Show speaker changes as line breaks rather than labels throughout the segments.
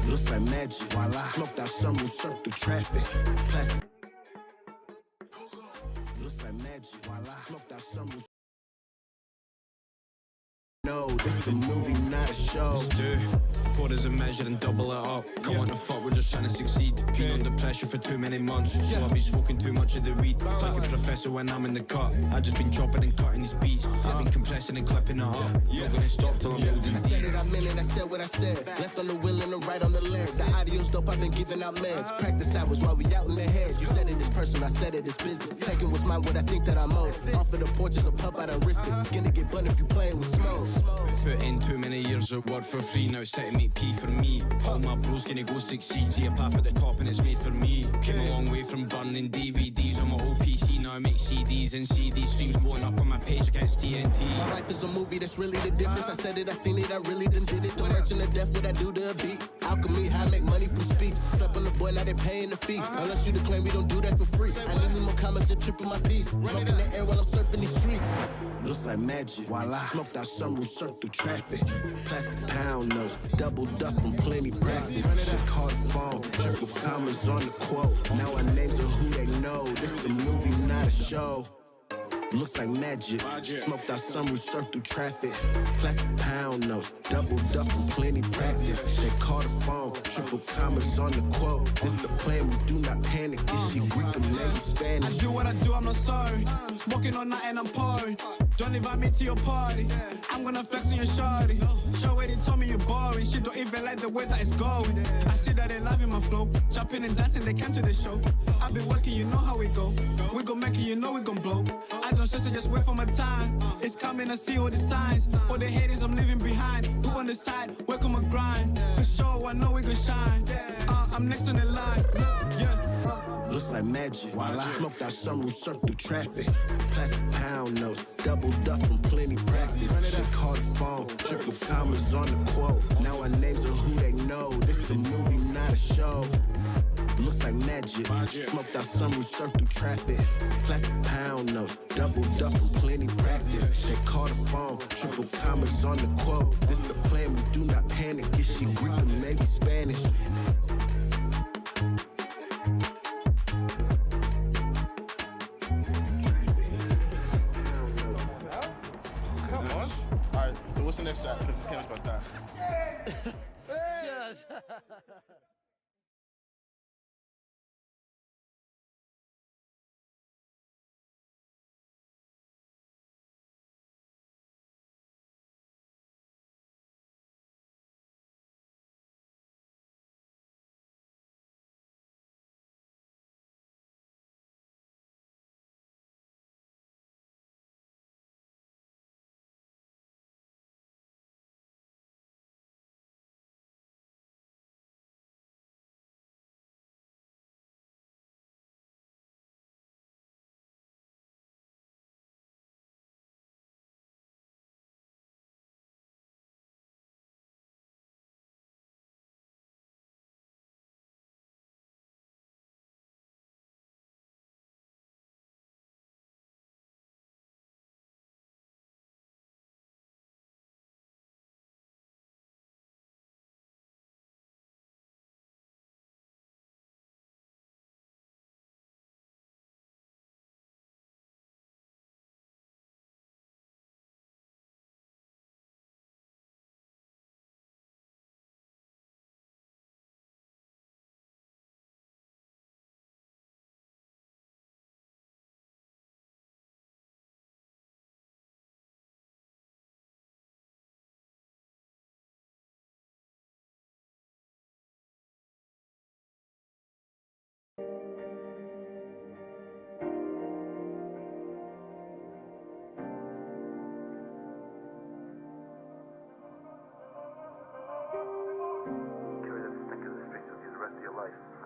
Looks like magic. Voila. Smoked out some roof, surf through traffic. Plastic. Looks like magic. Voila. Smoked out some roof. No, this is a movie, not a show.
Quarters and measure and double it up. Come on the fuck, we're just trying to succeed. Been under pressure for too many months, so I'll be smoking too much of the weed. Like a professor when I'm in the cut. I just been chopping and cutting these beats. I've been compressing and clipping it up. Not gonna stop till I'm holding
I said it, I meant it, I said what I said. Left on the wheel and the right on the lens. The audio's dope, I've been giving out meds. Practice hours while we out in the heads. You said it is personal, I said it is business. Taking what's mine, what I think that I'm owed. Off of the porch is a pub, I done risked it. Skin to get bun if you playing with smoke.
Put in too many years of work for free. Now it's time to make P for me. All my bros gonna go succeed. See a path at the top and it's made for me. Came a long way from burning DVDs on my old PC. Now I make CDs and CD streams blowing up on my page against TNT.
My life is a movie, that's really the difference. I said it, I seen it, I really done did it. The merchant of death, what I do to a beat. Alchemy, how I make money from speech. Slept on the boy, now they paying the fee. Unless you to claim we don't do that for free. I need more comments to triple my piece. Smoking the air while I'm surfing these streets. Looks like magic. Voila. Smoked out some roof, surf through traffic. Plastic pound notes, double duck from plenty practice. Just call the phone, triple commas on the quote. Now our names are who they know. This is a movie, not a show. Looks like magic. Smoked out some roof, surf through traffic. Plastic pound notes, double duck from plenty practice. They call the phone, triple commas on the quote. This the plan, we do not panic. Is she Greek or maybe Spanish?
I do what I do, I'm not sorry. Smoking all night and I'm pouring. Don't invite me to your party. I'm gonna flex on your shawty. Show where they told me you're boring. She don't even like the way that it's going. I see that they loving my flow. Jumping and dancing, they came to the show. I've been working, you know how we go. We gon' make it, you know we gon' blow. I don't stress, I just wait for my time. It's coming, I see all the signs. All the haters I'm leaving behind. Put on the side, work on my grind. For sure, I know we gon' shine. I'm next on the line. Yeah.
Looks like magic. Voila. Smoked out some roof, surf through traffic. Plastic pound notes, double duck from plenty practice. They call the phone, triple commas on the quote. Now our names are who they know. This is a movie, not a show. Looks like magic. Smoked out some roof, surf through traffic. Plastic pound notes, double duck from plenty practice. They call the phone, triple commas on the quote. This the plan, we do not panic. Is she Greek or maybe Spanish?
Alright, so what's the next track? Because this game's about that.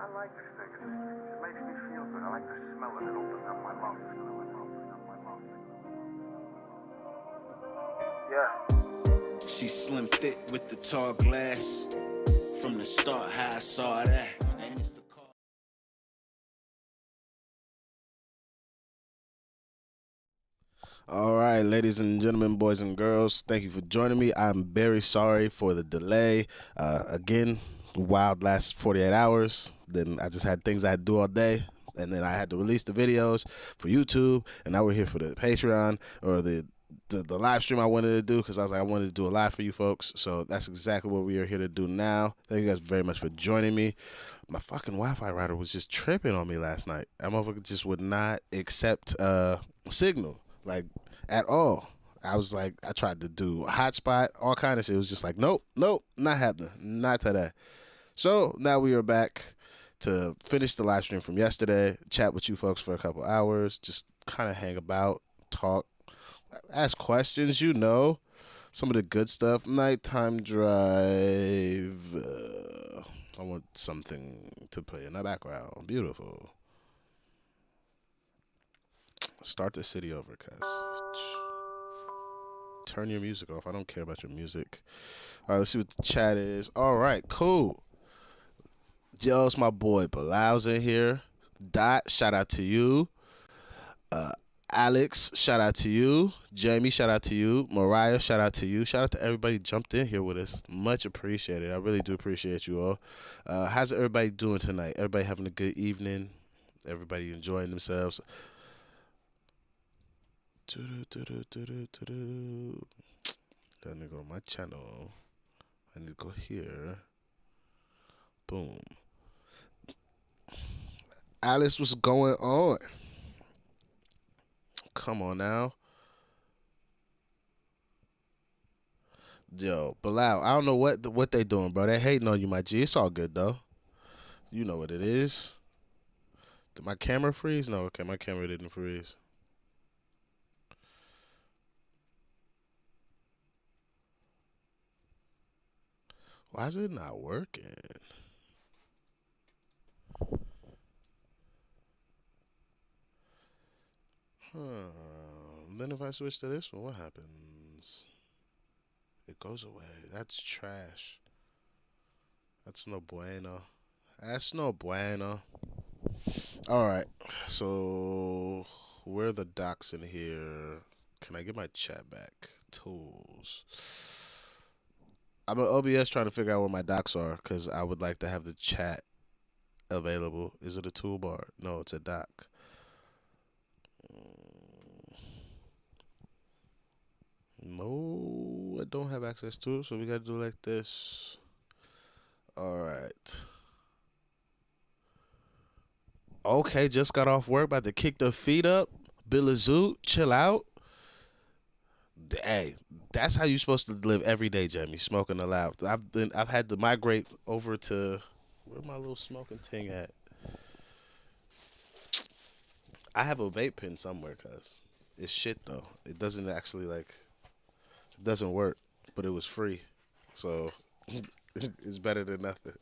I like the stink of the streets. It makes me feel good. I like the smell of it. It opens up my lungs. Yeah.
She slim thick with the tall glass. From the start, how I saw that.
All right, ladies and gentlemen, boys and girls, thank you for joining me. I'm very sorry for the delay. Again, wild last 48 hours. Then I just had things I had to do all day. And then I had to release the videos for YouTube. And now we're here for the Patreon or the live stream I wanted to do because I was like, I wanted to do a live for you folks. So that's exactly what we are here to do now. Thank you guys very much for joining me. My fucking Wi-Fi router was just tripping on me last night. That motherfucker just would not accept signal. Like, at all. I was like, I tried to do a hotspot, all kind of shit. It was just like, nope, not happening. Not today. So now we are back to finish the live stream from yesterday, chat with you folks for a couple hours, just kind of hang about, talk, ask questions, some of the good stuff. Nighttime drive. I want something to play in the background. Beautiful. Start the city over, cuz. Turn your music off. I don't care about your music. All right, let's see what the chat is. All right, cool. Yo, it's my boy Bilal's in here. Dot, shout out to you. Alex, shout out to you. Jamie, shout out to you. Mariah, shout out to you. Shout out to everybody who jumped in here with us. Much appreciated. I really do appreciate you all. How's everybody doing tonight? Everybody having a good evening? Everybody enjoying themselves? Let me go to my channel. I need to go here. Boom. Alice, what's going on? Come on now. Yo, Bilal, I don't know what they doing, bro. They hating on you, my G. It's all good, though. You know what it is. Did my camera freeze? No, okay, my camera didn't freeze. Why is it not working? Then if I switch to this one, what happens? It goes away. That's trash. That's no bueno. That's no bueno. Alright. So, where are the docs in here? Can I get my chat back? Tools. I'm at OBS trying to figure out where my docs are because I would like to have the chat available. Is it a toolbar? No, it's a doc. No, I don't have access to it, so we gotta do it like this. Alright. Okay, just got off work, about to kick the feet up. Bill chill out. Hey, that's how you're supposed to live every day, Jamie. Smoking aloud. I've had to migrate over to where my little smoking thing at. I have a vape pen somewhere, cuz it's shit though. It doesn't actually it doesn't work, but it was free, so it's better than nothing.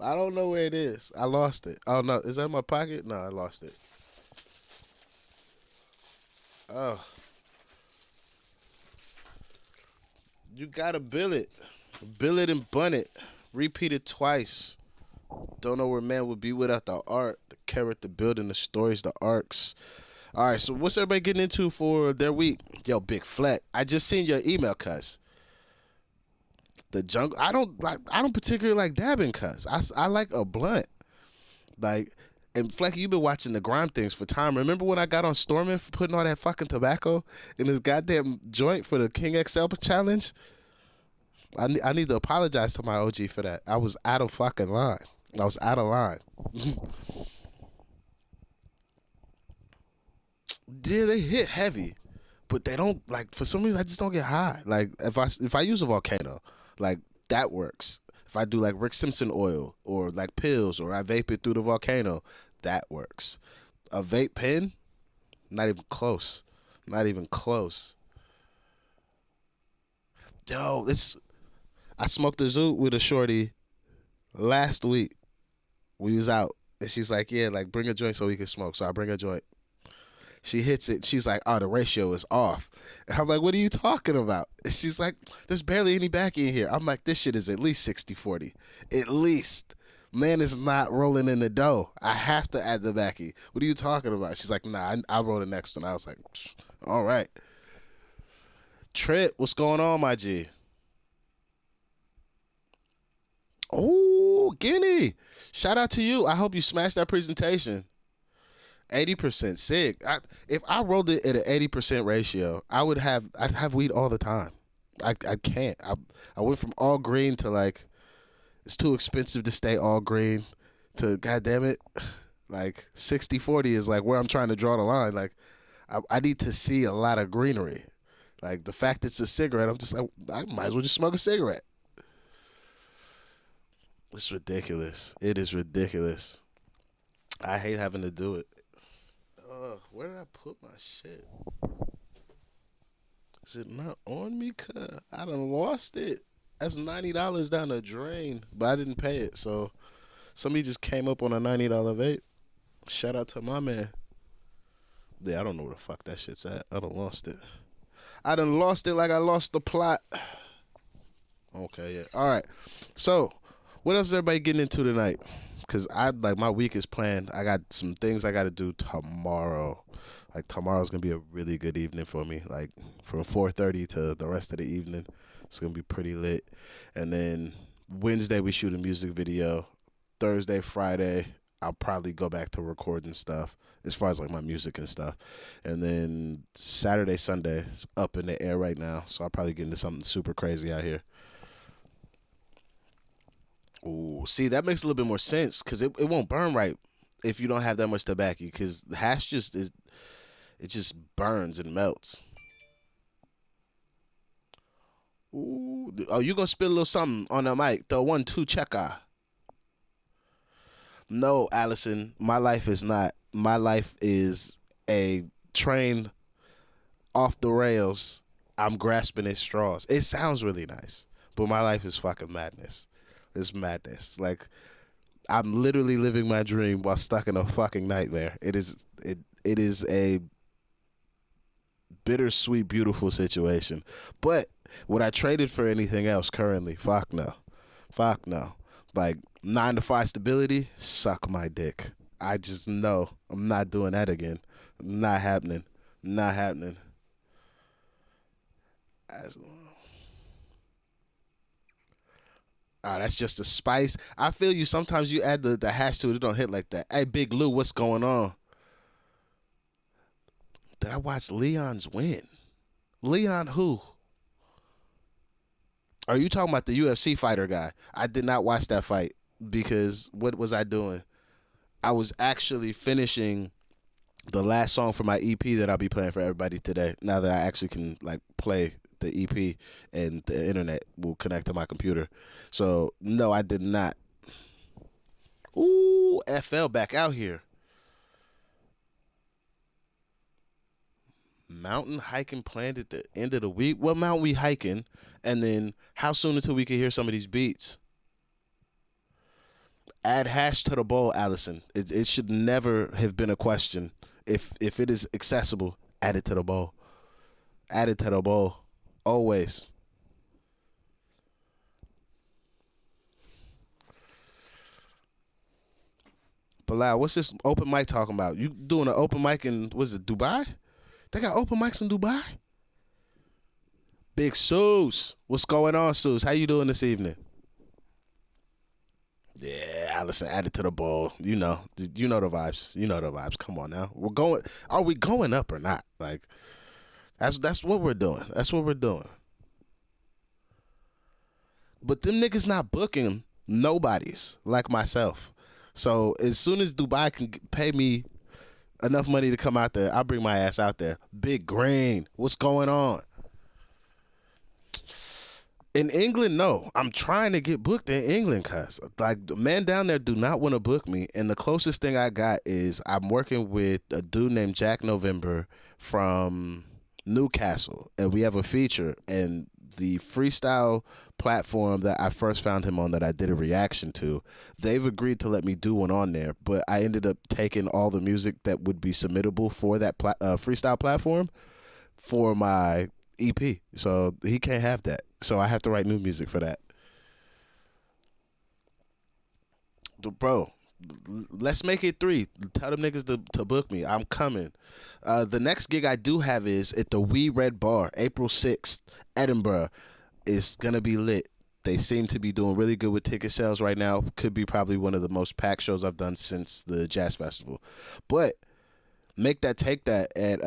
I don't know where it is. I lost it. Oh no, is that in my pocket? No, I lost it. Oh. You gotta bill it. Bill it and bun it. Repeat it twice. Don't know where man would be without the art, the character building, the stories, the arcs. All right, so what's everybody getting into for their week? Yo, Big Fleck, I just seen your email, cuz. The jungle. I don't particularly like dabbing, cuz. I like a blunt. Like, and Flecky, you've been watching the grime things for time. Remember when I got on Stormin for putting all that fucking tobacco in his goddamn joint for the King XL challenge? I need to apologize to my OG for that. I was out of fucking line. I was out of line. Yeah, they hit heavy, but they don't, like, for some reason I just don't get high. Like, if I use a volcano, like, that works. If I do like Rick Simpson oil or like pills or I vape it through the volcano, that works. A vape pen, not even close. Not even close. Yo, I smoked a zoot with a shorty last week. We was out and she's like, yeah, like bring a joint so we can smoke. So I bring a joint. She hits it. She's like, oh, the ratio is off. And I'm like, what are you talking about? And she's like, there's barely any back in here. I'm like, this shit is at least 60-40. At least. Man is not rolling in the dough. I have to add the backy. What are you talking about? She's like, nah, I'll roll the next one. I was like, All right. Trip, what's going on, my G? Oh, Guinea. Shout out to you. I hope you smashed that presentation. 80% sick. If I rolled it at an 80% ratio, I'd have weed all the time. I can't. I went from all green to like it's too expensive to stay all green to goddamn it. Like 60-40 is like where I'm trying to draw the line. Like I need to see a lot of greenery. Like the fact it's a cigarette, I'm just like I might as well just smoke a cigarette. It's ridiculous. It is ridiculous. I hate having to do it. Where did I put my shit? Is it not on me? Cause I done lost it. That's $90 down the drain, but I didn't pay it. So somebody just came up on a $90 vape. Shout out to my man. Yeah, I don't know where the fuck that shit's at. I done lost it. I done lost it like I lost the plot. Okay, yeah. All right. So, what else is everybody getting into tonight? Because my week is planned. I got some things I got to do tomorrow. Like tomorrow's gonna be a really good evening for me. Like from 4:30 to the rest of the evening, it's gonna be pretty lit. And then Wednesday we shoot a music video. Thursday, Friday, I'll probably go back to recording stuff as far as like my music and stuff. And then Saturday, Sunday, it's up in the air right now. So I'll probably get into something super crazy out here. Ooh, see, that makes a little bit more sense because it won't burn right if you don't have that much tobacco because hash it just burns and melts. Ooh, oh, you gonna spit a little something on the mic? The 1-2 checker. No, Allison, my life is not. My life is a train off the rails. I'm grasping at straws. It sounds really nice, but my life is fucking madness. It's madness. Like I'm literally living my dream while stuck in a fucking nightmare. It is a bittersweet, beautiful situation. But would I trade it for anything else currently? Fuck no. Fuck no. Like 9-to-5 stability, suck my dick. I just know I'm not doing that again. Not happening. Not happening. That's just a spice. I feel you. Sometimes you add the hash to it, it don't hit like that. Hey, Big Lou, what's going on? Did I watch Leon's win? Leon who? Are you talking about the UFC fighter guy? I did not watch that fight because what was I doing? I was actually finishing the last song for my EP that I'll be playing for everybody today. Now that I actually can like play the EP and the internet will connect to my computer. So no, I did not. Ooh, FL back out here. Mountain hiking planned at the end of the week. What mountain we hiking? And then how soon until we can hear some of these beats? Add hash to the bowl, Allison. It should never have been a question. If it is accessible, add it to the bowl. Add it to the bowl. Always. Bilal, what's this open mic talking about? You doing an open mic in, was it Dubai? They got open mics in Dubai? Big Seuss. What's going on, Seuss? How you doing this evening? Yeah, Allison, add it to the bowl. You know the vibes. You know the vibes. Come on now. Are we going up or not? Like, that's what we're doing. That's what we're doing. But them niggas not booking nobodies like myself. So as soon as Dubai can pay me enough money to come out there, I'll bring my ass out there. Big Green, what's going on? In England, no. I'm trying to get booked in England, cuz. Like, the man down there do not want to book me. And the closest thing I got is I'm working with a dude named Jack November from Newcastle. And we have a feature. And the freestyle platform that I first found him on that I did a reaction to, they've agreed to let me do one on there. But I ended up taking all the music that would be submittable for that freestyle platform for my EP. So he can't have that. So I have to write new music for that. Bro, Let's make it 3. Tell them niggas to book me. I'm coming. The next gig I do have is at the Wee Red Bar, April 6th, Edinburgh. It's going to be lit. They seem to be doing really good with ticket sales right now. Could be probably one of the most packed shows I've done since the Jazz Festival. But make that take that at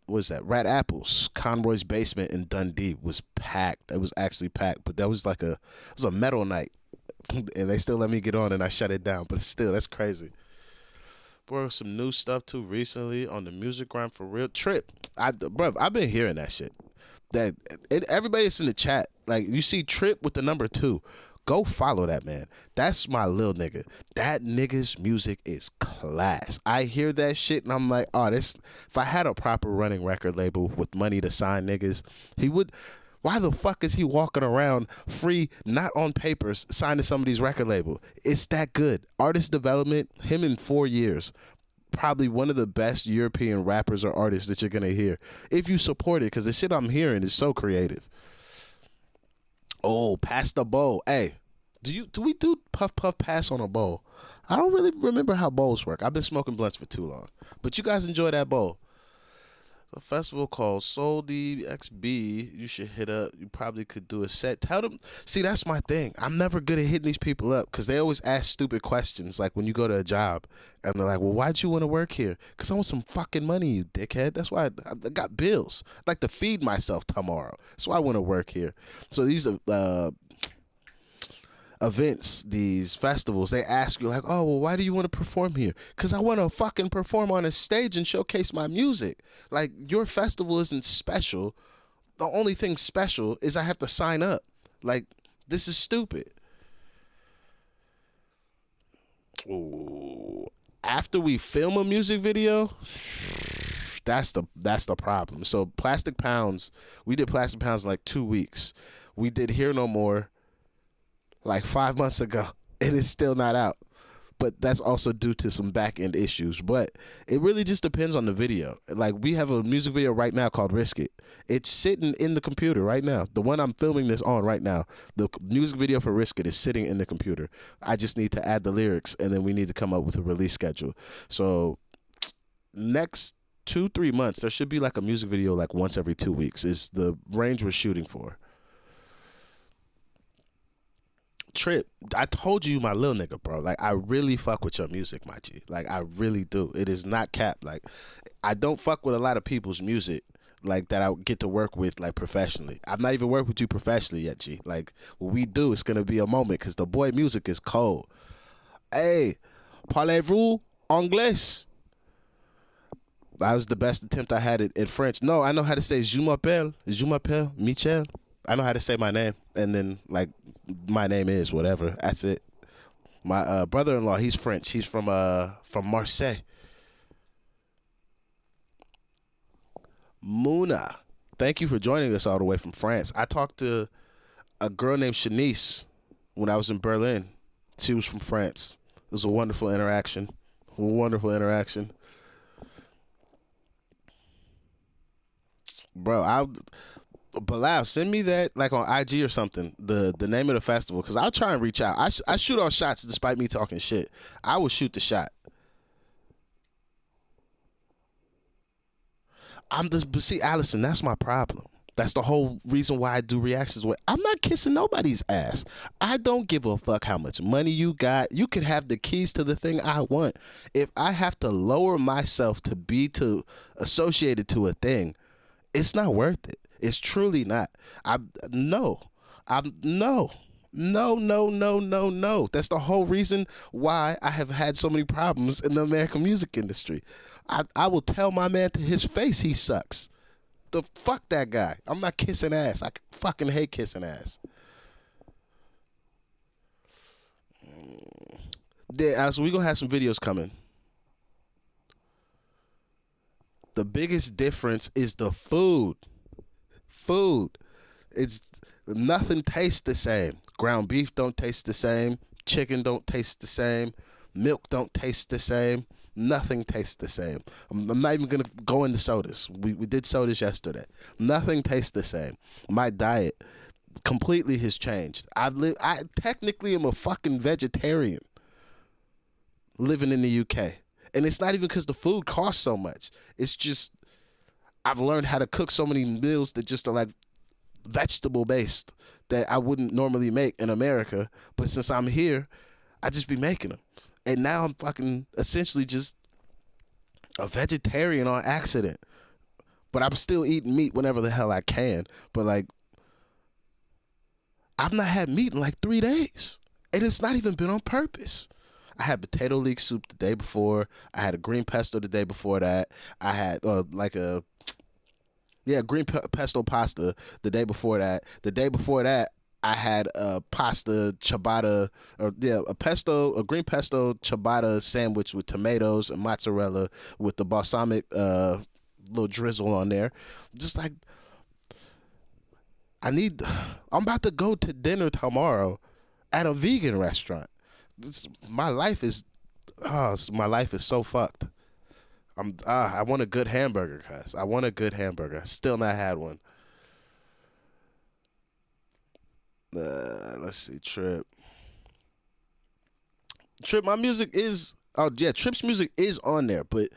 what is that? Rat Apples, Conroy's Basement in Dundee was packed. It was actually packed, but that was like it was a metal night, and they still let me get on, and I shut it down. But still, that's crazy. Bro, some new stuff too recently on the music grind for real. Trip, I've been hearing that shit. Everybody's in the chat. Like you see Trip with the number 2. Go follow that man. That's my little nigga. That nigga's music is class. I hear that shit and I'm like, oh, this. If I had a proper running record label with money to sign niggas, he would. Why the fuck is he walking around free, not on papers, signing somebody's record label? It's that good. Artist development, him in 4 years, probably one of the best European rappers or artists that you're gonna hear if you support it, because the shit I'm hearing is so creative. Oh, pass the bowl. Hey, do we do puff pass on a bowl? I don't really remember how bowls work. I've been smoking blunts for too long. But you guys enjoy that bowl. A festival called Soul DXB. You should hit up. You probably could do a set. Tell them. See, that's my thing. I'm never good at hitting these people up because they always ask stupid questions. Like when you go to a job and they're like, well, why'd you want to work here? Because I want some fucking money, you dickhead. That's why I got bills. I'd like to feed myself tomorrow. That's why I want to work here. So these events, these festivals, they ask you like, oh, well, why do you want to perform here? Because I want to fucking perform on a stage and showcase my music. Like, your festival isn't special. The only thing special is I have to sign up. Like, this is stupid. Ooh. After we film a music video, that's the problem. So Plastic Pounds, we did Plastic Pounds in like 2 weeks. We did Here No More like 5 months ago, and it's still not out. But that's also due to some back end issues. But it really just depends on the video. Like, we have a music video right now called Risk It. It's sitting in the computer right now. The one I'm filming this on right now, the music video for Risk It is sitting in the computer. I just need to add the lyrics, and then we need to come up with a release schedule. So next 2-3 months, there should be like a music video like once every 2 weeks is the range we're shooting for. Trip, I told you my little nigga, bro. Like, I really fuck with your music, my G. Like, I really do. It is not cap. Like, I don't fuck with a lot of people's music like that I get to work with like professionally. I've not even worked with you professionally yet, G. Like, what we do is gonna be a moment because the boy music is cold. Hey, parlez-vous anglais? That was the best attempt I had at French. No, I know how to say je m'appelle, Michel. I know how to say my name, and then like my name is whatever. That's it. My brother-in-law, he's French. He's from Marseille. Muna, thank you for joining us all the way from France. I talked to a girl named Shanice when I was in Berlin. She was from France. It was a wonderful interaction. Bro, Bilal, send me that like on IG or something, the name of the festival, because I'll try and reach out. I shoot all shots despite me talking shit. I will shoot the shot. But see, Allison, that's my problem. That's the whole reason why I do reactions. I'm not kissing nobody's ass. I don't give a fuck how much money you got. You could have the keys to the thing I want. If I have to lower myself to be associated to a thing, it's not worth it. It's truly not. No. That's the whole reason why I have had so many problems in the American music industry. I will tell my man to his face he sucks. The fuck that guy. I'm not kissing ass. I fucking hate kissing ass. Yeah, so we gonna have some videos coming. The biggest difference is the food. It's nothing tastes the same. Ground beef don't taste the same. Chicken don't taste the same. Milk don't taste the same. Nothing tastes the same. I'm not even gonna go into sodas. We did sodas yesterday. Nothing tastes the same. My diet completely has changed. I technically am a fucking vegetarian. living in the UK. And it's not even because the food costs so much. It's just I've learned how to cook so many meals that just are like vegetable based that I wouldn't normally make in America. But since I'm here, I just be making them. And now I'm fucking essentially just a vegetarian on accident. But I'm still eating meat whenever the hell I can. But like, I've not had meat in like 3 days. And it's not even been on purpose. I had potato leek soup the day before. I had a green pesto the day before that. I had green pesto pasta the day before that. The day before that, I had a pasta ciabatta, a green pesto ciabatta sandwich with tomatoes and mozzarella with the balsamic little drizzle on there. Just like, I'm about to go to dinner tomorrow at a vegan restaurant. My life is so fucked. I want a good hamburger, guys. I want a good hamburger. Still not had one. Let's see, Trip, my music is, Trip's music is on there, but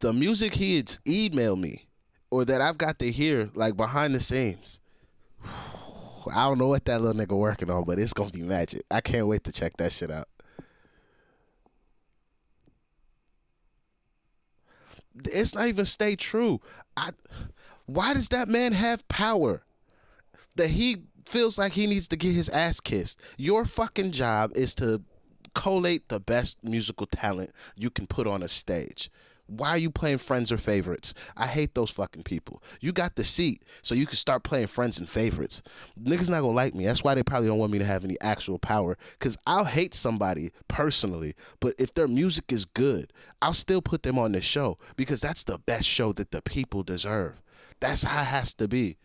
the music he had emailed me or that I've got to hear like behind the scenes, I don't know what that little nigga working on, but it's gonna be magic. I can't wait to check that shit out. It's not even stay true. Why does that man have power that he feels like he needs to get his ass kissed? Your fucking job is to collate the best musical talent you can put on a stage. Why are you playing friends or favorites? I hate those fucking people. You got the seat so you can start playing friends and favorites. Niggas not gonna like me. That's why they probably don't want me to have any actual power, because I'll hate somebody personally, but if their music is good, I'll still put them on the show because that's the best show that the people deserve. That's how it has to be.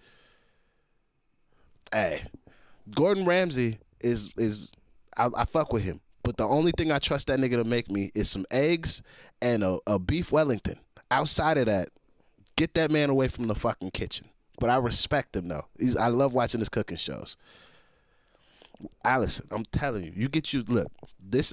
Hey, Gordon Ramsay is I fuck with him. But the only thing I trust that nigga to make me is some eggs and a beef Wellington. Outside of that, get that man away from the fucking kitchen. But I respect him though. I love watching his cooking shows. Allison, I'm telling you, look,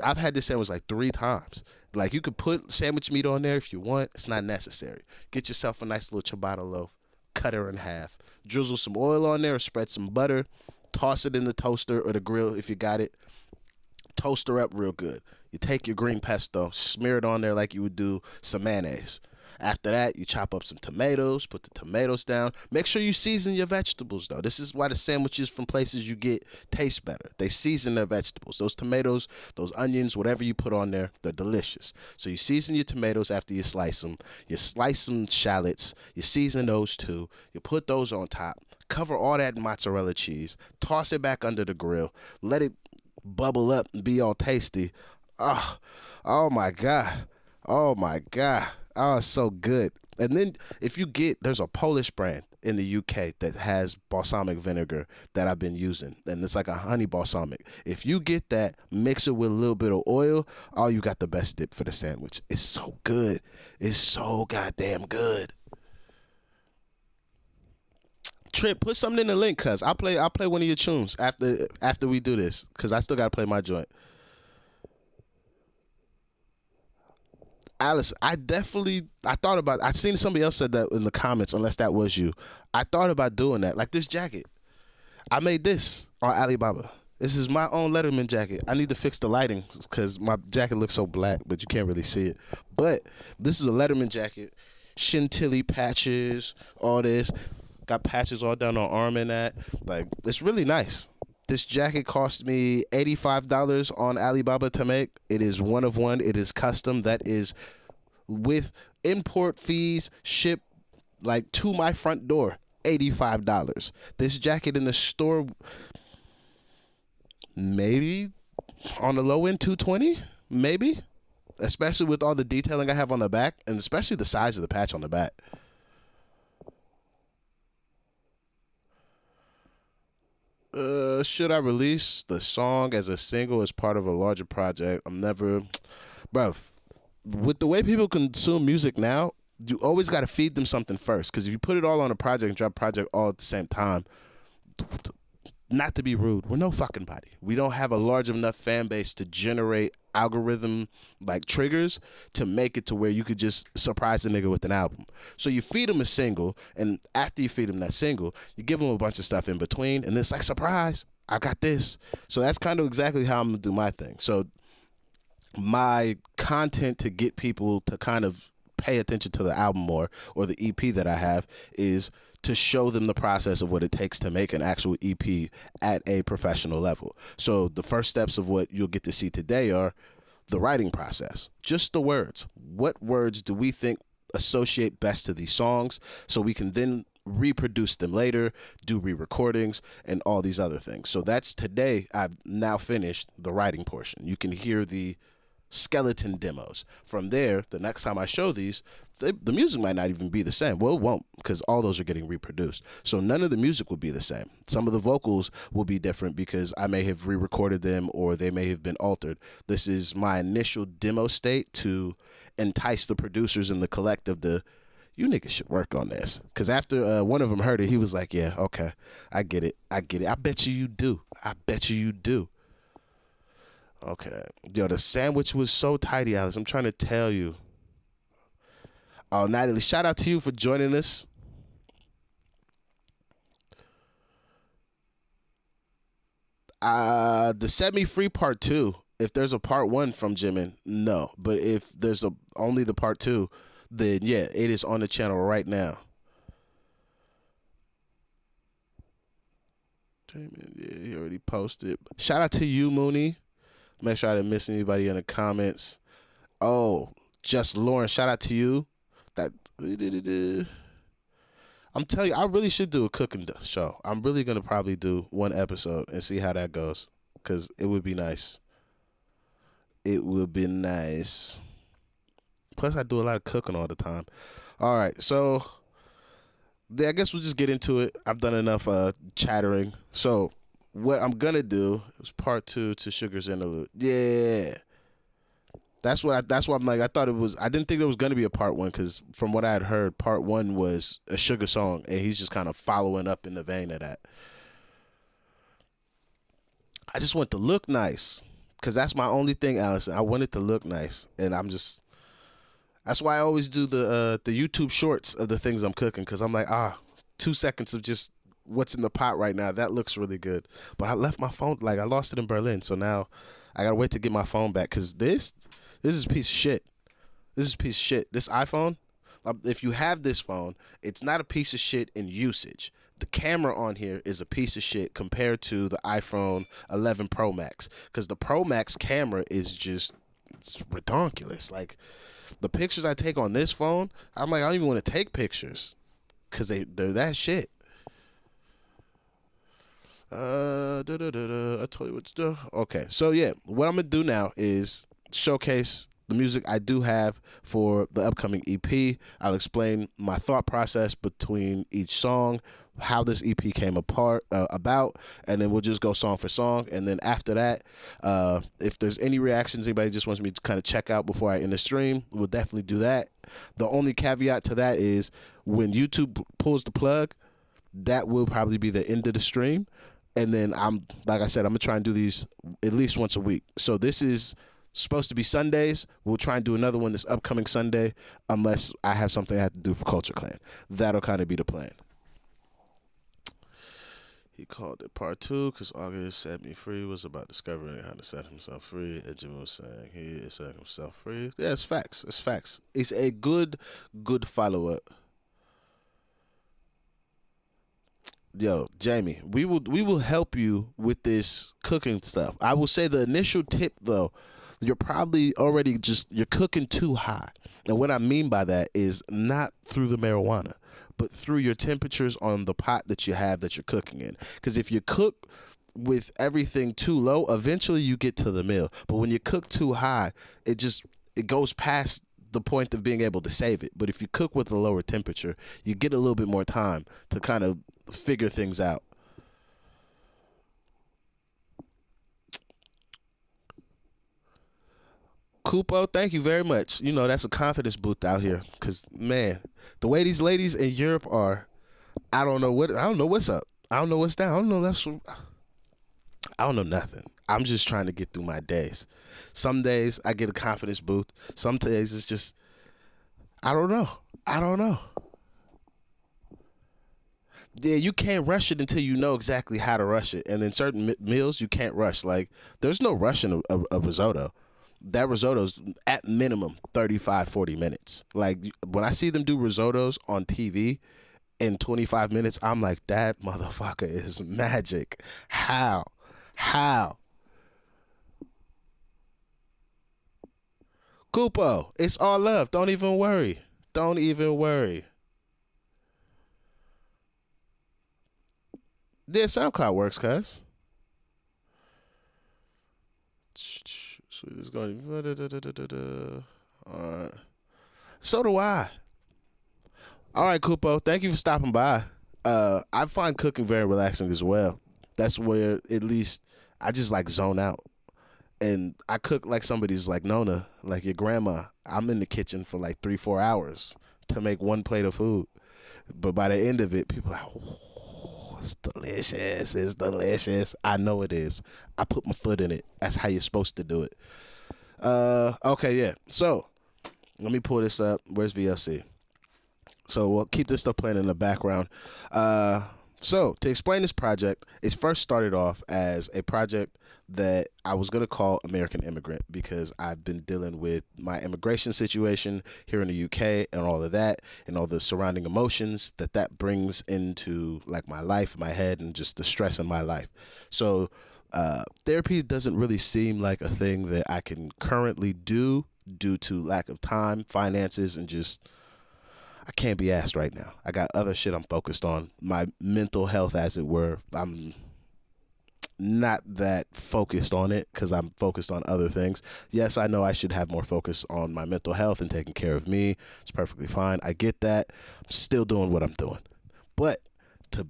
I've had this sandwich like 3 times. Like, you could put sandwich meat on there if you want. It's not necessary. Get yourself a nice little ciabatta loaf, cut her in half, drizzle some oil on there or spread some butter, toss it in the toaster or the grill if you got it. Toast her up real good. You take your green pesto, smear it on there like you would do some mayonnaise. After that, you chop up some tomatoes, put the tomatoes down. Make sure you season your vegetables, though. This is why the sandwiches from places you get taste better. They season their vegetables. Those tomatoes, those onions, whatever you put on there, they're delicious. So you season your tomatoes after you slice them. You slice some shallots. You season those too. You put those on top. Cover all that in mozzarella cheese. Toss it back under the grill. Let it bubble up and be all tasty. Oh my God. Oh my God. Oh, it's so good. And then there's a Polish brand in the UK that has balsamic vinegar that I've been using, and it's like a honey balsamic. If you get that, mix it with a little bit of oil, you got the best dip for the sandwich. It's so good. It's so goddamn good. Trip, put something in the link, cuz I'll play one of your tunes after we do this, cuz I still gotta play my joint. Alice, I seen somebody else said that in the comments, unless that was you. I thought about doing that. Like this jacket. I made this on Alibaba. This is my own Letterman jacket. I need to fix the lighting because my jacket looks so black, but you can't really see it. But this is a Letterman jacket. Chantilly patches, all this. Got patches all down on arm and that. Like, it's really nice. This jacket cost me $85 on Alibaba to make. It is one of one. It is custom. That is with import fees, shipped like to my front door. $85. This jacket in the store, maybe on the low end, $220, maybe. Especially with all the detailing I have on the back, and especially the size of the patch on the back. Should I release the song as a single as part of a larger project? Bruv, with the way people consume music now, you always got to feed them something first. Because if you put it all on a project and drop a project all at the same time, not to be rude, we're no fucking body. We don't have a large enough fan base to generate algorithm like triggers to make it to where you could just surprise the nigga with an album. So you feed him a single, and after you feed him that single, you give him a bunch of stuff in between, and it's like, surprise, I got this. So that's kind of exactly how I'm gonna do my thing. So my content to get people to kind of pay attention to the album more, or the EP that I have, is to show them the process of what it takes to make an actual EP at a professional level. So the first steps of what you'll get to see today are the writing process, just the words. What words do we think associate best to these songs, so we can then reproduce them later, do re-recordings, and all these other things. So that's today. I've now finished the writing portion. You can hear the skeleton demos. From there, the next time I show these, the music might not even be the same. Well, it won't, because all those are getting reproduced. So none of the music will be the same. Some of the vocals will be different because I may have re-recorded them, or they may have been altered. This is my initial demo state to entice the producers and the collective to, you niggas should work on this. Because after one of them heard it, he was like, yeah, okay, I get it. I bet you do. I bet you do. Okay. Yo, the sandwich was so tidy, Alex. I'm trying to tell you. Oh, Natalie, shout out to you for joining us. The Set Me Free Part 2. If there's a Part 1 from Jimin, no. But if there's only the Part 2, then yeah, it is on the channel right now. Yeah, he already posted. Shout out to you, Mooney. Make sure I didn't miss anybody in the comments. Oh, just Lauren, shout out to you. I'm telling you, I really should do a cooking show. I'm really going to probably do one episode and see how that goes, because it would be nice. It would be nice. Plus, I do a lot of cooking all the time. All right, so yeah, I guess we'll just get into it. I've done enough chattering. So what I'm gonna do is part 2 to Sugar's Interlude. Yeah, that's why I'm like, I didn't think there was gonna be a part 1, because from what I had heard, part 1 was a Sugar song, and he's just kind of following up in the vein of that. I just want to look nice, because that's my only thing, Allison. I want it to look nice, and that's why I always do the YouTube shorts of the things I'm cooking, because I'm like, 2 seconds of just what's in the pot right now. That looks really good. But I left my phone, like I lost it in Berlin, so now I gotta wait to get my phone back, because this is a piece of shit. This is a piece of shit. This iPhone, if you have this phone, it's not a piece of shit in usage. The camera on here is a piece of shit compared to the iPhone 11 Pro Max, because the Pro Max camera is just, it's redonkulous. Like, the pictures I take on this phone, I'm like, I don't even want to take pictures, because they're that shit. I told you what to do. Okay, so yeah, what I'm gonna do now is showcase the music I do have for the upcoming EP. I'll explain my thought process between each song, how this EP came about, and then we'll just go song for song. And then after that, if there's any reactions anybody just wants me to kind of check out before I end the stream, we'll definitely do that. The only caveat to that is when YouTube pulls the plug, that will probably be the end of the stream. And then like I said, I'm gonna try and do these at least once a week. So this is supposed to be Sundays. We'll try and do another one this upcoming Sunday, unless I have something I have to do for Culture Clan. That'll kind of be the plan. He called it part 2 because August Set Me Free was about discovering how to set himself free. And Jim was saying he is setting himself free. Yeah, it's facts. It's facts. It's a good follow-up. Yo, Jamie, we will help you with this cooking stuff. I will say the initial tip, though, you're probably already you're cooking too high. And what I mean by that is not through the marijuana, but through your temperatures on the pot that you have that you're cooking in. Because if you cook with everything too low, eventually you get to the meal. But when you cook too high, it goes past the point of being able to save it. But if you cook with a lower temperature, you get a little bit more time to kind of figure things out. Kupo, thank you very much. You know, that's a confidence boost out here. Because, man, the way these ladies in Europe are, I don't know what's up. I don't know what's down. I don't know nothing. I'm just trying to get through my days. Some days I get a confidence boost. Some days it's just, I don't know. Yeah, you can't rush it until you know exactly how to rush it. And in certain meals, you can't rush. Like, there's no rushing a risotto. That risotto's at minimum 35, 40 minutes. Like, when I see them do risottos on TV in 25 minutes, I'm like, that motherfucker is magic. How? Kupo, it's all love. Don't even worry. Yeah, SoundCloud works, cuz. Sweet is going. So do I. All right, Kupo. Thank you for stopping by. I find cooking very relaxing as well. That's where at least I just like zone out. And I cook like somebody's like Nona, like your grandma. I'm in the kitchen for like 3-4 hours to make one plate of food. But by the end of it, people are like, oh, it's delicious. I know it is. I put my foot in it. That's how you're supposed to do it. Okay, yeah. So let me pull this up. Where's VLC? So we'll keep this stuff playing in the background. So to explain this project, it first started off as a project that I was going to call American Immigrant because I've been dealing with my immigration situation here in the UK and all of that and all the surrounding emotions that brings into like my life, my head, and just the stress in my life. So therapy doesn't really seem like a thing that I can currently do due to lack of time, finances, and just I can't be asked right now. I got other shit I'm focused on. My mental health, as it were. I'm not that focused on it because I'm focused on other things. Yes, I know I should have more focus on my mental health and taking care of me. It's perfectly fine. I get that. I'm still doing what I'm doing. But to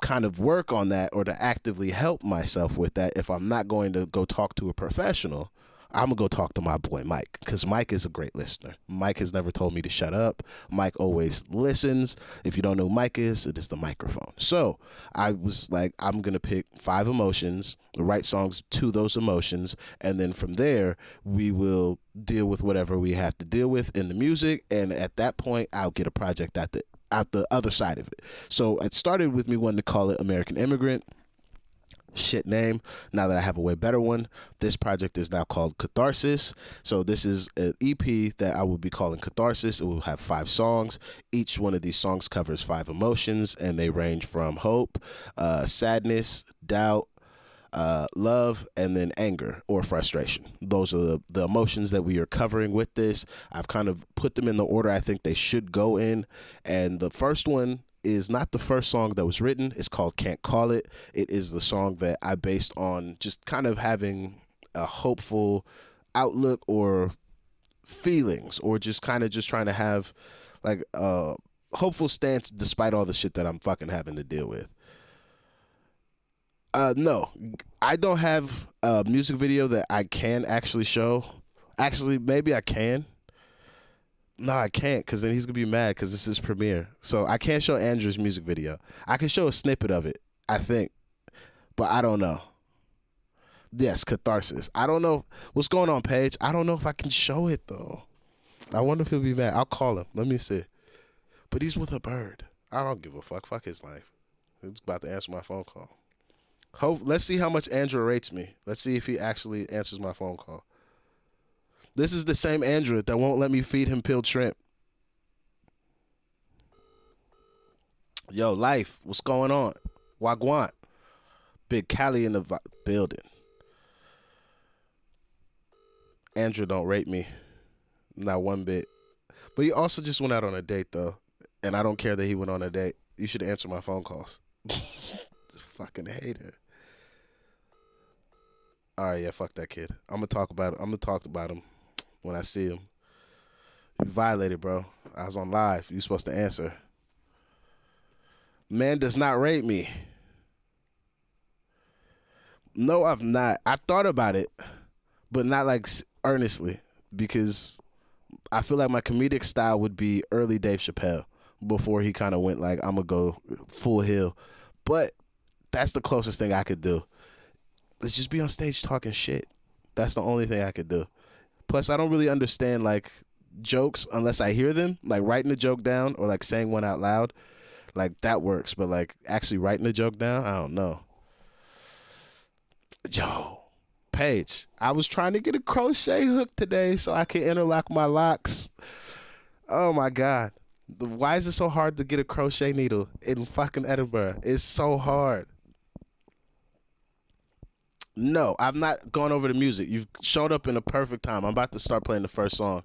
kind of work on that or to actively help myself with that, if I'm not going to go talk to a professional, I'm going to go talk to my boy Mike because Mike is a great listener. Mike has never told me to shut up. Mike always listens. If you don't know who Mike is, it is the microphone. So I was like, I'm going to pick 5 emotions, write songs to those emotions, and then from there, we will deal with whatever we have to deal with in the music. And at that point, I'll get a project out the other side of it. So it started with me wanting to call it American Immigrant. Shit name. Now that I have a way better one, this project is now called Catharsis. So this is an EP that I will be calling Catharsis. It will have 5 songs. Each one of these songs covers 5 emotions, and they range from hope, sadness, doubt, love, and then anger or frustration. Those are the emotions that we are covering with this. I've kind of put them in the order I think they should go in, and the first one is not the first song that was written. It's called Can't Call It. It is the song that I based on just kind of having a hopeful outlook or feelings or just kind of just trying to have like a hopeful stance despite all the shit that I'm fucking having to deal with. No, I don't have a music video that I can actually show. Actually, maybe I can. No, I can't because then he's going to be mad because this is premiere. So I can't show Andrew's music video. I can show a snippet of it, I think. But I don't know. Yes, Catharsis. I don't know what's going on, Paige. I don't know if I can show it, though. I wonder if he'll be mad. I'll call him. Let me see. But he's with a bird. I don't give a fuck. Fuck his life. He's about to answer my phone call. Let's see how much Andrew rates me. Let's see if he actually answers my phone call. This is the same Andrew that won't let me feed him peeled shrimp. Yo, life, what's going on? Wagwan. Big Cali in the building. Andrew don't rate me. Not one bit. But he also just went out on a date, though. And I don't care that he went on a date. You should answer my phone calls. Fucking hater. All right, yeah, fuck that kid. I'm going to talk about him when I see him. You violated, bro. I was on live. You supposed to answer. Man does not rate me. No, I've not. I've thought about it, but not like earnestly because I feel like my comedic style would be early Dave Chappelle before he kind of went like, I'm going to go full heel. But that's the closest thing I could do. let's just be on stage talking shit. That's the only thing I could do. Plus, I don't really understand like jokes unless I hear them. Like writing a joke down or like saying one out loud, like that works. But like actually writing a joke down, I don't know. Yo, Paige, I was trying to get a crochet hook today so I can interlock my locks. Oh my God. Why is it so hard to get a crochet needle in fucking Edinburgh? It's so hard. No, I've not gone over the music. You've showed up in a perfect time. I'm about to start playing the first song.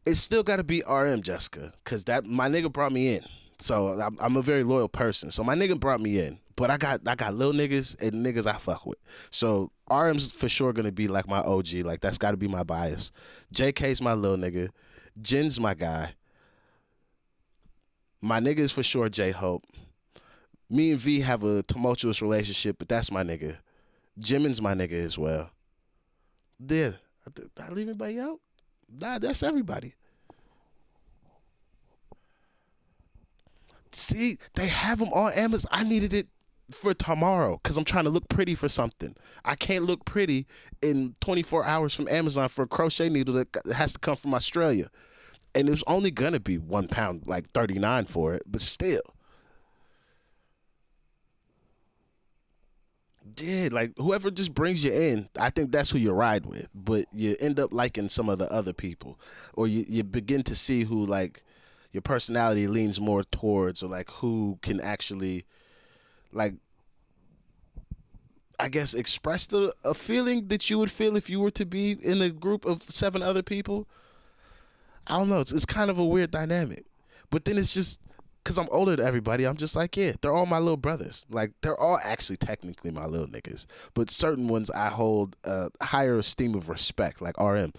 It's still got to be RM, Jessica, because that my nigga brought me in. So I'm a very loyal person. So my nigga brought me in. But I got little niggas and niggas I fuck with. So RM's for sure gonna be like my OG. Like that's gotta be my bias. JK's my little nigga. Jin's my guy. My nigga is for sure J-Hope. Me and V have a tumultuous relationship, but that's my nigga. Jimin's my nigga as well. Did I leave anybody out? Nah, that's everybody. See, they have them on Amazon. I needed it for tomorrow because I'm trying to look pretty for something. I can't look pretty in 24 hours from Amazon for a crochet needle that has to come from Australia. And it was only going to be £1, like 39 for it, but still. Yeah, like whoever just brings you in, I think that's who you ride with. But you end up liking some of the other people. Or you begin to see who like your personality leans more towards, or like who can actually like I guess express a feeling that you would feel if you were to be in a group of 7 other people. I don't know. It's kind of a weird dynamic. But then it's just because I'm older than everybody, I'm just like, yeah, they're all my little brothers. Like, they're all actually technically my little niggas. But certain ones I hold a higher esteem of respect, like RM.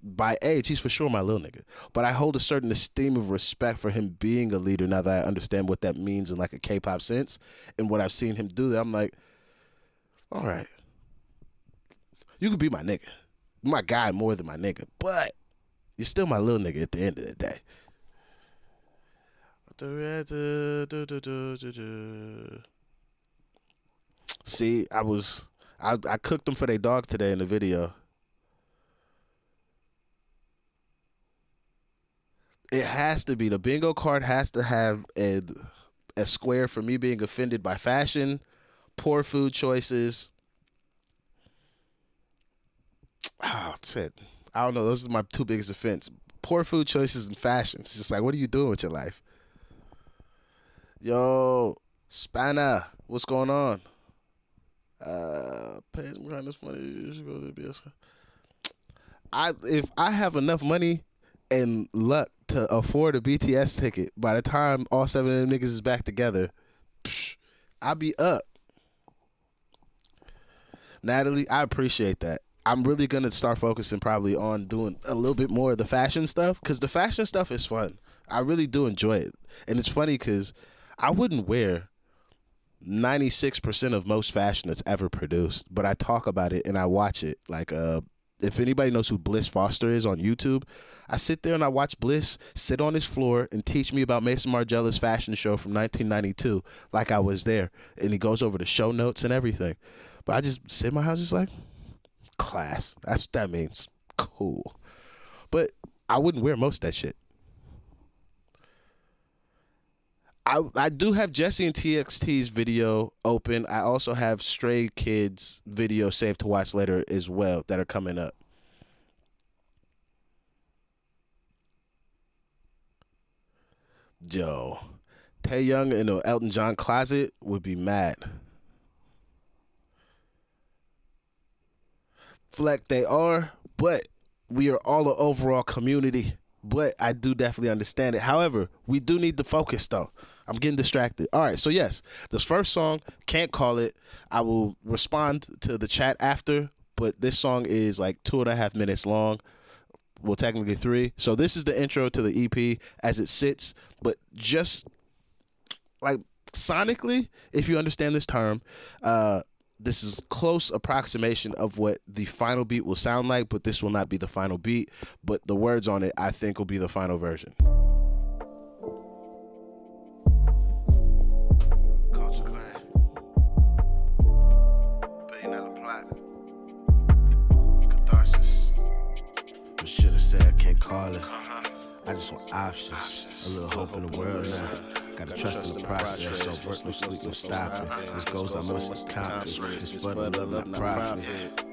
By age, he's for sure my little nigga. But I hold a certain esteem of respect for him being a leader now that I understand what that means in like a K-pop sense. And what I've seen him do, I'm like, all right, you could be my nigga. You're my guy more than my nigga. But you're still my little nigga at the end of the day. See, I cooked them for their dog today in the video. It has to be. The bingo card has to have a square for me being offended by fashion, poor food choices. Oh, shit. I don't know. Those are my 2 biggest offense. Poor food choices and fashion. It's just like, what are you doing with your life? Yo, Spanner, what's going on? Pays me kind of funny. You should go to the BS. If I have enough money and luck to afford a BTS ticket, by the time all 7 of them niggas is back together, I'll be up. Natalie, I appreciate that. I'm really going to start focusing probably on doing a little bit more of the fashion stuff, because the fashion stuff is fun. I really do enjoy it. And it's funny because I wouldn't wear 96% of most fashion that's ever produced, but I talk about it and I watch it. Like, if anybody knows who Bliss Foster is on YouTube, I sit there and I watch Bliss sit on his floor and teach me about Mason Margiela's fashion show from 1992 like I was there. And he goes over the show notes and everything. But I just sit in my house just like, class. That's what that means. Cool. But I wouldn't wear most of that shit. I do have Jesse and TXT's video open. I also have Stray Kids video saved to watch later as well that are coming up. Yo, Taeyoung in an Elton John closet would be mad. Fleck, they are, but we are all an overall community. But I do definitely understand it. However, we do need to focus, though. I'm getting distracted. All right, so yes, this first song, Can't Call It. I will respond to the chat after, but this song is like 2.5 minutes long. Well, technically 3. So this is the intro to the EP as it sits, but just like sonically, if you understand this term, this is close approximation of what the final beat will sound like, but this will not be the final beat. But the words on it, I think, will be the final version. can't call it. I just want options, a little hope in the world now. Gotta trust in the process, so work, no sleep, no stopping. This goals I must accomplish, it's for the love, not profit.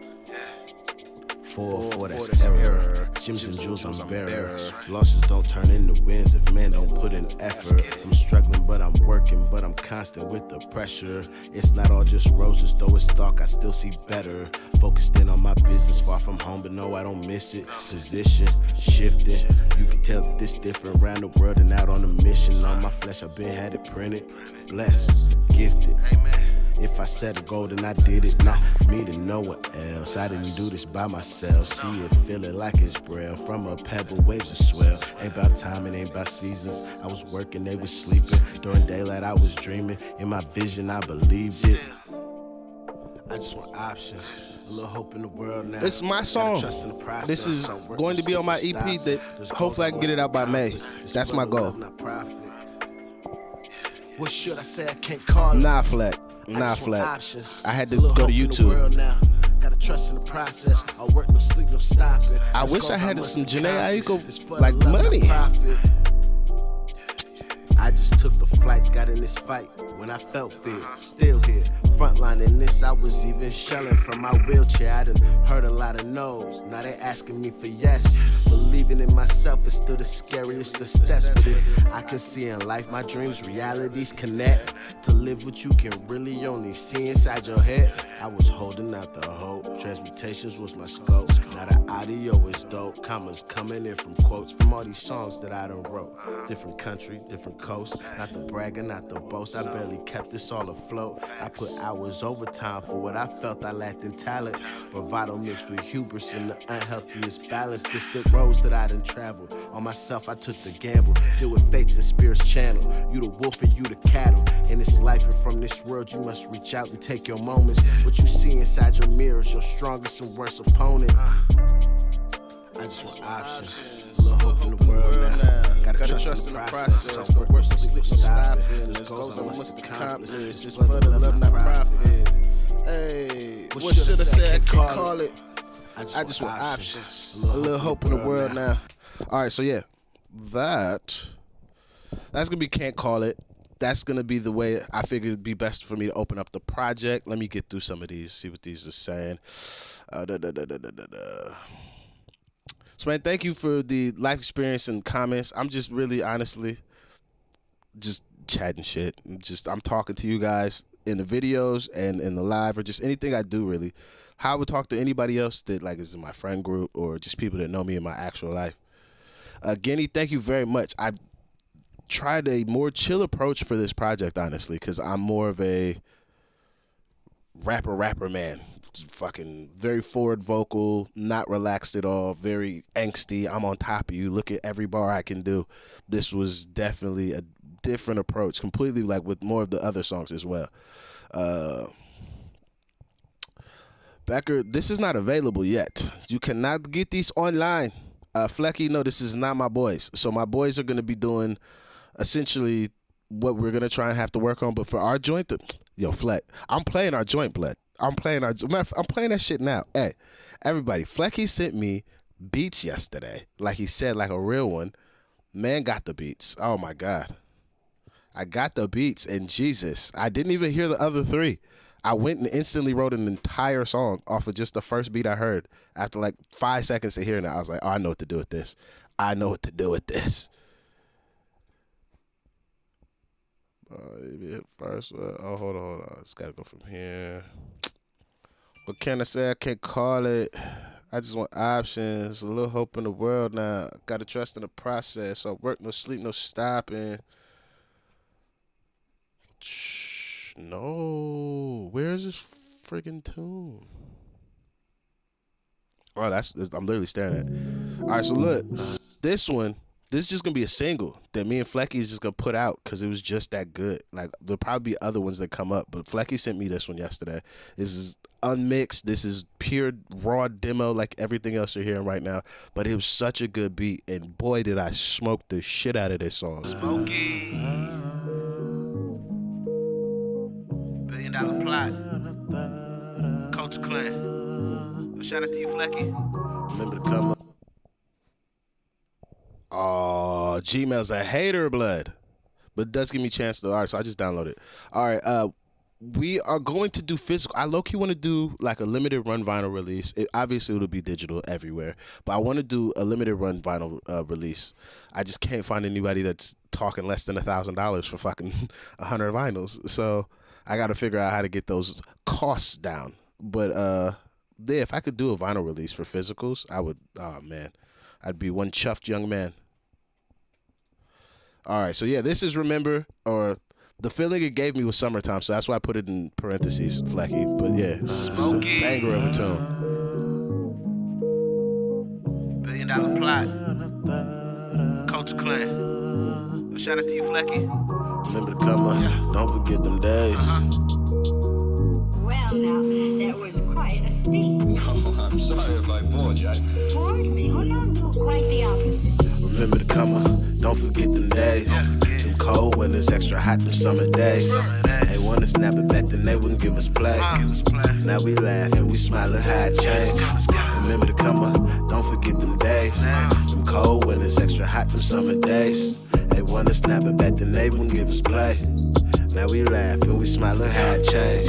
404, that's error. Gems and jewels, I'm bearer. Losses don't turn into wins if men don't put in effort. I'm struggling, but I'm working, but I'm constant with the pressure. It's not all just roses, though it's dark, I still see better. Focused in on my business, far from home, but no, I don't miss it. Position, shifting. You can tell that this different around the world and out on a mission. On my flesh, I've been had it printed. Blessed, gifted. If I set a goal, then I did it. Not me to know what else. I didn't do this by myself. See it, feel it like it's braille. From a pebble, waves of swell. Ain't about time, it ain't about seasons. I was working, they was sleeping. During daylight, I was dreaming. In my vision, I believed it. I just want options. A little hope in the world now.
It's my song. This is going to be on my EP that hopefully I can get it out by May. That's my goal.
What should I say? I can't call it.
Nah, Fleck. I had to go to YouTube.
Gotta trust in the process. I work, no sleep, no stopping.
I wish I had some Janae Aiko like money.
I just took the flights, got in this fight when I felt fear. Still here, frontline in this, I was even shelling from my wheelchair. I done heard a lot of no's, now they asking me for yes. Believing in myself is still the scariest of steps. But if I can see in life my dreams, realities connect. To live what you can really only see inside your head. I was holding out the hope, transmutations was my scope. Now the audio is dope, commas coming in from quotes from all these songs that I done wrote. Different country, different coast, not the bragging, not the boast. I barely kept this all afloat. I put hours overtime for what I felt I lacked in talent. Bravado mixed with hubris and the unhealthiest balance. This the roads that I done traveled. On myself I took the gamble. Deal with fates and spirits channel. You the wolf and you the cattle. In this life and from this world you must reach out and take your moments. What you see inside your mirror is your strongest and worst opponent. I just want options. A little hope in the world now. Gotta trust in the process. So work, no sleep, no stopping. This goals I must accomplish. Just for the love, not profit.
Hey, what should I say? I can't call it. I just want options. A little hope in the world now. All right, so yeah, that's gonna be Can't Call It. That's gonna be the way I figured it'd be best for me to open up the project. Let me get through some of these, see what these are saying. So man, thank you for the life experience and comments. I'm just really honestly just chatting shit. I'm talking to you guys in the videos and in the live or just anything I do really. How I would talk to anybody else that like is in my friend group or just people that know me in my actual life. Guinea, thank you very much. I tried a more chill approach for this project, honestly, because I'm more of a rapper man. Fucking very forward vocal, not relaxed at all, very angsty. I'm on top of you. Look at every bar I can do. This was definitely a different approach, completely like with more of the other songs as well. Becker, this is not available yet. You cannot get these online. Flecky, no, this is not my boys. So my boys are going to be doing essentially what we're going to try and have to work on. But for our joint, yo, Fleck, I'm playing our joint, blood. I'm playing that shit now. Hey, everybody, Flecky sent me beats yesterday. Like he said, like a real one. Man got the beats. Oh, my God. I got the beats, and Jesus, I didn't even hear the other three. I went and instantly wrote an entire song off of just the first beat I heard. After like 5 seconds of hearing it, I was like, oh, I know what to do with this. First, hold on. It's got to go from here. What can I say? I can't call it. I just want options. A little hope in the world now. Got to trust in the process. So work, no sleep, no stopping. No. Where's this friggin' tune? Oh, I'm literally staring at. All right, so look. This is just going to be a single that me and Flecky is just going to put out because it was just that good. Like, there'll probably be other ones that come up, but Flecky sent me this one yesterday. This is unmixed. This is pure raw demo like everything else you're hearing right now, but it was such a good beat, and boy, did I smoke the shit out of this song.
Smokey. $1 billion plot. Culture Clan. Shout out to you, Flecky. Remember to come up.
Gmail's a hater blood, but it does give me a chance to. All right, so I just download it. All right, we are going to do physical. I low-key want to do like a limited run vinyl release. Obviously, it'll be digital everywhere, but I want to do a limited run vinyl release. I just can't find anybody that's talking less than $1,000 for fucking 100 vinyls. So I got to figure out how to get those costs down. But yeah, if I could do a vinyl release for physicals, I would. Oh man, I'd be one chuffed young man. All right, so yeah, this is Remember, or the feeling it gave me was Summertime, so that's why I put it in parentheses, Flecky. But yeah, this is a banger of a tune.
$1 billion plot. Culture Clan. Shout out to you, Flecky.
Remember to come on, don't forget them days.
Well, now, that was quite a speech.
Oh, I'm sorry if I bored you.
Bored me? Oh, no, quite the opposite.
Remember to come on, don't forget them days. Them cold when it's extra hot them summer days. They wanna snap it back, then they wouldn't give us play. Now we laugh and we smile at how it changed. Remember to come on, don't forget them days. Them cold when it's extra hot them summer days. They wanna snap it back, then they wouldn't give us play. Now we laugh and we smile at how it changed.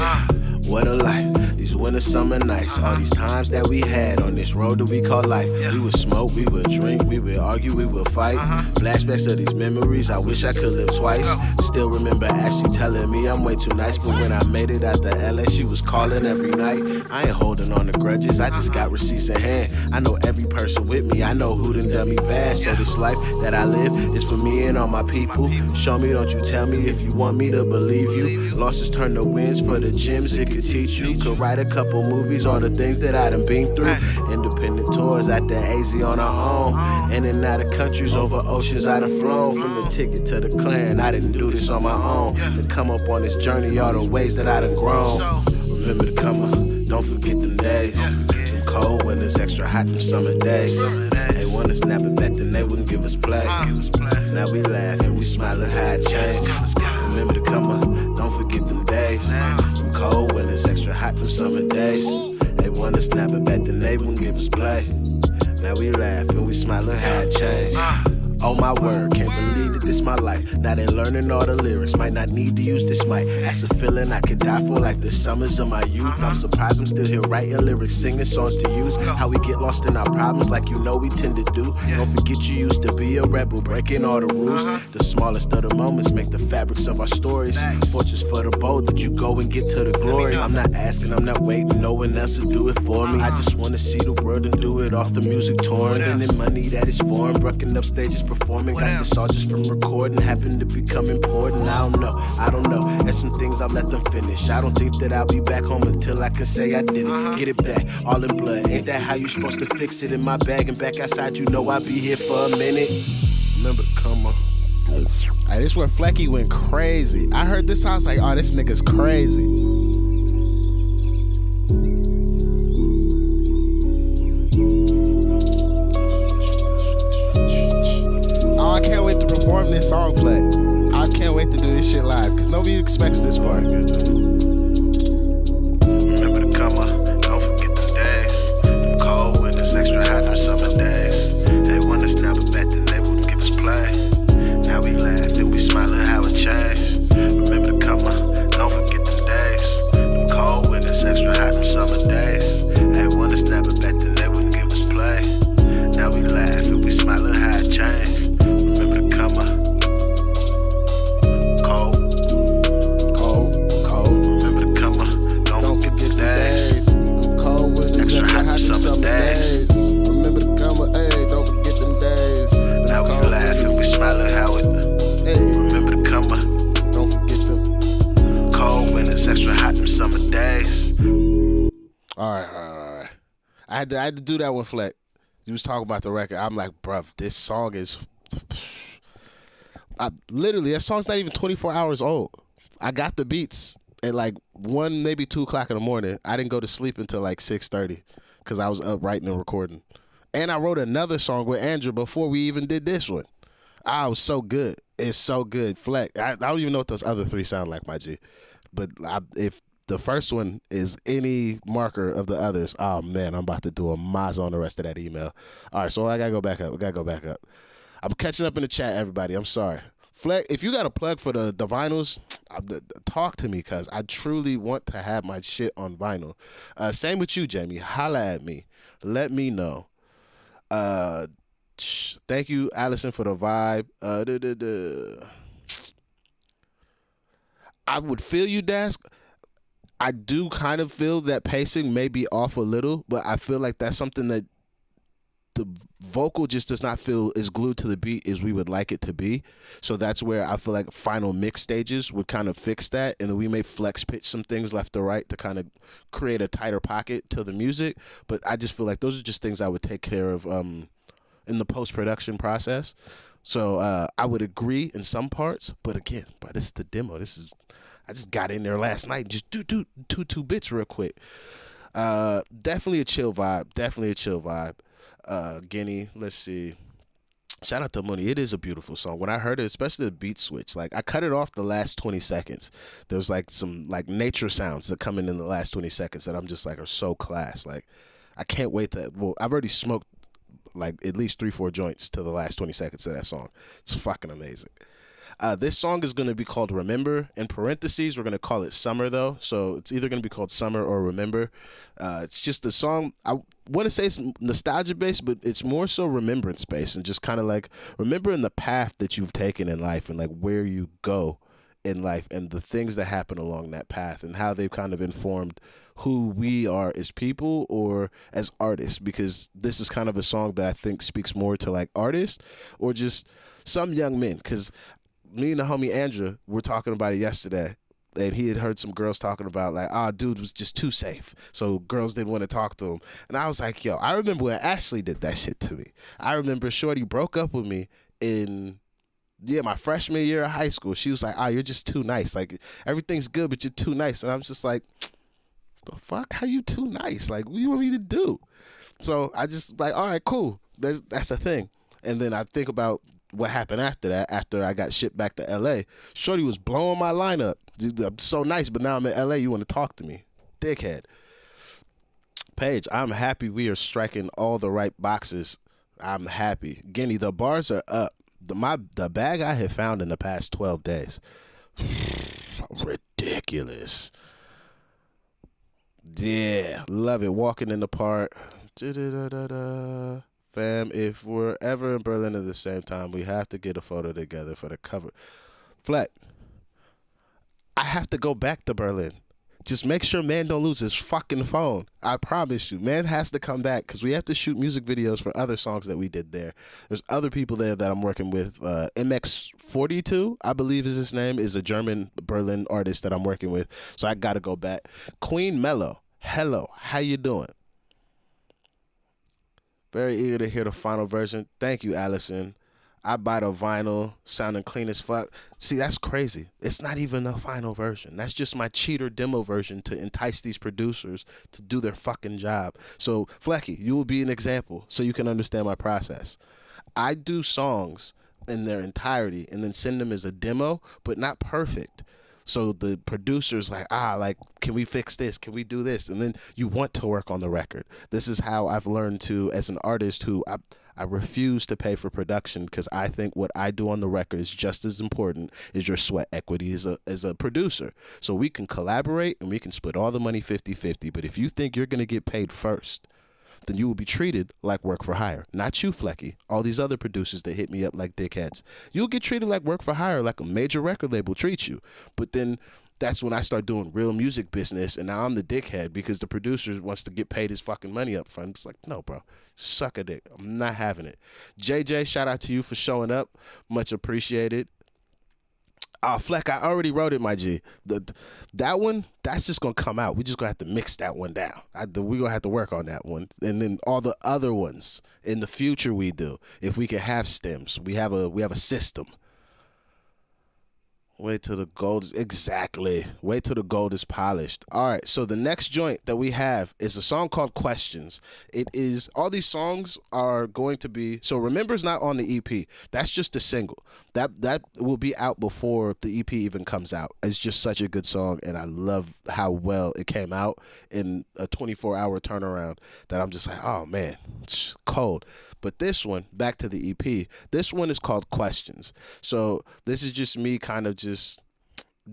What a life, these winter summer nights. All these times that we had on this road that we call life. We would smoke, we would drink, we would argue, we would fight. Flashbacks of these memories, I wish I could live twice. Still remember Ashley telling me I'm way too nice. But when I made it out to LA, she was calling every night. I ain't holding on to grudges, I just got receipts in hand. I know every person with me, I know who done done me bad. So this life that I live is for me and all my people. Show me, don't you tell me if you want me to believe you. Losses turn to wins for the gyms, it could teach you. Could write a couple movies, all the things that I done been through. Independent tours out the AZ on our own. In and out of countries, over oceans I done flown. From the ticket to the clan, I didn't do this on my own. To come up on this journey, all the ways that I done grown. Remember to come on, don't forget them days. Them cold when it's extra hot them summer days. They wanna snap it back, then they wouldn't give us play. Now we laugh and we smile at how it changed. Remember to come on, don't forget them days. Them cold when it's extra hot them summer days. They wanna snap it back, then they wouldn't give us play. Now we laugh and we smile at how it changed. Oh my word, can't believe that this my life. Now they learning all the lyrics, might not need to use this mic. That's a feeling I could die for, like the summers of my youth. I'm surprised I'm still here writing lyrics, singing songs to use. How we get lost in our problems like you know we tend to do. Don't forget you used to be a rebel, breaking all the rules. The smallest of the moments make the fabrics of our stories. Fortunes for the bold that you go and get to the glory. I'm not asking, I'm not waiting, no one else to do it for me. I just wanna see the world and do it off the music touring. And the money that is foreign, breaking up stages, performing. Got this all just from recording, happened to become important. I don't know. There's some things I'll let them finish. I don't think that I'll be back home until I can say I did it. Get it back, all in blood. Ain't that how you supposed to fix it? In my bag and back outside, you know I'll be here for a minute. Remember to come on.
Hey, this is where Flecky went crazy. I heard this, I was like, oh, this nigga's crazy. I can't wait to perform this song, Fleck. I can't wait to do this shit live, because nobody expects this part.
Remember to come on, don't forget the days. Them cold when it's extra hot them summer days. They wanna snap it back, then they wouldn't give us play. Now we laugh and we smile at how it changed. Remember to come on, don't forget the days. Them cold when it's extra hot them summer days. They wanna snap it back, then they wouldn't give us play. Now we laugh and we smile at how it changed. Summer days.
Remember to come on, hey, don't forget them days.
Now we laugh and we smile at how it.
Hey,
remember to come on,
don't forget them
cold when it's extra hot them summer days.
All right. I had to do that one, Fleck. You was talking about the record. I'm like, bruv, this song is literally, that song's not even 24 hours old. I got the beats at like 1, maybe 2 o'clock in the morning. I didn't go to sleep until like 6:30 because I was up writing and recording. And I wrote another song with Andrew before we even did this one. Ah, it was so good. It's so good. Fleck, I don't even know what those other 3 sound like, my G. But if the first one is any marker of the others, oh man, I'm about to do a Maz on the rest of that email. All right, so I gotta go back up.
I'm catching up in the chat, everybody. I'm sorry. Fleck, if you got a plug for the vinyls, talk to me, cause I truly want to have my shit on vinyl. Same with you, Jamie. Holla at me. Let me know. Thank you, Allison, for the vibe. I would feel you, Dask. I do kind of feel that pacing may be off a little, but I feel like that's something that the vocal just does not feel as glued to the beat as we would like it to be. So that's where I feel like final mix stages would kind of fix that, and then we may flex pitch some things left to right to kind of create a tighter pocket to the music. But I just feel like those are just things I would take care of in the post-production process. So I would agree in some parts, but again, this is the demo. I just got in there last night and just do two bits real quick. Definitely a chill vibe. Guinea, let's see. Shout out to Mooney. It is a beautiful song. When I heard it, especially the beat switch, like I cut it off the last 20 seconds. There's like some like nature sounds that come in the last 20 seconds that I'm just like are so class. Like I can't wait to. Well, I've already smoked like at least 3-4 joints to the last 20 seconds of that song. It's fucking amazing. This song is going to be called Remember. In parentheses, we're going to call it Summer, though. So it's either going to be called Summer or Remember. It's just a song, I want to say it's nostalgia-based, but it's more so remembrance-based and just kind of like remembering the path that you've taken in life and like where you go in life and the things that happen along that path and how they've kind of informed who we are as people or as artists, because this is kind of a song that I think speaks more to like artists or just some young men, because me and the homie Andrew were talking about it yesterday, and he had heard some girls talking about like, dude was just too safe, so girls didn't want to talk to him. And I was like, yo, I remember when Ashley did that shit to me. I remember Shorty broke up with me in my freshman year of high school. She was like, you're just too nice. Like everything's good, but you're too nice. And I was just like, the fuck? How you too nice? Like, what do you want me to do? So I just like, all right, cool. That's a thing. And then I think about what happened after that, after I got shipped back to LA. Shorty was blowing my lineup. Dude, I'm so nice, but now I'm in LA, you want to talk to me. Dickhead. Paige, I'm happy we are striking all the right boxes. I'm happy. Guinea, the bars are up. The bag I have found in the past 12 days. Ridiculous. Yeah, love it. Walking in the park. Fam, if we're ever in Berlin at the same time, we have to get a photo together for the cover. Fleck, I have to go back to Berlin. Just make sure man don't lose his fucking phone. I promise you. Man has to come back because we have to shoot music videos for other songs that we did there. There's other people there that I'm working with. MX42, I believe is his name, is a German Berlin artist that I'm working with. So I got to go back. Queen Mello, hello, how you doing? Very eager to hear the final version. Thank you, Allison. I buy the vinyl, sounding clean as fuck. See, that's crazy. It's not even a final version. That's just my cheater demo version to entice these producers to do their fucking job. So, Flecky, you will be an example so you can understand my process. I do songs in their entirety and then send them as a demo, but not perfect. So the producer's like, can we fix this? Can we do this? And then you want to work on the record. This is how I've learned to, as an artist who I refuse to pay for production because I think what I do on the record is just as important as your sweat equity as a producer. So we can collaborate and we can split all the money 50-50. But if you think you're going to get paid first, then you will be treated like work for hire. Not you, Flecky. All these other producers that hit me up like dickheads. You'll get treated like work for hire, like a major record label treats you. But then that's when I start doing real music business, and now I'm the dickhead because the producer wants to get paid his fucking money up front. It's like, no, bro. Suck a dick. I'm not having it. JJ, shout out to you for showing up. Much appreciated. Fleck, I already wrote it, my G. That one, that's just going to come out. We just going to have to mix that one down. We're going to have to work on that one. And then all the other ones in the future we do. If we can have stems, we have a system. Wait till the gold is exactly. Wait till the gold is polished. All right. So the next joint that we have is a song called Questions. It is, all these songs are going to be, so Remember's not on the EP. That's just a single. That will be out before the EP even comes out. It's just such a good song, and I love how well it came out in a 24-hour turnaround that I'm just like, oh man, cold. But this one, back to the EP, this one is called Questions. So this is just me kind of just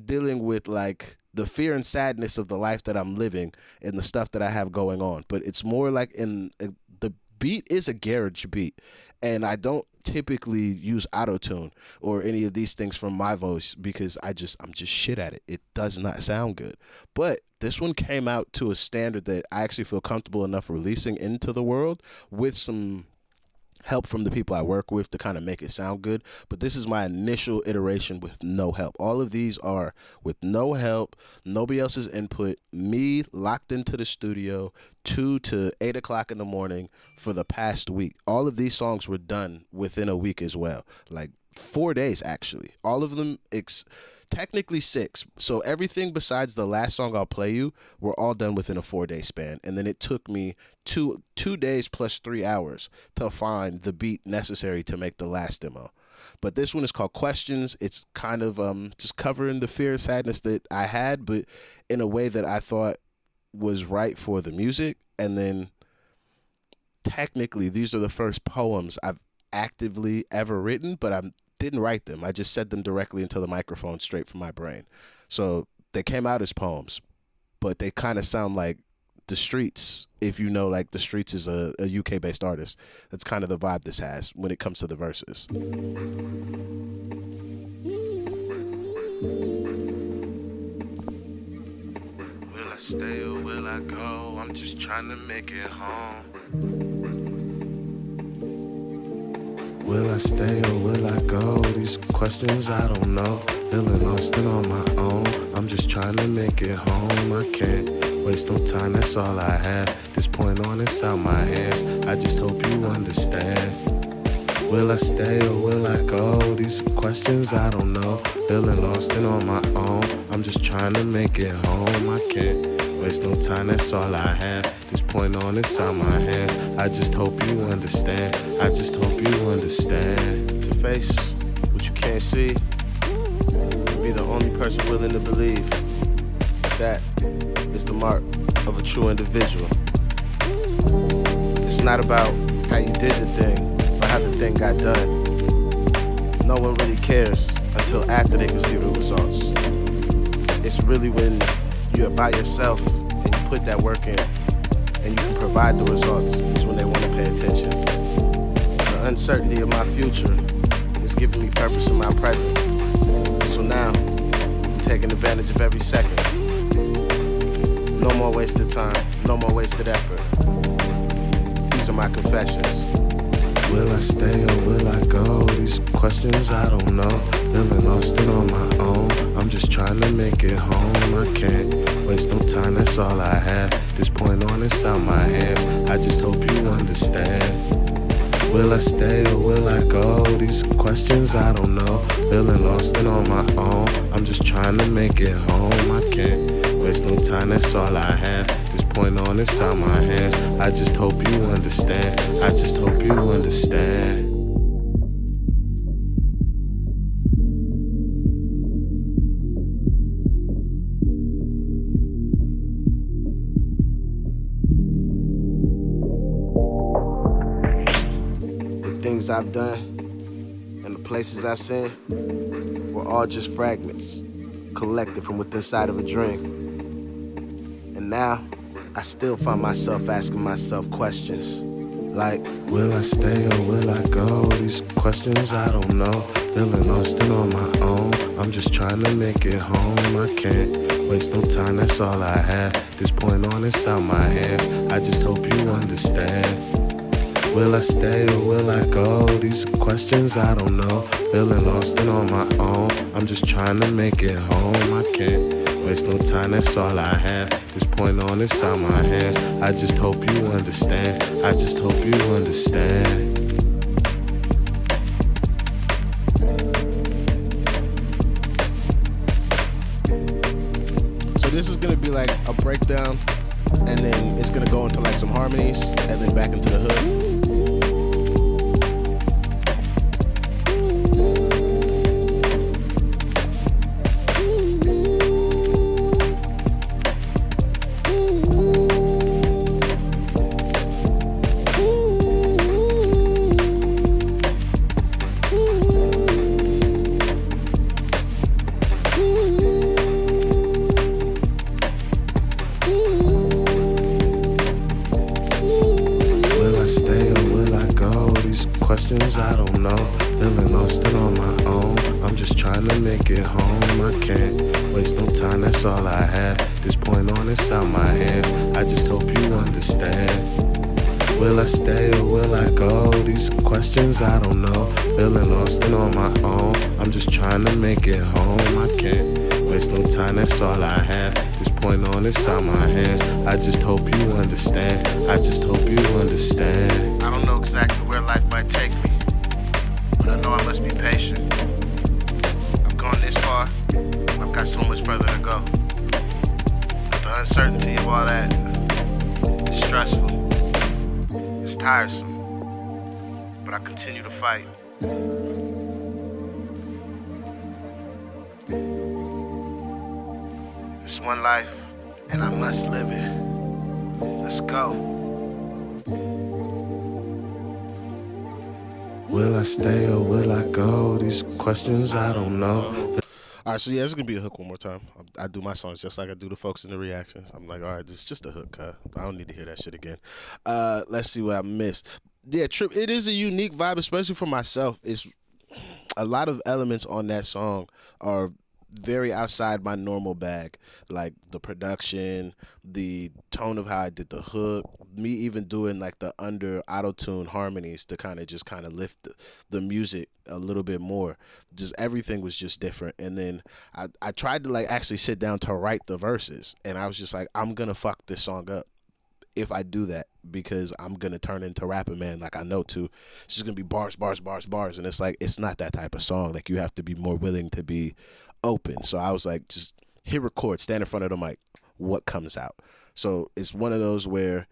dealing with like the fear and sadness of the life that I'm living and the stuff that I have going on. But it's more like the beat is a garage beat, and I don't typically use auto-tune or any of these things from my voice because I'm just shit at it. It does not sound good. But this one came out to a standard that I actually feel comfortable enough releasing into the world with some help from the people I work with to kind of make it sound good. But this is my initial iteration with no help. All of these are with no help, nobody else's input, me locked into the studio 2 to 8 o'clock in the morning for the past week. All of these songs were done within a week as well, like 4 days actually. All of them technically 6. So everything besides the last song I'll play you were all done within a 4-day span. And then it took me two days plus 3 hours to find the beat necessary to make the last demo. But this one is called Questions. It's kind of just covering the fear and sadness that I had, but in a way that I thought was right for the music. And then technically these are the first poems I've actively ever written, but I didn't write them. I just said them directly into the microphone straight from my brain. So they came out as poems, but they kind of sound like The Streets. If you know, like The Streets is a UK based artist. That's kind of the vibe this has when it comes to the verses. Will I stay or will I go? I'm just trying to make it home. Will I stay or will I go? These questions I don't know. Feeling lost and on my own. I'm just trying to make it home. I can't waste no time, that's all I have. This point on, it's out my hands. I just hope you understand. Will I stay or will I go? These questions I don't know. Feeling lost and on my own. I'm just trying to make it home. I can't waste no time, that's all I have. This point on, it's out my hands. I just hope you understand. I just hope you understand. To face what you can't see, be the only person willing to believe. That is the mark of a true individual. It's not about how you did the thing, but how the thing got done. No one really cares until after they can see the results. It's really when you're by yourself and you put that work in and you can provide the results is when they want to pay attention. The uncertainty of my future is giving me purpose in my present. So now, I'm taking advantage of every second. No more wasted time, no more wasted effort. These are my confessions. Will I stay or will I go? These questions I don't know. Feeling lost and on my own. I'm just trying to make it home. I can't waste no time, that's all I have. This point on, it's out my hands. I just hope you understand. Will I stay or will I go? These questions I don't know. Feeling lost and on my own. I'm just trying to make it home. I can't waste no time, that's all I have. This point on, it's out my hands. I just hope you understand. I just hope you understand. Things I've done and the places I've seen were all just fragments collected from within inside of a dream. And now I still find myself asking myself questions like, will I stay or will I go? These questions I don't know. Feeling lost and on my own. I'm just trying to make it home. I can't waste no time, that's all I have. This point on, it's out my hands. I just hope you understand. Will I stay or will I go? These questions I don't know. Feeling lost and on my own. I'm just trying to make it home. I can't waste no time, that's all I have. This point on, it's out my hands. I just hope you understand. I just hope you understand. So this is gonna be like a breakdown, and then it's gonna go into like some harmonies, and then back into the hood. questions I don't know. Feeling lost and on my own. I'm just trying to make it home. I can't waste no time, that's all I have. This point on, it's out my hands. I just hope you understand. Will I stay or will I go? These questions I don't know. Feeling lost and on my own. I'm just trying to make it home. I can't waste no time, that's all I have. This point on, it's out my hands. I just hope you understand. I just hope you understand.
I don't know exactly where life might take me, but I know I must be patient. I've gone this far, I've got so much further to go. But the uncertainty of all that is stressful. It's tiresome, but I continue to fight. It's one life, and I must live it. Let's go.
Will I stay or will I go? These questions I don't know.
All right, so yeah, this is going to be a hook one more time. I do my songs just like I do the folks in the reactions. I'm like, all right, this is just a hook, huh? I don't need to hear that shit again. Let's see what I missed. Yeah, Trip, it is a unique vibe, especially for myself. It's a lot of elements on that song are very outside my normal bag, like the production, the tone of how I did the hook, me even doing like the under auto-tune harmonies to kind of lift the music a little bit more. Just everything was just different. And then I tried to like actually sit down to write the verses, and I was just like, I'm gonna fuck this song up if I do that, because I'm gonna turn into Rapper Man like I know to. It's just gonna be bars, bars, bars, bars, and it's like, it's not that type of song. Like, you have to be more willing to be open. So I was like, just hit record, stand in front of the mic, what comes out. So it's one of those where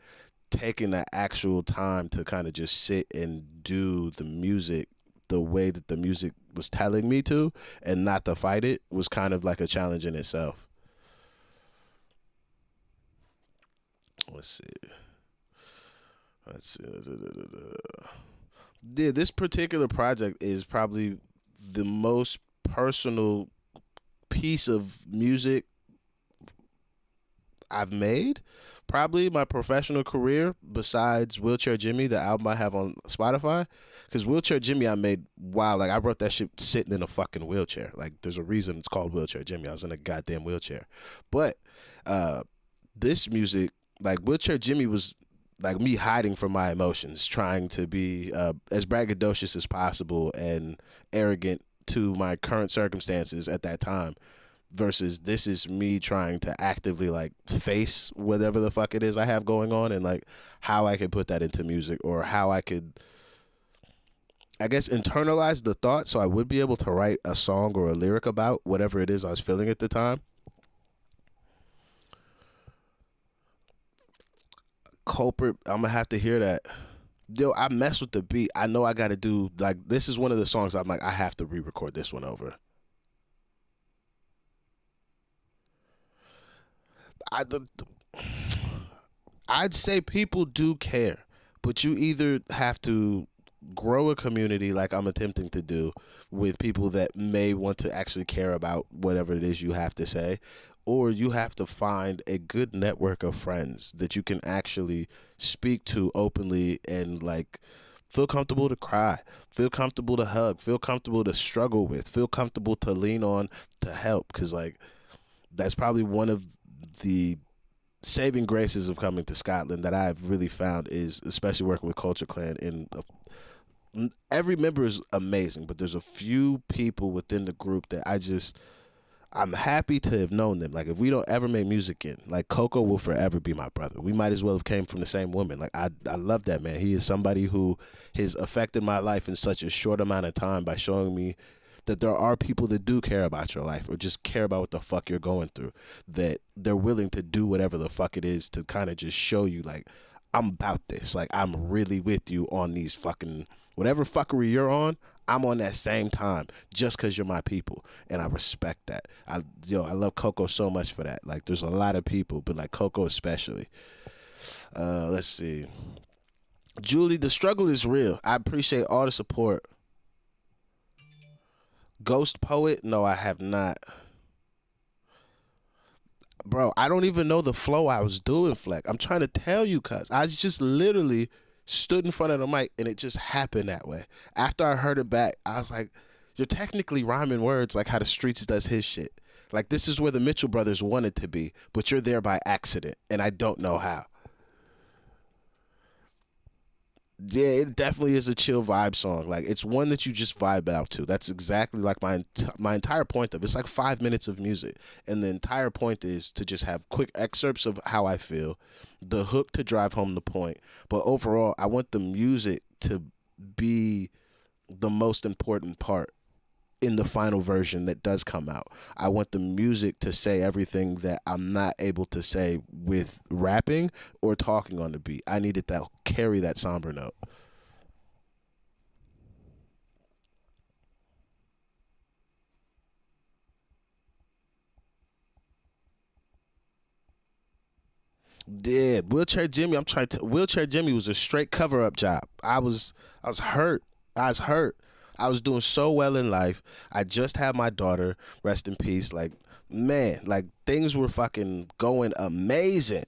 taking the actual time to kind of just sit and do the music the way that the music was telling me to, and not to fight it, was kind of like a challenge in itself. Let's see. Yeah, this particular project is probably the most personal piece of music I've made. Probably my professional career, besides Wheelchair Jimmy, the album I have on Spotify. Because Wheelchair Jimmy I made, wow, like I wrote that shit sitting in a fucking wheelchair. Like, there's a reason it's called Wheelchair Jimmy. I was in a goddamn wheelchair. But this music, like Wheelchair Jimmy, was like me hiding from my emotions, trying to be as braggadocious as possible and arrogant to my current circumstances at that time, versus this is me trying to actively like face whatever the fuck it is I have going on, and like how I could put that into music, or how I could, I guess, internalize the thought so I would be able to write a song or a lyric about whatever it is I was feeling at the time. Culprit, I'm gonna have to hear that. Yo, I mess with the beat. I know I gotta do, like, this is one of the songs I'm like, I have to re-record this one over. I'd say people do care, but you either have to grow a community like I'm attempting to do with people that may want to actually care about whatever it is you have to say, or you have to find a good network of friends that you can actually speak to openly and like feel comfortable to cry, feel comfortable to hug, feel comfortable to struggle with, feel comfortable to lean on to help. Because like that's probably one of the saving graces of coming to Scotland that I've really found, is especially working with Culture Clan. And every member is amazing, but there's a few people within the group that I'm happy to have known them. Like, if we don't ever make music in, like, Coco will forever be my brother. We might as well have came from the same woman. Like, I love that man. He is somebody who has affected my life in such a short amount of time by showing me that there are people that do care about your life, or just care about what the fuck you're going through, that they're willing to do whatever the fuck it is to kind of just show you, like, I'm about this. Like, I'm really with you on these fucking, whatever fuckery you're I'm on that same time, just because you're my people, and I respect that. I love Coco so much for that. Like, there's a lot of people, but like Coco especially. Let's see. Julie, the struggle is real. I appreciate all the support. Ghost Poet? No, I have not. Bro, I don't even know the flow I was doing, Fleck. I'm trying to tell you, cuz I was just literally
stood in front of the mic, and it just happened that way. After I heard it back, I was like, you're technically rhyming words like how the Streets does his shit. Like, this is where the Mitchell brothers wanted to be, but you're there by accident, and I don't know how. Yeah, it definitely is a chill vibe song. Like, it's one that you just vibe out to. That's exactly like my entire point of it. It's like 5 minutes of music, and the entire point is to just have quick excerpts of how I feel, the hook to drive home the point. But overall, I want the music to be the most important part in the final version that does come out. I want the music to say everything that I'm not able to say with rapping or talking on the beat. I need it to carry that somber note. Yeah, Wheelchair Jimmy. Wheelchair Jimmy was a straight cover up job. I was hurt. I was doing so well in life. I just had my daughter, rest in peace. Like, man, like, things were fucking going amazing.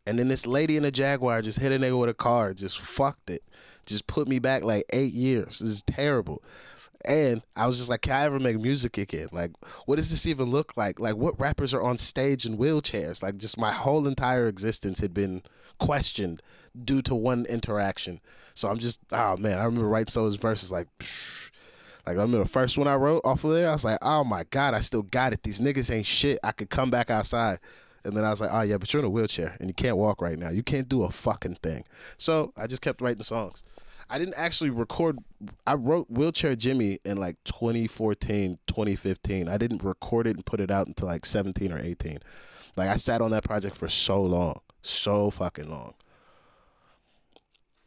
And then this lady in a Jaguar just hit a nigga with a car, just fucked it. Just put me back like 8 years. This is terrible. And I was just like, can I ever make music again? Like, what does this even look like? Like, what rappers are on stage in wheelchairs? Like, just my whole entire existence had been questioned due to one interaction. So I'm just, oh man, I remember writing some of his verses like I remember the first one I wrote off of there, I was like, oh my God, I still got it. These niggas ain't shit. I could come back outside. And then I was like, oh yeah, but you're in a wheelchair and you can't walk right now. You can't do a fucking thing. So I just kept writing songs. I didn't actually record. I wrote Wheelchair Jimmy in like 2014, 2015. I didn't record it and put it out until like 17 or 18. Like, I sat on that project for so long, so fucking long.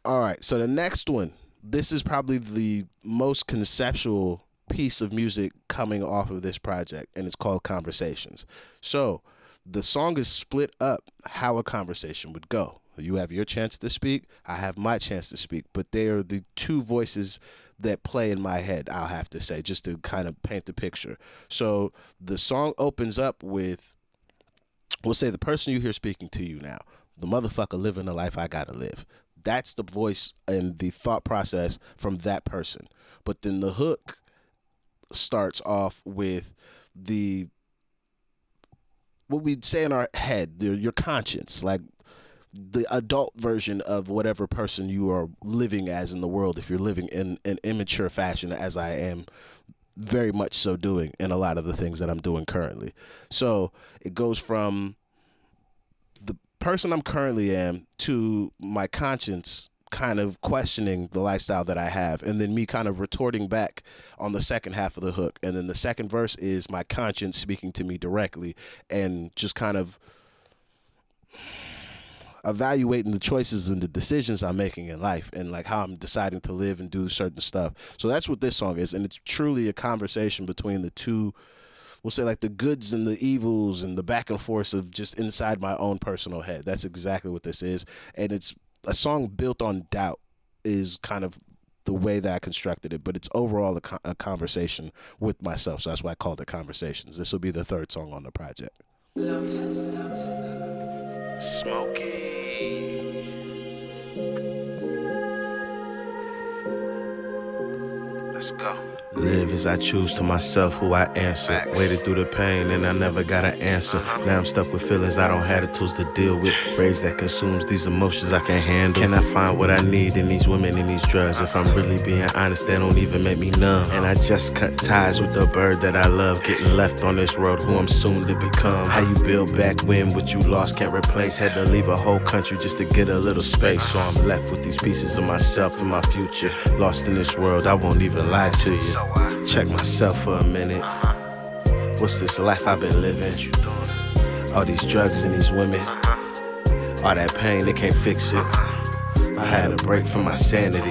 All right, so the next one, this is probably the most conceptual piece of music coming off of this project, and it's called Conversations. So the song is split up how a conversation would go. You have your chance to speak, I have my chance to speak, but they are the two voices that play in my head, I'll have to say, just to kind of paint the picture. So the song opens up with, we'll say, the person you hear speaking to you now, the motherfucker living the life I gotta live. That's the voice and the thought process from that person. But then the hook starts off with what we'd say in our head, your conscience, like the adult version of whatever person you are living as in the world, if you're living in an immature fashion, as I am very much so doing in a lot of the things that I'm doing currently. So it goes from the person I'm currently am to my conscience kind of questioning the lifestyle that I have, and then me kind of retorting back on the second half of the hook. And then the second verse is my conscience speaking to me directly and just kind of evaluating the choices and the decisions I'm making in life and like how I'm deciding to live and do certain stuff. So that's what this song is, and it's truly a conversation between the two, we'll say, like the goods and the evils and the back and forth of just inside my own personal head. That's exactly what this is. And it's a song built on doubt is kind of the way that I constructed it, but it's overall a conversation with myself. So that's why I called it Conversations. This will be the third song on the project. Smokey. Let's go. Live as I choose to myself who I answer. Facts. Waited through the pain and I never got an answer. Now I'm stuck with feelings I don't have the tools to deal with. Rage that consumes these emotions I can't handle. Can I find what I need in these women and these drugs? If I'm really being honest, they don't even make me numb. And I just cut ties with the bird that I love. Getting left on this road who I'm soon to become. How you build back when what you lost can't replace. Had to leave a whole country just to get a little space. So I'm left with these pieces of myself and my future. Lost in this world, I won't even lie to you. Check myself for a minute. What's this life I've been living? All these drugs and these women. All that pain, they can't fix it. I had a break from my sanity.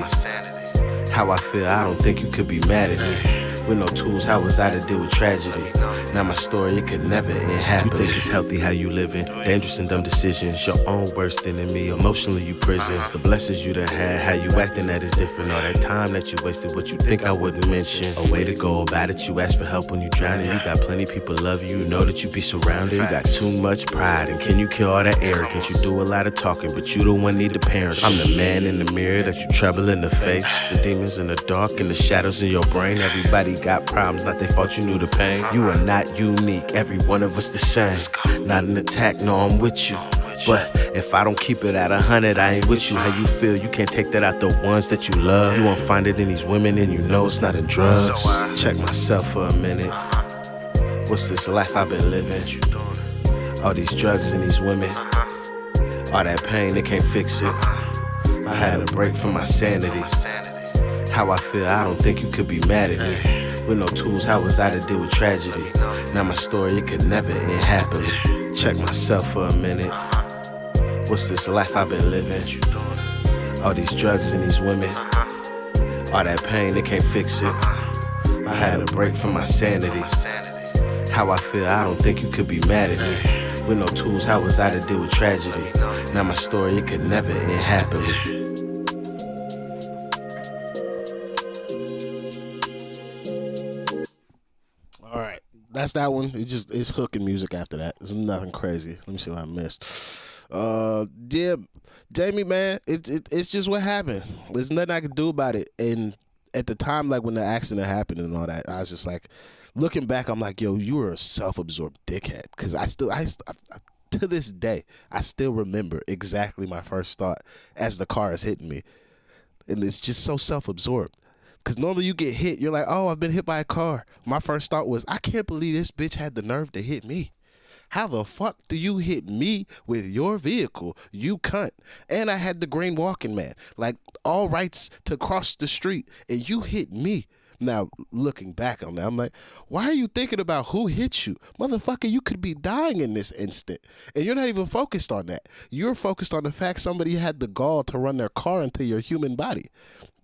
How I feel, I don't think you could be mad at me. With no tools, how was I to deal with tragedy? Now my story, it could never end happily. You think it's healthy how you living? Dangerous and dumb decisions, your own worst enemy. Emotionally you prison. The blessings you done had, how you acting that is different. All that time that you wasted, what you think I wouldn't mention. A way to go about it, you ask for help when you drowning. You got plenty people love you, you know that you be surrounded. You got too much pride, and can you kill all that arrogance? You do a lot of talking, but you the one need the parents. I'm the man in the mirror that you trouble in the face. The demons in the dark and the shadows in your brain. Everybody got problems, not they fault, you knew the pain. You are not unique, every one of us the same. Not an attack, no, I'm with you. But if I don't keep it at 100, I ain't with you. How you feel, you can't take that out the ones that you love. You won't find it in these women, and you know it's not in drugs. Check myself for a minute. What's this life I've been living? All these drugs and these women. All that pain, they can't fix it. I had a break from my sanity. How I feel, I don't think you could be mad at me. With no tools, how was I to deal with tragedy? Now my story, it could never end happily. Check myself for a minute. What's this life I've been living? All these drugs and these women. All that pain, they can't fix it. I had a break from my sanity. How I feel, I don't think you could be mad at me. With no tools, how was I to deal with tragedy? Now my story, it could never end happily.
All right, that's that one. It's hooking music after that. There's nothing crazy. Let me see what I missed. Yeah, Jamie, man, it's just what happened. There's nothing I can do about it. And at the time, like when the accident happened and all that, I was just like, looking back, I'm like, yo, you were a self-absorbed dickhead. Because I to this day, I still remember exactly my first thought as the car is hitting me. And it's just so self-absorbed. Because normally you get hit, you're like, oh, I've been hit by a car. My first thought was, I can't believe this bitch had the nerve to hit me. How the fuck do you hit me with your vehicle, you cunt? And I had the green walking man, like all rights to cross the street, and you hit me. Now, looking back on that, I'm like, why are you thinking about who hit you? Motherfucker, you could be dying in this instant. And you're not even focused on that. You're focused on the fact somebody had the gall to run their car into your human body.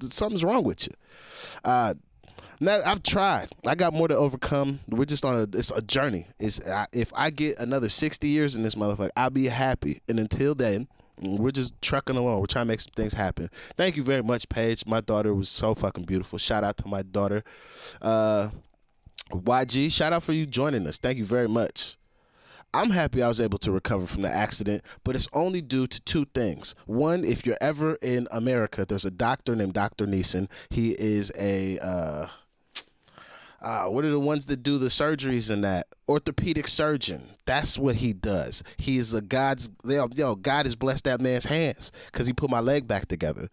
Something's wrong with you. Now, I've tried. I got more to overcome. We're just it's a journey. If I get another 60 years in this motherfucker, I'll be happy. And until then, we're just trucking along. We're trying to make some things happen. Thank you very much, Paige. My daughter was so fucking beautiful. Shout out to my daughter. YG, shout out for you joining us. Thank you very much. I'm happy I was able to recover from the accident, but it's only due to two things. One, if you're ever in America, there's a doctor named Dr. Neeson. He is a... what are the ones that do the surgeries and that? Orthopedic surgeon. That's what he does. He is God has blessed that man's hands because he put my leg back together.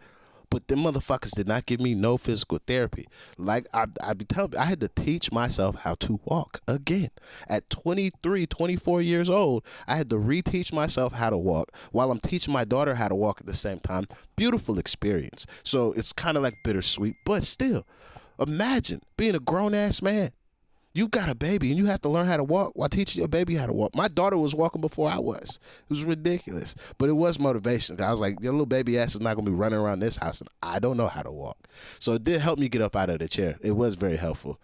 But them motherfuckers did not give me no physical therapy. Like I be telling you, I had to teach myself how to walk again. At 23, 24 years old, I had to reteach myself how to walk while I'm teaching my daughter how to walk at the same time. Beautiful experience. So it's kind of like bittersweet, but still. Imagine being a grown-ass man. You got a baby and you have to learn how to walk while teaching your baby how to walk. My daughter was walking before I was. It was ridiculous. But it was motivation. I was like, your little baby ass is not going to be running around this house and I don't know how to walk. So it did help me get up out of the chair. It was very helpful.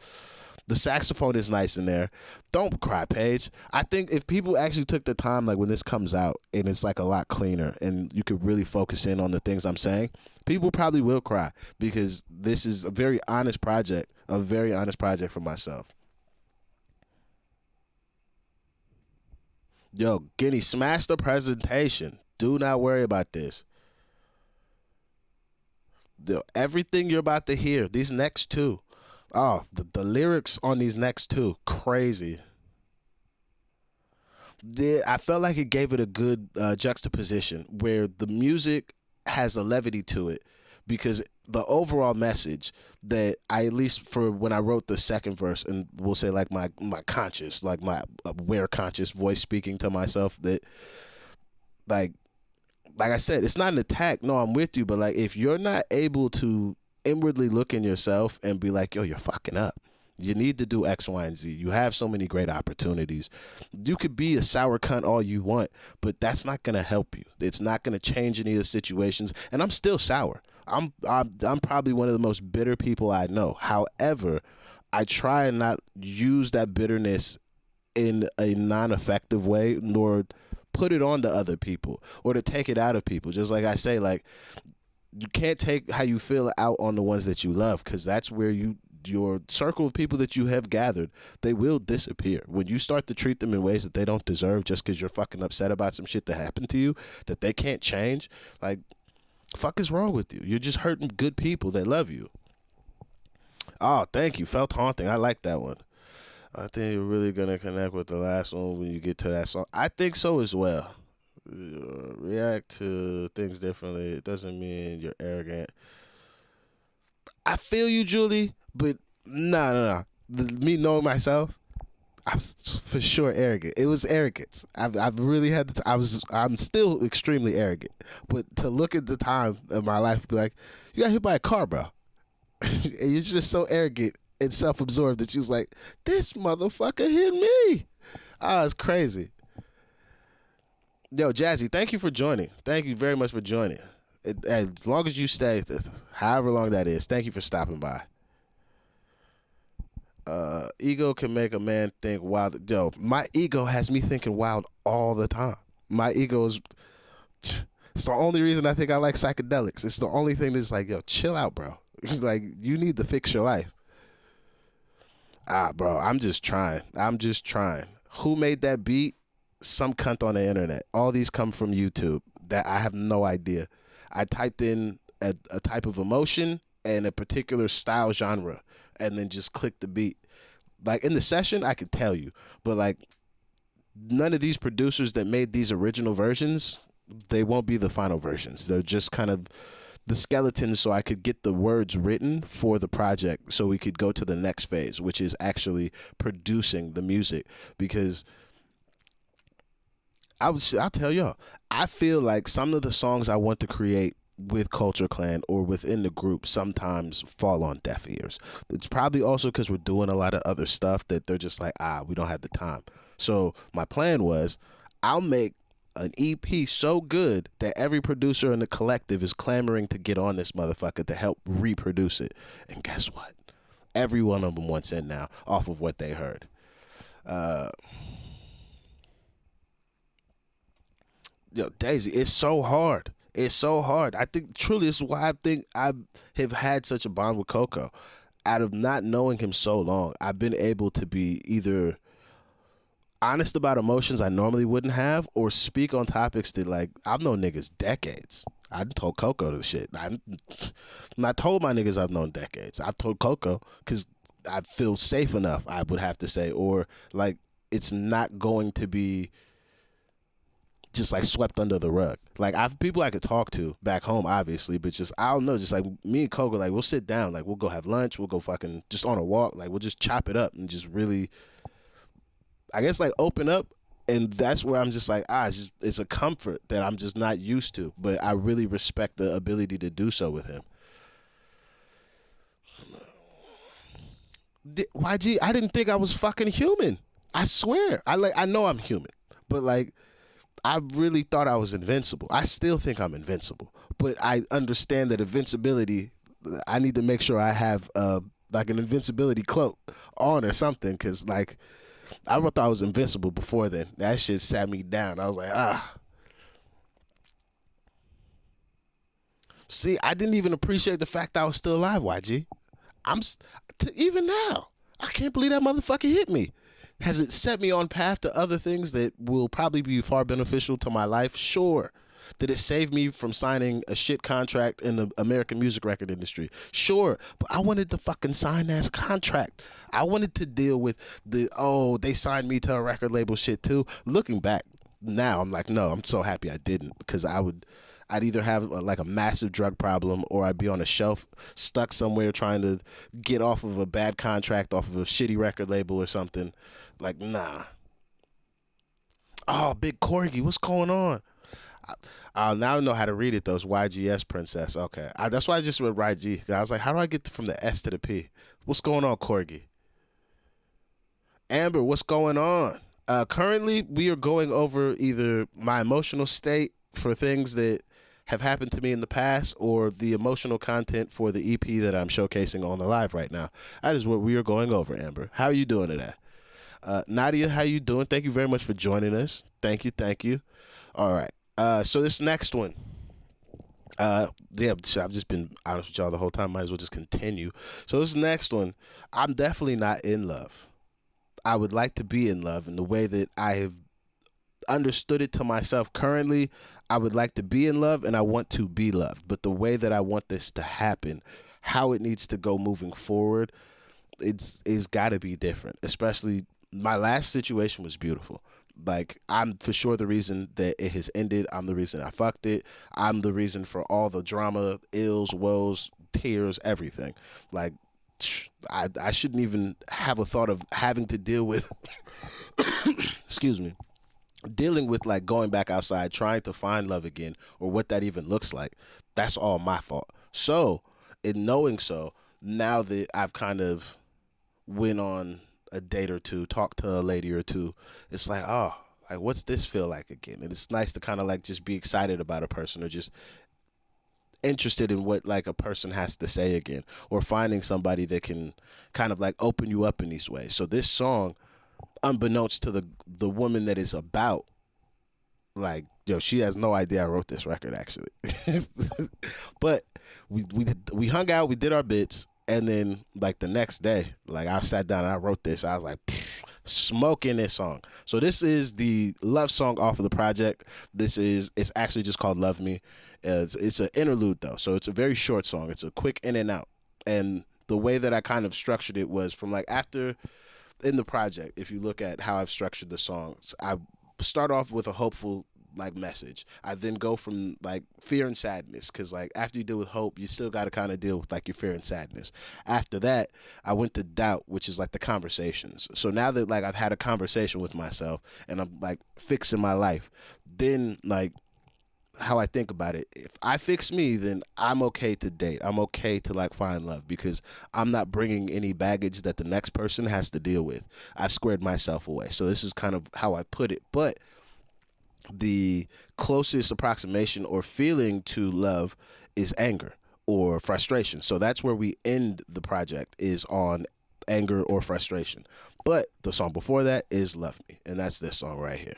The saxophone is nice in there. Don't cry, Paige. I think if people actually took the time, like when this comes out and it's like a lot cleaner and you could really focus in on the things I'm saying, people probably will cry because this is a very honest project for myself. Yo, Guinea, smash the presentation. Do not worry about this. Everything you're about to hear, these next two, the lyrics on these next two, crazy. I felt like it gave it a good juxtaposition where the music has a levity to it because the overall message that I, at least for when I wrote the second verse, and we'll say like my conscious, like my aware conscious voice speaking to myself that like I said, it's not an attack. No, I'm with you. But like, if you're not able to inwardly look in yourself and be like, yo, you're fucking up. You need to do X, Y, and Z. You have so many great opportunities. You could be a sour cunt all you want, but that's not going to help you. It's not going to change any of the situations. And I'm still sour. I'm probably one of the most bitter people I know. However,
I try and not use that bitterness in a non-effective way, nor put it on to other people or to take it out of people. Just like I say, like, you can't take how you feel out on the ones that you love, because that's where your circle of people that you have gathered, they will disappear. When you start to treat them in ways that they don't deserve just because you're fucking upset about some shit that happened to you that they can't change, like, fuck is wrong with you? You're just hurting good people that love you. Oh, thank you. Felt haunting. I like that one. I think you're really going to connect with the last one when you get to that song. I think so as well. React to things differently. It doesn't mean you're arrogant. I feel you, Julie, but no. Me knowing myself, I was for sure arrogant. It was arrogance. I've really had. I'm still extremely arrogant. But to look at the time of my life, and be like, you got hit by a car, bro, and you're just so arrogant and self-absorbed that you was like, this motherfucker hit me. Oh, it's crazy. Yo, Jazzy, thank you for joining. Thank you very much for joining. As long as you stay, however long that is, thank you for stopping by. Ego can make a man think wild. Yo, my ego has me thinking wild all the time. My ego is, it's the only reason I think I like psychedelics. It's the only thing that's like, yo, chill out, bro. Like, you need to fix your life. Bro, I'm just trying. Who made that beat? Some cunt on the internet. All these come from YouTube that I have no idea. I typed in a type of emotion and a particular style genre and then just clicked the beat. Like, in the session, I could tell you. But, like, none of these producers that made these original versions, they won't be the final versions. They're just kind of the skeletons so I could get the words written for the project so we could go to the next phase, which is actually producing the music. Because I'll tell y'all, I feel like some of the songs I want to create with Culture Clan or within the group sometimes fall on deaf ears. It's probably also because we're doing a lot of other stuff that they're just like, we don't have the time. So my plan was, I'll make an EP so good that every producer in the collective is clamoring to get on this motherfucker to help reproduce it. And guess what? Every one of them wants in now off of what they heard. Yo, Daisy, it's so hard. It's so hard. I think truly this is why I think I have had such a bond with Coco. Out of not knowing him so long, I've been able to be either honest about emotions I normally wouldn't have, or speak on topics that, like, I've known niggas decades. I told Coco the shit. I'm not told my niggas I've known decades. I've told Coco because I feel safe enough, I would have to say, or like it's not going to be just like swept under the rug. Like, I've people I could talk to back home, obviously, but just, I don't know, just like me and Coco, like, we'll sit down, like, we'll go have lunch, we'll go fucking just on a walk, like, we'll just chop it up and just really, I guess, like, open up. And that's where I'm just like, it's a comfort that I'm just not used to, but I really respect the ability to do so with him. YG, I didn't think I was fucking human. I swear. I know I'm human, but like, I really thought I was invincible. I still think I'm invincible, but I understand that invincibility, I need to make sure I have like an invincibility cloak on or something, because like, I thought I was invincible before then. That shit sat me down. I was like, See, I didn't even appreciate the fact that I was still alive, YG. Even now, I can't believe that motherfucker hit me. Has it set me on path to other things that will probably be far beneficial to my life? Sure. Did it save me from signing a shit contract in the American music record industry? Sure. But I wanted to fucking sign that contract. I wanted to deal with they signed me to a record label shit too. Looking back now, I'm like, no, I'm so happy I didn't, because I'd either have like a massive drug problem, or I'd be on a shelf stuck somewhere trying to get off of a bad contract off of a shitty record label or something. Like, nah. Oh, Big Corgi, what's going on? I now know how to read it, though. It's YGS Princess. Okay. That's why I just read YG. I was like, how do I get from the S to the P? What's going on, Corgi? Amber, what's going on? Currently, we are going over either my emotional state for things that have happened to me in the past or the emotional content for the EP that I'm showcasing on the live right now. That is what we are going over, Amber. How are you doing today? Nadia, how you doing? Thank you very much for joining us. Thank you. All right. So this next one. I've just been honest with y'all the whole time. Might as well just continue. So this next one, I'm definitely not in love. I would like to be in love, in the way that I have understood it to myself currently. I would like to be in love and I want to be loved. But the way that I want this to happen, how it needs to go moving forward, it's got to be different. Especially my last situation was beautiful. Like, I'm for sure the reason that it has ended. I'm the reason I fucked it. I'm the reason for all the drama, ills, woes, tears, everything. Like, I shouldn't even have a thought of having to deal with excuse me, dealing with like going back outside trying to find love again, or what that even looks like. That's all my fault. So in knowing, so now that I've kind of went on a date or two, talked to a lady or two, it's like, oh, like, what's this feel like again? And it's nice to kind of like just be excited about a person, or just interested in what like a person has to say again, or finding somebody that can kind of like open you up in these ways. So this song, unbeknownst to the woman that is about, like, yo, she has no idea I wrote this record actually. But we hung out, we did our bits, and then like the next day, like I sat down and I wrote this. I was like, smoking this song. So this is the love song off of the project. It's actually just called Love Me. It's an interlude though, so it's a very short song. It's a quick in and out. And the way that I kind of structured it was from like after in the project, if you look at how I've structured the songs, I start off with a hopeful like message. I then go from like fear and sadness, because like after you deal with hope, you still got to kind of deal with like your fear and sadness. After that, I went to doubt, which is like the conversations. So now that like I've had a conversation with myself and I'm like fixing my life, then like how I think about it, if I fix me, then I'm okay to date. I'm okay to like find love, because I'm not bringing any baggage that the next person has to deal with. I've squared myself away. So this is kind of how I put it. But the closest approximation or feeling to love is anger or frustration. So that's where we end the project, is on anger or frustration. But the song before that is Love Me, and that's this song right here.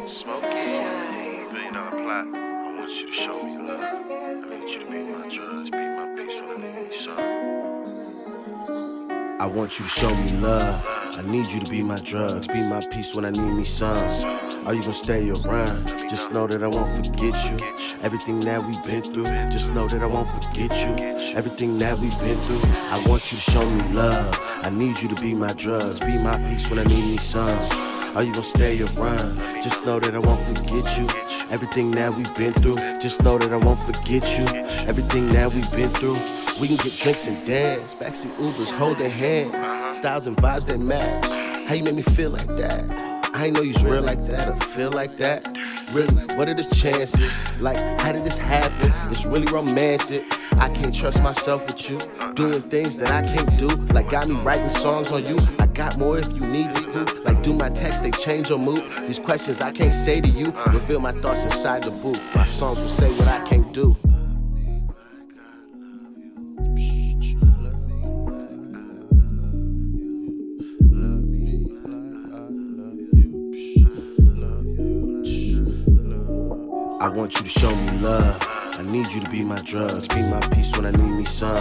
Smokey, $1 billion plot. I want you to show me love. I need you to be my drugs, be my peace when I need some.
I want you to show me love. I need you to be my drugs, be my peace when I need me some. Are you gonna stay around? Just know that I won't forget you. Everything that we've been through, just know that I won't forget you. Everything that we've been through, I want you to show me love. I need you to be my drugs, be my peace when I need me some. Are you gonna stay around? Just know that I won't forget you. Everything that we've been through, just know that I won't forget you. Everything that we've been through. We can get drinks and dance, backseat Ubers holding hands, styles and vibes that match. How you make me feel like that? I ain't know you's real like that or feel like that. Really, what are the chances? Like, how did this happen? It's really romantic. I can't trust myself with you, doing things that I can't do. Like, got me writing songs on you. I got more if you need it. Like, do my text, they change your mood. These questions I can't say to you, reveal my thoughts inside the booth. My songs will say what I can't do. I want you to show me love. I need you to be my drugs, be my peace when I need me some.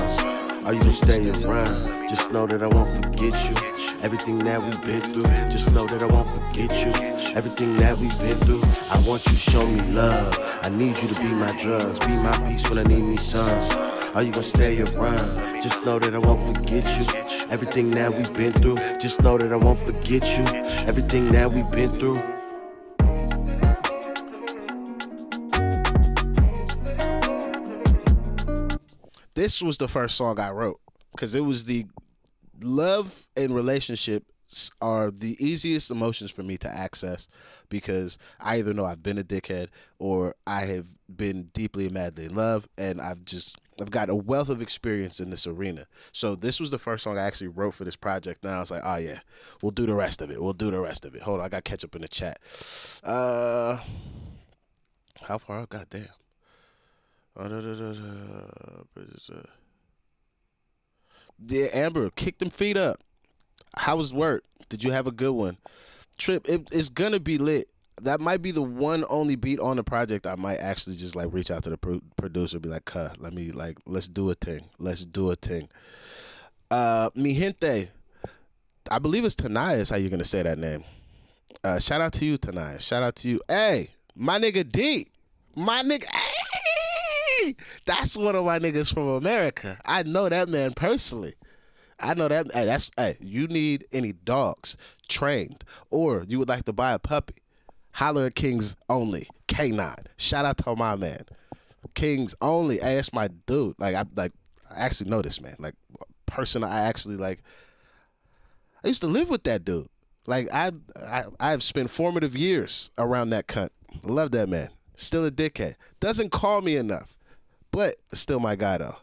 Are you gonna stay around? Just know that I won't forget you. Everything that we've been through, just know that I won't forget you. Everything that we've been through, I want you to show me love. I need you to be my drugs, be my peace when I need me some. Are you gonna stay around? Just know that I won't forget you. Everything that we've been through, just know that I won't forget you. Everything that we've been through. This was the first song I wrote, because it was the love and relationship are the easiest emotions for me to access because I either know I've been a dickhead or I have been deeply and madly in love, and I've got a wealth of experience in this arena. So this was the first song I actually wrote for this project. Now I was like, oh yeah, we'll do the rest of it. Hold on, I got ketchup in the chat. How far out? Goddamn. Yeah, Amber, kick them feet up. How was work? Did you have a good one? Trip, it's gonna be lit. That might be the one only beat on the project I might actually just like reach out to the producer, be like, "Cut, let's do a thing. Mi gente, I believe it's Tanaya is how you're gonna say that name. Shout out to you, Tanaya. Shout out to you. Hey, my nigga D, my nigga. Hey, that's one of my niggas from America. I know that man personally. I know that. Hey, you need any dogs trained, or you would like to buy a puppy? Holler at Kings Only K9. Shout out to my man, Kings Only. Hey, that's my dude. I actually know this man. Like person, I actually like. I used to live with that dude. Like I've spent formative years around that cunt. Love that man. Still a dickhead. Doesn't call me enough, but still my guy though.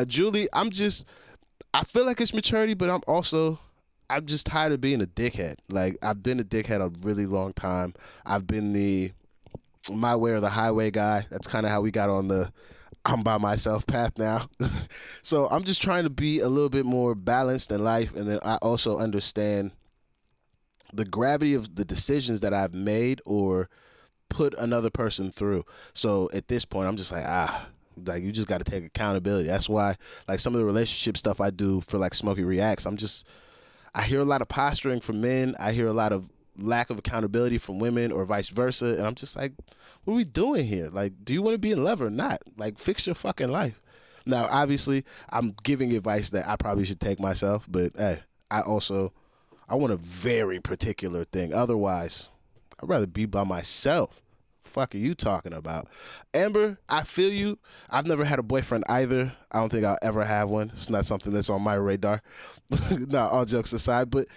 Julie, I feel like it's maturity, but I'm just tired of being a dickhead. Like I've been a dickhead a really long time. I've been the my way or the highway guy. That's kind of how we got on the I'm by myself path now. So I'm just trying to be a little bit more balanced in life, and then I also understand the gravity of the decisions that I've made or put another person through. So at this point, I'm just like you just got to take accountability. That's why like some of the relationship stuff I do for like Smokey Reacts, I hear a lot of posturing from men. I hear a lot of lack of accountability from women or vice versa. And I'm just like, what are we doing here? Like, do you want to be in love or not? Like, fix your fucking life. Now, obviously, I'm giving advice that I probably should take myself, but hey, I want a very particular thing. Otherwise, I'd rather be by myself. Fuck are you talking about? Amber, I feel you. I've never had a boyfriend either. I don't think I'll ever have one. It's not something that's on my radar. No, all jokes aside, but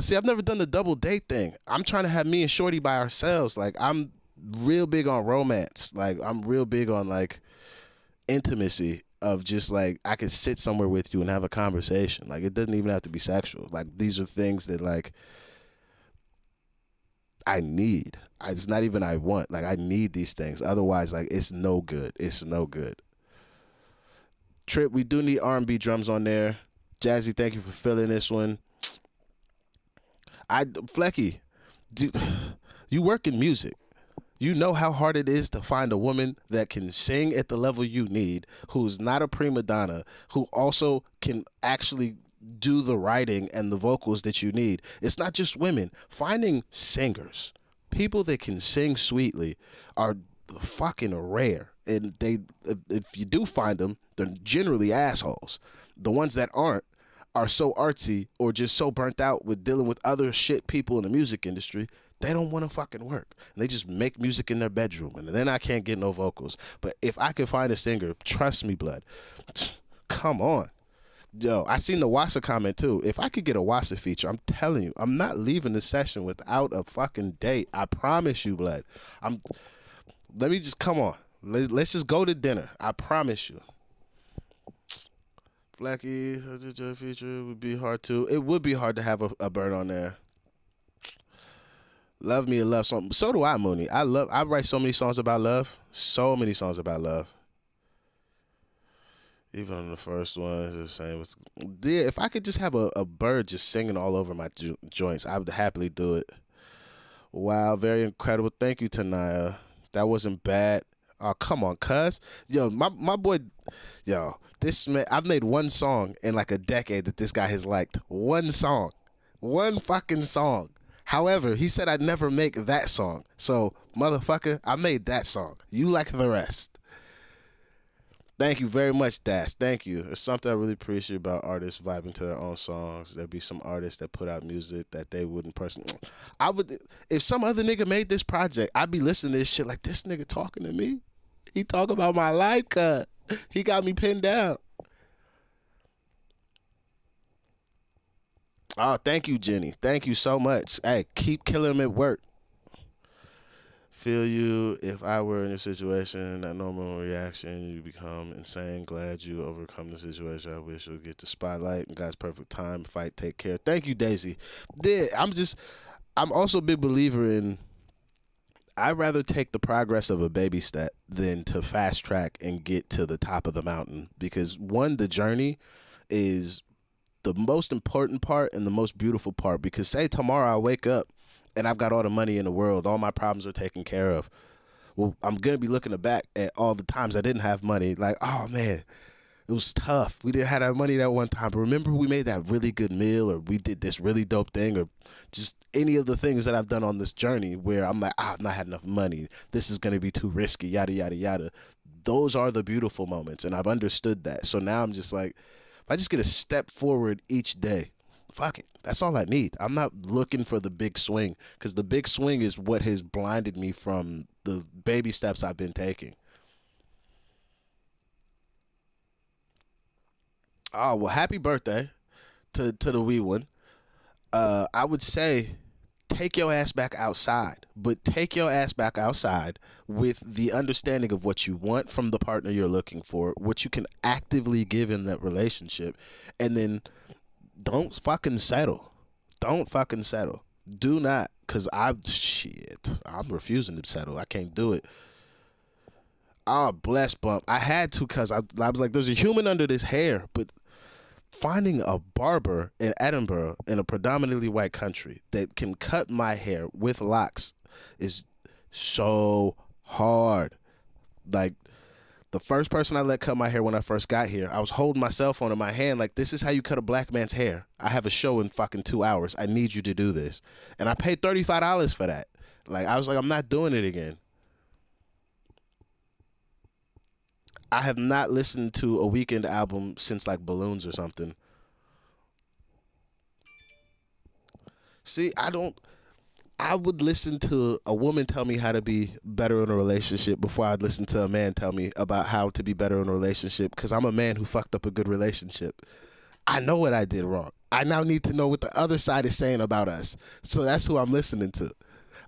see, I've never done the double date thing. I'm trying to have me and Shorty by ourselves. Like, I'm real big on romance. Like, I'm real big on like intimacy of just like I could sit somewhere with you and have a conversation. Like, it doesn't even have to be sexual. Like, these are things that like I need. It's not even I want. Like, I need these things. Otherwise, like, it's no good. It's no good. Trip, we do need R&B drums on there. Jazzy, thank you for filling this one. Flecky, you work in music. You know how hard it is to find a woman that can sing at the level you need, who's not a prima donna, who also can actually do the writing and the vocals that you need. It's not just women. Finding singers, people that can sing sweetly, are fucking rare. And if you do find them, they're generally assholes. The ones that aren't are so artsy or just so burnt out with dealing with other shit people in the music industry, they don't want to fucking work. And they just make music in their bedroom, and then I can't get no vocals. But if I can find a singer, trust me, blood, come on. Yo, I seen the Wassa comment too. If I could get a Wassa feature, I'm telling you, I'm not leaving the session without a fucking date. I promise you, blood. Let me just, come on. Let's just go to dinner. I promise you. Blackie, feature would be hard too. It would be hard to have a bird on there. Love me a love song. So do I, Mooney. I write so many songs about love. So many songs about love. Even on the first one, it's the same. Yeah, if I could just have a bird just singing all over my joints, I would happily do it. Wow, very incredible. Thank you, Tanaya. That wasn't bad. Oh, come on, cuz. Yo, my boy, yo, this man, I've made one song in like a decade that this guy has liked. One song. One fucking song. However, he said I'd never make that song. So, motherfucker, I made that song. You like the rest. Thank you very much, Dash. Thank you. It's something I really appreciate about artists vibing to their own songs. There'd be some artists that put out music that they wouldn't personally. If some other nigga made this project, I'd be listening to this shit like, this nigga talking to me? He talk about my life, cuz. He got me pinned down. Oh, thank you, Jenny. Thank you so much. Hey, keep killing them at work. Feel you. If I were in your situation, that normal reaction, you become insane. Glad you overcome the situation. I wish you'll get the spotlight. God's perfect time. Fight. Take care. Thank you, Daisy. Yeah, I'm also a big believer in. I'd rather take the progress of a baby step than to fast track and get to the top of the mountain because one, the journey is the most important part and the most beautiful part because say tomorrow I wake up and I've got all the money in the world, all my problems are taken care of. Well, I'm going to be looking back at all the times I didn't have money like, oh man, it was tough. We didn't have that money that one time. But remember we made that really good meal or we did this really dope thing or just any of the things that I've done on this journey where I'm like, I've not had enough money. This is going to be too risky, yada, yada, yada. Those are the beautiful moments. And I've understood that. So now I'm just like, if I just get a step forward each day, fuck it. That's all I need. I'm not looking for the big swing because the big swing is what has blinded me from the baby steps I've been taking. Oh, well, happy birthday to the wee one. I would say take your ass back outside, but take your ass back outside with the understanding of what you want from the partner you're looking for, what you can actively give in that relationship, and then don't fucking settle. Don't fucking settle. Do not, because I'm refusing to settle. I can't do it. Oh, bless bump. I had to because I was like, there's a human under this hair, but finding a barber in Edinburgh in a predominantly white country that can cut my hair with locks is so hard. Like the first person I let cut my hair when I first got here, I was holding my cell phone in my hand like, this is how you cut a black man's hair. I have a show in fucking 2 hours. I need you to do this. And I paid $35 for that. Like, I was like, I'm not doing it again. I have not listened to a Weeknd album since like Balloons or something. See, I would listen to a woman tell me how to be better in a relationship before I'd listen to a man tell me about how to be better in a relationship because I'm a man who fucked up a good relationship. I know what I did wrong. I now need to know what the other side is saying about us. So that's who I'm listening to.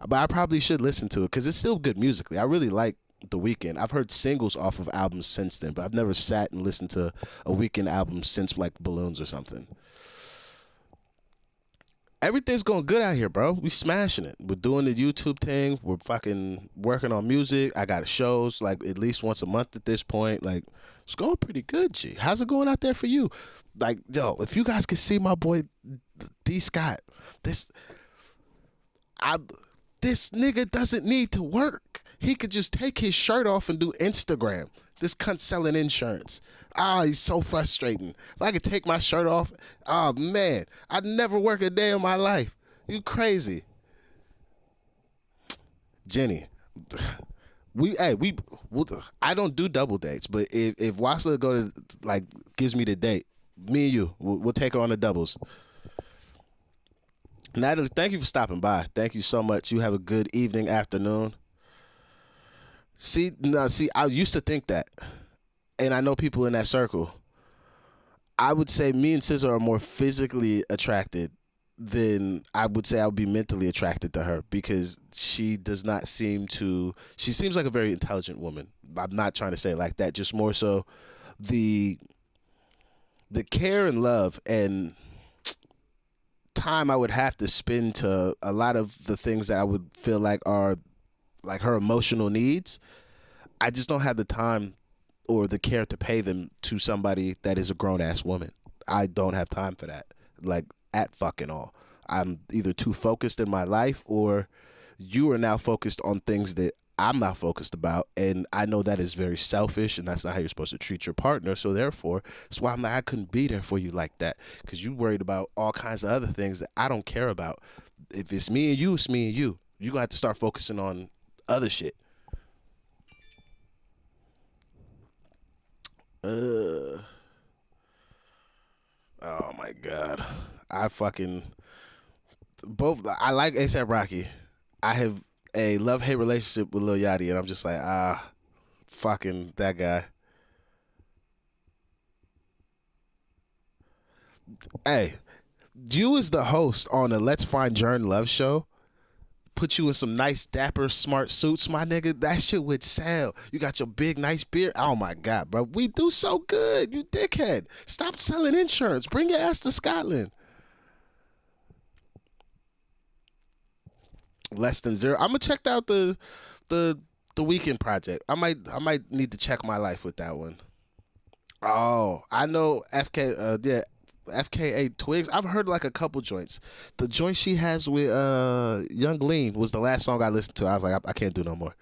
But I probably should listen to it because it's still good musically. I really like The Weeknd. I've heard singles off of albums since then, but I've never sat and listened to a Weeknd album since like Balloons or something. Everything's going good out here, bro. We smashing it. We're doing the YouTube thing. We're fucking working on music. I got shows like at least once a month at this point. Like, it's going pretty good, G. How's it going out there for you? Like, yo, if you guys could see my boy D Scott, this nigga doesn't need to work. He could just take his shirt off and do Instagram. This cunt selling insurance. He's so frustrating. If I could take my shirt off, man, I'd never work a day in my life. You crazy. Jenny, I don't do double dates, but if Wasla go to, like, gives me the date, me and you, we'll take her on the doubles. Natalie, thank you for stopping by. Thank you so much. You have a good evening, afternoon. See, I used to think that, and I know people in that circle. I would say me and SZA are more physically attracted than I would say I would be mentally attracted to her because she does not seem to. She seems like a very intelligent woman. I'm not trying to say it like that. Just more so the care and love and time I would have to spend to a lot of the things that I would feel like are like her emotional needs, I just don't have the time or the care to pay them to somebody that is a grown-ass woman. I don't have time for that, like, at fucking all. I'm either too focused in my life or you are now focused on things that I'm not focused about, and I know that is very selfish, and that's not how you're supposed to treat your partner, so therefore, that's why I'm like, I couldn't be there for you like that, because you worried about all kinds of other things that I don't care about. If it's me and you, it's me and you. You're going to have to start focusing on other shit. Oh my God. I like A$AP Rocky. I have a love-hate relationship with Lil Yachty, and I'm just like, fucking that guy. Hey, You as the host on a Let's Find Jurnalist show, put you in some nice, dapper, smart suits, my nigga. That shit would sell. You got your big, nice beard. Oh my God, bro. We do so good, you dickhead. Stop selling insurance. Bring your ass to Scotland. Less than zero. I'm gonna check out the Weekend Project. I might need to check my life with that one. Oh, I know FKA Twigs. I've heard like a couple joints. The joint she has with Young Lean was the last song I listened to. I was like, I can't do no more.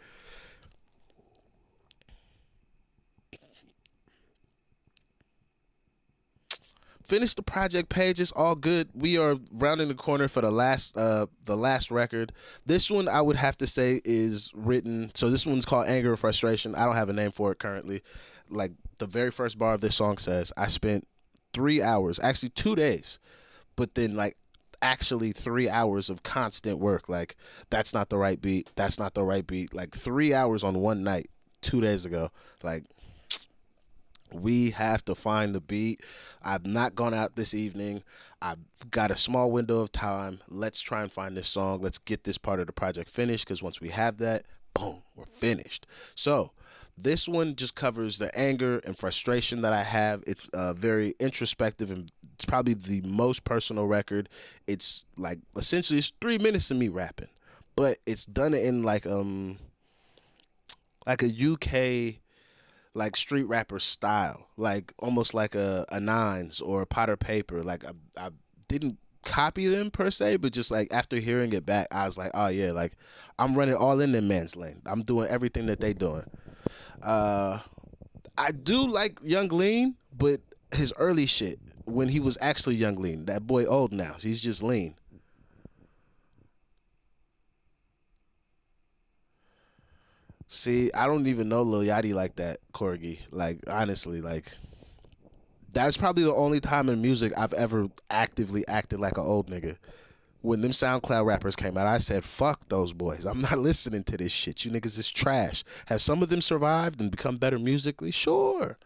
Finish the project page. It's all good. We are rounding the corner for the last record. This one I would have to say is written. So this one's called Anger and Frustration. I don't have a name for it currently. Like the very first bar of this song says, I spent 3 hours, actually 2 days, but then like actually 3 hours of constant work. Like that's not the right beat. That's not the right beat. Like 3 hours on one night, 2 days ago. Like, we have to find the beat. I've not gone out this evening. I've got a small window of time. Let's try and find this song. Let's get this part of the project finished, because once we have that, boom, we're finished. So this one just covers the anger and frustration that I have. It's very introspective, and it's probably the most personal record. It's like essentially it's 3 minutes of me rapping, but it's done in like a UK like street rapper style, like almost like a Nines or a Potter Paper. Like I didn't copy them per se, but just like after hearing it back, I was like, oh yeah, like I'm running all in them man's lane. I'm doing everything that they doing. I do like Young Lean, but his early shit when he was actually Young Lean. That boy old now. He's just lean. See, I don't even know Lil Yachty like that, Corgi. Like, honestly, like, that's probably the only time in music I've ever actively acted like an old nigga. When them SoundCloud rappers came out, I said, fuck those boys. I'm not listening to this shit. You niggas is trash. Have some of them survived and become better musically? Sure.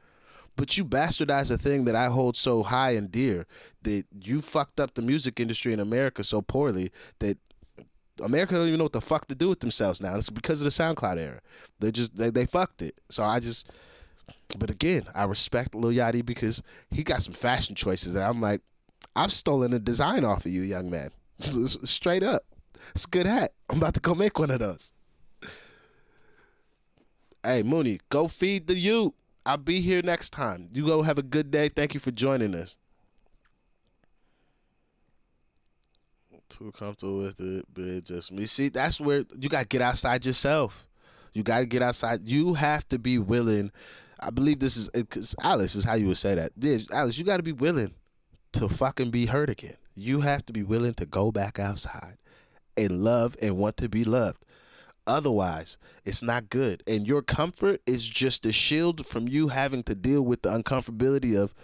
But you bastardize a thing that I hold so high and dear, that you fucked up the music industry in America so poorly that America don't even know what the fuck to do with themselves now. It's because of the SoundCloud era. They fucked it. So but again, I respect Lil Yachty because he got some fashion choices that I'm like, I've stolen a design off of you, young man. Straight up. It's a good hat. I'm about to go make one of those. Hey, Mooney, go feed the youth. I'll be here next time. You go have a good day. Thank you for joining us. Too comfortable with it, but just me. See, that's where you got to get outside yourself. You got to get outside. You have to be willing. I believe this is, because Alice is how you would say that. This, Alice, you got to be willing to fucking be hurt again. You have to be willing to go back outside and love and want to be loved. Otherwise, it's not good. And your comfort is just a shield from you having to deal with the uncomfortability of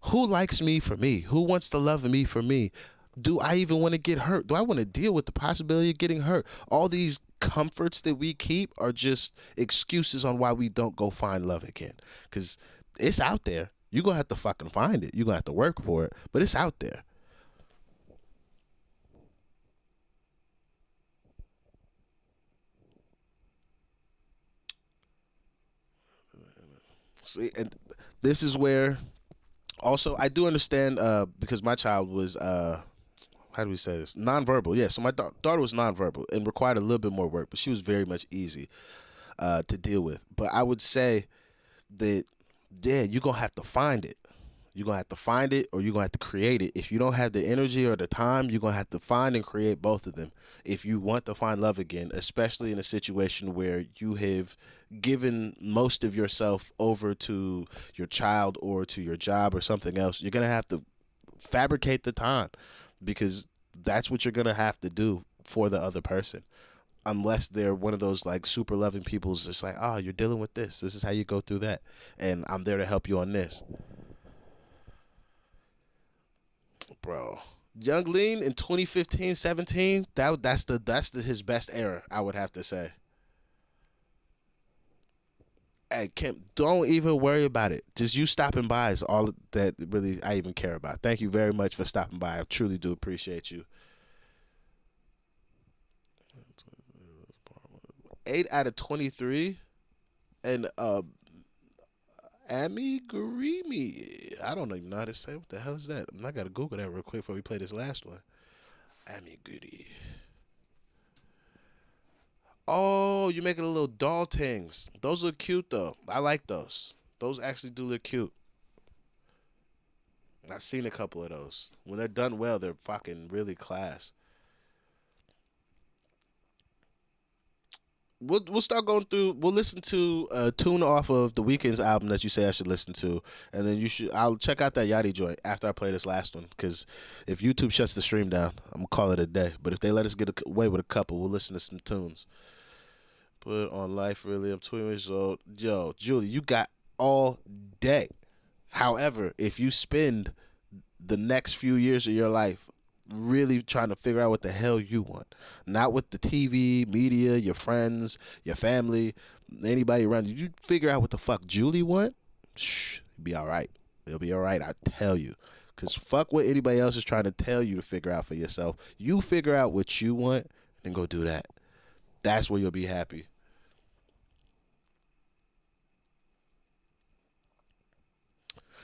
who likes me for me? Who wants to love me for me? Do I even want to get hurt? Do I want to deal with the possibility of getting hurt? All these comforts that we keep are just excuses on why we don't go find love again. Because it's out there. You're going to have to fucking find it. You're going to have to work for it. But it's out there. See, and this is where also I do understand because my child was how do we say this? Nonverbal. Yeah, so my daughter was nonverbal and required a little bit more work, but she was very much easy to deal with. But I would say that, yeah, you're going to have to find it. You're going to have to find it, or you're going to have to create it. If you don't have the energy or the time, you're going to have to find and create both of them. If you want to find love again, especially in a situation where you have given most of yourself over to your child or to your job or something else, you're going to have to fabricate the time, because that's what you're going to have to do for the other person. Unless they're one of those like super loving people who's just like, oh, you're dealing with this. This is how you go through that. And I'm there to help you on this. Bro, Young Lean in 2015-17, that's his best era, I would have to say. Hey, Kim, don't even worry about it. Just you stopping by is all that really I even care about. Thank you very much for stopping by. I truly do appreciate you. 8 out of 23, and Amigurumi. I don't even know how to say. What the hell is that? I gotta Google that real quick before we play this last one. Amiguri. Oh, you're making a little doll things. Those look cute though. I like those. Those actually do look cute. I've seen a couple of those. When they're done well, they're fucking really class. We'll start going through. We'll listen to a tune off of the Weeknd's album that you say I should listen to, and then I'll check out that Yachty joint after I play this last one. Because if YouTube shuts the stream down, I'm gonna call it a day. But if they let us get away with a couple, we'll listen to some tunes. Put on Life Really. I'm 20 years old. Yo, Julie, you got all day. However, if you spend the next few years of your life really trying to figure out what the hell you want, not with the TV, media, your friends, your family, anybody around you, you figure out what the fuck Julie want, it'll be all right. It'll be all right, I tell you. Because fuck what anybody else is trying to tell you to figure out for yourself. You figure out what you want and go do that. That's where you'll be happy.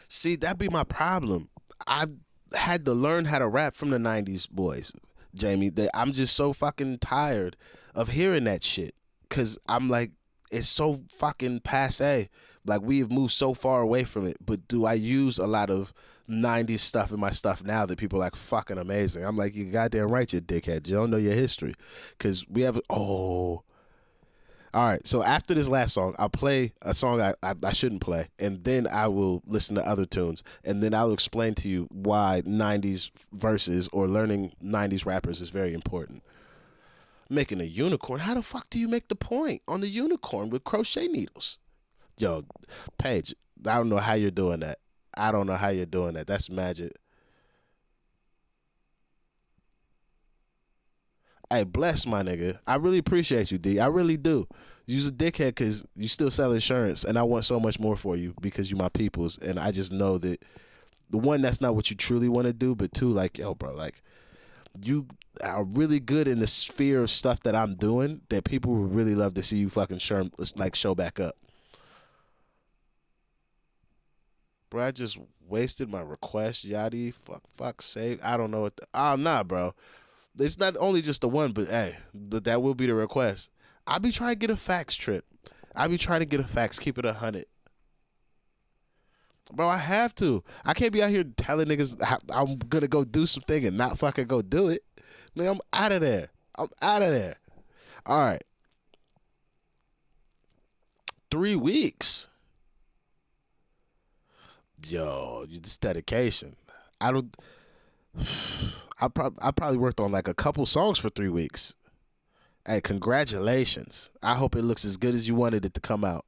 See, that'd be my problem. I had to learn how to rap from the 90s boys, Jamie. I'm just so fucking tired of hearing that shit. Because I'm like, it's so fucking passe. Like, we have moved so far away from it. But do I use a lot of 90s stuff in my stuff now that people are like fucking amazing? I'm like, you goddamn right, you dickhead. You don't know your history. Because we have, all right, so after this last song, I'll play a song I shouldn't play, and then I will listen to other tunes, and then I'll explain to you why 90s verses or learning 90s rappers is very important. Making a unicorn? How the fuck do you make the point on the unicorn with crochet needles? Yo, Paige, I don't know how you're doing that. I don't know how you're doing that. That's magic. Hey, bless my nigga. I really appreciate you, D. I really do. You's a dickhead because you still sell insurance, and I want so much more for you because you my peoples, and I just know that the one, that's not what you truly want to do, but two, like, yo, bro, like, you are really good in the sphere of stuff that I'm doing that people would really love to see you fucking show back up. Bro, I just wasted my request, Yachty. Fuck's sake. I don't know what nah, bro. It's not only just the one, but hey, that will be the request. I'll be trying to get a fax trip. I'll be trying to get a fax. Keep it 100. Bro, I have to. I can't be out here telling niggas I'm going to go do something and not fucking go do it. Nigga, I'm out of there. I'm out of there. All right. 3 weeks. Yo, this dedication. I probably worked on like a couple songs for 3 weeks. Hey, congratulations. I hope it looks as good as you wanted it to come out.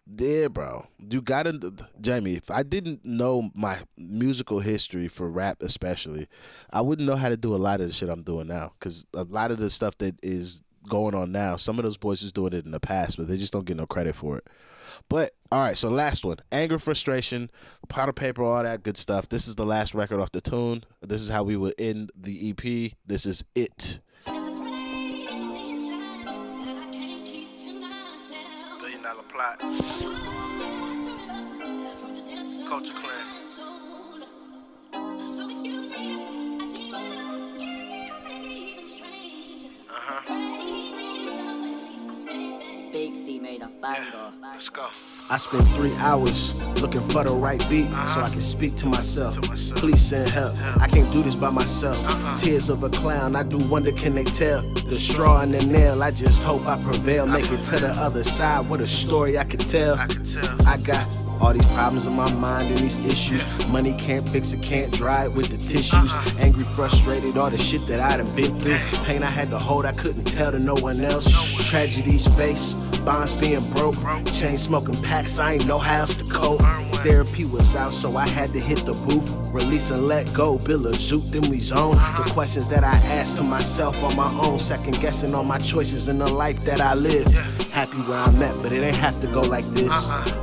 Yeah, bro. You gotta, Jamie, if I didn't know my musical history for rap especially, I wouldn't know how to do a lot of the shit I'm doing now. Because a lot of the stuff that is going on now, some of those boys is doing it in the past, but they just don't get no credit for it. But, all right, so last one. Anger, Frustration, Powder Paper, all that good stuff. This is the last record off the tune. This is how we would end the EP. This is it. $1 billion plot. Culture Clan. Let's go. I spent 3 hours looking for the right beat so I can speak to myself. Please send help. I can't do this by myself. Tears of a clown, I do wonder can they tell. The straw and the nail, I just hope I prevail. Make it to the other side, what a story I could tell. I got all these problems in my mind and these issues. Money can't fix it, can't dry it with the tissues. Angry, frustrated, all the shit that I done been through. Pain I had to hold, I couldn't tell to no one else. Tragedies face, bonds being broke. Chain smoking packs, I ain't know how else to cope. Therapy was out, so I had to hit the booth. Release and let go, build a zoot, then we zone. The questions that I asked to myself on my own, second guessing on my choices in the life that I live. Happy where I'm at, but it ain't have to go like this.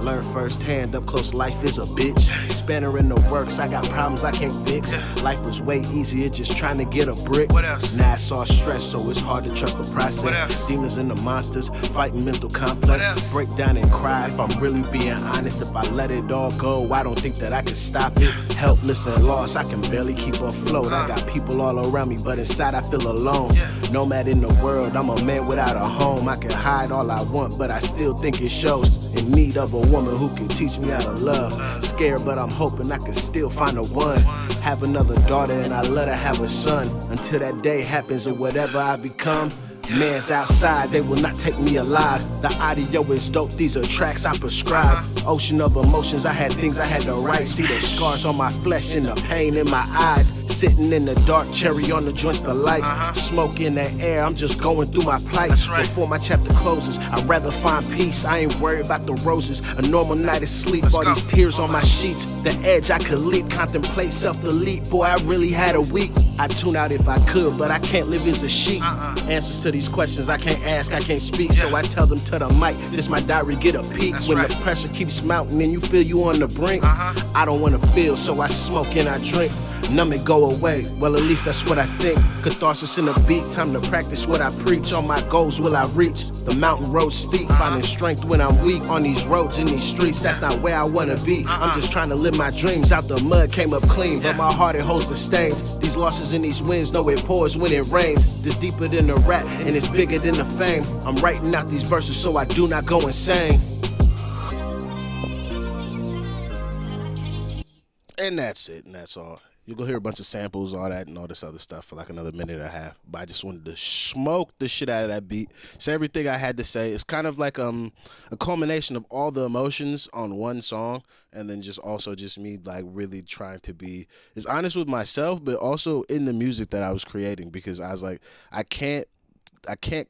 Learn firsthand, up close, life is a bitch. Spanner in the works, I got problems I can't fix. Life was way easier just trying to get a brick. Now it's all stress, so it's hard to trust the process. Demons and the monsters, fighting mental complex. Break down and cry if I'm really being honest. If I let it all go, I don't think that I can stop it. Helpless and lost, I can barely keep afloat. I got people all around me, but inside I feel alone. Nomad in the world, I'm a man without a home. I can hide all I want, but I still think it shows. In need of a woman who can teach me how to love. Scared, but I'm hoping I can still find a one. Have another daughter and I let her have a son. Until that day happens or whatever I become. Man's outside, they will not take me alive. The audio is dope, these are tracks I prescribe. Ocean of emotions, I had things I had to write. See the scars on my flesh and the pain in my eyes. Sitting in the dark, cherry on the joints, the light. Smoke in the air, I'm just going through my plights. Before my chapter closes, I'd rather find peace. I ain't worried about the roses, a normal night of sleep. All these tears on my sheets, the edge I could leap. Contemplate self-delete, boy, I really had a week. I'd tune out if I could, but I can't live as a sheep. Answers to these questions I can't ask, I can't speak. So I tell them to the mic, this my diary, get a peek. When the pressure keeps mounting and you feel you on the brink, I don't wanna feel, so I smoke and I drink. Numb it, go away, well at least that's what I think. Catharsis in the beat, time to practice what I preach. All my goals will I reach, the mountain road steep. Finding strength when I'm weak, on these roads, in these streets. That's not where I wanna be, I'm just trying to live my dreams. Out the mud, came up clean, but my heart, it holds the stains. These losses and these wins, know it pours when it rains. This deeper than the rap, and it's bigger than the fame. I'm writing out these verses so I do not go insane.
And that's it, and that's all. You're going to hear a bunch of samples, all that, and all this other stuff for like another minute and a half. But I just wanted to smoke the shit out of that beat. Say everything I had to say. It's kind of like a culmination of all the emotions on one song, and then just also just me like really trying to be as honest with myself, but also in the music that I was creating, because I was like, I can't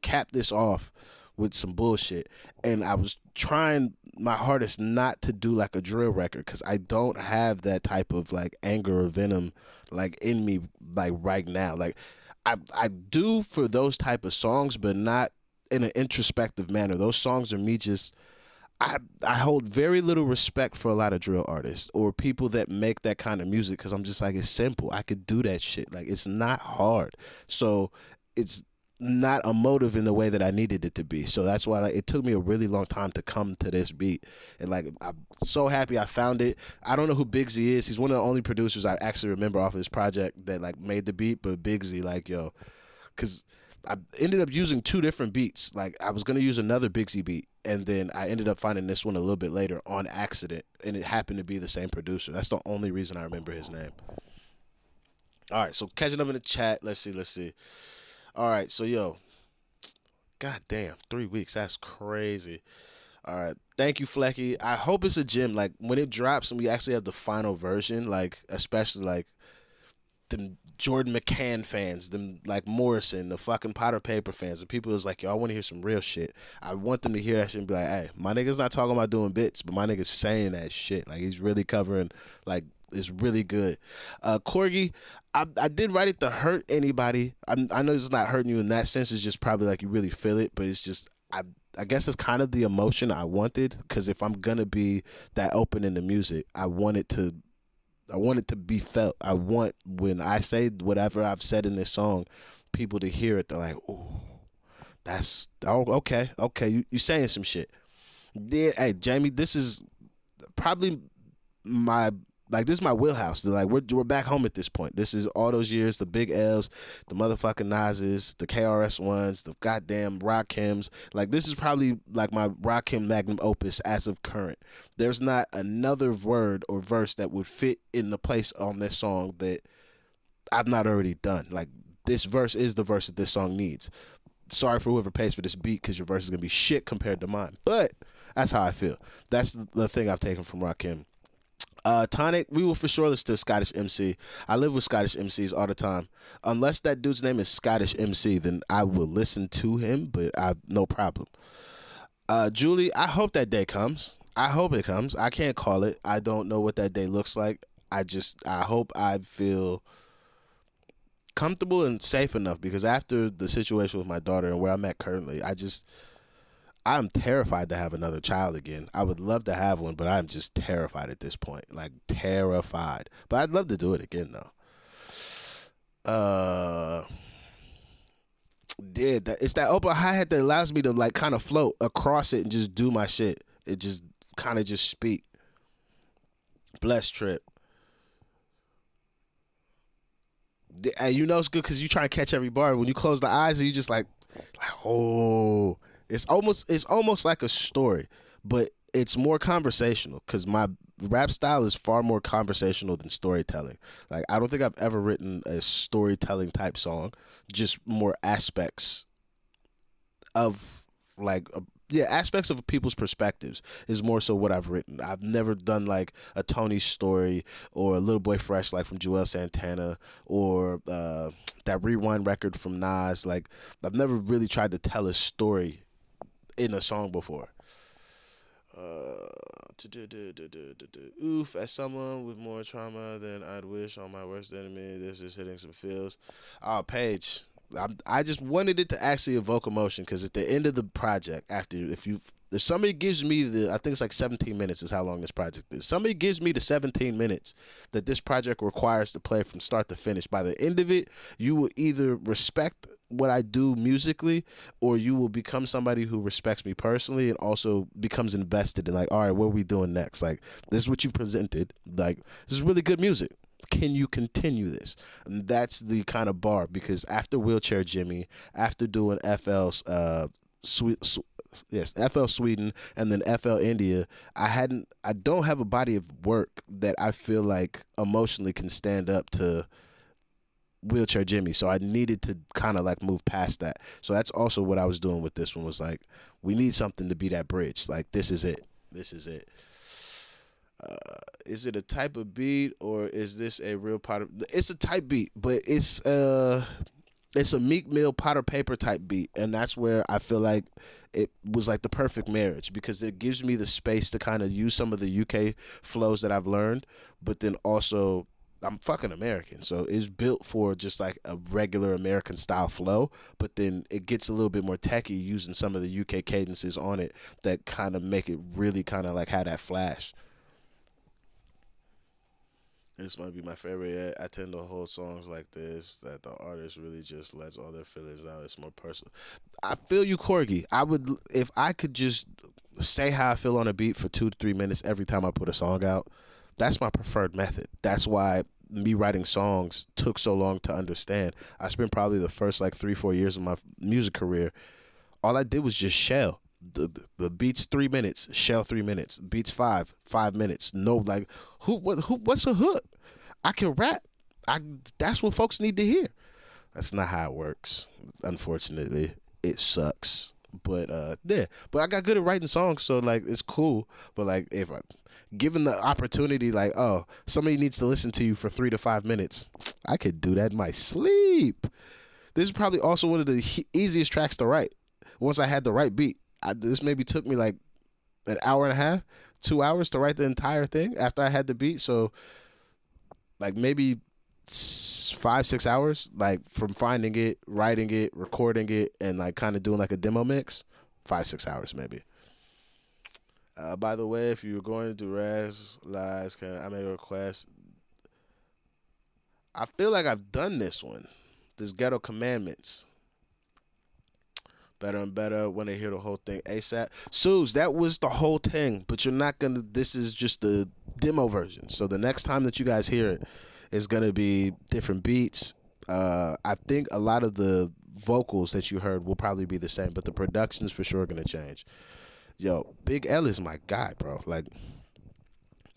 cap this off with some bullshit. And I was trying my hardest not to do like a drill record, because I don't have that type of like anger or venom like in me like right now. Like I do for those type of songs, but not in an introspective manner. Those songs are me just I hold very little respect for a lot of drill artists or people that make that kind of music, because I'm just like, it's simple. I could do that shit. Like, it's not hard. So it's not a motive in the way that I needed it to be. So that's why like, it took me a really long time to come to this beat. And like, I'm so happy I found it. I don't know who Big Z is. He's one of the only producers I actually remember off of this project that like made the beat. But Big Z, like, yo, because I ended up using two different beats. Like, I was going to use another Big Z beat, and then I ended up finding this one a little bit later on accident, and it happened to be the same producer. That's the only reason I remember his name. All right, so catching up in the chat. Let's see. All right, so yo, god damn, 3 weeks. That's crazy. All right, thank you, Flecky. I hope it's a gem. Like, when it drops and we actually have the final version, like, especially like them Jordan McCann fans, them like Morrison, the fucking Potter Paper fans, the people is like, yo, I want to hear some real shit. I want them to hear that shit and be like, hey, my nigga's not talking about doing bits, but my nigga's saying that shit. Like, he's really covering, like, it's really good. Corgi, I did write it to hurt anybody. I know it's not hurting you in that sense. It's just probably like you really feel it, but it's just, I guess it's kind of the emotion I wanted, because if I'm going to be that open in the music, I want it to be felt. I want, when I say whatever I've said in this song, people to hear it. They're like, "Ooh, that's okay. You saying some shit." Yeah, hey Jamie, this is probably this is my wheelhouse. They're like, we're back home at this point. This is all those years, the Big L's, the motherfucking Nas's, the KRS Ones, the goddamn Rakims. Like, this is probably like my Rakim magnum opus as of current. There's not another word or verse that would fit in the place on this song that I've not already done. Like, this verse is the verse that this song needs. Sorry for whoever pays for this beat, because your verse is gonna be shit compared to mine. But that's how I feel. That's the thing I've taken from Rakim. Tonic, we will for sure listen to a Scottish MC. I live with Scottish MCs all the time. Unless that dude's name is Scottish MC, then I will listen to him, but I no problem.
Julie, I hope that day comes. I hope it comes. I can't call it. I don't know what that day looks like. I hope I feel comfortable and safe enough because after the situation with my daughter and where I'm at currently, I'm terrified to have another child again. I would love to have one, but I'm just terrified at this point. Like terrified. But I'd love to do it again though. It's that open hi-hat that allows me to like kind of float across it and just do my shit. It just kind of just speak. Bless Trip. And you know it's good because you try to catch every bar. When you close the eyes, you just like oh, it's almost like a story, but it's more conversational because my rap style is far more conversational than storytelling. Like I don't think I've ever written a storytelling type song, just more aspects of like aspects of people's perspectives is more so what I've written. I've never done like a Tony story or a Little Boy Fresh like from Joel Santana or that Rewind record from Nas. Like I've never really tried to tell a story in a song before. Oof, as someone with more trauma than I'd wish on my worst enemy, this is hitting some feels. Oh, Paige, I just wanted it to actually evoke emotion because at the end of the project, if somebody gives me I think it's like 17 minutes is how long this project is. Somebody gives me the 17 minutes that this project requires to play from start to finish. By the end of it, you will either respect what I do musically or you will become somebody who respects me personally and also becomes invested in like, all right, what are we doing next? Like, this is what you've presented. Like, this is really good music. Can you continue this? And that's the kind of bar because after Wheelchair Jimmy, after doing FL Sweden and then FL India, I don't have a body of work that I feel like emotionally can stand up to Wheelchair Jimmy. So I needed to kind of like move past that. So that's also what I was doing with this one was like, we need something to be that bridge. Like this is it. This is it. Is it a type of beat or is this a real Potter? It's a type beat, but it's a Meek Mill Potter Paper type beat, and that's where I feel like it was like the perfect marriage because it gives me the space to kind of use some of the UK flows that I've learned, but then also I'm fucking American, so it's built for just like a regular American style flow, but then it gets a little bit more techie using some of the UK cadences on it that kind of make it really kind of like have that flash. This might be my favorite yet. I tend to hold songs like this that the artist really just lets all their feelings out. It's more personal. I feel you, Corgi. If I could just say how I feel on a beat for 2 to 3 minutes every time I put a song out. That's my preferred method. That's why me writing songs took so long to understand. I spent probably the first like 3-4 years of my music career. All I did was just shell. The beats 3 minutes, shell 3 minutes, beats 5 minutes. No, like what's a hook? I can rap. That's what folks need to hear. That's not how it works. Unfortunately, it sucks. But but I got good at writing songs, so like it's cool. But like if I given the opportunity, like somebody needs to listen to you for 3 to 5 minutes, I could do that in my sleep. This is probably also one of the easiest tracks to write. Once I had the right beat. This maybe took me like an hour and a half, 2 hours to write the entire thing after I had the beat. So like maybe 5-6 hours, like from finding it, writing it, recording it, and like kind of doing like a demo mix. 5-6 hours maybe. By the way, if you're going to do Raz Lies, can I make a request? I feel like I've done this one. This Ghetto Commandments. Better and better when they hear the whole thing ASAP. Suze, that was the whole thing, but you're not gonna. This is just the demo version. So the next time that you guys hear it, is gonna be different beats. I think a lot of the vocals that you heard will probably be the same, but the production's for sure gonna change. Yo, Big L is my guy, bro. Like,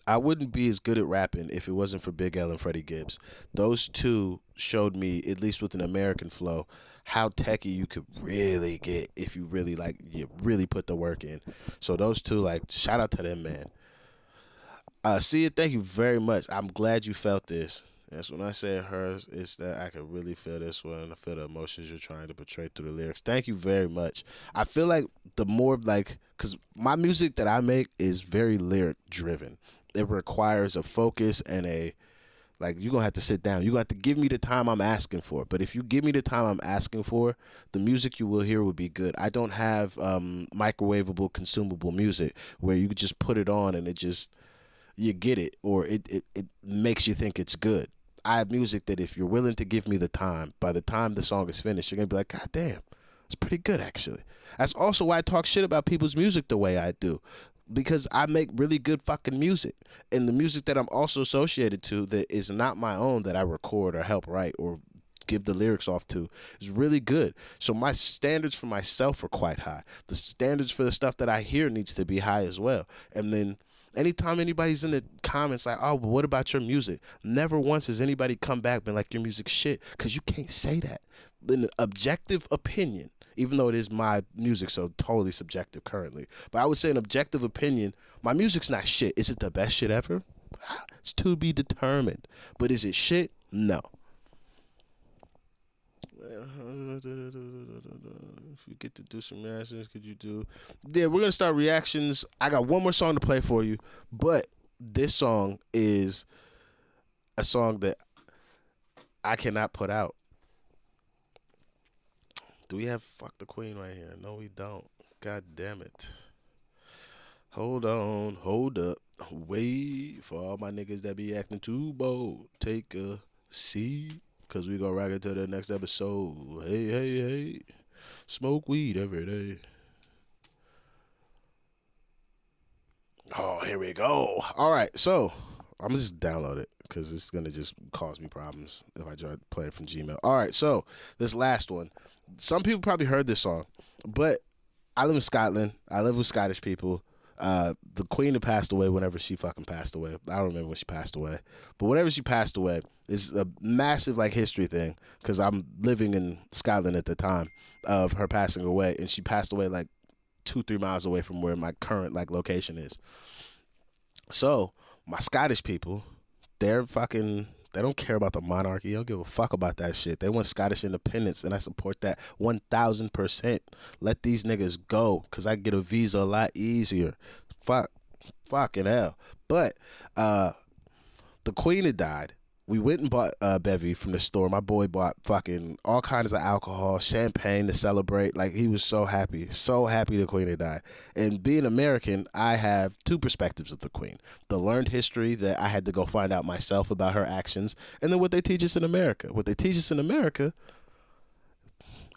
I wouldn't be as good at rapping if it wasn't for Big L and Freddie Gibbs. Those two showed me, at least with an American flow, how techie you could really get if you really you really put the work in. So those two, like, shout out to them, man. See it, thank you very much. I'm glad you felt this. That's when I say hers, it's that I can really feel this one. I feel the emotions you're trying to portray through the lyrics. Thank you very much. I feel like the more like because my music that I make is very lyric driven. It requires a focus and like, you're going to have to sit down. You're going to have to give me the time I'm asking for. But if you give me the time I'm asking for, the music you will hear will be good. I don't have microwavable, consumable music where you just put it on and you get it, or it makes you think it's good. I have music that if you're willing to give me the time, by the time the song is finished, you're going to be like, God damn, it's pretty good, actually. That's also why I talk shit about people's music the way I do. Because I make really good fucking music. And the music that I'm also associated to that is not my own, that I record or help write or give the lyrics off to, is really good. So my standards for myself are quite high. The standards for the stuff that I hear needs to be high as well. And then anytime anybody's in the comments like, oh, but what about your music? Never once has anybody come back and been like, your music's shit, because you can't say that. In an objective opinion, even though it is my music, so totally subjective currently. But I would say an objective opinion, my music's not shit. Is it the best shit ever? It's to be determined. But is it shit? No. If you get to do some reactions, could you do? Yeah, we're going to start reactions. I got one more song to play for you, but this song is a song that I cannot put out. Do we have Fuck the Queen right here? No, we don't. God damn it. Hold on. Hold up. Wait for all my niggas that be acting too bold. Take a seat, because we gonna rock it to the next episode. Hey, hey, hey. Smoke weed every day. Oh, here we go. All right, so I'm gonna just download it because it's gonna just cause me problems if I try to play it from Gmail. All right, so this last one. Some people probably heard this song, but I live in Scotland. I live with Scottish people. The Queen had passed away whenever she fucking passed away. I don't remember when she passed away, but whenever she passed away, it's a massive like history thing because I'm living in Scotland at the time of her passing away, and she passed away like 2-3 miles away from where my current like location is. So my Scottish people, they don't care about the monarchy. They don't give a fuck about that shit. They want Scottish independence, and I support that 1,000%. Let these niggas go, because I get a visa a lot easier. Fucking hell. But the Queen had died. We went and bought bevy from the store. My boy bought fucking all kinds of alcohol, champagne to celebrate. Like, he was so happy the Queen had died. And being American, I have two perspectives of the Queen. The learned history that I had to go find out myself about her actions, and then what they teach us in America. What they teach us in America,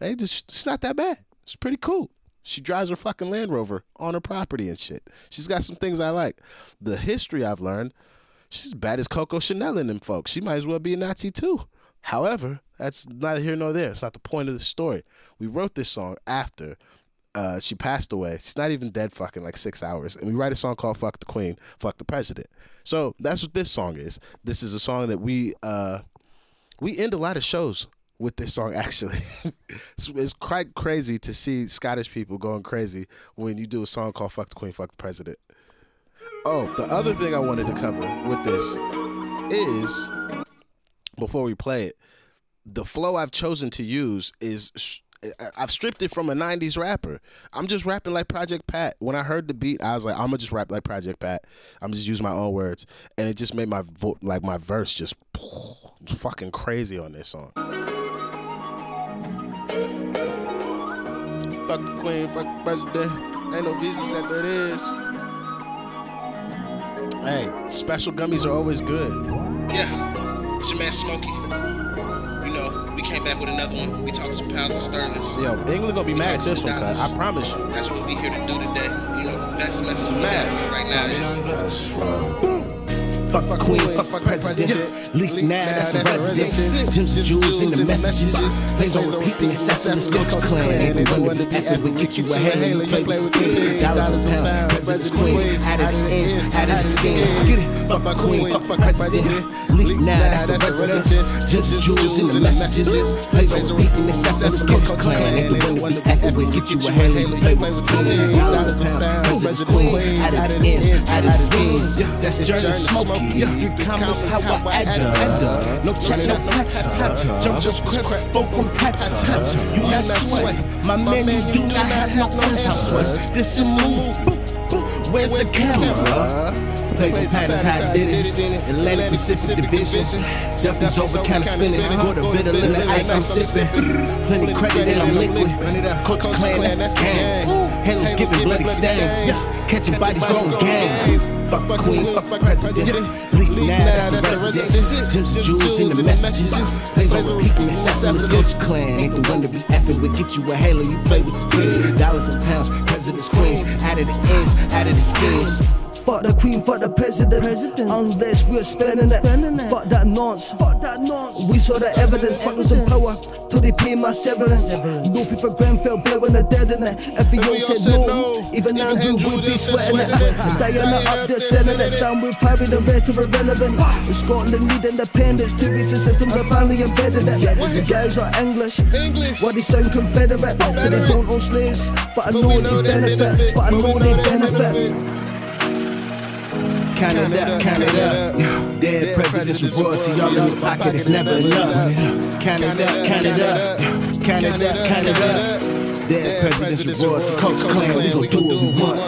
it's not that bad. It's pretty cool. She drives her fucking Land Rover on her property and shit. She's got some things I like. The history I've learned, she's as bad as Coco Chanel and them folks. She might as well be a Nazi too. However, that's neither here nor there. It's not the point of the story. We wrote this song after she passed away. She's not even dead fucking like 6 hours. And we write a song called Fuck the Queen, Fuck the President. So that's what this song is. This is a song that we end a lot of shows with this song, actually. It's quite crazy to see Scottish people going crazy when you do a song called Fuck the Queen, Fuck the President. Oh, the other thing I wanted to cover with this is, before we play it, the flow I've chosen to use is, I've stripped it from a 90s rapper. I'm just rapping like Project Pat. When I heard the beat, I was like, I'm going to just rap like Project Pat. I'm just using my own words. And it just made my verse just fucking crazy on this song. Fuck the Queen, fuck the President. Ain't no visas after this. Hey, special gummies are always good.
Yeah, it's your man Smokey. You know, we came back with another one. We talked some pounds of sterlings.
Yo, England gonna be mad at this one, cuz I promise you.
That's what we here to do today. You know, that's mad right now.
Fuck the Queen, fuck the President. Leak now, that's the residence. Gems and jewels in the messages. Plays on repeat the assassins, Coach Clan. Even when the after we get you a halo, you play with $10 a pound. President's Queen, out of the ends, out of the skins. Get it, fuck the Queen, fuck the President. Leak now, that's the residence. Gems and jewels in the messages. Plays on repeat the assassins, Coach Clan. Even when the after we get you a halo, you play with $10 a pound. President's queens, out of the ends, out of the schemes. That's Jurnalist smoky. Three comments, how I add no check, no patter. Jump just crap, both from patter. You not sweat, my man, you do not have no answers. This is a move, where's the camera? Plays and patterns, how I did it. Atlantic Pacific Division. Duffy's over, kinda spinning. Got a bit of lemon ice, I'm sipping. Plenty credit and I'm liquid. Coach Clan, that's the gang. Halos giving bloody stains. Catching bodies, blowing gangs. Fuck the queen, fuck the president. Bleeding now, that's the resident. Just jewels in the messages. Plays on repeat in the Sesame Coach Clan. Ain't the one to be effing with. Get you a halo, you play with the team. Dollars and pounds, president's queens. Out of the ends, out of the schemes.
Fuck the queen, fuck the president. Unless we're spending it. Fuck that nonce. We saw the evidence. Fuck those in power till they pay my severance. No people Grenfell blood when they're dead in it. FEO said no. Even Andrew would be sweating it. Diana up there selling it. Stand with Parry, the rest are irrelevant. Scotland need independence. Two visa systems are finally embedded it. The guys are English. Why they sound Confederate? So they don't own slaves, but I know they benefit. But I know they benefit.
Canada, dead presidents with royalty all in your pocket, it's never enough. Canada, dead presidents with royalty, Coach Clan, we gon' do what we want.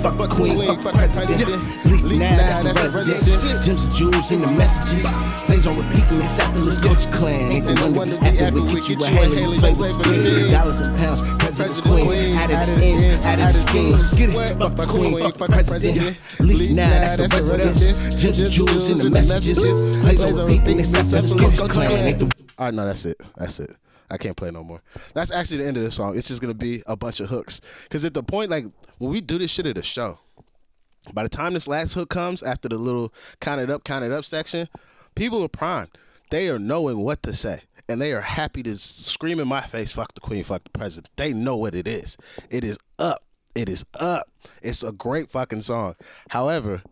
Fuck the queen, fuck the president. Bleak now, that's the resident. Gems and jewels in the messages. Plays on repeat in the Southernless Coach Clan. Ain't the one to be effing with. Get you a halo, you play with the team. Dollars and pounds, president's queens. Out of the ends, out of the schemes. Get it, fuck the queen, fuck the president. Bleak now, that's the resident. Gems and jewels in the messages. Plays on repeat in the Southernless Coach Clan.
All right, no, that's it. I can't play no more. That's actually the end of the song. It's just gonna be a bunch of hooks. Cause at the point, like when we do this shit at a show, by the time this last hook comes after the little count it up section, people are primed. They are knowing what to say, and they are happy to scream in my face, "Fuck the queen, fuck the president." They know what it is. It is up. It is up. It's a great fucking song. However,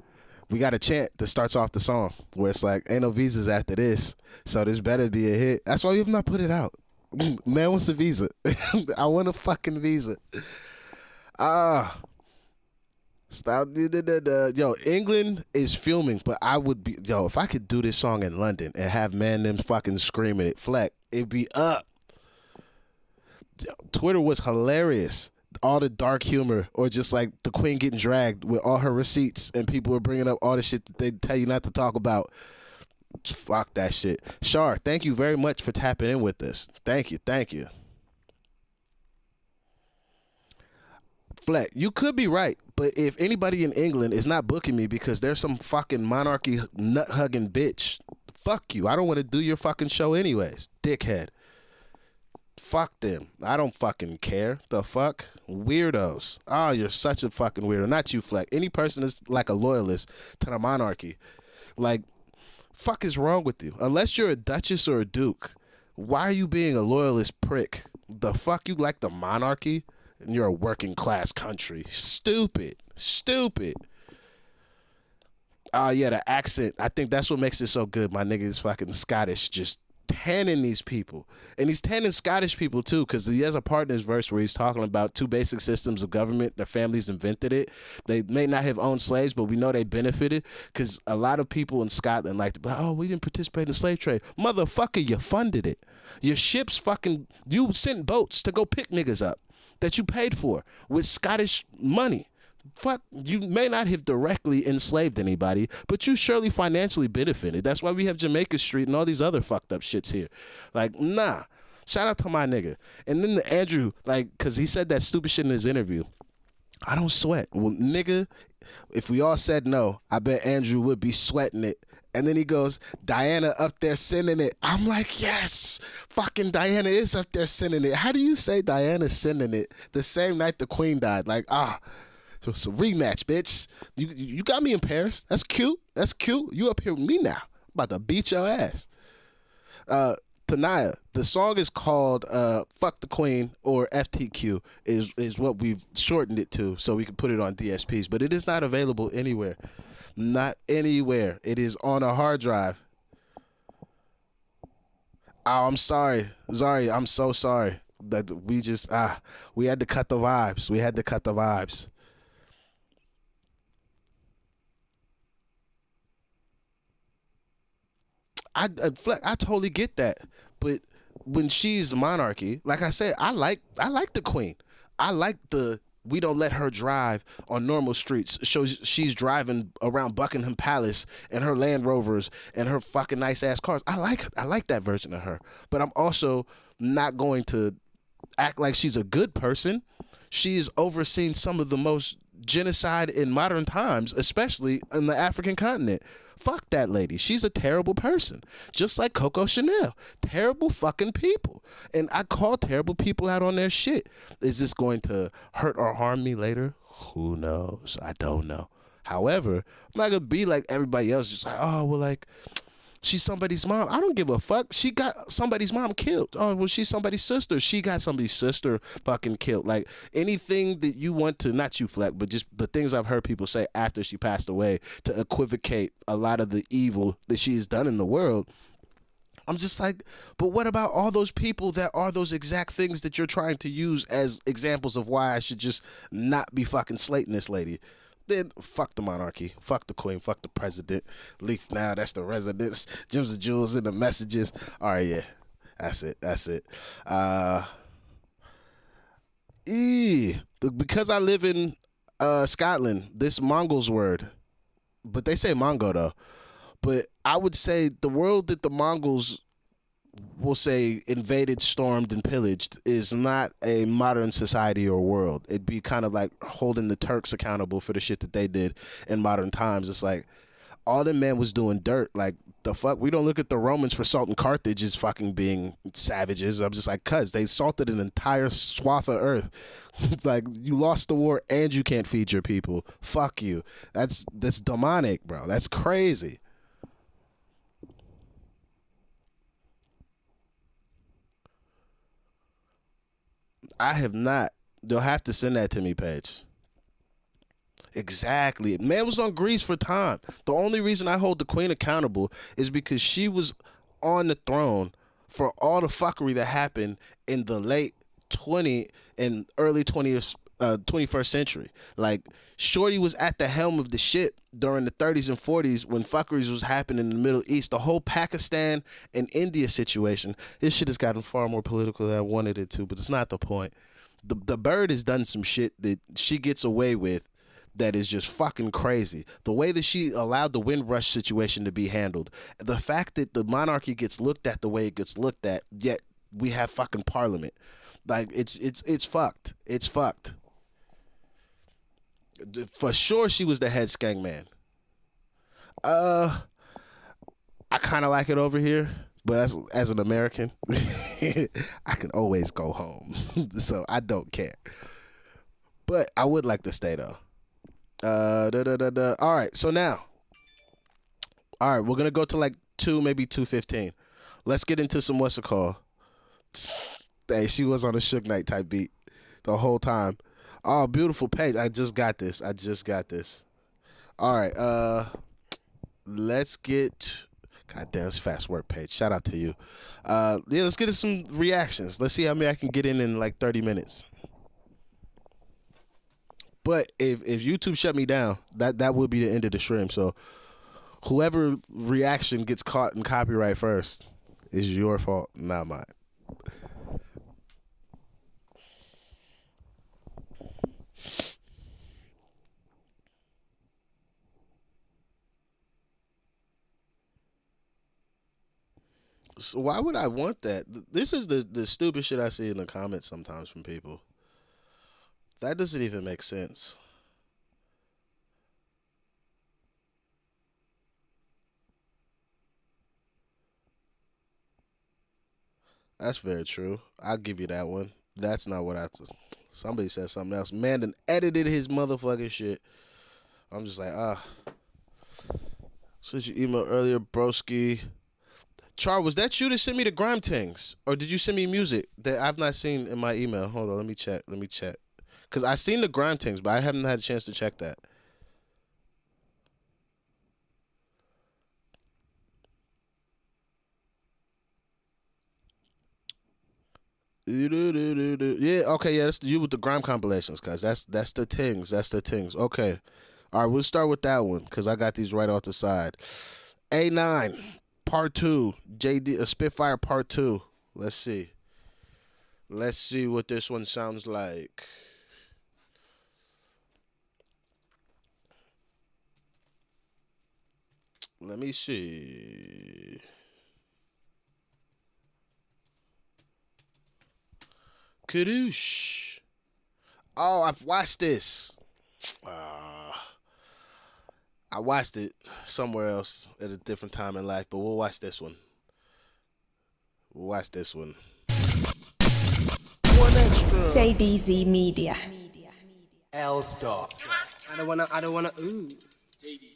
we got a chant that starts off the song where it's like, "Ain't no visas after this, so this better be a hit." That's why we have not put it out. Man wants a visa. I want a fucking visa. Stop. Yo, England is filming, but I would be, if I could do this song in London and have man them fucking screaming it, Fleck, it'd be up. Yo, Twitter was hilarious. All the dark humor, or just like the queen getting dragged with all her receipts, and people were bringing up all the shit that they tell you not to talk about. Fuck that shit. Shar, thank you very much for tapping in with this. Thank you. Fleck, you could be right, but if anybody in England is not booking me because there's some fucking monarchy nut-hugging bitch, fuck you. I don't want to do your fucking show anyways, dickhead. Fuck them. I don't fucking care. The fuck? Weirdos. Oh, you're such a fucking weirdo. Not you, Fleck. Any person that's like a loyalist to the monarchy. Like, fuck is wrong with you? Unless you're a duchess or a duke, why are you being a loyalist prick? The fuck you like the monarchy? And you're a working class country. Stupid. Yeah, the accent. I think that's what makes it so good. My nigga is fucking Scottish, just tanning these people. And he's tanning Scottish people too, because he has a part in his verse where he's talking about two basic systems of government. Their families invented it. They may not have owned slaves, but we know they benefited, because a lot of people in Scotland like to be, oh, we didn't participate in the slave trade. Motherfucker, you funded it. Your ships you sent boats to go pick niggas up that you paid for with Scottish money. Fuck, you may not have directly enslaved anybody, but you surely financially benefited. That's why we have Jamaica Street and all these other fucked up shits here. Like, nah. Shout out to my nigga. And then the Andrew, like, because he said that stupid shit in his interview. I don't sweat. Well, nigga, if we all said no, I bet Andrew would be sweating it. And then he goes, Diana up there sending it. I'm like, yes, fucking Diana is up there sending it. How do you say Diana's sending it the same night the queen died? Like, so it's a rematch, bitch. You got me in Paris. That's cute. You up here with me now. I'm about to beat your ass. Tanaya, the song is called Fuck the Queen, or FTQ is what we've shortened it to so we can put it on DSPs. But it is not available anywhere. Not anywhere. It is on a hard drive. Oh, I'm sorry. Zari, I'm so sorry. That we had to cut the vibes. I totally get that, but when she's monarchy, like I said, I like the queen. I like the we don't let her drive on normal streets. Shows she's driving around Buckingham Palace and her Land Rovers and her fucking nice ass cars. I like that version of her, but I'm also not going to act like she's a good person. She's overseen some of the most genocide in modern times, especially in the African continent. Fuck that lady. She's a terrible person. Just like Coco Chanel. Terrible fucking people. And I call terrible people out on their shit. Is this going to hurt or harm me later? Who knows? I don't know. However, I'm not going to be like everybody else, just like, oh, well, like, she's somebody's mom. I don't give a fuck. She got somebody's mom killed. Oh, well, she's somebody's sister. She got somebody's sister fucking killed. Like, anything that you want to, not you, Fleck, but just the things I've heard people say after she passed away to equivocate a lot of the evil that she has done in the world. I'm just like, but what about all those people that are those exact things that you're trying to use as examples of why I should just not be fucking slating this lady? Then fuck the monarchy, fuck the queen, fuck the president. Leaf now, that's the residents. Gems and jewels in the messages. All right, yeah, that's it. Because I live in Scotland, this Mongols word, but they say Mongo though. But I would say the world that the Mongols will say invaded, stormed, and pillaged is not a modern society or world. It'd be kind of like holding the Turks accountable for the shit that they did in modern times. It's like all the man was doing dirt. Like, the fuck? We don't look at the Romans for salting Carthage as fucking being savages. I'm just like, cuz they salted an entire swath of earth. Like, you lost the war and you can't feed your people. Fuck you. That's demonic, bro. That's crazy. I have not. They'll have to send that to me, Paige. Exactly. Man was on Greece for time. The only reason I hold the queen accountable is because she was on the throne for all the fuckery that happened in the late 20 and early 21st century. Like, Shorty was at the helm of the ship during the 30s and 40s when fuckeries was happening in the Middle East. The whole Pakistan and India situation. This shit has gotten far more political than I wanted it to, but it's not the point. The bird has done some shit that she gets away with that is just fucking crazy. The way that she allowed the Windrush situation to be handled. The fact that the monarchy gets looked at the way it gets looked at, yet we have fucking parliament. Like, it's fucked. It's fucked. For sure she was the head skang man. I kind of like it over here, but as an American, I can always go home. So I don't care. But I would like to stay though. All right, so now. All right, we're going to go to like 2:15. Let's get into some what's it called. Hey, she was on a Suge Knight type beat the whole time. Oh, beautiful page. I just got this. All right. Let's get. Goddamn, it's fast work, Page. Shout out to you. Yeah, let's get into some reactions. Let's see how many I can get in like 30 minutes. But if YouTube shut me down, that would be the end of the stream. So whoever reaction gets caught in copyright first is your fault, not mine. So why would I want that? This is the stupid shit I see in the comments sometimes from people. That doesn't even make sense. That's very true. I'll give you that one. That's not what somebody said something else. Man done edited his motherfucking shit. I'm just like, Sent your email earlier, broski. Char, was that you that sent me the grime things? Or did you send me music that I've not seen in my email? Hold on, let me check. Because I seen the grime things, but I haven't had a chance to check that. Yeah, okay, yeah, that's you with the grime compilations, cuz that's the things. Okay. All right, we'll start with that one because I got these right off the side. A9, Part 2. JD Spitfire Part 2. Let's see. Let's see what this one sounds like. Let me see. Kadoosh. Oh, I've watched this. I watched it somewhere else at a different time in life, but we'll watch this one. One
JDZ Media.
L Star.
I don't wanna, ooh.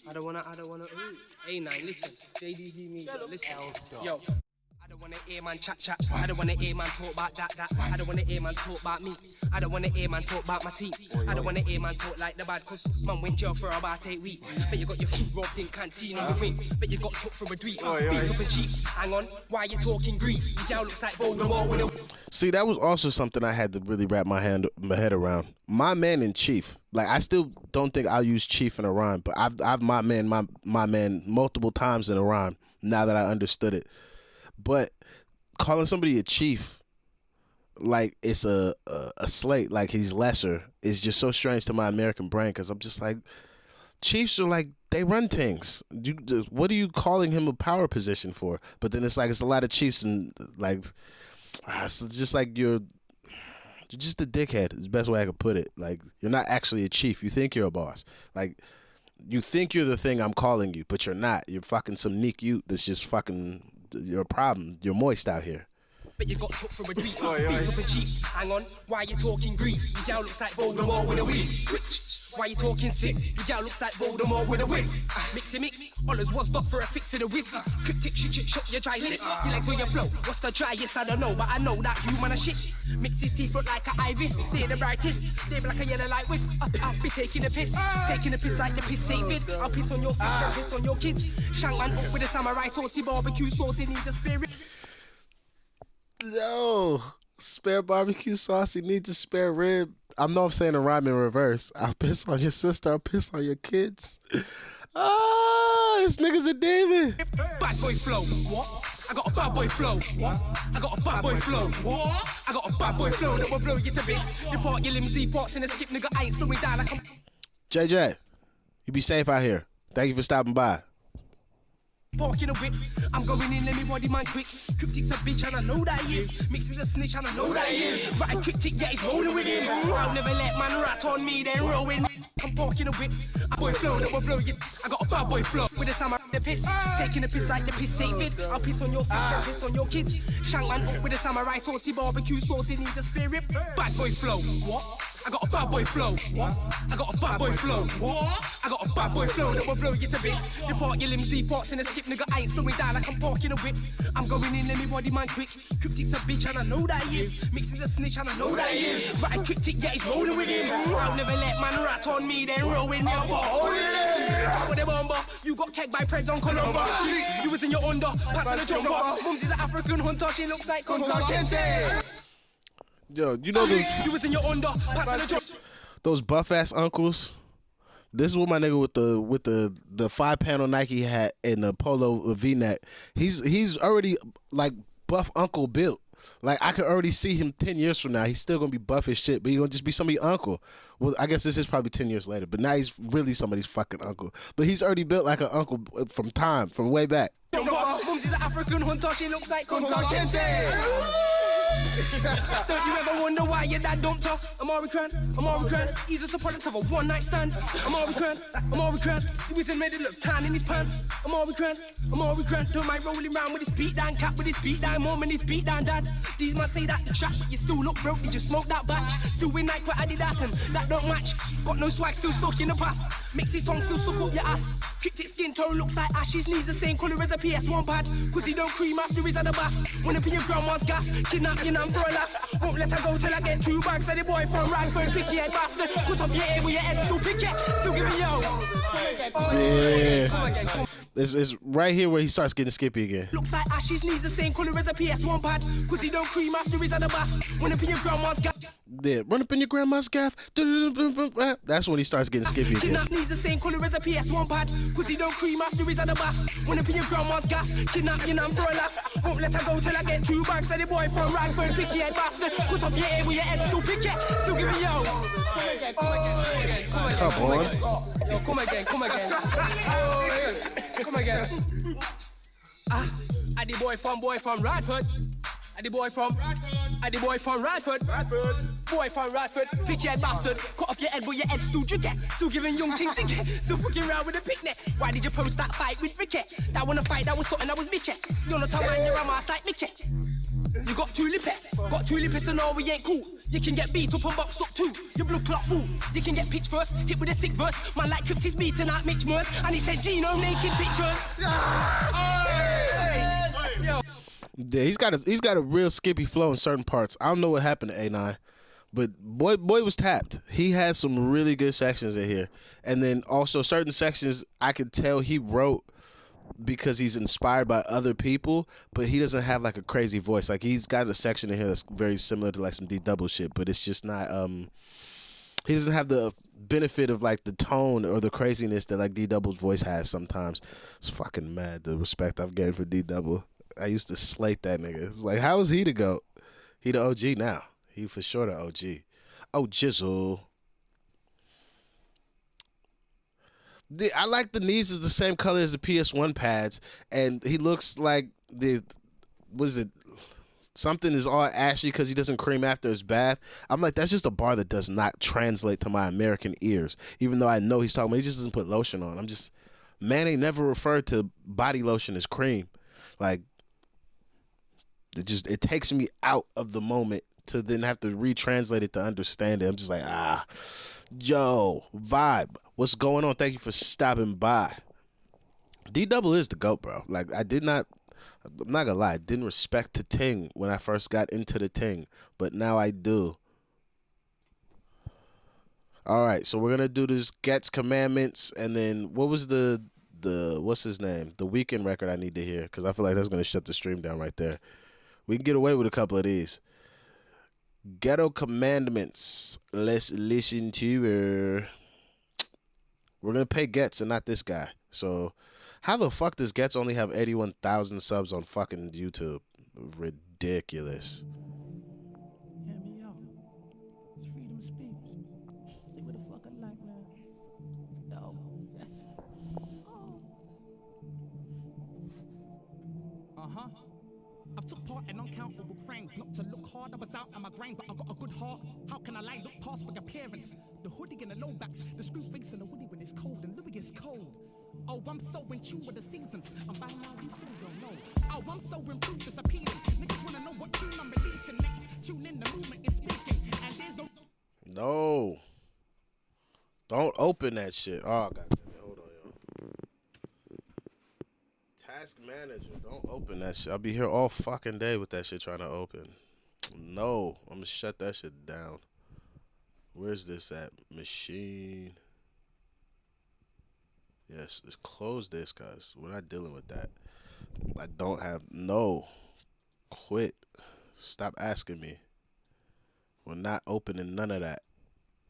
I don't wanna, ooh. A9, listen, JDZ Media, listen, yo. I don't wanna hear man chat. I don't wanna hear man talk about that. I don't wanna hear man talk about me. I don't wanna hear man talk about my team. I don't wanna hear man talk like the bad, cause man went jail for about 8 weeks. But you got your food robbed in canteen on the wing. But you got took for a tweet. Beat up and cheap. Hang on, why you talking Greece? Your gal looks like Voldemort with a...
See, that was also something I had to really wrap my head around. My man in chief. Like, I still don't think I'll use chief in a rhyme, but I've my man multiple times in a rhyme now that I understood it. But calling somebody a chief like it's a slate, like he's lesser, is just so strange to my American brain, because I'm just like, chiefs are like, they run things. What are you calling him a power position for? But then it's like, it's a lot of chiefs, and like, it's just like you're just a dickhead is the best way I could put it. Like, you're not actually a chief. You think you're a boss. Like, you think you're the thing I'm calling you, but you're not. You're fucking some neek ute that's just fucking... You're a problem. You're moist out here.
But you got took for a tweet. Beat up and cheap. Hang on, why you talking Greece? Your gal looks like Voldemort with a wig. Why you talking sick? Your gal looks like Voldemort with a wig. Mix. Olives was but for a fix of the whiz. Cryptic shit, shut your dry lips. You like where you flow. What's the driest? I don't know, but I know that you man a shit. Mix his teeth look like a ibis. They're the brightest. They be like a yellow light whiz. I'll be taking a piss. Taking a piss like the piss David. I'll piss on your sister, piss on your kids. Shankman up with a samurai saucy barbecue sauce. It needs a spirit.
No, spare barbecue sauce. He needs a spare rib. I know I'm saying a rhyme in reverse. I'll piss on your sister. I'll piss on your kids. This nigga's a David.
Bad boy flow. What? I got a bad boy flow. What? I got a bad boy flow. What? I got a bad boy flow that will blow you to bits. Depart your limbs, leave parts in a skip, nigga. I ain't slowing down like I'm...
JJ, you be safe out here. Thank you for stopping by.
Parking a whip, I'm going in, let me body man quick. Cryptic's a bitch and I know that he is. Mixes a snitch and I know that he is. But I cryptic, yeah, he's rolling with him. I'll never let man rat on me, then rolling. I'm parking a whip, a boy flow that will blow you. I got a bad boy flow with a samurai the piss. Taking a piss like the piss David. I'll piss on your sister, piss on your kids. Shankman up with a samurai saucy barbecue sauce, it needs a spirit. Bad boy flow, what? I got a bad boy flow. What? I got a bad boy flow. What? I got a bad boy flow that will blow you to bits. Depart your limbs, leave parts in a skip, nigga. I ain't slowing down like I'm parking a whip. I'm going in, let me body man quick. Cryptic's a bitch and I know that he is. Mixes a snitch and I know that he is. But I cryptic, yeah, he's rolling with him. I'll never let man rat on me, then roll with me. With a bomber, you got kegged by Preds on Columba. You was in your under, passing a jumper. Mums is an African hunter, she looks like Kunta Kinte.
Yo, you know those...
You was in your under, passing a jumper.
Those buff ass uncles. This is what my nigga with the 5-panel Nike hat and the polo V-neck. He's already like buff uncle built. Like, I could already see him 10 years from now. He's still gonna be buff as shit, but he's gonna just be somebody's uncle. Well, I guess this is probably 10 years later, but now he's really somebody's fucking uncle. But he's already built like an uncle from way back.
Mums is an African hunter, she looks like Kunta Kinte. Don't you ever wonder why your dad dumped her? I'm Ari Grant. He's just a product of a one-night stand. I'm Ari Grant. He was in made it look tan in his pants. I'm Ari Grant. Don't mind rolling around with his beat down cap, with his beat down mom and his beat down dad. These must say that the track, but you still look broke. Did you smoke that batch? Still with Nike with Adidas and that don't match. Got no swag, still stuck in the past. Mix his tongue, still suck up your ass. Cryptic skin tone looks like ash. His knees the same colour as a PS1 pad. Cause he don't cream after he's at the bath. Wanna be your grandma's gaff. Kidnap your nan for a laugh. Won't let her go till I get 2 bags of the boy from Radford. Picky head bastard. Put off your head with your head still pick it. Still give me yo.
Yeah. It's right here where he starts getting skippy again.
Looks like Ashley's knees the same colour as a PS1 pad. Cause he don't cream after he's at the bath. When up in your grandma's gaff.
Yeah, run up in your grandma's gaff. That's when he starts getting skippy again.
Kidnap knees the same colour as a PS1 pad. Cause he don't cream after he's at the bath. When up in your grandma's gaff. Kidnap your nan for a laugh. Won't let her go till I get 2 bags of the boy from Ragford. Picky head bastard. Put off your head with your head still pick it. Still give me yo.
Come on.
Yo, come again. Come again. I the boy from Radford. I the boy from Radford. Boy from Radford. Pick your head bastard. Cut off your head, but your head still drink it. Still giving young thing think it. Still fucking around with a picnic. Why did you post that fight with Ricky? That wanna fight, that was something that was bitchy. You're not a man, you're a mask like Mickey. You got 2 lippet. Got 2 lippets and all we ain't cool. You can get beat up and boxed up too. You blood clot fool. You can get pitched first, hit with a sick verse. Man like Crypt is beating out Mitch Murs. And he said Gino naked pictures. Yo.
Yeah, he's got a real skippy flow in certain parts. I don't know what happened to A9, but boy was tapped. He had some really good sections in here, and then also certain sections I could tell he wrote because he's inspired by other people, but he doesn't have like a crazy voice. Like he's got a section in here that's very similar to like some D-double shit, but it's just not. He doesn't have the benefit of like the tone or the craziness that like D-double's voice has sometimes. It's fucking mad the respect I've gained for D-double. I used to slate that nigga. It's like, how is he the GOAT? He the OG now. He for sure the OG. Oh, Jizzle. I like the knees is the same color as the PS1 pads, and he looks like something is all ashy because he doesn't cream after his bath. I'm like, that's just a bar that does not translate to my American ears, even though I know he's talking about he just doesn't put lotion on. Man ain't never referred to body lotion as cream. Like, it takes me out of the moment to then have to retranslate it to understand it. I'm just like, yo, vibe. What's going on? Thank you for stopping by. D-double is the GOAT, bro. Like, I'm not gonna lie, I didn't respect the ting when I first got into the ting, but now I do. All right, so we're gonna do this Gets Commandments, and then what was the what's his name? The Weekend record I need to hear, because I feel like that's gonna shut the stream down right there. We can get away with a couple of these. Ghetto Commandments. Let's listen to her. We're going to pay Gets and not this guy. So, how the fuck does Gets only have 81,000 subs on fucking YouTube? Ridiculous.
Hear me out. It's freedom of speech. See what the fuck I like, man. Yo. Uh-huh. I've took part in uncountable crimes. Not to look hard, I was out on my grind, but I got a good heart. How can I lie? Look past my appearance. The hoodie and the low backs, the screw face and the hoodie when it's cold, and Louis gets cold. Oh, I'm so in tune with the seasons. I'm by now, you fully don't know. Oh, I'm so improved, it's appealing. Niggas wanna know what tune I'm releasing next. Tune in, the movement is speaking, and there's no.
No. Don't open that shit. Oh, goddamn it. Hold on, yo. Task manager. Don't open that shit. I'll be here all fucking day with that shit trying to open. No. I'm gonna shut that shit down. Where's this at? Machine. Yes, let's close this, guys. We're not dealing with that. I don't have. No. Quit. Stop asking me. We're not opening none of that.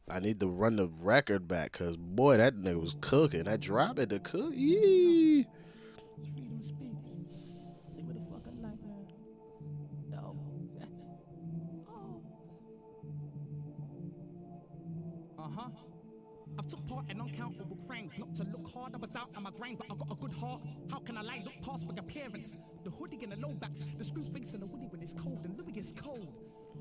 I need to run the record back, because, boy, that nigga was cooking. That drop at the cook. Yee.
Freedom of speech. See what the fuck I like, man. No. Uh-huh. I've took part in uncountable crimes. Not to look hard, I was out on my grind, but I got a good heart. How can I lie? Look past my appearance. The hoodie and the low backs, the screw face and the hoodie when it's cold, and Louis gets cold.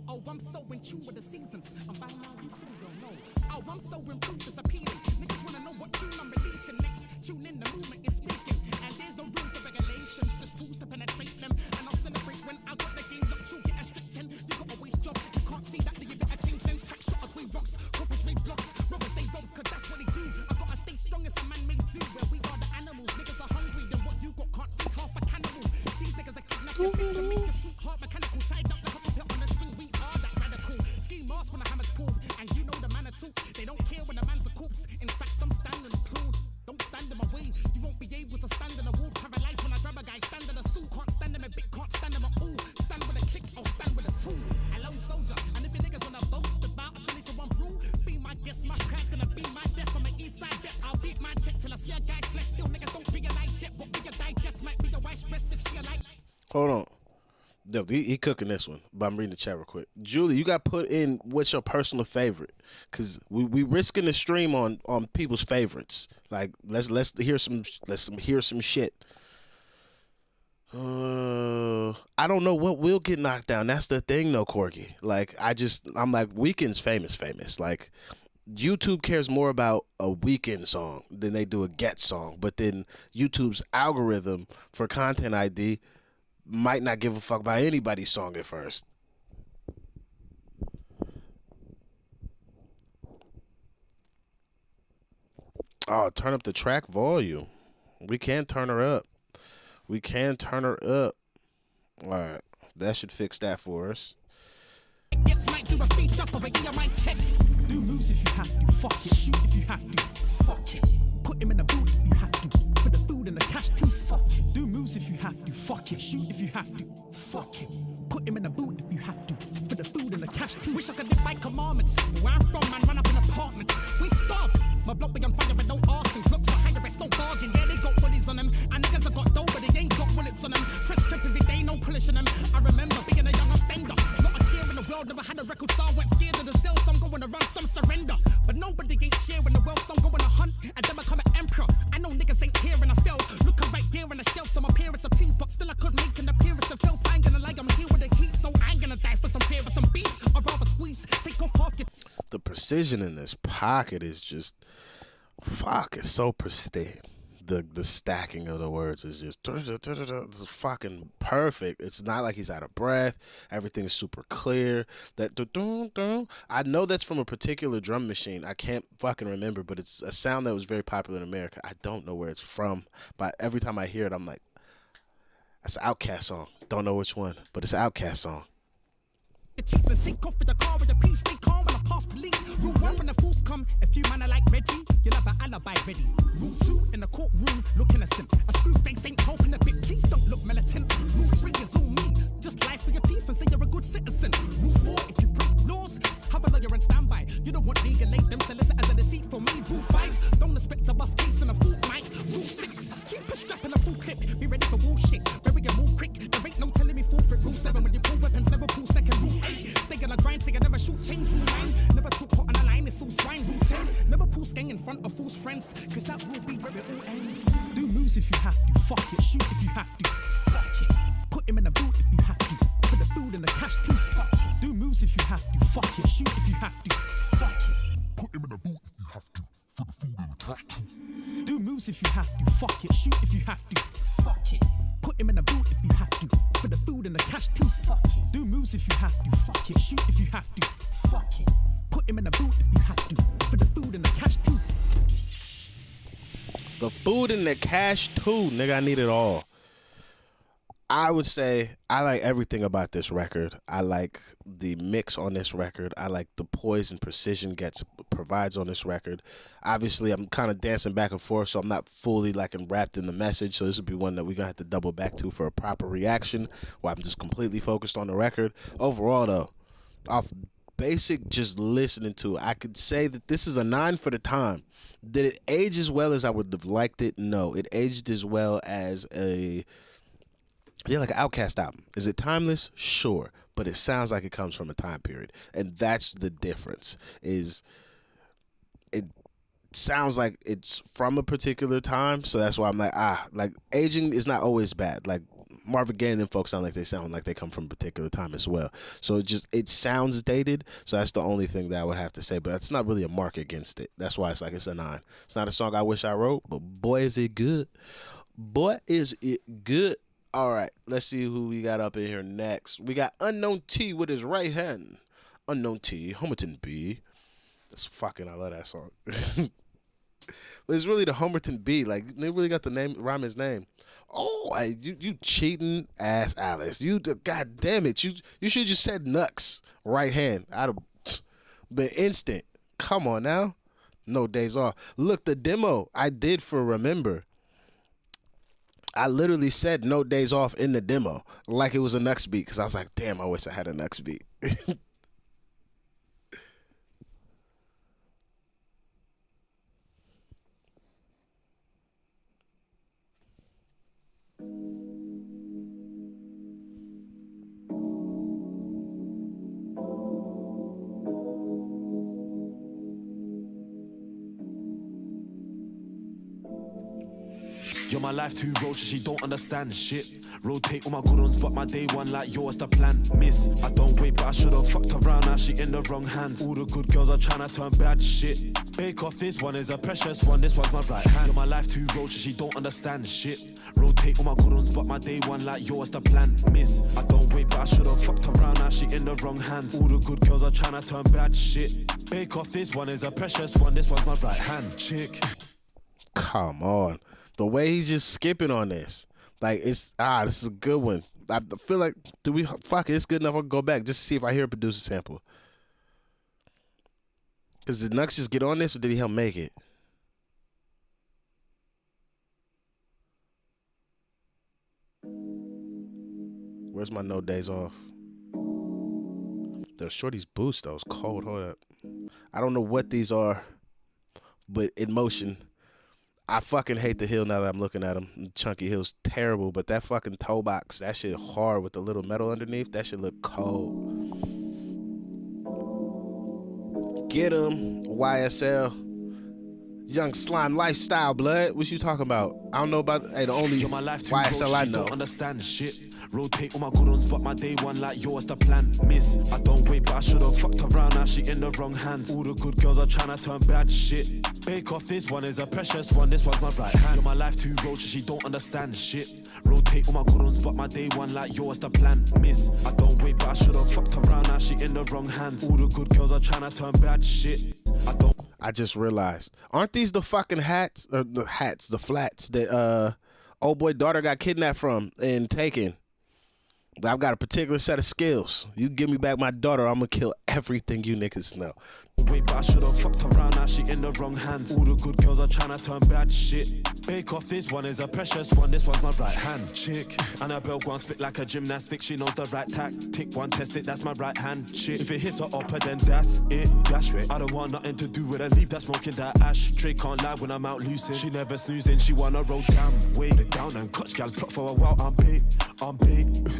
Oh, I'm so in tune with the seasons. I'm by now, you fully don't know. Oh, I'm so improved, it's appealing. Niggas wanna know what tune I'm releasing next. Tune in, the movement is speaking, and there's no rules or regulations. Just tools to penetrate them, and I'll celebrate when I got the game locked. You get a strict 10, you got a waste job. You can't see that, you better change lens. Crack shotters, we rocks, coppers, we blocks. Robbers, they rob, cause that's what they do. I gotta stay strong as a man-made zoo, where we are the animals. Niggas are hungry, then what you got can't feed half a cannibal. These niggas are kidnapping, bitch, and make your sweetheart mechanical. Tied up like a puppet on the string, we are that radical. Ski mask when the hammer's pulled, and you know the man are too. They don't care when the man's a corpse. In fact, some stand and applaud. Don't stand in my way, you won't be able to stand in a wall.
Hold on. Yo, he cooking this one, but I'm reading the chat real quick. Julie, you got put in what's your personal favorite, cause we risking the stream on people's favorites. Like let's hear some shit. I don't know what will get knocked down. That's the thing, though, Corky. Like I'm like Weeknd's famous. Like YouTube cares more about a Weeknd song than they do a Get song. But then YouTube's algorithm for Content ID might not give a fuck about anybody's song at first. Oh, turn up the track volume. We can turn her up. All right, that should fix that for us.
Do moves if you have to, fuck it. Shoot if you have to, fuck it. Put him in the boot if you have to. For the food and the cash too, fuck it. Do moves if you have to, fuck it. Shoot if you have to, fuck it. Put him in the boot if you have to. For the food and the cash too. Wish I could live by commandments. Where I'm from, man, run up in apartments. We starve. My block be on fire with no arson. Clocks are higher, rest no bargain. Yeah, they got bodies on them. And niggas have got dough, but they ain't got bullets on them. Fresh trip every day, no polish on them. I remember being a young offender. Not a care in the world, never had a record, so I went scared of the cell. Some going to run, some surrender. But nobody ain't sharing the wealth, some going to hunt. And then become an emperor. I know niggas ain't here and I fell. Looking right there on the shelf, so my parents are pleased, but still I could make an appearance to feel. I ain't gonna lie, I'm here with the heat, so I ain't gonna die for some fear of some beast. I'd rather squeeze, take off half your.
The precision in this pocket is just, fuck, it's so pristine. The stacking of the words is just it's fucking perfect. It's not like he's out of breath. Everything's super clear. I know that's from a particular drum machine. I can't fucking remember, but it's a sound that was very popular in America. I don't know where it's from, but every time I hear it, I'm like, that's an Outkast song. Don't know which one, but it's an Outkast song.
Take off with the car with the peace, stay calm when I pass police. Rule 1 when the fools come, if you man are like Reggie, you'll have an alibi ready. Rule 2 in the courtroom, look innocent. A screw face ain't helping a bit, please don't look militant. Rule 3 is all me, just lie for your teeth and say you're a good citizen. Rule 4, if you break laws, have a lawyer and standby. You don't want legal aid, them solicit as a deceit for me. Rule 5, don't expect a bust case in a fortnight. Rule 6, keep a strap in a full clip, be ready for bullshit. Bury your move quick, there ain't no telling me forfeit. Rule 7, when you pull weapons, never pull second. Rule 8, stay on a grind, say I never shoot change. Rule 9, never talk hot on a line, it's all swine. Rule 10, never pull skeng in front of false friends, cause that will be where it all ends. Do moves if you have to, fuck it. Shoot if you have to, fuck it. Put him in the boot if you have to. For the food and the cash too, fuck it. Do moves if you have to, fuck it. Shoot if you have to, fuck it. Put him in the boot if you have to. For the food and the cash too. Do moves if you have to, fuck it. Shoot if you have to, fuck it. Put him in the boot if you have to. For the food and the cash too, fuck it. Do moves if you have to, fuck it. Shoot if you have to, fuck it. Put him in the boot if you have to. For the food and the cash too.
The food and the cash too, nigga, I need it all. I would say I like everything about this record. I like the mix on this record. I like the poise and precision Gets provides on this record. Obviously, I'm kind of dancing back and forth, so I'm not fully like wrapped in the message. So this would be one that we're gonna have to double back to for a proper reaction, where I'm just completely focused on the record. Overall, though, off basic just listening to it, I could say that this is a 9 for the time. Did it age as well as I would have liked it? No, it aged as well as like an Outkast album. Is it timeless? Sure, but it sounds like it comes from a time period, and that's the difference. Is it sounds like it's from a particular time, so that's why I'm like aging is not always bad. Like Marvin Gaye and them folks sound like they come from a particular time as well. So it sounds dated. So that's the only thing that I would have to say. But that's not really a mark against it. That's why it's a 9. It's not a song I wish I wrote, but boy is it good. Boy is it good. All right, let's see who we got up in here next. We got Unknown T with his right hand. Unknown T, Homerton B. That's fucking, I love that song. But it's really the Homerton B. Like, they really got the name, rhyme his name. Oh, you cheating ass Alice. God damn it. You should just said Nux, right hand. I'd have been instant. Come on now. No days off. Look, the demo I did for Remember, I literally said no days off in the demo, like it was a Nux beat, because I was like, damn, I wish I had a Nux beat.
You're my life too roaches, she don't understand shit. Rotate all my good ones, but my day one like yours the plan. Miss, I don't wait, but I should've fucked around, now she in the wrong hands. All the good girls are trying to turn bad shit. Bake off, this one is a precious one, this one's my right hand. You're my life too roaches, she don't understand shit. Rotate all my good ones, but my day one like yours the plan. Miss, I don't wait, but I should've fucked around, now she in the wrong hands. All the good girls are trying to turn bad shit. Bake off, this one is a precious one, this one's my right hand. Chick.
Come on. The way he's just skipping on this. Like, this is a good one. I feel like, it's good enough. I'll go back just to see if I hear a producer sample. Because did Nux just get on this or did he help make it? Where's my no days off? The Shorty's boost, though. It's cold. Hold up. I don't know what these are, but in motion. I fucking hate the hill now that I'm looking at him. Chunky Hill's terrible, but that fucking toe box, that shit hard with the little metal underneath. That shit look cold. Get him, YSL. Young Slime Lifestyle, blood. What you talking about? I don't know about, the only YSL I know.
Understand shit. Rotate all my good ones, but my day one like yours the plan. Miss, I don't wait, but I should've fucked around, now she in the wrong hands. All the good girls are trying to turn bad shit. Bake off, this one is a precious one, this one's my right hand. You're my life too roaches, she don't understand shit. Rotate all my good ones, but my day one like yours the plan. Miss, I don't wait, but I should've fucked around, now she in the wrong hands. All the good girls are trying to turn bad shit.
I just realized, aren't these the fucking hats, or the flats that old boy daughter got kidnapped from and taken? I've got a particular set of skills. You give me back my daughter, I'm gonna kill everything you niggas know.
Wait, but I should've fucked around, now she in the wrong hands. All the good girls are trying to turn bad shit. Bake off, this one is a precious one, this one's my right hand. Chick, Annabelle go and spit like a gymnastic, she knows the right tactic. One test it, that's my right hand. Shit, if it hits her upper, then that's it. Dash it. I don't want nothing to do with her, leave that smoking that ash. Trey can't lie when I'm out lucid. She never snoozing, she wanna roll down. Wait it down and clutch, gal plot for a while. I'm bait.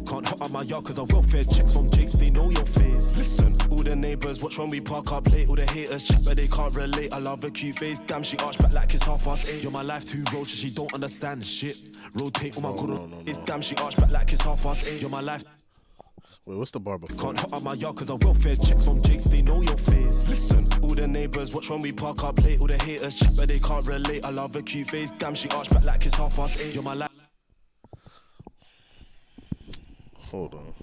Can't hot on my yard cause I welfare checks from Jakes, they know your face. Listen, all the neighbours watch when we park up late. All the haters check but they can't relate. I love a cute face, damn she arched back like it's 8:30. You're my life too roaches, she don't understand shit. Rotate all my good on. It's damn she arched back like it's 8:30. You're my life.
Wait, what's the bar before?
Can't hot on my yard cause I welfare checks from Jakes, they know your face. Listen, all the neighbours watch when we park up late. All the haters check but they can't relate. I love a cute face, damn she arched back like it's 8:30. You're my life.
Hold on.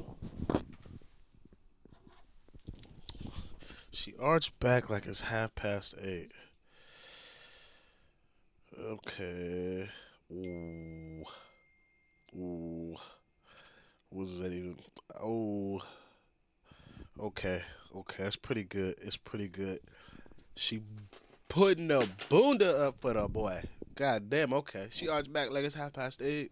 She arched back like it's 8:30. Okay. Ooh. What's that even? Oh. Okay. That's pretty good. It's pretty good. She putting the bunda up for the boy. God damn, okay. She arched back like it's 8:30.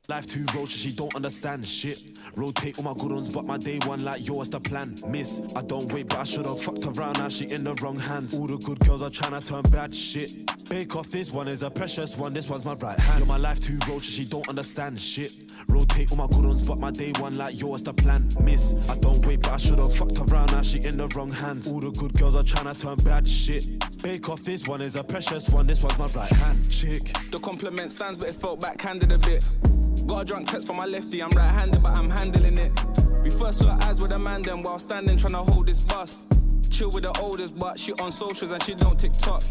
Life too roaches, she don't understand shit. Rotate all my good ones, but my day one like yours the plan. Miss, I don't wait, but I should've fucked around, now she in the wrong hands. All the good girls are trying to turn bad shit. Bake off, this one is a precious one, this one's my right hand. You're my life too roaches, she don't understand shit. Rotate all my good ones, but my day one like yours the plan. Miss, I don't wait, but I should've fucked around, now she in the wrong hands. All the good girls are trying to turn bad shit. Bake off, this one is a precious one, this one's my right hand. Chick.
The compliment stands, but it felt backhanded a bit. Got a drunk text from my lefty, I'm right-handed, but I'm handling it. We first saw eyes with a man then while standing trying to hold this bus. Chill with the oldest, but she on socials and she don't TikTok.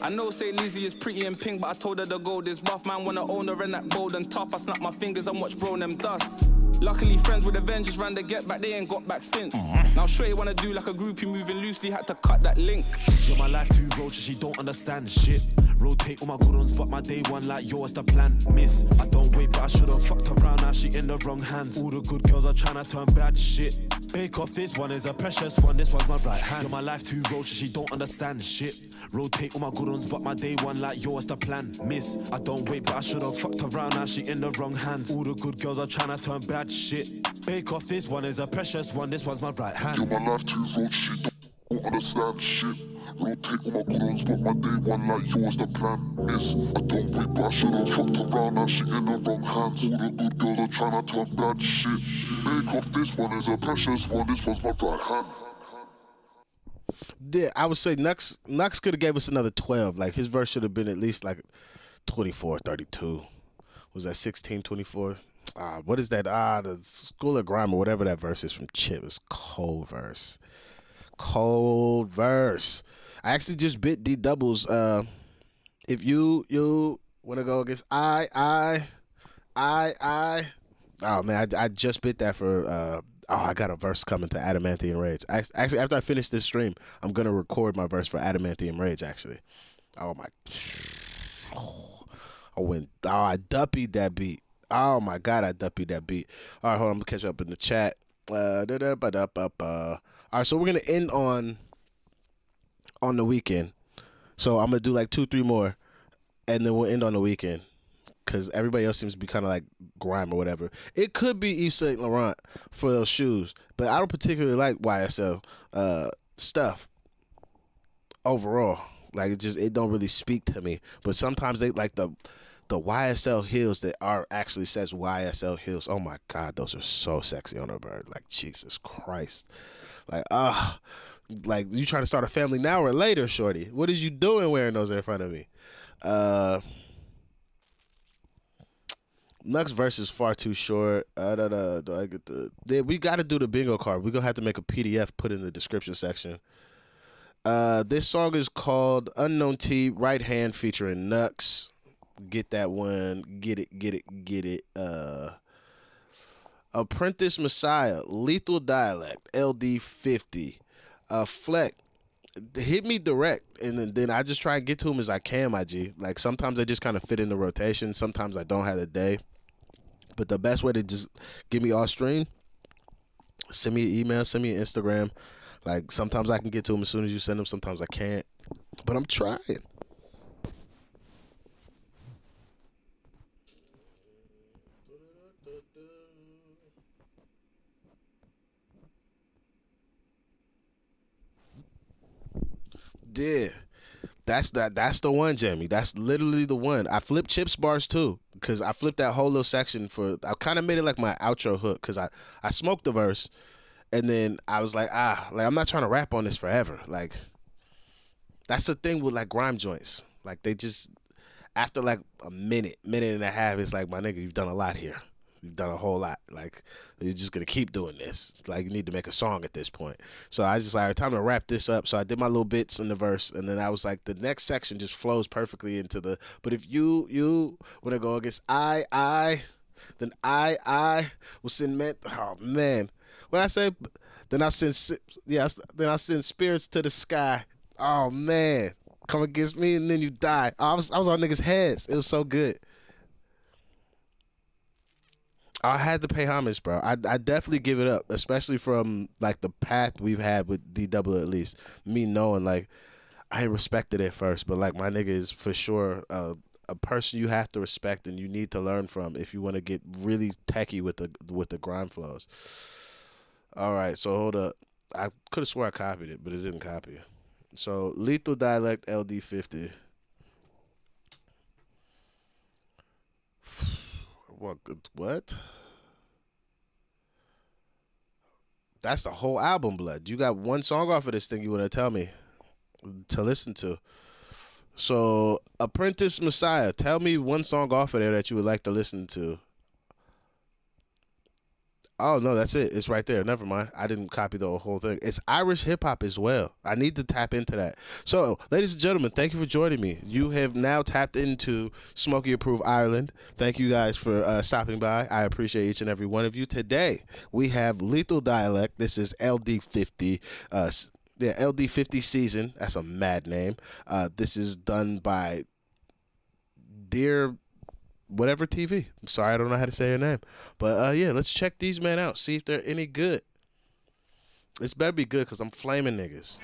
I know say Lizzie is pretty and pink, but I told her the gold is buff. Man wanna own her and that bold and tough. I snap my fingers and watch bro them dust. Luckily friends with Avengers ran the get back, they ain't got back since. Now Shrey wanna do like a groupie moving loosely, had to cut that link.
You're my life too roaches, she don't understand shit. Rotate all my good ones, but my day one like yours the plan. Miss, I don't wait, but I should've fucked around, now she in the wrong hands. All the good girls are trying to turn bad shit. Bake off, this one is a precious one, this one's my right hand. You're my life too roaches, she don't understand shit. Rotate all my good ones, but my day one like yours the plan. Miss, I don't wait, but I should've fucked around, now she in the wrong hands. All the good girls are trying to turn bad shit. Bake off, this one is a precious one, this one's my right hand.
You're my life too roaches, she don't understand shit. Rotate all my good ones, but my day one like yours the plan. Miss, I don't wait, but I should've fucked around, now she in the wrong hands. All the good girls are trying to turn bad shit. Bake off, this one is a precious one, this one's my right hand.
Yeah, I would say Nux could have gave us another 12. Like his verse should have been at least like 24:32. Was that 16:24? What is that? The School of Grime or whatever that verse is from Chip. It's cold verse. Cold verse. I actually just bit D doubles. If you wanna go against I. Oh man, I just bit that for. I got a verse coming to Adamantium Rage. Actually, after I finish this stream, I'm gonna record my verse for Adamantium Rage. Actually, oh my. I duppied that beat. Oh my god, I duppied that beat. All right, hold on, I'm gonna catch up in the chat. All right, so we're gonna end on the weekend. So I'm gonna do like 2-3 more, and then we'll end on the weekend because everybody else seems to be kind of like grime or whatever. It could be Yves Saint Laurent for those shoes, but I don't particularly like YSL stuff overall. Like it don't really speak to me. But sometimes they like the YSL heels that are actually says YSL heels. Oh my god, those are so sexy on a bird. Like Jesus Christ. Like like you trying to start a family now or later, shorty? What is you doing wearing those in front of me? Next verse is far too short. Do I get we got to do the bingo card. We're gonna have to make a PDF, put in the description section. This song is called Unknown T, Right Hand featuring Nux. Get that one. Get it. Apprentice Messiah, Lethal Dialect, LD50. Fleck, hit me direct, and then I just try to get to him as I can, my G. Like sometimes I just kind of fit in the rotation. Sometimes I don't have a day. But the best way to just give me all stream, send me an email, send me an Instagram. Like sometimes I can get to him as soon as you send them. Sometimes I can't. But I'm trying. Yeah, that's the one, Jamie. That's literally the one. I flipped Chips bars too, because I flipped that whole little section I kind of made it like my outro hook, because I smoked the verse, and then I was like I'm not trying to rap on this forever. Like that's the thing with like grime joints. Like they just after like a minute and a half, it's like, my nigga, you've done a lot here. You've done a whole lot. Like, you're just going to keep doing this. Like, you need to make a song at this point. So I was just like, time to wrap this up. So I did my little bits in the verse, and then I was like, the next section just flows perfectly into the, but if you want to go against then I will send, oh man. When I say, then I send spirits to the sky. Oh man. Come against me and then you die. I was on niggas' heads. It was so good. I had to pay homage, bro. I definitely give it up, especially from like the path we've had with D-Double, at least. Me knowing, like, I respected it first, but like my nigga is for sure a person you have to respect and you need to learn from if you want to get really techie with the grime flows. All right, so hold up. I could have swore I copied it, but it didn't copy. So Lethal Dialect LD50. What? That's the whole album, blood. You got one song off of this thing you want to tell me to listen to. So, Apprentice Messiah, tell me one song off of there that you would like to listen to. Oh, no, that's it. It's right there. Never mind. I didn't copy the whole thing. It's Irish hip-hop as well. I need to tap into that. So, ladies and gentlemen, thank you for joining me. You have now tapped into Smokey Approved Ireland. Thank you guys for stopping by. I appreciate each and every one of you. Today, we have Lethal Dialect. This is LD50. LD50 Season. That's a mad name. This is done by Dear whatever TV. I'm sorry, I don't know how to say her name. But yeah, let's check these men out. See if they're any good. This better be good because I'm flaming niggas.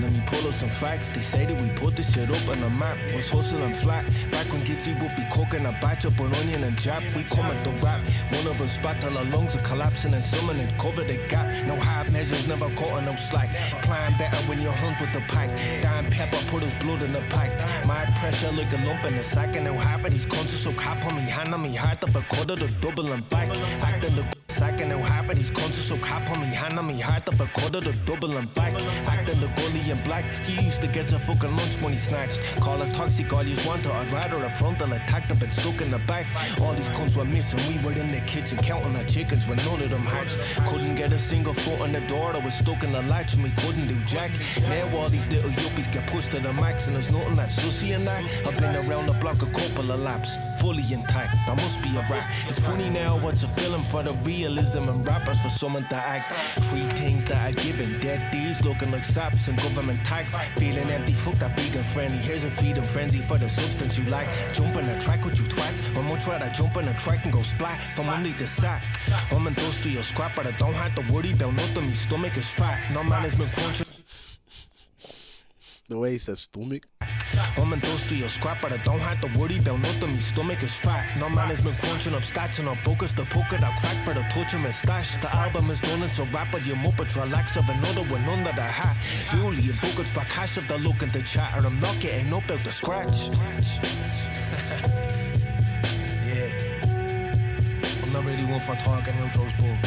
Let me pull up
some facts. They say that we put this shit up on the map. Was hustling flat. Back when Gitzy would be cooking a batch up on onion and jab. We come at the rap. One of us spat till our lungs are collapsing and someone had covered the gap. No hard measures, never caught no slack. Plan better when you hunt with the pack. Damn pepper put his blood in the pack. Mad pressure like a lump in the sack. And now half of these cunts are so cap on me. Hand on me heart up a quarter to double and back. Acting the sack and now half of these cunts are so cap on me. Hand on me heart up a quarter to double and back. Acting the gully in black. He used to get your fucking lunch money snatched. Call a toxic all you want to. I'd rather a frontal attack than been stuck in the back. All these cunts were missing. We were in the kitchen counting our chickens when none of them hatched. Couldn't get a single foot on the door. I was stuck in the latch and we couldn't do jack. Now all these little yuppies get pushed to the max and there's nothing that sussy in that. I've been around the block a couple of laps, fully intact. That must be a rap. It's funny now what's a film for the realism and rappers for someone to act. Three things that are given. Dead deeds looking like saps and government tax. Feeling empty, fuck that vegan friendly. Here's a feeding frenzy for the substance you like. Jump in the track with you twats. I'd much rather jump in the track and go splat from underneath the sack. I'm industrial scrap, but I don't have to worry about nothing. My stomach is fat. No management crunching.
The way he says stomach.
I'm industrial scrap, but I don't have to worry about nothing. My stomach is fat. No management crunching up stats and up bookers. The poker that crack for the touch of my stash. The album is done, it's a rap, but you muppets relax of another one under the hat. Julie and bookers for cash if they're looking to chat, or I'm not getting up out the scratch. Yeah. I'm not really one for talking real Joe's bull.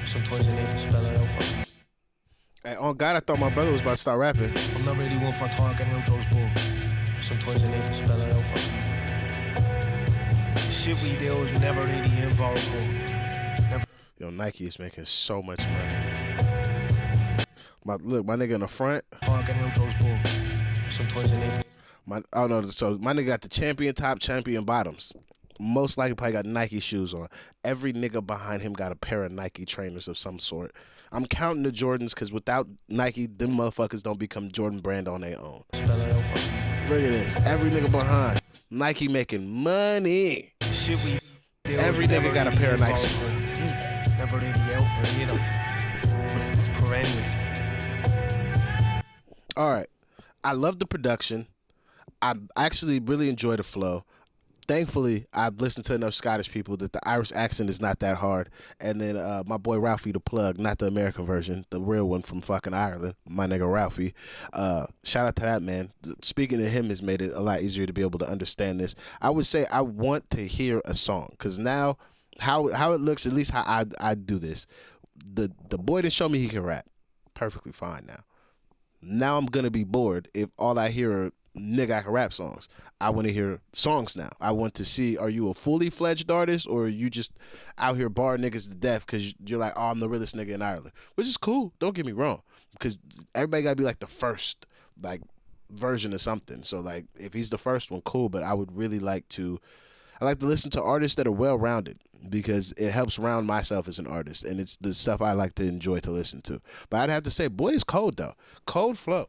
Sometimes I need to spell it out for me.
Hey, on God, I thought my brother was about to start rapping.
I'm not really one for talking real Joe's bull. Sometimes I need to spell it out for me. The shit we do is never really involved, never.
Yo, Nike is making so much money. My nigga in the front.
Talking real Joe's bull. Sometimes I need to.
My nigga got the champion top, champion bottoms. Most likely probably got Nike shoes on. Every nigga behind him got a pair of Nike trainers of some sort. I'm counting the Jordans because without Nike, them motherfuckers don't become Jordan brand on their own. Look at this. Every nigga behind. Nike making money. Every nigga got a pair of Nike.
Never really out, you know. It's perennial.
All right. I love the production. I actually really enjoy the flow. Thankfully, I've listened to enough Scottish people that the Irish accent is not that hard. And then my boy Ralphie the Plug, not the American version, the real one from fucking Ireland, my nigga Ralphie. Shout out to that man. Speaking to him has made it a lot easier to be able to understand this. I would say I want to hear a song because now how it looks, at least how I do this. The boy didn't show me he can rap. Perfectly fine now. Now I'm going to be bored if all I hear are nigga I can rap songs. I want to hear songs now. I want to see, are you a fully fledged artist or are you just out here bar niggas to death because you're like, oh, I'm the realest nigga in Ireland, which is cool. Don't get me wrong, because everybody got to be like the first like version of something. So like if he's the first one, cool. But I would really like to listen to artists that are well-rounded because it helps round myself as an artist, and it's the stuff I like to enjoy to listen to. But I'd have to say, boy, it's cold though. Cold flow.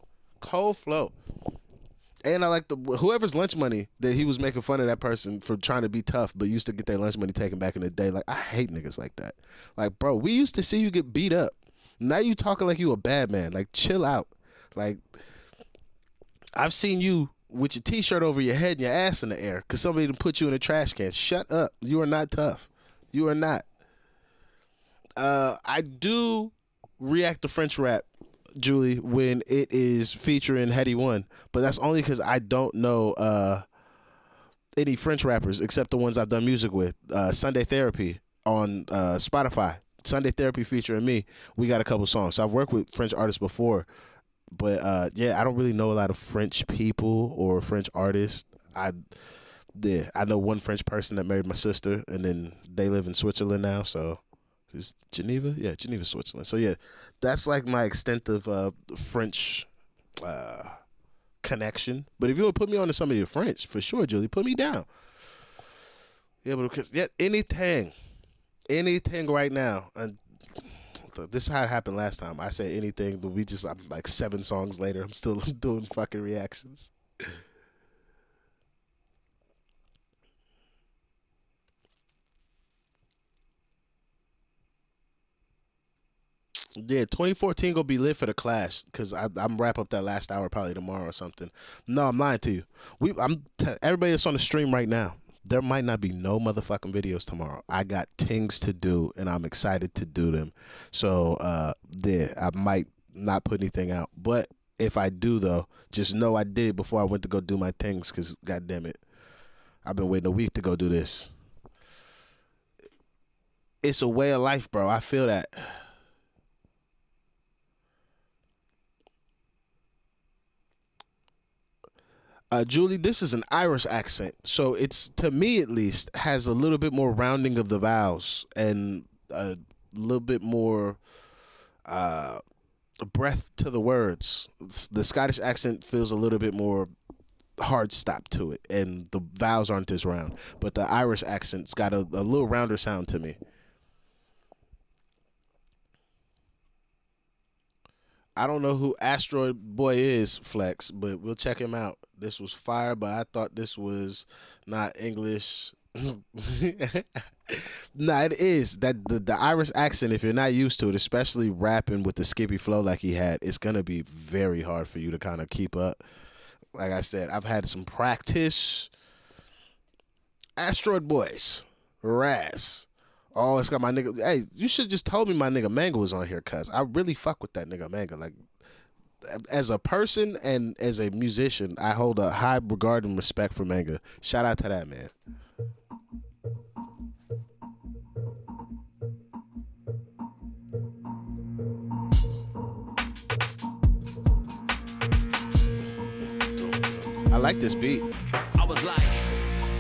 And I like whoever's lunch money that he was making fun of that person for trying to be tough, but used to get their lunch money taken back in the day. Like, I hate niggas like that. Like, bro, we used to see you get beat up. Now you talking like you a bad man. Like, chill out. Like, I've seen you with your t-shirt over your head and your ass in the air because somebody done put you in a trash can. Shut up. You are not tough. You are not. I do react to French rap, Julie, when it is featuring Heady One, but that's only because I don't know any French rappers except the ones I've done music with. Sunday Therapy on Spotify. Sunday Therapy featuring me. We got a couple songs. So I've worked with French artists before, but yeah, I don't really know a lot of French people or French artists. I know one French person that married my sister, and then they live in Switzerland now, so. Is Geneva? Yeah, Geneva, Switzerland. So yeah, that's like my extent of French connection. But if you would put me on to some of your French, for sure, Julie, put me down. Yeah, but because anything right now. And look, this is how it happened last time. I said anything, but I'm like 7 songs later, I'm still doing fucking reactions. Yeah, 2014 gonna be lit for the Clash because I'm wrap up that last hour probably tomorrow or something. No, I'm lying to you. Everybody that's on the stream right now. There might not be no motherfucking videos tomorrow. I got things to do and I'm excited to do them. So yeah, I might not put anything out, but if I do though, just know I did it before I went to go do my things. Cause goddamn it, I've been waiting a week to go do this. It's a way of life, bro. I feel that. Julie, this is an Irish accent, so it's, to me at least, has a little bit more rounding of the vowels and a little bit more breath to the words. The Scottish accent feels a little bit more hard stop to it, and the vowels aren't as round. But the Irish accent's got a little rounder sound to me. I don't know who Asteroid Boy is, Flex, but we'll check him out. This was fire, but I thought this was not English. Nah, it is. That the Irish accent, if you're not used to it, especially rapping with the skippy flow like he had, it's going to be very hard for you to kind of keep up. Like I said, I've had some practice. Asteroid Boys, Raz. Oh, it's got my nigga. Hey, you should just told me my nigga Manga was on here, cuz I really fuck with that nigga Manga. Like, as a person and as a musician, I hold a high regard and respect for Manga. Shout out to that man. I like this beat.
I was like,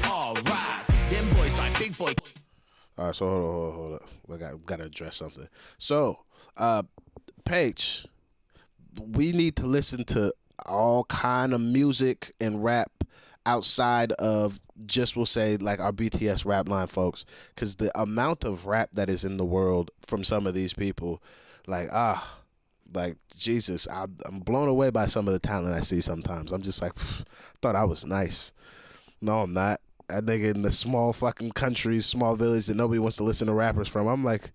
all rise, them boys like big boy.
All right, so hold up. I got to address something. So, Paige, we need to listen to all kind of music and rap outside of just, we'll say, like our BTS rap line, folks, because the amount of rap that is in the world from some of these people, like Jesus, I'm blown away by some of the talent I see sometimes. I'm just like, thought I was nice. No, I'm not. I think in the small fucking countries, small villages that nobody wants to listen to rappers from, I'm like,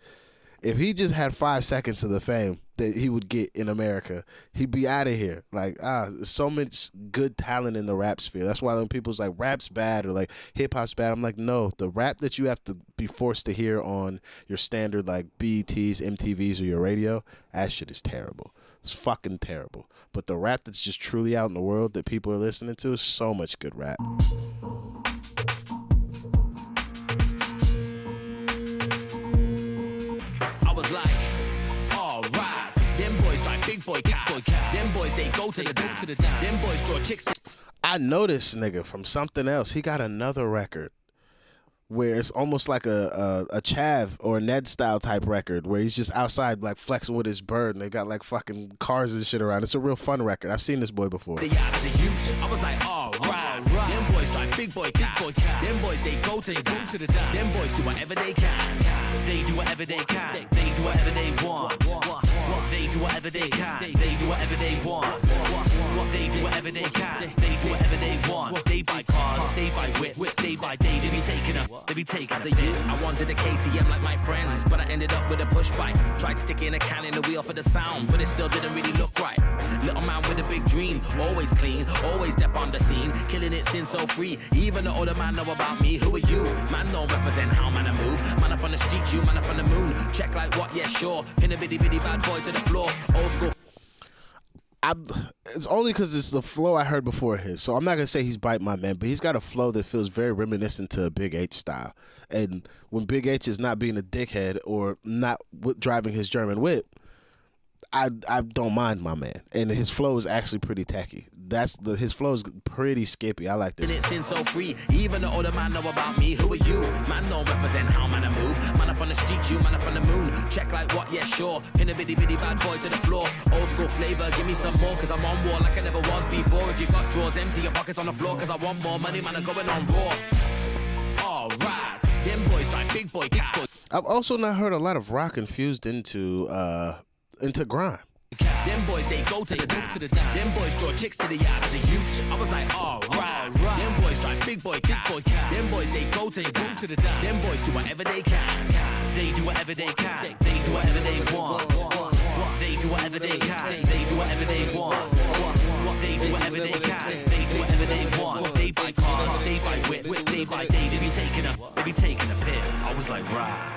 if he just had 5 seconds of the fame that he would get in America, he'd be out of here. Like, there's so much good talent in the rap sphere. That's why when people's like, rap's bad or like hip hop's bad, I'm like, no, the rap that you have to be forced to hear on your standard like BETs, MTVs, or your radio, that shit is terrible. It's fucking terrible. But the rap that's just truly out in the world that people are listening to is so much good rap.
Big boy cats. Them boys, they go to the dance. Them boys draw chicks.
I know this nigga from something else. He got another record where it's almost like a Chav or a Ned style type record where he's just outside like flexing with his bird and they got like fucking cars and shit around. It's a real fun record. I've seen this boy before.
As a youth, I was like, oh, right. Them boys like big boy cats. Them boys, they go to the dance. Them boys do whatever they can. They do whatever they can. They do whatever they want. They do whatever they can. They do whatever they want. They do whatever they can. They do whatever they want. They buy cars, they buy whips, they buy day. They be taking a, they be taking. As a youth, I wanted a KTM like my friends, but I ended up with a push bike. Tried sticking a can in the wheel for the sound, but it still didn't really look right. Little man with a big dream, always clean, always step on the scene, killing it sin so free. Even the older man know about me. Who are you? Man don't represent how man I move. Man up on the street, you man up on the moon. Check like what? Yeah, sure. Pin a bitty bitty bad boy to the floor. Old school.
It's only because it's the flow I heard before his. So I'm not going to say he's Bite My Man, but he's got a flow that feels very reminiscent to Big H style. And when Big H is not being a dickhead or not driving his German whip, I don't mind my man. And his flow is actually pretty tacky. His flow is pretty skippy. I like this.
It's in so free. Even the older man know about me. Who are you? Man don't represent how man I move. Man up on the street, you man up on the moon. Check like what? Yeah, sure. Pin a bitty bitty bad boy to the floor. Old school flavor, give me some more, cause I'm on war like I never was before. If you got drawers, empty your pockets on the floor, cause I want more money, man, I'm going on raw. All rise. Them boys like big boy cats.
I've also not heard a lot of rock infused into grime.
Them boys, they go to the dance. Them boys draw chicks to the yard as a youth. I was like, oh, right. Them boys like big boy cats. Them boys, they go to the dance. Them boys do whatever they can. They do whatever they can. They do whatever they want. They do whatever they can. They do whatever they want. They do whatever they can. They do whatever they want. They buy cars, they buy whips, day by day. They be taking a piss. I was like, right.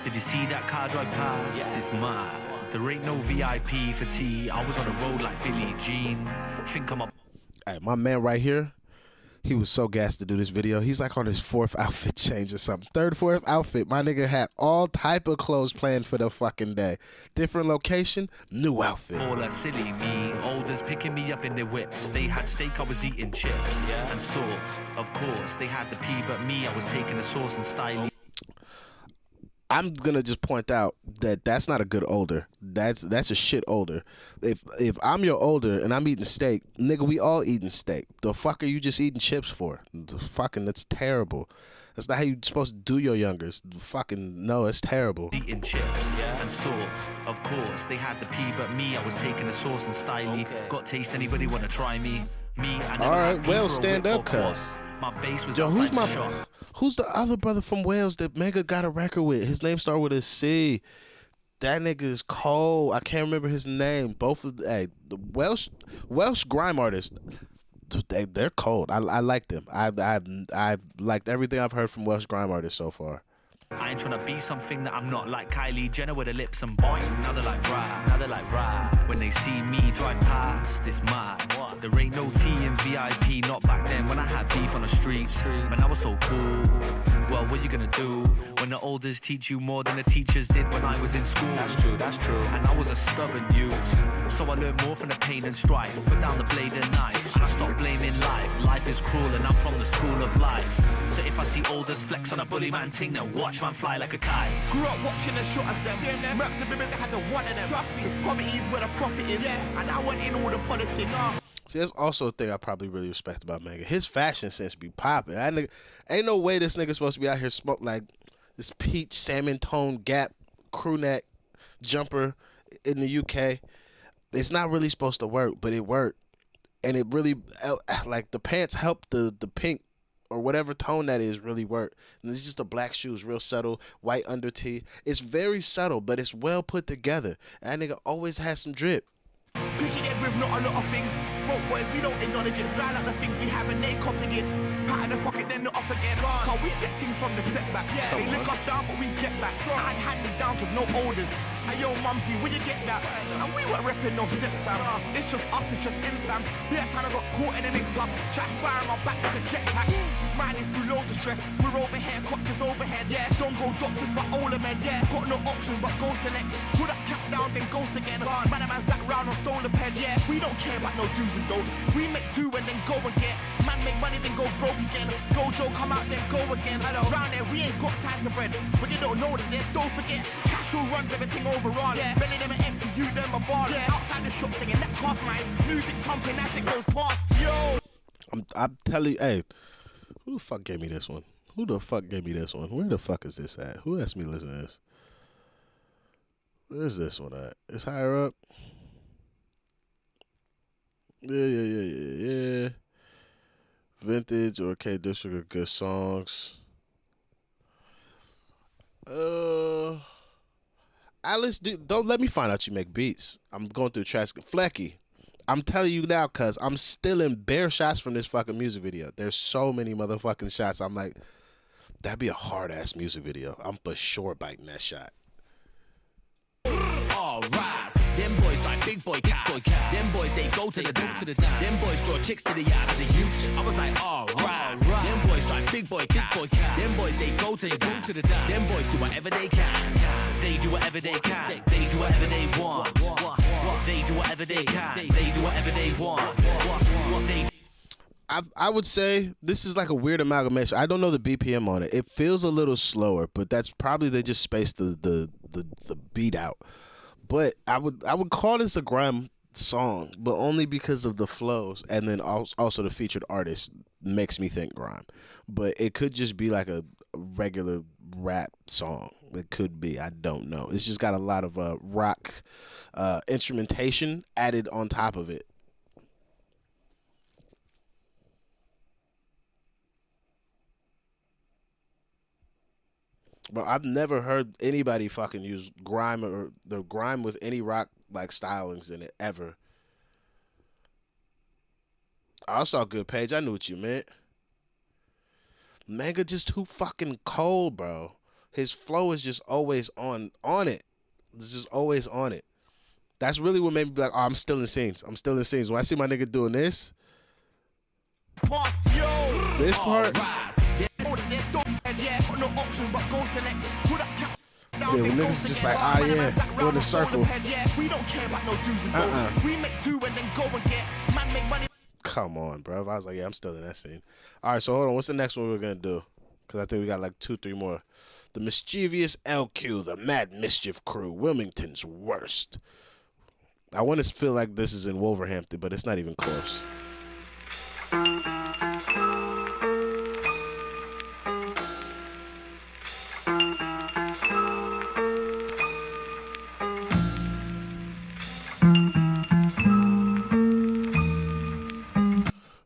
Did you see that car drive past? It's mad. There ain't no VIP for tea. I was on the road like Billie Jean. Think I'm a.
Hey, my man right here, he was so gassed to do this video. He's like on his 4th outfit change or something. 3rd, 4th outfit. My nigga had all type of clothes planned for the fucking day. Different location, new outfit.
All that silly me, olders picking me up in their whips. They had steak, I was eating chips and sauce. Of course, they had the pea, but me, I was taking the sauce and styling.
I'm gonna just point out that that's not a good older. That's a shit older. If I'm your older and I'm eating steak, nigga, we all eating steak. The fuck are you just eating chips for? That's terrible. That's not how you supposed to do your youngers. Fucking no, it's terrible.
Eating chips and sauce. Of course, they had the pea, but me, I was taking the sauce and styling. Got taste, anybody wanna try me? Me, I never
Alright, well, stand up, cuz.
My base was
Yo,
outside the shop.
who's the other brother from Wales that Mega got a record with? His name started with a C. That nigga is cold. I can't remember his name. Both of the Welsh grime artists, they're cold. I like them. I've liked everything I've heard from Welsh grime artists so far.
I ain't tryna be something that I'm not, like Kylie Jenner with her lips and boing. Now they're like rah. When they see me drive past, it's mad. There ain't no tea in VIP, not back then when I had beef on the street. Man, I was so cool. Well, what you gonna do when the elders teach you more than the teachers did when I was in school? That's true. And I was a stubborn youth, so I learned more from the pain and strife. Put down the blade and knife, and I stopped blaming life. Life is cruel, and I'm from the school of life. So if I see elders flex on a bully man ting, then watch man fly like a kite.
Grew up watching the shot as them. Mercs and bibbers, I had the one of them. Trust me, poverty is where the profit is. And I went in all the politics.
See, that's also a thing I probably really respect about Mega. His fashion sense be popping. That nigga, ain't no way this nigga's supposed to be out here smoke like this peach salmon tone Gap crew neck jumper in the UK. It's not really supposed to work, but it worked. And it really, like, the pants helped the pink or whatever tone that is really work. And it's just the black shoes, real subtle, white under tee. It's very subtle, but it's well put together. And that nigga always has some drip.
Picking it with not a lot of things. Broke boys, we don't acknowledge it. Style out the things we have and they copying it. Pat in the pocket, then not off again. Can't we set things from the setbacks? They lick us down, but we get back. I had hand-me-downs with no orders. Hey, yo, mumsy, where you get that? And we weren't repping no sets, fam. It's just us, it's just infams. We had time I got caught in an exam. Try firing my back like a jetpack. Smiling through loads of stress. We're over here, copters overhead. Yeah, don't go doctors, but all the meds. Yeah, got no options, but go select. Put that cap down, then ghost again. Man, a man zack round on stone the peds. Yeah, we don't care about no do's and don'ts. We make do and then go and get. Man make money, then go broke again. Go Joe, come out, then go again. Hello, round there, we ain't got time to bread. But you don't know that there's, don't forget. Cash still runs everything overall. Yeah, belly them are empty, you them a bar. Yeah, outside the shop singing that cost mine. Music pumping as it goes past. Yo,
I'm telling you, hey, who the fuck gave me this one? Where the fuck is this at? Who asked me to listen to this? Where's this one at? It's higher up. Yeah. Vintage or K District are good songs. Alice, don't let me find out you make beats. I'm going through tracks. Flecky, I'm telling you now, cuz I'm still in bare shots from this fucking music video. There's so many motherfucking shots. I'm like, that'd be a hard ass music video. I'm for sure biting that shot.
All rise. Them boys like big boy cars. Them boys, they go to the dance. Them boys draw chicks to the yard as a youth. I was like, all rise. Them boys like big boy cars. Them boys, they go to the dance. Them boys do whatever they can. They do whatever they can. They do whatever they want. They do whatever they can. They do whatever they want. They
I would say this is like a weird amalgamation. I don't know the BPM on it. It feels a little slower, but that's probably they just spaced the beat out. But I would call this a grime song, but only because of the flows, and then also the featured artist makes me think grime. But it could just be like a regular rap song. It could be. I don't know. It's just got a lot of rock instrumentation added on top of it. But I've never heard anybody fucking use grime or the grime with any rock like stylings in it ever. I saw Good Page. I knew what you meant. Manga just too fucking cold, bro. His flow is just always on it. It's just always on it. That's really what made me be like, oh, I'm still in scenes. I'm still in scenes. When I see my nigga doing this part, yeah, when niggas just like, ah, yeah, go in the circle. We make do and then go and get man make money. Come on, bro. I was like, yeah, I'm still in that scene. All right, so hold on. What's the next one we're gonna do? Because I think we got like 2-3 more. The Mischievous LQ, the Mad Mischief Crew, Wilmington's Worst. I want to feel like this is in Wolverhampton, but it's not even close.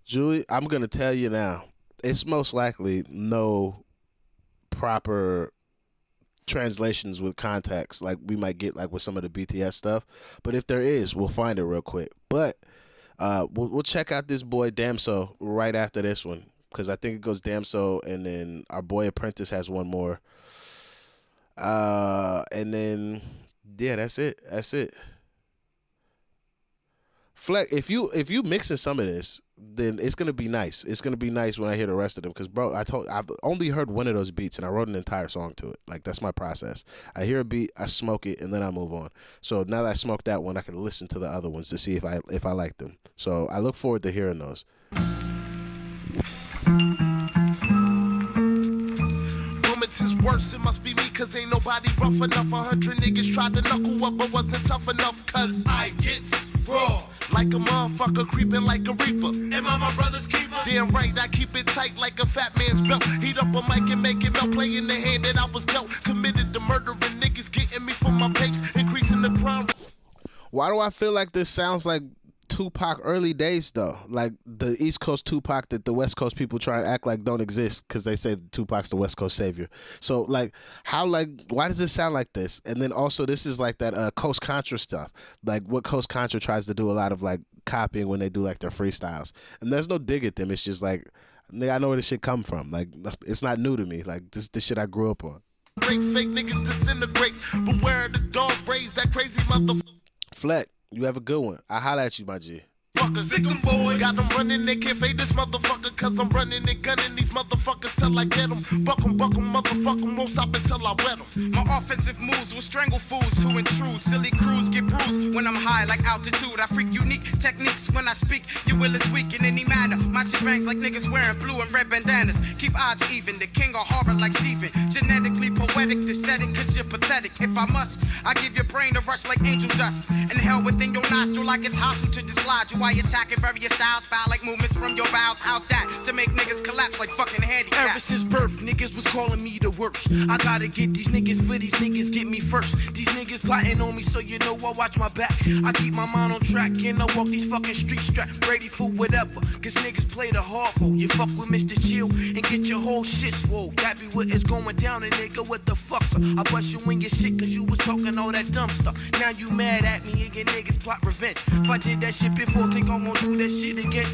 Julie, I'm going to tell you now, it's most likely no proper translations with context like we might get like with some of the BTS stuff. But if there is, we'll find it real quick. But we'll check out this boy Damso right after this one because I think it goes Damso and then our boy Apprentice has one more. And then, yeah, that's it. That's it. Fleck, if you mixing some of this, then it's gonna be nice. It's gonna be nice when I hear the rest of them. Cause bro, I've only heard one of those beats and I wrote an entire song to it. Like that's my process. I hear a beat, I smoke it, and then I move on. So now that I smoked that one, I can listen to the other ones to see if I like them. So I look forward to hearing those.
Wilmington's worse, it must be me, cause ain't nobody rough enough. 100 niggas tried to knuckle up, but wasn't tough enough, cause I get raw. Like a motherfucker creeping like a reaper. Am I my brother's keeper? Damn right, I keep it tight like a fat man's belt. Heat up a mic and make it melt, playing the hand that I was dealt. Committed to murdering niggas, getting me for my papes, increasing the crime.
Why do I feel like this sounds like Tupac early days though? Like the East Coast Tupac that the West Coast people try to act like don't exist because they say Tupac's the West Coast savior. So like why does it sound like this? And then also this is like that Coast Contra stuff, like what Coast Contra tries to do a lot of like copying when they do like their freestyles. And there's no dig at them. It's just like, nigga, I know where this shit come from. Like it's not new to me. Like this shit I grew up on.
Fake niggas disintegrate, but where are the dog raised that crazy motherfucker?
Fleck, you have a good one. I holla at you, my G.
Sick 'em, boy. Got them running, they can't fade this motherfucker, cause I'm running and gunning these motherfuckers till I get them. Buck 'em, motherfucker, won't stop until I wet them.
My offensive moves will strangle fools who intrude. Silly crews get bruised when I'm high like altitude. I freak unique techniques when I speak. Your will is weak in any manner. My shit bangs like niggas wearing blue and red bandanas. Keep odds even, the king of horror like Steven. Genetically poetic, dissetic, cause you're pathetic. If I must, I give your brain a rush like angel dust. And hell within your nostril like it's hostile to dislodge you. Why attacking various styles, foul like movements from your bowels. How's that? To make niggas collapse like fucking handicaps.
Ever since birth, niggas was calling me the worst. I gotta get these niggas for these niggas get me first. These niggas plotting on me, so you know I watch my back. I keep my mind on track and I walk these fucking streets strapped, ready for whatever. Cause niggas play the hardcore. You fuck with Mr. Chill and get your whole shit swole. That be what is going down, and nigga, what the fuck, sir? I bust you in your shit cause you was talking all that dumb stuff. Now you mad at me and your niggas plot revenge. If I did that shit before, think I won't do that shit again.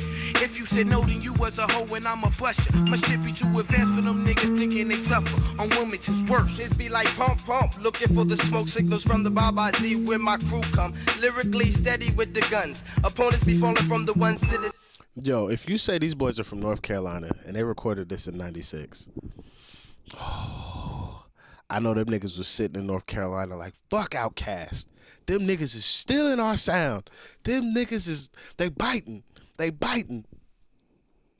If you said no, then you was a hoe and I'm a bust ya. My shit be too advanced for them niggas thinking they tougher. On Wilmington's worse.
This be like pump, looking for the smoke signals from the Baba Z where my crew come. Lyrically steady with the guns. Opponents be falling from the ones to the...
Yo, if you say these boys are from North Carolina and they recorded this in 96, oh, I know them niggas was sitting in North Carolina like, fuck Outkast. Them niggas is stealing our sound. Them niggas is, they biting. They biting.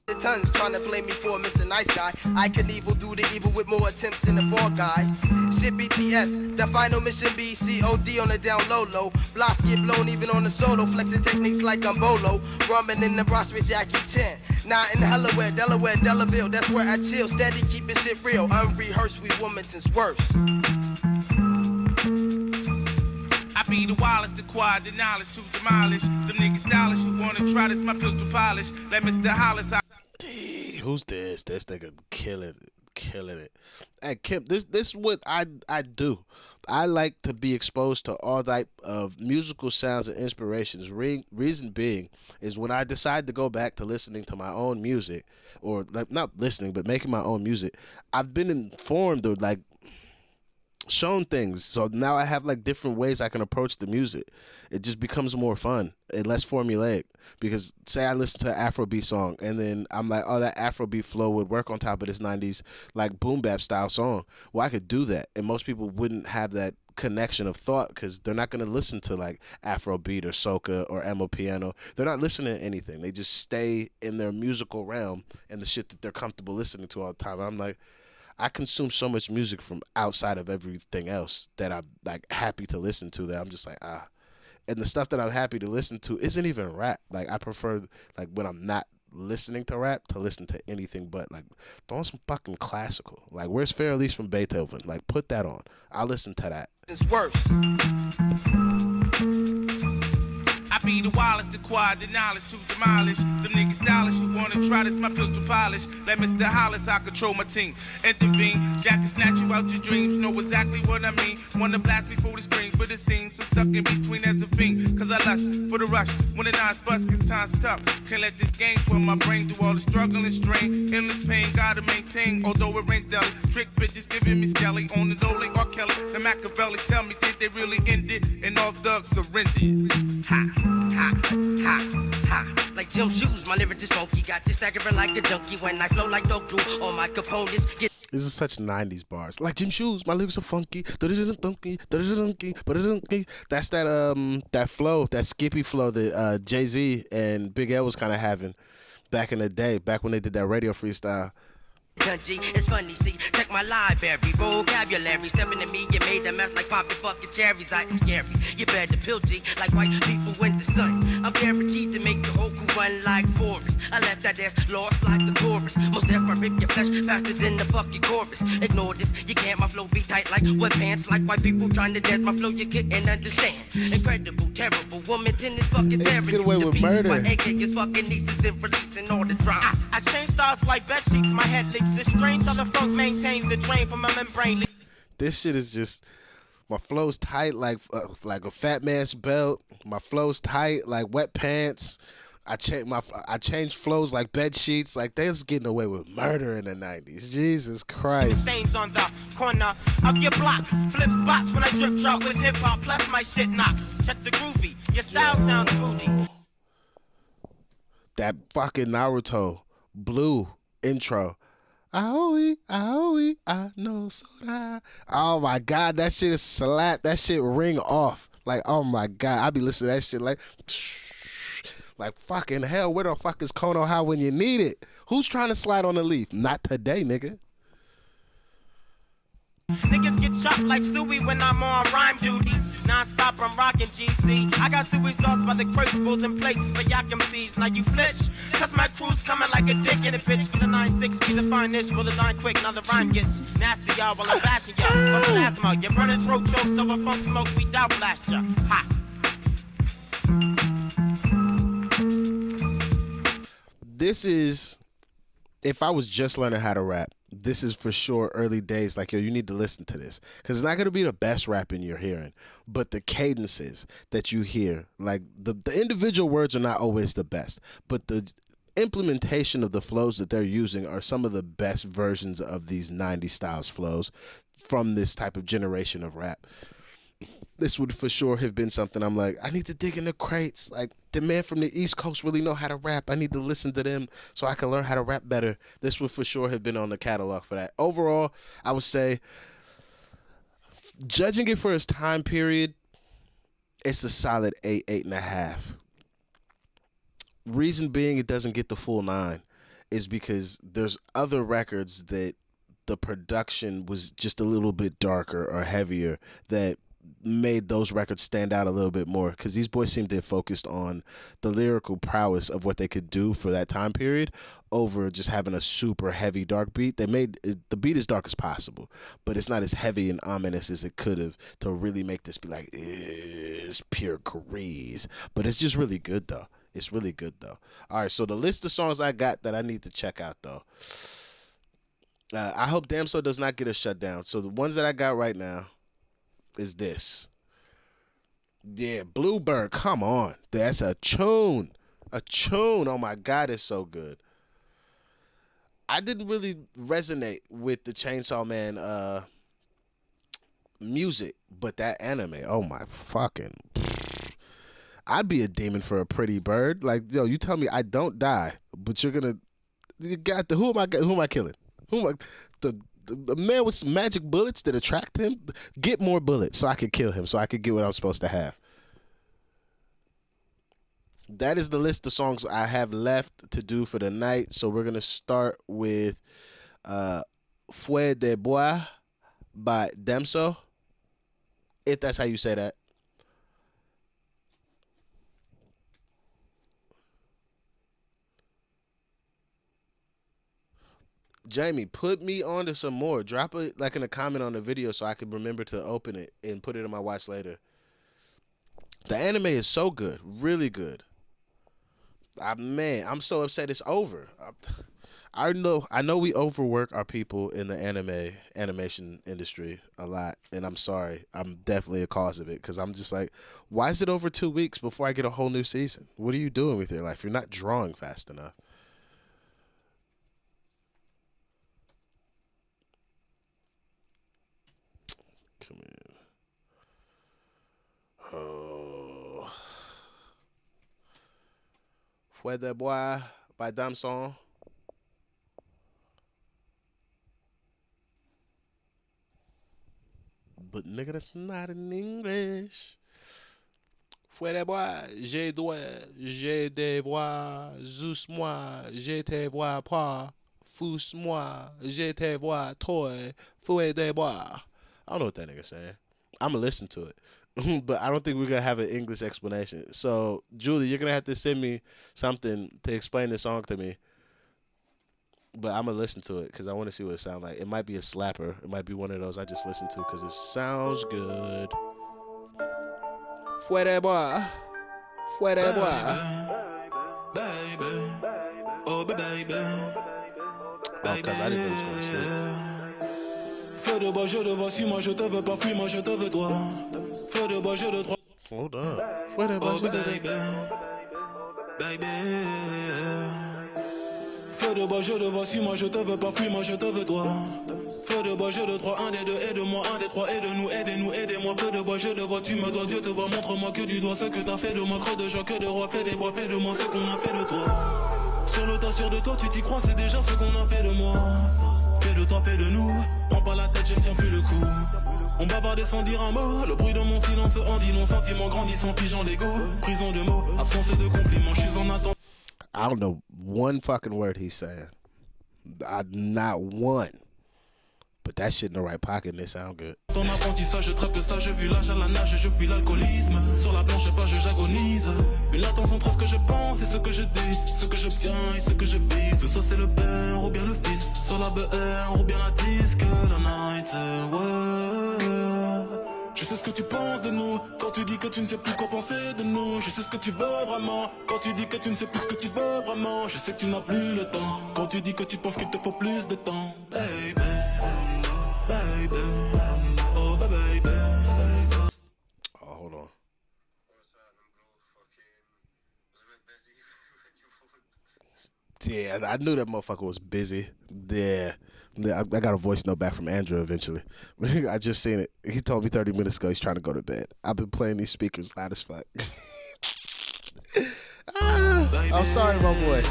The tons trying to play me for Mr. Nice Guy. I can evil do the evil with more attempts than the fall guy. Shit BTS, the final mission be COD on the down low. Blocks get blown even on the solo. Flexing techniques like I'm Bolo. Rumbling in the Bronx with Jackie Chan. Now in Delaware, Delaville, that's where I chill. Steady keeping shit real. Unrehearsed, we Wilmington's worst.
I be the wildest, the quad, the knowledge to demolish. Them niggas stylish who wanna try this, my pistol polish. Let Mr. Hollis out.
Who's this? This nigga killing it. Hey Kim, this is what I do. I like to be exposed to all type of musical sounds and inspirations. Reason being is when I decide to go back to listening to my own music, or like not listening but making my own music, I've been informed or like shown things. So now I have like different ways I can approach the music. It just becomes more fun and less formulaic. Because say I listen to an Afrobeat song and then I'm like, oh, that Afrobeat flow would work on top of this 90s like boom bap style song. Well, I could do that. And most people wouldn't have that connection of thought because they're not going to listen to like Afrobeat or soca or emo piano. They're not listening to anything. They just stay in their musical realm and the shit that they're comfortable listening to all the time. And I'm like, I consume so much music from outside of everything else that I'm like happy to listen to that I'm just like, and the stuff that I'm happy to listen to isn't even rap. Like I prefer like when I'm not listening to rap to listen to anything but like throw on some fucking classical. Like where's Fair Elise from Beethoven? Like put that on. I'll listen to that.
It's worse. I be the wildest, the quad, the knowledge to demolish. Them niggas stylish, you wanna try this, my pistol polish. Let Mr. Hollis, I control my team. Intervene, Jack can snatch you out your dreams. Know exactly what I mean. Wanna blast me for the screen, but it seems I'm stuck in between as a fiend. Cause I lust for the rush. When the nines bust, cause time's tough. Can't let this game swell my brain through all the struggle and strain. Endless pain, gotta maintain. Although it rains deli. Trick bitches giving me skelly. On the low like R. Kelly. The Machiavelli tell me, did they really end it? And all thugs surrendered.
Ha, ha, ha, ha. Like gym shoes, my lyrics is funky. Got this staggering like a junkie. When I flow like Dope Drew, all my components get.
These are such 90s bars. Like gym shoes, my lyrics are funky. That's that flow, that skippy flow that Jay-Z and Big L was kind of having back in the day, back when they did that radio freestyle.
Country, it's funny, see, check my library, vocabulary, stepping at me, you made a mess like popping fucking cherries. I am scary, you better pill G, like white people in the sun. I'm guaranteed to make the whole crew run like Forrest. I left that ass lost like the chorus. Most deaf, I rip your flesh faster than the fucking chorus. Ignore this, you can't, my flow be tight like wet pants. Like white people trying to dance my flow, you couldn't understand. Incredible, terrible, woman in this fucking terror.
Get away with murder.
My AK is fucking nieces, then releasing all the drama.
I change styles like bed sheets, my head leaks. It's strange how the funk maintains the drain from my membrane.
This shit is just, my flow's tight like a fat man's belt. My flow's tight like wet pants. I change flows like bed sheets. Like they was getting away with murder in the 90s. Jesus Christ.
Stains on the corner of your block. Flip spots when I drip drop with hip hop. Plus my shit knocks. Check the groovy. Your style sounds booty.
That fucking Naruto blue intro. Aoi, aoi, I know soda. Oh my God, that shit is slap. That shit ring off. Like, oh my God, I be listening to that shit like fucking hell, where the fuck is Kono How when you need it? Who's trying to slide on the leaf? Not today, nigga.
Niggas get chopped like suey when I'm on rhyme duty. Non-stop, I'm rocking GC. I got suey sauce by the crates, bowls and plates for yak MCs. Now you flitch, cause my crew's coming like a dick in a bitch. For the 9-6, be the finest, roll the line quick. Now the rhyme gets nasty, y'all, while I'm bashing y'all. What's the last mouth? You're burning throat chokes over funk smoke, we doubt blast ya. Ha!
This is, if I was just learning how to rap, this is for sure early days. Like, yo, you need to listen to this. Because it's not going to be the best rapping you're hearing. But the cadences that you hear, like the individual words are not always the best. But the implementation of the flows that they're using are some of the best versions of these 90s styles flows from this type of generation of rap. This would for sure have been something I'm like, I need to dig in the crates. Like, the man from the East Coast really know how to rap. I need to listen to them so I can learn how to rap better. This would for sure have been on the catalog for that. Overall, I would say, judging it for its time period, it's a solid 8, 8.5. Reason being it doesn't get the full 9 is because there's other records that the production was just a little bit darker or heavier that made those records stand out a little bit more, because these boys seemed to have focused on the lyrical prowess of what they could do for that time period over just having a super heavy dark beat. They made it, the beat as dark as possible, but it's not as heavy and ominous as it could have to really make this be like, it's pure grease. But it's just really good though. It's really good though. All right, so the list of songs I got that I need to check out though. I hope Damso does not get us shut down. So the ones that I got right now is this. Yeah, Bluebird, come on. That's a tune. A tune. Oh my God, it's so good. I didn't really resonate with the Chainsaw Man music, but that anime, oh my fucking. I'd be a demon for a pretty bird. Like, yo, you tell me I don't die, but you got who am I killing? The man with some magic bullets that attract him? Get more bullets so I could kill him, so I could get what I'm supposed to have. That is the list of songs I have left to do for the night. So we're gonna start with Feu de Bois by Damso, if that's how you say that. Jamie, put me on to some more. Drop it like in a comment on the video so I can remember to open it and put it in my watch later. The anime is so good, really good. Man, I'm so upset it's over. I know we overwork our people in the animation industry a lot, and I'm sorry. I'm definitely a cause of it because I'm just like, why is it over 2 weeks before I get a whole new season? What are you doing with your life? You're not drawing fast enough. Come in. Oh. Feu de Bois by Damson. But nigga, that's not in English. Feu de Bois, je te vois, zus moi, je te vois pas, fous moi, je te vois toi, feu de Bois. I don't know what that nigga saying. I'm gonna listen to it, but I don't think we're gonna have an English explanation. So, Julie, you're gonna have to send me something to explain the song to me. But I'm gonna listen to it because I want to see what it sounds like. It might be a slapper. It might be one of those I just listened to because it sounds good. Feu de Bois, Feu de Bois. Oh, because I didn't know it was going to sleep.
Feu de bois, je te vois, si moi je te veux pas, fuis, moi je te veux toi. Feu de bois, je te trois.
Hold on. Feu de bois, je te veux.
Baby. Feu de bois, je te vois, si moi je te veux pas, fuis, moi je te veux toi. Feu de bois, je te trois, un des deux, aide-moi, un des trois, aide-nous, aidez-nous, aidez-moi. Feu de bois, je te vois, tu me dois, Dieu te voit, montre-moi que du doigt ce que t'as fait de moi, creux de joie, que de roi, fais des bois, fais de moi ce qu'on a fait de toi. Sur le tas, sûr de toi, tu t'y crois, c'est déjà ce qu'on a fait de moi. Fais de toi, fais de nous, prends pas la tête, je ne tiens plus le coup. On bavardait sans dire un mot, le bruit de mon silence en dit nos sentiments grandissant, figeant l'ego. Prison de mots, absence de compliments, je suis en attente.
I don't know one fucking word he's saying. Not one. But that shit in the right pocket and it sound good.
Ton apprentissage, je trappe ça, je vis l'âge à la nage, je fuis l'alcoolisme. Sur la blanche page, j'agonise. Une latence entre ce que je pense et ce que je dis, ce que j'obtiens et ce que je vise. Soit c'est le père ou bien le fils, sur la BR ou bien la disque, la night, ouais. Je sais ce que tu penses de nous, quand tu dis que tu ne sais plus quoi penser de nous. Je sais ce que tu veux vraiment, quand tu dis que tu ne sais plus ce que tu veux vraiment. Je sais que tu n'as plus le temps, quand tu dis que tu penses qu'il te faut plus de temps. Baby, baby, oh baby.
Oh, hold on. Yeah, I knew that motherfucker was busy. Yeah. I got a voice note back from Andrew eventually. I just seen it. He told me 30 minutes ago he's trying to go to bed. I've been playing these speakers loud as fuck. I'm sorry, my boy.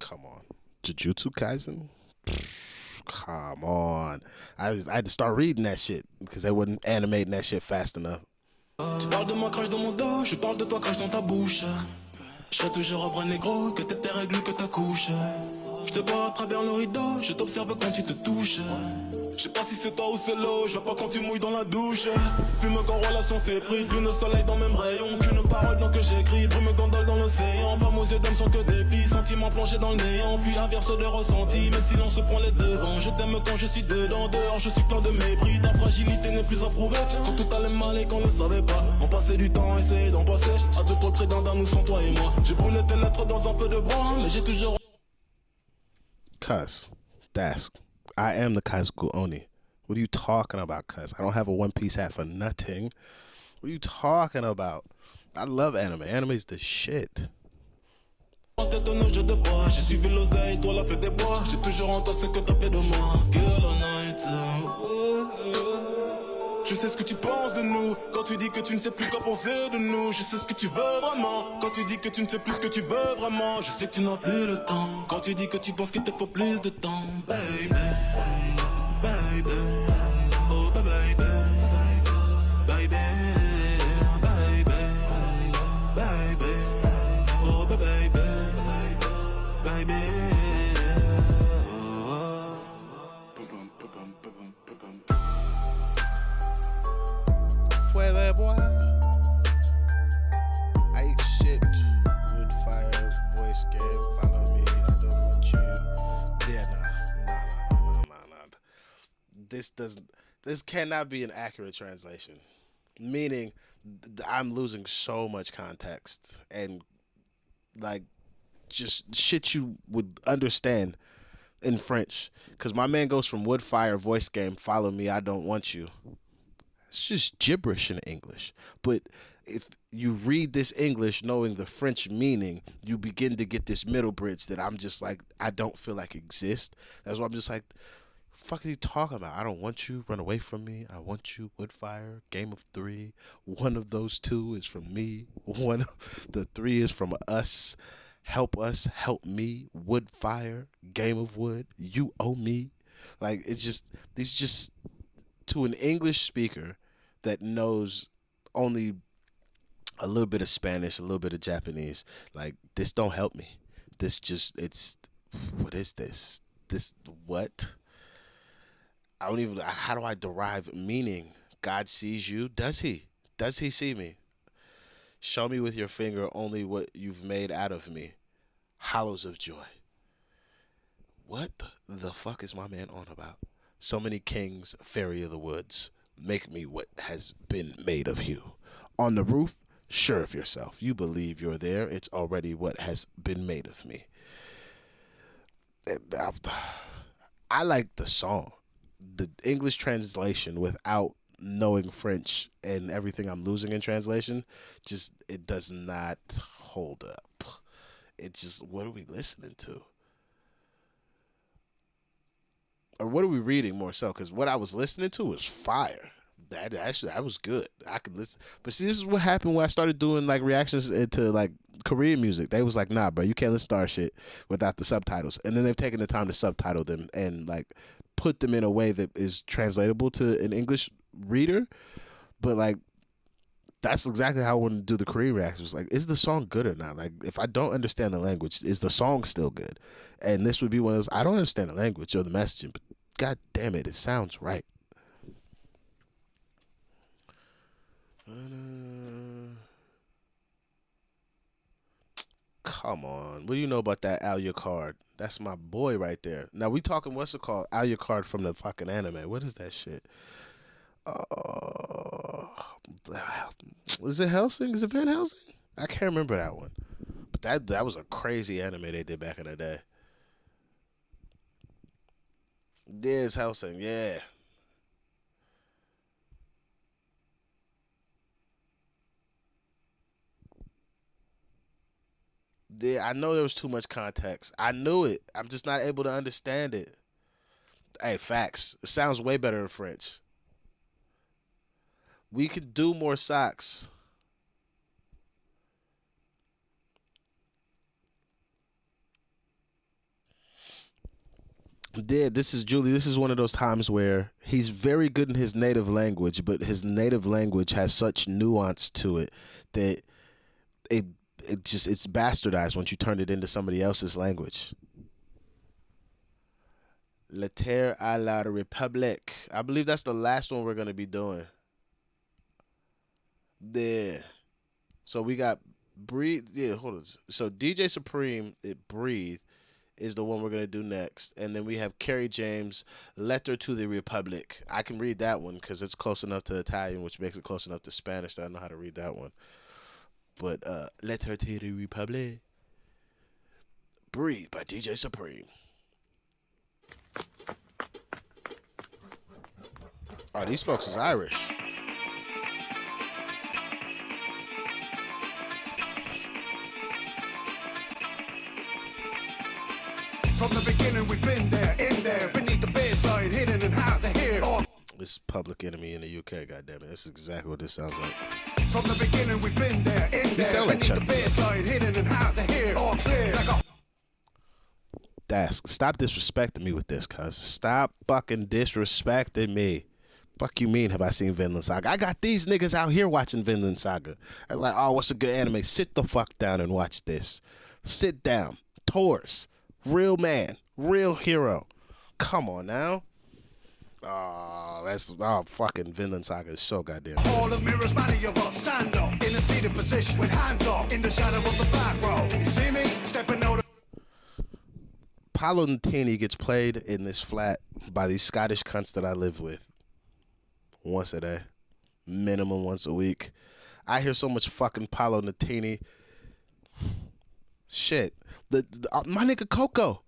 Come on. Jujutsu Kaisen? Come on. I had to start reading that shit because they wasn't animating that shit fast enough.
Tu parles de moi, crache dans mon dos, je parle de toi, crache dans ta bouche. Je serai toujours au bras négro, que t'aies tes règles, que ta couche. Je te vois à travers le rideau, je t'observe quand tu te touches. Je sais pas si c'est toi ou c'est l'eau, je vois pas quand tu mouilles dans la douche. Fume quand relation s'effrite, lune soleil dans le même rayon. Qu'une parole donc que j'écris, brume gondole dans l'océan. Femmes aux yeux d'homme sont que des filles, sentiments plongés dans le néant. Puis inverse de ressenti, mais silence se prend les devants. Je t'aime quand je suis dedans, dehors je suis plein de mépris. Ta fragilité n'est plus approuvée, quand tout allait mal et qu'on ne savait pas. On passait du temps, essayer d'en passer, à deux pour près d'un nous sans toi et moi. J'ai brûlé tes lettres dans un feu de bois, mais j'ai toujours...
Cuss. Dask. I am the Kazuku Oni. What are you talking about, cuss? I don't have a One Piece hat for nothing. What are you talking about? I love anime. Anime is the shit.
J'ai suivi l'oseille, toi la fête des bois. J'ai toujours en toi ce que t'as fait de moi. Girl on night. Je sais ce que tu penses de nous. Quand tu dis que tu ne sais plus quoi penser de nous. Je sais ce que tu veux vraiment. Quand tu dis que tu ne sais plus ce que tu veux vraiment. Je sais que tu n'as plus le temps. Quand tu dis que tu penses qu'il te faut plus de temps. Baby, baby, oh baby, baby, baby, baby, oh baby, baby.
Fuele boy. I shit. Wood fire, voice game, follow me, I don't want you. Yeah, nah. This cannot be an accurate translation. Meaning, I'm losing so much context and like just shit you would understand in French. Cause my man goes from wood fire, voice game, follow me, I don't want you. It's just gibberish in English. But if you read this English knowing the French meaning, you begin to get this middle bridge that I'm just like, I don't feel like exists. That's why I'm just like, fuck are you talking about? I don't want you, run away from me. I want you, Woodfire, Game of 3. One of those two is from me. One of the 3 is from us. Help us, help me, Woodfire, Game of Wood. You owe me. Like, it's just, these just, to an English speaker that knows only a little bit of Spanish, a little bit of Japanese, like, this don't help me. This just, it's, what is this? This, what? I don't even, how do I derive meaning? God sees you. Does he? Does he see me? Show me with your finger only what you've made out of me. Hollows of joy. What the fuck is my man on about? So many kings, fairy of the woods, make me what has been made of you. On the roof, sure of yourself. You believe you're there. It's already what has been made of me. I like the song. The English translation without knowing French and everything I'm losing in translation, just, it does not hold up. It's just, what are we listening to? Or what are we reading more so? Because what I was listening to was fire. That actually, that was good. I could listen. But see, this is what happened when I started doing like reactions to like Korean music. They was like, nah, bro, you can't listen to our shit without the subtitles. And then they've taken the time to subtitle them and like put them in a way that is translatable to an English reader. But like, that's exactly how I want to do the Korean reactions. Like, is the song good or not? Like, if I don't understand the language, is the song still good? And this would be one of those, I don't understand the language or the messaging, but god damn it, it sounds right. Come on. What do you know about that Alucard? That's my boy right there. Now we talking, what's it called? Alucard from the fucking anime. What is that shit? Is it Helsing? Is it Van Helsing? I can't remember that one. But that was a crazy anime they did back in the day. Yeah, it's Helsing. Yeah. Yeah, I know there was too much context. I knew it. I'm just not able to understand it. Hey, facts. It sounds way better in French. We could do more socks. Yeah, this is Julie. This is one of those times where he's very good in his native language, but his native language has such nuance to it that it's bastardized once you turn it into somebody else's language. La Terre à la République. I believe that's the last one we're gonna be doing. There. So we got Breathe. Yeah, hold on. So DJ Supreme, Breathe, is the one we're gonna do next, and then we have Kerry James, Letter to the Republic. I can read that one because it's close enough to Italian, which makes it close enough to Spanish that I know how to read that one. But Letter to the Republic. Breathe by DJ Supreme. Oh, these folks is Irish.
From the beginning, we've been there, in there, beneath the baseline, hidden and hard to hear.
This Public Enemy in the UK, goddammit. This is exactly what this sounds like.
From the beginning, we've been there, in there,
like
beneath the baseline, hidden and hard to hear. All clear, like a...
Dask, stop disrespecting me with this, cuz. Stop fucking disrespecting me. Fuck you mean have I seen Vinland Saga? I got these niggas out here watching Vinland Saga. I'm like, oh, what's a good anime? Sit the fuck down and watch this. Sit down. Taurus. Real man. Real hero. Come on now. Fucking Vinland Saga is so goddamn good.
All the mirrors, many of us stand up in a seated position with hands off in the shadow of the back row. You see me? Stepping out of...
Paolo Nutini gets played in this flat by these Scottish cunts that I live with. Once a day. Minimum once a week. I hear so much fucking Paolo Nutini. Shit. My nigga Coco.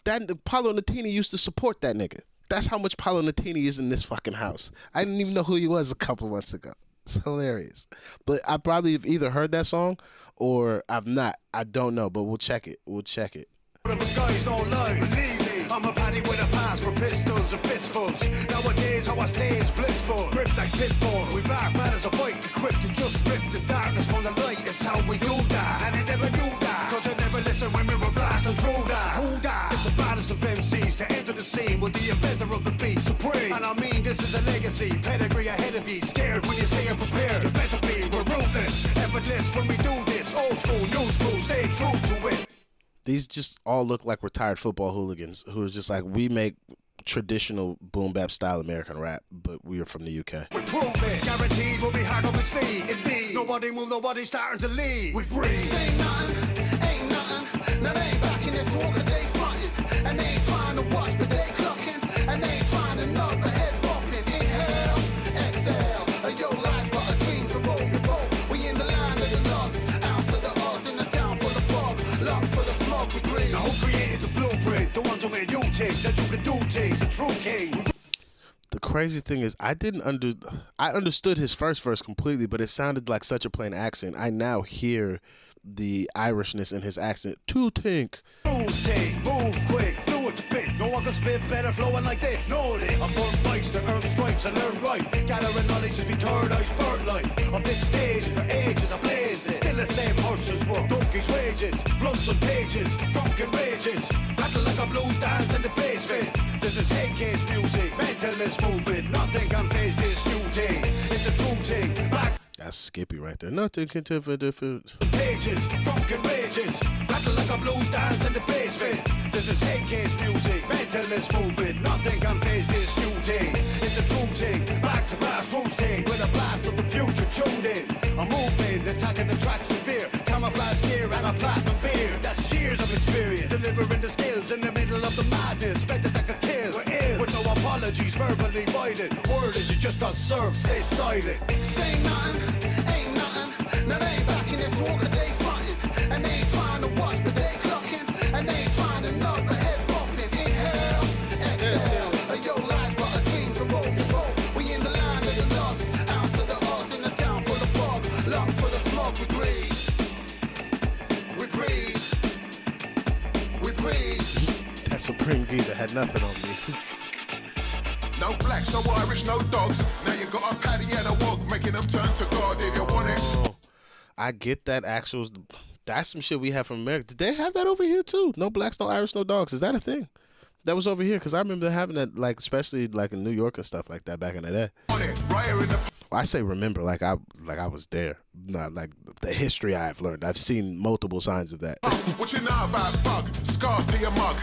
Paolo Nutini used to support that nigga. That's how much Paolo Nutini is in this fucking house. I didn't even know who he was a couple months ago. It's hilarious. But I probably have either heard that song or I've not. I don't know, but we'll check it. We'll check it.
Guys don't lie, believe me. I'm a paddy with a pass for pistols and fistfuls. Nowadays, how I stay is blissful. Grip like pitbull, we back bad as a bite. Equipped to just rip the darkness from the light. It's how we do that, and it never do that. Cause I never listen when we were blasting through that. Who that? It's the baddest of MCs to enter the scene with the inventor of the beat, Supreme. And I mean, this is a legacy, pedigree ahead of you. Scared when you say I'm prepared, you better be. We're ruthless, effortless when we do this. Old school, new school, stay true to it.
These just all look like retired football hooligans who are just like, we make traditional boom bap style American rap, but we are from the UK.
We prove it, guaranteed we'll be hard on the sleeve. Indeed, nobody move, nobody starting to lead. We breathe. Say nothing, ain't nothing. Now they ain't backing their talk, they frontin'. And they ain't trying to watch, but they clocking. And they ain't trying to knock, but heads popping. Inhale, exhale. Your life's but a dream, so roll your boat. We in the land of the lost. Ounce to the odds in the town full of fog. Lungs full of smoke, we breathe. Now who created the blueprint? The ones who made you think that you could do things. The true king.
The crazy thing is, I understood his first verse completely, but it sounded like such a plain accent. I now hear the Irishness in his accent. To think.
Move quick, do it to bit. No one can spit better flowing like this. Know this. I burn bikes to earn stripes and learn right. Gathering knowledge is me third eyes bird life. I've been staging for ages, I blaze it. Still the same horses work, donkey's wages. Blunts on pages, drunken rages. Battle like a blues dance in the basement. This is head case music, mentalist movement. Nothing can face this new thing. It's a true thing. Back.
That's Skippy right there. Nothing can tell for different.
Pages, drunken rages. Battle like a blues dance in the basement. This is head case music, mentalist movement. Nothing can face this new thing. It's a true thing. Back to grassroots thing. With a blast of the future tuned in. I'm moving, attacking the track severe. Camouflage gear and a platinum beard. That's years of experience. Delivering the skills in the middle of the madness. Better like a kill. We're ill. With no apologies, verbally violent. Word is you just got served, stay silent. Say nothing. Ain't nothing, now they ain't backing their talk, they frontin'. And they ain't trying to watch, but they clocking. And they ain't trying to knock, but heads popping. Inhale, exhale. Your life's but a dream, so roll your boat. We in the land of the lost. Ounce to the odds in the town full of fog. Lungs full of smoke, we breathe. We breathe. We breathe.
That Supreme geezer had nothing on me.
No blacks, no Irish, no dogs. Now you got a paddy and a wog, making them turn to God if you want it.
I get that actual. That's some shit we have from America. Did they have that over here too? No blacks, no Irish, no dogs. Is that a thing? That was over here because I remember having that, like, especially like in New York and stuff like that back in the day. I say remember like I was there. Not like the history I've learned. I've seen multiple signs of that.
What you know about fug? Scars to your mug.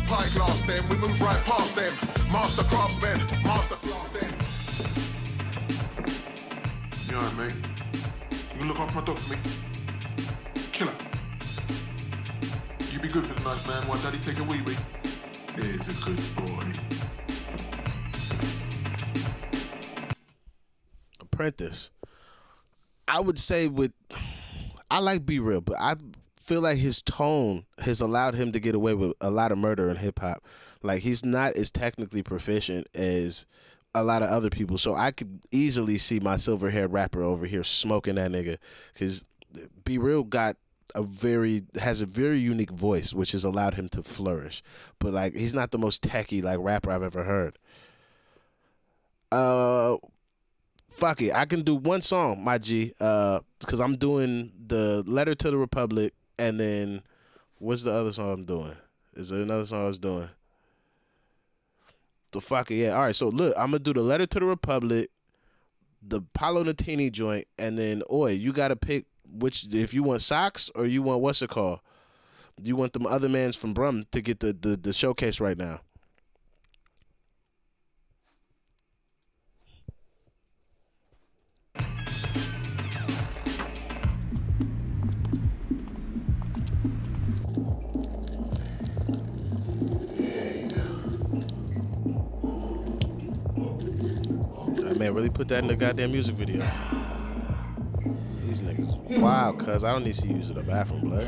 Pie glass them, we move right past them. Master craftsmen, master class them. You alright, mate? You look after my dog for me? Killer. You be good for the nice man while daddy take a wee wee. He's a good boy.
Apprentice. I would say I like Be Real, but I feel like his tone has allowed him to get away with a lot of murder in hip hop. Like he's not as technically proficient as a lot of other people, so I could easily see my silver haired rapper over here smoking that nigga, because Be Real has a very unique voice, which has allowed him to flourish. But like he's not the most techie like rapper I've ever heard. Fuck it, I can do one song, my G, because I'm doing the Letter to the Republic, and then what's the other song I'm doing? Is there another song I was doing? The fuck it, yeah. All right, so look, I'm gonna do the Letter to the Republic, the Paolo Nutini joint, and then you gotta pick which, if you want Socks or you want what's it called? You want them other mans from Brum to get the showcase right now. Man, really put that in the goddamn music video. These niggas wow, cuz I don't need to use the bathroom, blood.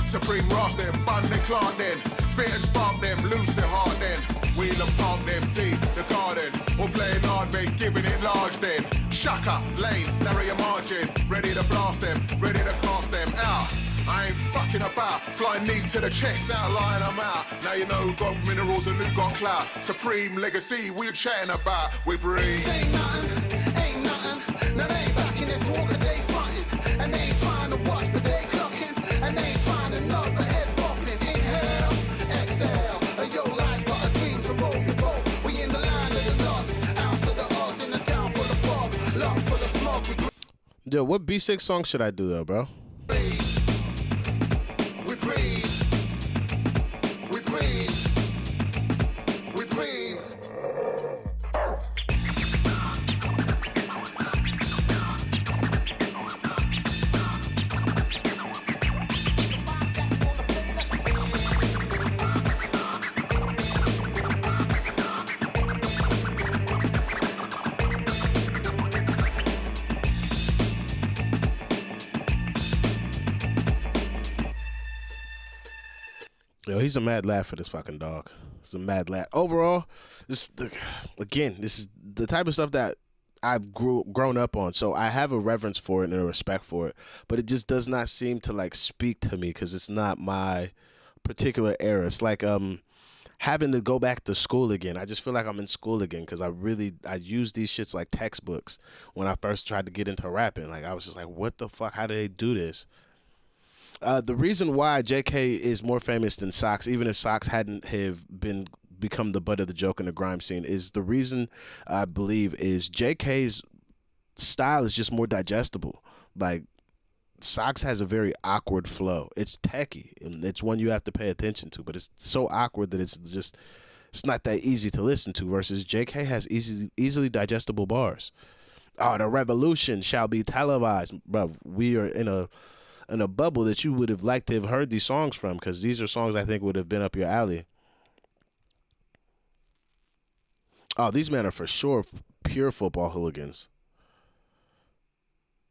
Supreme Ross them, bun and clock them, spit and spark them, lose their heart then. Wheel and pump them, deep the garden, or playing hard mate, giving it large then. Shaka, lane, narrow your margin, ready to blast them, ready to cast them out. I ain't fucking about, flying knee to the chest, outline I'm out. Now you know who got minerals and who got clout. Supreme legacy, we're chatting about, we breathe.
Ain't nothing, now they ain't backing their talk, they frontin', and they ain't trying to watch, but they clocking, and they ain't trying to know, but heads popping. Inhale, exhale, your life's got a dream to roll your boat. We in the land of the lost, out to the odds in the town full of fog, lungs full of smoke.
Yo, what B6 song should I do though, bro? Yo, he's a mad lad for this fucking dog. He's a mad lad. Overall, this is the type of stuff that I've grown up on, so I have a reverence for it and a respect for it, but it just does not seem to like speak to me because it's not my particular era. It's like having to go back to school again. I just feel like I'm in school again because I use these shits like textbooks when I first tried to get into rapping. Like I was just like, what the fuck? How do they do this? The reason why JK is more famous than Socks, even if Socks hadn't become the butt of the joke in the grime scene, is the reason I believe is JK's style is just more digestible. Like Socks has a very awkward flow. It's techie and it's one you have to pay attention to, but it's so awkward that it's not that easy to listen to. Versus JK has easily digestible bars. Oh, the revolution shall be televised, bro. We are in a bubble that you would have liked to have heard these songs from, because these are songs I think would have been up your alley. Oh, these men are for sure pure football hooligans.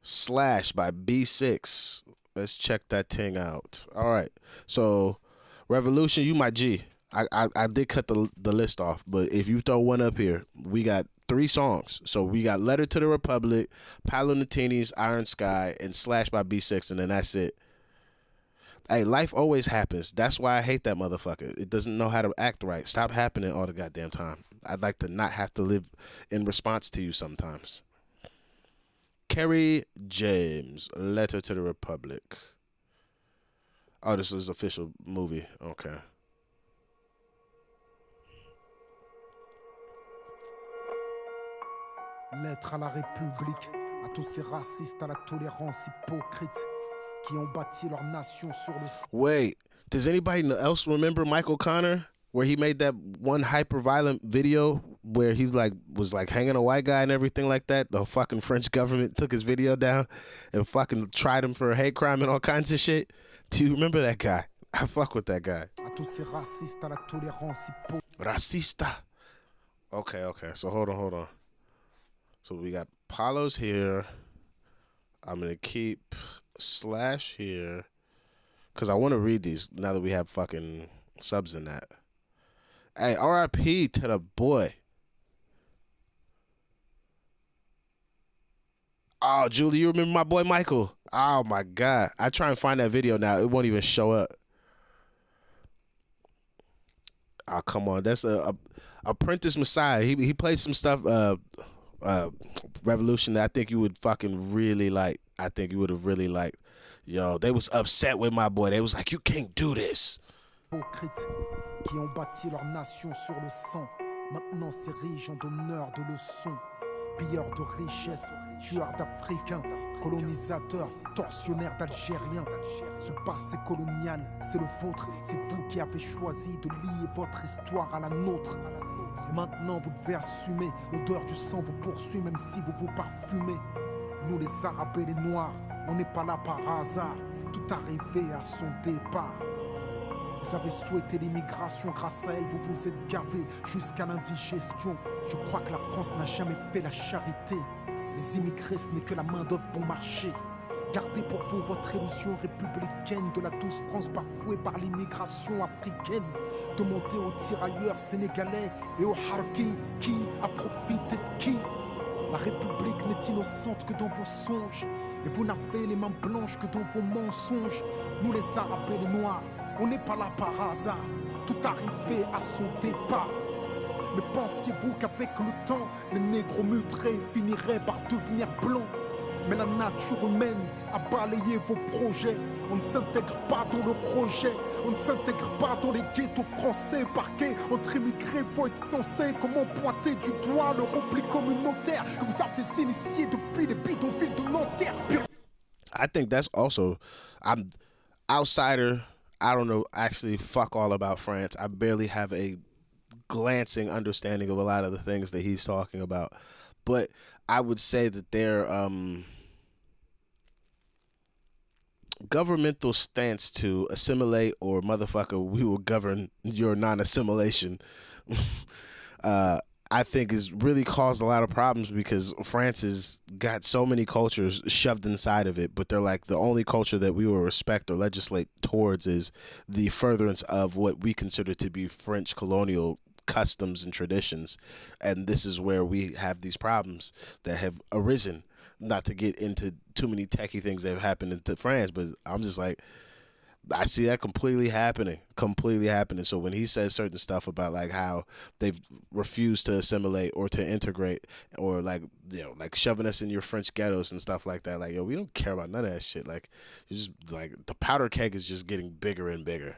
Slash by B6. Let's check that thing out. All right. So, Revolution, you my G. I did cut the list off, but if you throw one up here, we got 3 songs. So we got Letter to the Republic, Paolo Nutini's Iron Sky, and Slash by B6, and then that's it. Hey, life always happens. That's why I hate that motherfucker. It doesn't know how to act right. Stop happening all the goddamn time. I'd like to not have to live in response to you sometimes. Kerry James, Letter to the Republic. Oh, this is official movie. Okay.
Lettre à la République, à tous ces racistes, à la tolérance hypocrite qui ont bâti leur nation sur le...
Wait, does anybody else remember Michael Connor? Where he made that one hyper-violent video where he's like was like hanging a white guy and everything like that. The fucking French government took his video down and fucking tried him for a hate crime and all kinds of shit. Do you remember that guy? I fuck with that guy. Racista. Okay. So hold on. So we got Paulo's here. I'm gonna keep Slash here because I want to read these now that we have fucking subs in that. Hey, R.I.P. to the boy. Oh, Julie, you remember my boy Michael? Oh my God. I try and find that video now. It won't even show up. Oh, come on. That's a Apprentice Messiah. He played some stuff, Revolution, that I think you would fucking really like. I think you would have really liked. Yo, they was upset with my boy. They was like, you can't do this.
Qui ont bâti leur nation sur le sang, maintenant s'érigent d'honneur, de leçons. Pilleurs de richesses, tueurs d'Africains, colonisateurs, tortionnaires d'Algériens. Ce passé colonial, c'est le vôtre, c'est vous qui avez choisi de lier votre histoire à la nôtre. Et maintenant vous devez assumer, l'odeur du sang vous poursuit même si vous vous parfumez. Nous les Arabes et les Noirs, on n'est pas là par hasard, tout arrivé à son départ. Vous avez souhaité l'immigration, grâce à elle, vous vous êtes gavés jusqu'à l'indigestion. Je crois que la France n'a jamais fait la charité. Les immigrés, ce n'est que la main-d'œuvre bon marché. Gardez pour vous votre illusion républicaine de la douce France bafouée par l'immigration africaine. Demandez aux tirailleurs sénégalais et aux harkis qui a profité de qui. La République n'est innocente que dans vos songes. Et vous n'avez les mains blanches que dans vos mensonges. Nous les Arabes et les Noirs, on n'est pas là par hasard, tout arrivé à son départ. Mais pensiez-vous qu'avec le temps, les négros mutrés finiraient par devenir blancs? Mais la nature humaine a balayé vos projets. On ne s'intègre pas dans le rejet, on ne s'intègre pas dans les ghettos français. Parqués entre immigrés, faut être censé. Comment pointer du doigt le repli communautaire que vous avez initié depuis les bidonvilles de Nanterre?
I think that's also, I'm outsider. I don't know, actually, fuck all about France. I barely have a glancing understanding of a lot of the things that he's talking about. But I would say that their governmental stance to assimilate or motherfucker, we will govern your non-assimilation, I think has really caused a lot of problems because France has got so many cultures shoved inside of it, but they're like the only culture that we will respect or legislate towards is the furtherance of what we consider to be French colonial customs and traditions. And this is where we have these problems that have arisen. Not to get into too many techie things that have happened in France, but I'm just like, I see that completely happening. So when he says certain stuff about like how they've refused to assimilate or to integrate or like, you know, like shoving us in your French ghettos and stuff like that, like, yo, we don't care about none of that shit. Like, it's just like the powder keg is just getting bigger and bigger.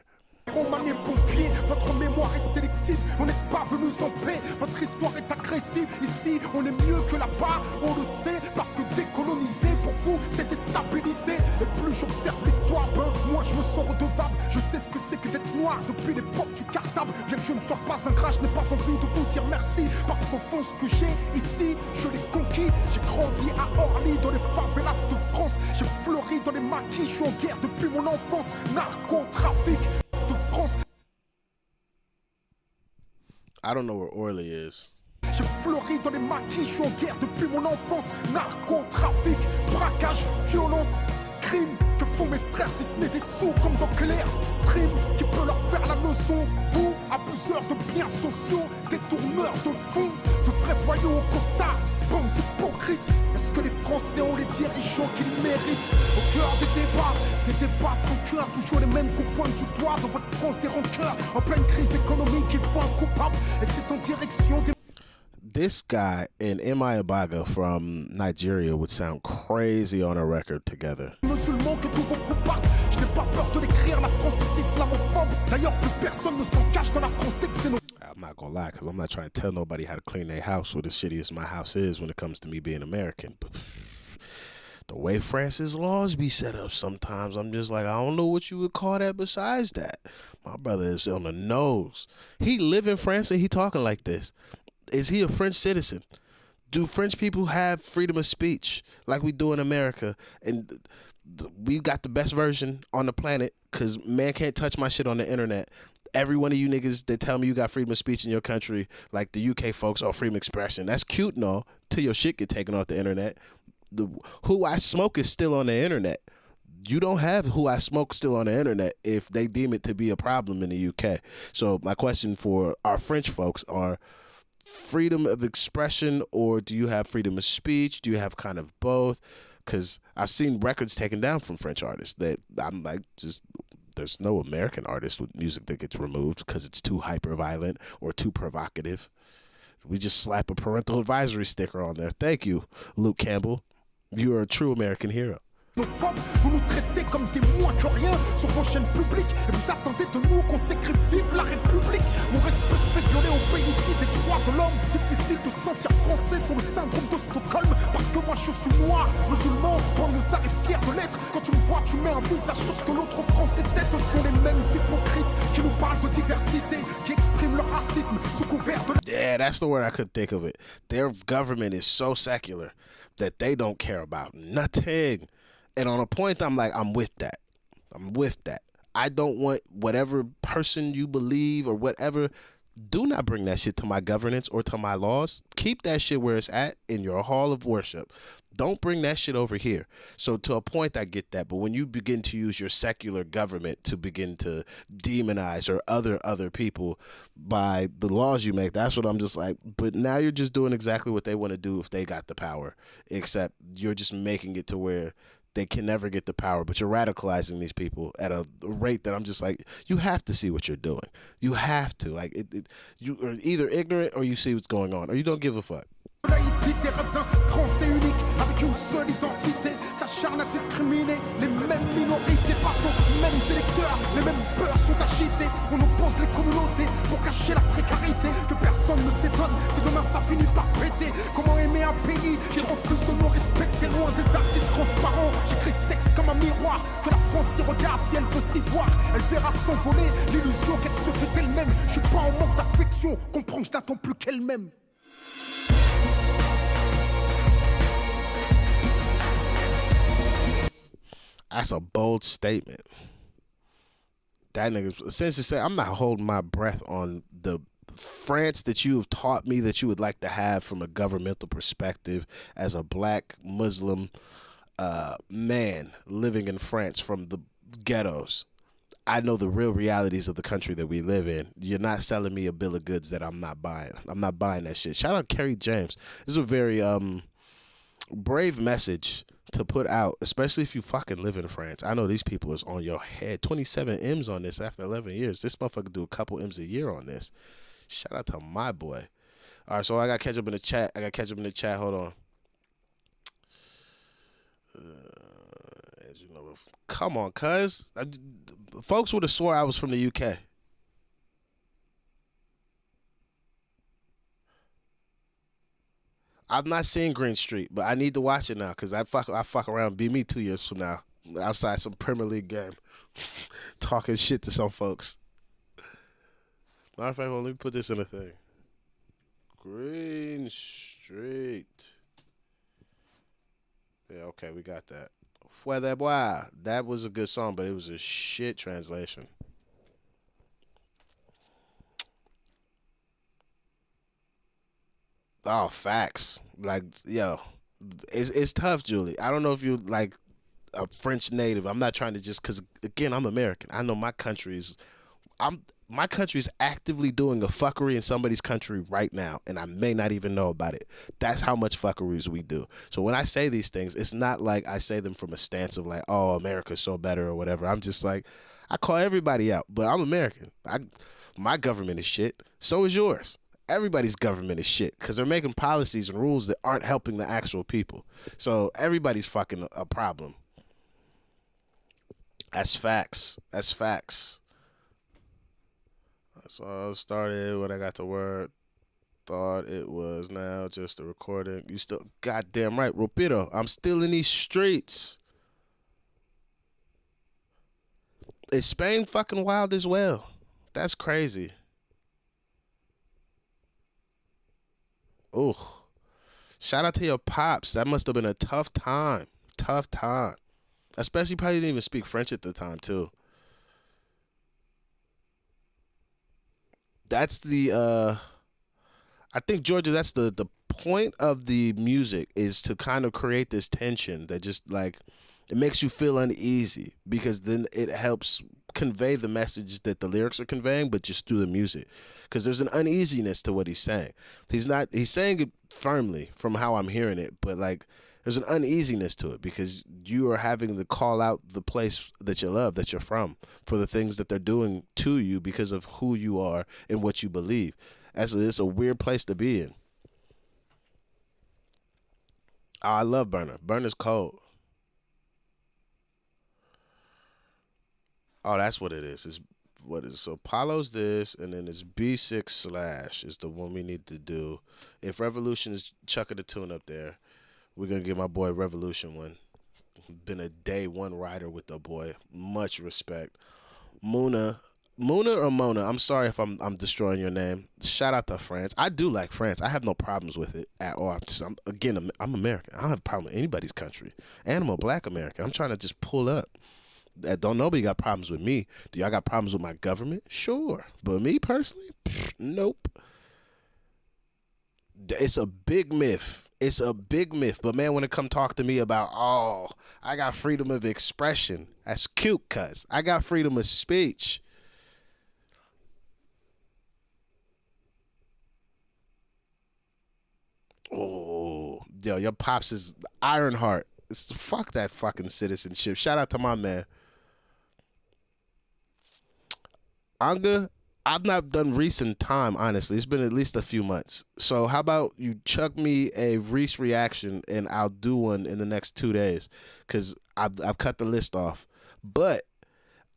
Romain pompier, votre mémoire est sélective, on n'est pas venus en paix, votre histoire est agressive, ici on est mieux que là-bas, on le sait, parce que décoloniser pour vous c'est déstabiliser, et plus j'observe l'histoire, ben moi je me sens redevable, je sais ce que c'est que d'être noir depuis l'époque du cartable, bien que je ne sois pas un gras, je n'ai pas envie de vous dire merci, parce qu'au fond ce que j'ai ici, je l'ai conquis, j'ai grandi à Orly dans les favelas de France, j'ai fleuri dans les maquis, je suis en guerre depuis mon enfance, narcotrafic.
I don't know where Orly is.
J'ai fleuri dans les maquis, je suis en guerre depuis mon enfance. Narcotrafic, braquage, violence, crime. Que font mes frères si ce n'est des sous comme dans Claire Stream qui peut leur faire la leçon? Vous, abuseurs de biens sociaux, détourneurs de fonds, de vrais voyous au costard, bande d'hypocrites. Est-ce que les Français ont les dirigeants qu'ils méritent? Au cœur des débats sans cœur, toujours les mêmes qu'on pointe du doigt dans votre France des rancœurs. En pleine crise économique, il faut un coupable et c'est en direction des...
this guy and M.I. Abaga from Nigeria would sound crazy on a record together.
Musulmans que tous vos coups partent. Je n'ai pas peur de l'écrire, la France est islamophobe. D'ailleurs, plus personne ne s'en cache dans la France dès que c'est nos.
I'm not gonna lie, because I'm not trying to tell nobody how to clean their house or as shitty as my house is when it comes to me being American. But the way France's laws be set up sometimes, I'm just like, I don't know what you would call that besides that. My brother is on the nose. He live in France and he talking like this. Is he a French citizen? Do French people have freedom of speech like we do in America? And we got the best version on the planet because man can't touch my shit on the internet. Every one of you niggas that tell me you got freedom of speech in your country, like the UK folks, or freedom of expression, that's cute and all, till your shit get taken off the internet. The Who I Smoke is still on the internet. You don't have Who I Smoke still on the internet if they deem it to be a problem in the UK. So my question for our French folks are freedom of expression, or do you have freedom of speech? Do you have kind of both? Because I've seen records taken down from French artists that I'm like, just there's no American artist with music that gets removed because it's too hyper violent or too provocative. We just slap a parental advisory sticker on there. Thank you, Luke Campbell. You are a true American hero.
Vous nous traitez comme des moins que rien sur vos chaînes publiques et vous attendez de nous qu'on s'écrive vive la République. Mon respect se fait violer au pays des droits de l'homme. Difficile de sentir français sur le syndrome de Stockholm parce que moi je suis noir, musulman, banlieusard et fier de l'être. Quand tu me vois, tu mets un visage sur ce que l'autre France déteste. Ce sont les mêmes hypocrites qui nous parlent de diversité, qui expriment leur racisme sous couvert de.
Yeah, that's the word I could think of it. Their government is so secular that they don't care about nothing. And on a point, I'm like, I'm with that. I'm with that. I don't want whatever person you believe or whatever. Do not bring that shit to my governance or to my laws. Keep that shit where it's at in your hall of worship. Don't bring that shit over here. So to a point, I get that. But when you begin to use your secular government to begin to demonize or other people by the laws you make, that's what I'm just like. But now you're just doing exactly what they want to do if they got the power, except you're just making it to where they can never get the power, but you're radicalizing these people at a rate that I'm just like, you have to see what you're doing. You have to. Like, you are either ignorant or you see what's going on, or you don't give a fuck.
Laïcité, rêve d'un français unique avec une seule identité, s'acharne à discriminer les mêmes minorités face aux mêmes électeurs, les mêmes peurs sont agités, on oppose les communautés pour cacher la précarité, que personne ne s'étonne si demain ça finit par péter. Comment aimer un pays qui refuse de nous respecter, loin des artistes transparents? J'écris ce texte comme un miroir, que la France s'y regarde si elle veut s'y voir, elle verra s'envoler l'illusion qu'elle se fait d'elle-même. Je suis pas en manque d'affection, comprends que je n'attends plus qu'elle-même.
That's a bold statement. That nigga essentially say, I'm not holding my breath on the France that you have taught me that you would like to have from a governmental perspective as a black Muslim man living in France from the ghettos. I know the real realities of the country that we live in. You're not selling me a bill of goods that I'm not buying. I'm not buying that shit. Shout out Kerry James. This is a very brave message to put out, especially if you fucking live in France. I know these people is on your head. 27 M's on this after 11 years. This motherfucker do a couple M's a year on this. Shout out to my boy. All right, so I got to catch up in the chat. Hold on. As you know, come on, cuz. Folks would have swore I was from the UK. I've not seen Green Street, but I need to watch it now because I fuck around, be me 2 years from now, outside some Premier League game, talking shit to some folks. Matter of fact, well, let me put this in a thing. Green Street. Yeah, okay, we got that. Fue de bois. That was a good song, but it was a shit translation. Oh, facts. Like, yo, it's tough, Julie. I don't know if you're like a French native. I'm not trying to just, because again, I'm American. I know my country's actively doing a fuckery in somebody's country right now, and I may not even know about it. That's how much fuckeries we do. So when I say these things, it's not like I say them from a stance of like, oh, America's so better or whatever. I'm just like, I call everybody out, but I'm American. My government is shit. So is yours. everybody's government is shit because they're making policies and rules that aren't helping the actual people. So everybody's fucking a problem. That's facts. That's facts. So I started when I got to word. Thought it was now just a recording. You still goddamn right, Ropito. I'm still in these streets. Is Spain fucking wild as well? That's crazy. Ooh. Shout out to your pops. That must have been a tough time. Tough time. Especially probably didn't even speak French at the time too. That's the I think, Georgia, that's the point of the music is to kind of create this tension that just like it makes you feel uneasy because then it helps convey the message that the lyrics are conveying, but just through the music. Because there's an uneasiness to what he's saying. He's saying it firmly from how I'm hearing it, but like there's an uneasiness to it because you are having to call out the place that you love, that you're from, for the things that they're doing to you because of who you are and what you believe. It's a weird place to be in. Oh, I love Burner. Burner's cold. Oh, that's what it is. What is it? So Apollo's this, and then it's B6 / is the one we need to do. If Revolution is chucking the tune up there, we're going to give my boy Revolution one. Been a day one rider with the boy. Much respect. Muna or Mona, I'm sorry if I'm destroying your name. Shout out to France. I do like France. I have no problems with it at all. I'm American. I don't have a problem with anybody's country. And I'm a black American. I'm trying to just pull up. Don't nobody got problems with me. Do y'all got problems with my government? Sure. But me personally, nope. It's a big myth. It's a big myth. But man, when it come talk to me about, oh, I got freedom of expression. That's cute, cuz. I got freedom of speech. Oh, yo, your pops is Ironheart. Fuck that fucking citizenship. Shout out to my man. Anga, I've not done Reese in time, honestly. It's been at least a few months. So how about you chuck me a Reese reaction and I'll do one in the next 2 days because I've cut the list off. But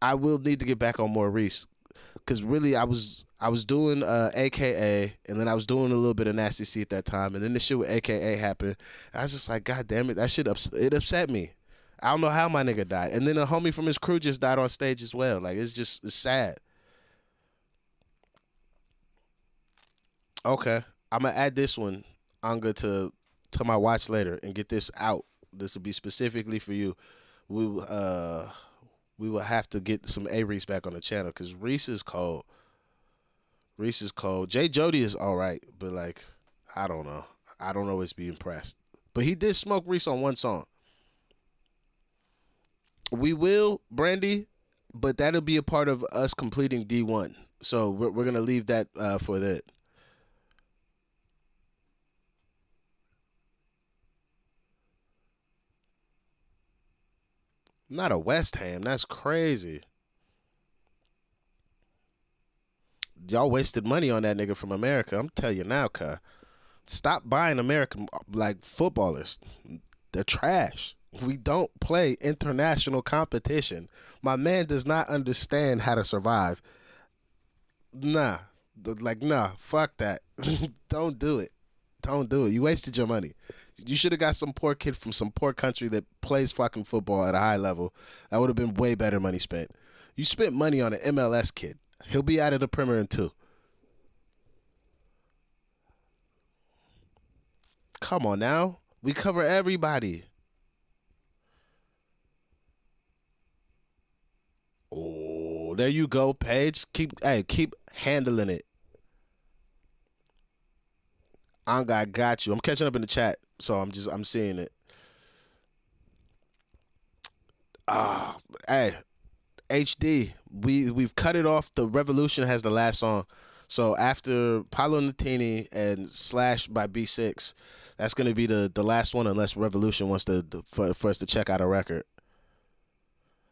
I will need to get back on more Reese because really I was doing AKA and then I was doing a little bit of Nasty C at that time and then the shit with AKA happened. I was just like, God damn it, that shit it upset me. I don't know how my nigga died. And then a homie from his crew just died on stage as well. Like it's sad. Okay, I'm gonna add this one, Anga, to my watch later and get this out. This will be specifically for you. We will have to get some Reese back on the channel because Reese is cold. Reese is cold. Jay Jody is all right, but like I don't know. I don't always be impressed. But he did smoke Reese on one song. We will, Brandy, but that'll be a part of us completing D1. So we're gonna leave that for that. Not a West Ham. That's crazy. Y'all wasted money on that nigga from America. I'm telling you now, cuz. Stop buying American, like, footballers. They're trash. We don't play international competition. My man does not understand how to survive. Nah. Fuck that. Don't do it. Don't do it. You wasted your money. You should have got some poor kid from some poor country that plays fucking football at a high level. That would have been way better money spent. You spent money on an MLS kid. He'll be out of the Premier in 2. Come on now. We cover everybody. Oh, there you go, Paige. Keep handling it. Anga, I got you. I'm catching up in the chat, so I'm seeing it. Hey, HD. We've cut it off. The Revolution has the last song. So after Paolo Nutini and Slash by B6, that's gonna be the last one unless Revolution wants for us to check out a record.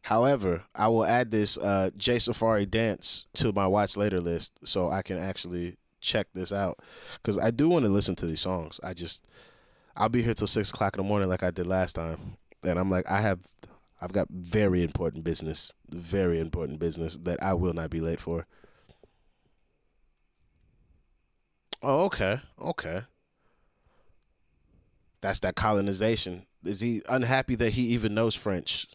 However, I will add this J Safari Dance to my watch later list so I can actually check this out because I do want to listen to these songs. I'll be here till 6 o'clock in the morning like I did last time, and I'm like I've got very important business that I will not be late for. Oh, okay. That's that colonization. Is he unhappy that he even knows French?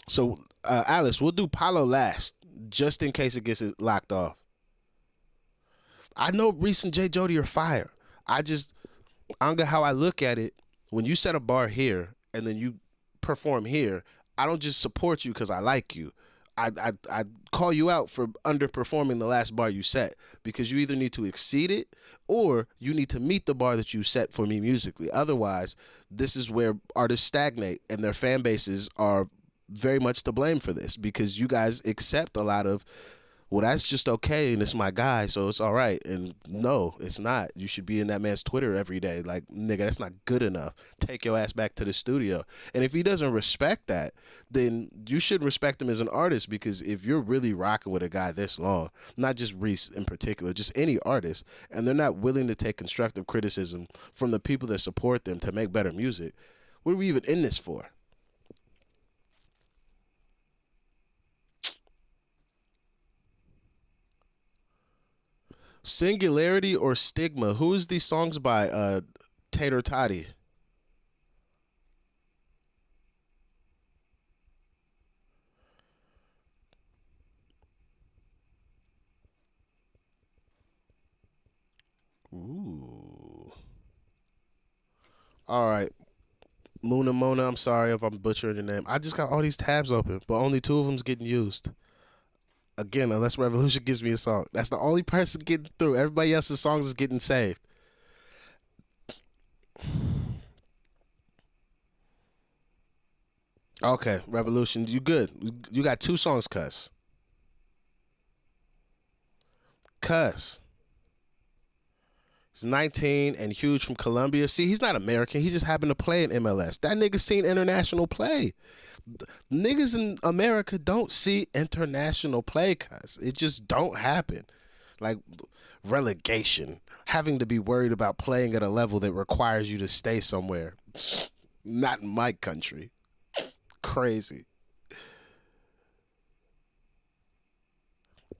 So, Alice, we'll do Paulo last, just in case it gets it locked off. I know Reese and J. Jody are fire. Anga, how I look at it, when you set a bar here and then you perform here, I don't just support you because I like you. I call you out for underperforming the last bar you set because you either need to exceed it or you need to meet the bar that you set for me musically. Otherwise, this is where artists stagnate and their fan bases are very much to blame for this because you guys accept a lot of, well, that's just okay and it's my guy, so it's all right. And no, it's not. You should be in that man's Twitter every day. Like, nigga, that's not good enough. Take your ass back to the studio. And if he doesn't respect that, then you shouldn't respect him as an artist because if you're really rocking with a guy this long, not just Reese in particular, just any artist, and they're not willing to take constructive criticism from the people that support them to make better music, what are we even in this for? Singularity or Stigma? Who is these songs by? Tater Toddy. Ooh. All right. Luna Mona, I'm sorry if I'm butchering your name. I just got all these tabs open, but only 2 of them's getting used. Again, unless Revolution gives me a song. That's the only person getting through. Everybody else's songs is getting saved. Okay, Revolution, you good. You got 2 songs, Cuss. Cuss. He's 19 and huge from Colombia. See, he's not American. He just happened to play in MLS. That nigga seen international play. Niggas in America don't see international play, cuz it just don't happen. Like relegation, having to be worried about playing at a level that requires you to stay somewhere. Not in my country. Crazy.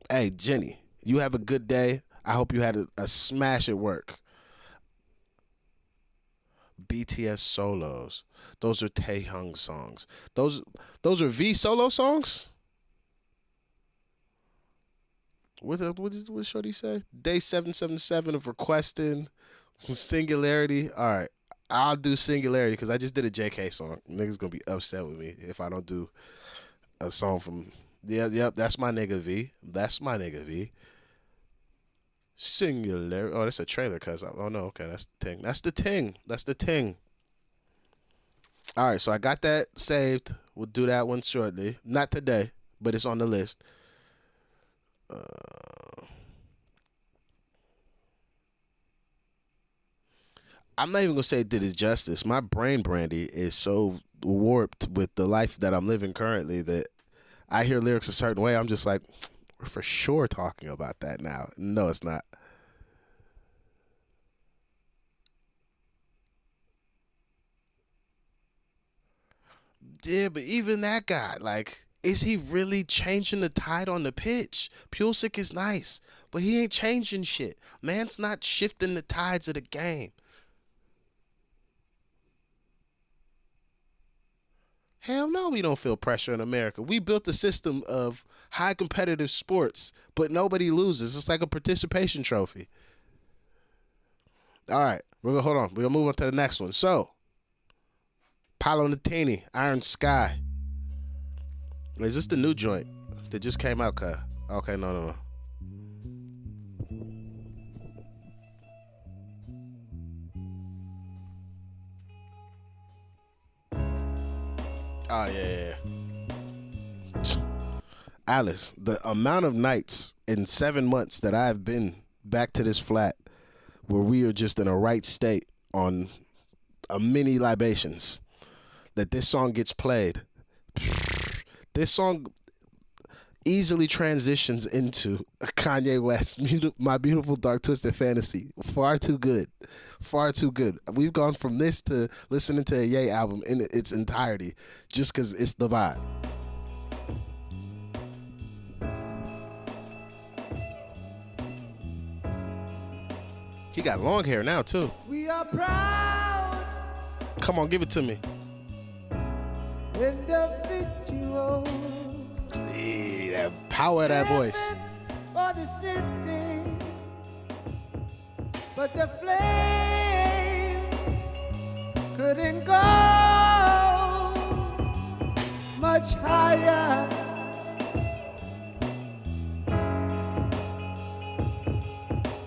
Hey, Jenny, you have a good day. I hope you had a smash at work. BTS solos. Those are Taehyung songs. Those are V solo songs? What did Shorty say? Day 777 of requesting Singularity. All right. I'll do Singularity because I just did a JK song. Niggas gonna be upset with me if I don't do a song from Yep, that's my nigga V. That's my nigga V. Singular. Oh, that's a trailer, cuz. Oh, no. Okay, that's the ting. That's the ting. All right, so I got that saved. We'll do that one shortly. Not today, but it's on the list. I'm not even going to say it did it justice. My brain, Brandy, is so warped with the life that I'm living currently that I hear lyrics a certain way. I'm just like, we're for sure talking about that now. No, it's not. Yeah, but even that guy, like, is he really changing the tide on the pitch? Pulisic is nice, but he ain't changing shit. Man's not shifting the tides of the game. Hell no, we don't feel pressure in America. We built a system of high competitive sports, but nobody loses. It's like a participation trophy. All right, hold on. We're going to move on to the next one. So, Paolo Nutini, Iron Sky. Is this the new joint that just came out, cuz? Okay, no. Oh, yeah. Alice, the amount of nights in 7 months that I've been back to this flat where we are just in a right state on a mini libations, that this song gets played. This song, easily transitions into a Kanye West, My Beautiful Dark Twisted Fantasy. Far too good. Far too good. We've gone from this to listening to a Ye album in its entirety just because it's the vibe. He got long hair now, too.
We are proud.
Come on, give it to me.
Individual.
Yeah, that power of that voice.
For the city, but the flame couldn't go much higher.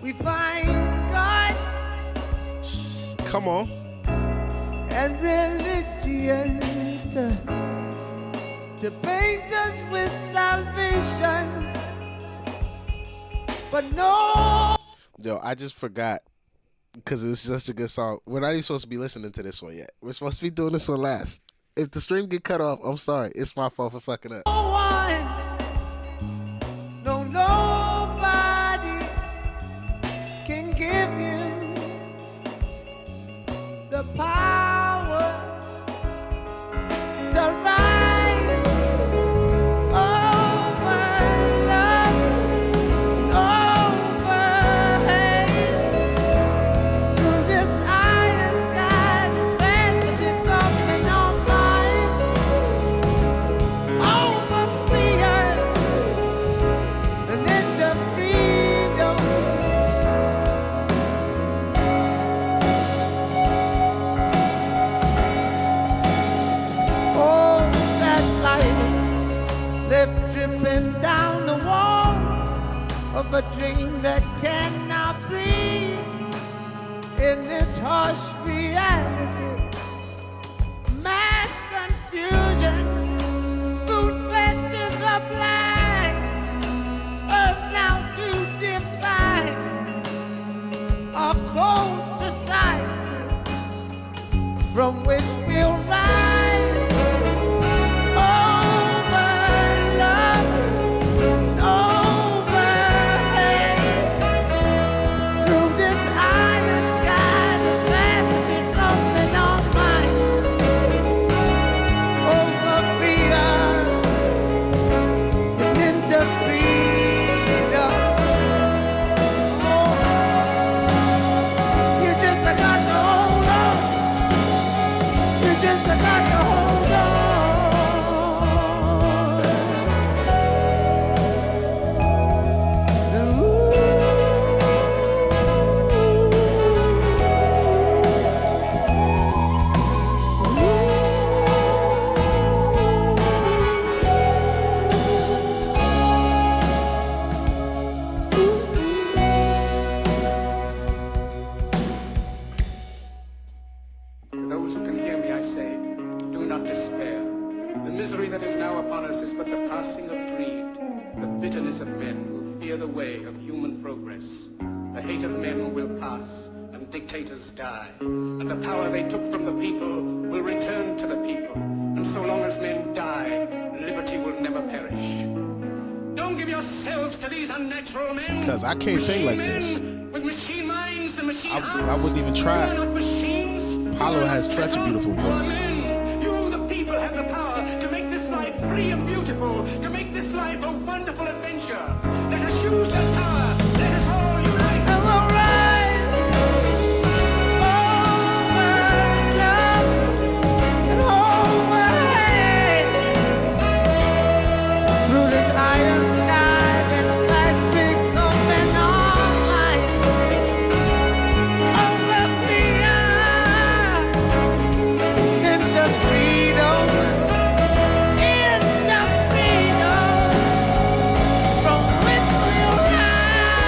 We find God.
Come on.
And religions to paint us with salvation, but no.
Yo, I just forgot because it was such a good song. We're not even supposed to be listening to this one yet. We're supposed to be doing this one last. If the stream get cut off, I'm sorry. It's my fault for fucking up.
No one, no nobody can give you the power to rise over love, over hate. Through this iron sky, this fast as it coming on mine. Over freer and into freedom. Oh, that light left dripping down the wall of a dream that cannot breathe in its harsh reality. Mass confusion, spoon-fed to the blind, serves now to define our cold society from which we'll rise. Over love, over hate. Through this iron sky, this fast as it coming on mine. Over fear and into freedom. Oh, you just got to hold on. You just got to hold on.
To those who can hear me, I say, do not despair. The misery that is now upon us is but the passing of greed, the bitterness of men who fear the way of human progress. The hate of men will pass, and dictators die, and the power they took from the people will return to the people. And so long as men die, liberty will never perish. Don't give yourselves to these unnatural men.
Because I can't sing like this.
With machine minds and machine
I wouldn't even try. Paulo has such a beautiful voice.
You, the people, have the power to make this life free and beautiful, to make this life a wonderful adventure. Let us use this power. Let us all unite.
And we'll rise over love and over hate. Through this iron sky, this fast becoming all mine. Over fear into freedom, into freedom, from which we'll rise.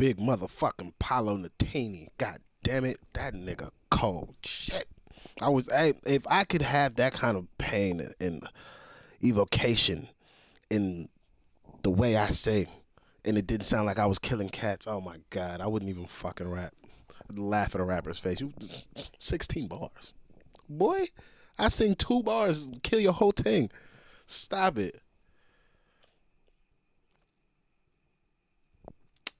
big motherfucking Paulo Nutini. God damn it, that nigga cold shit. If I could have that kind of pain and evocation in the way I sing, and it didn't sound like I was killing cats, oh my God, I wouldn't even fucking rap. I'd laugh at a rapper's face. 16 bars. Boy, I sing 2 bars, kill your whole thing. Stop it.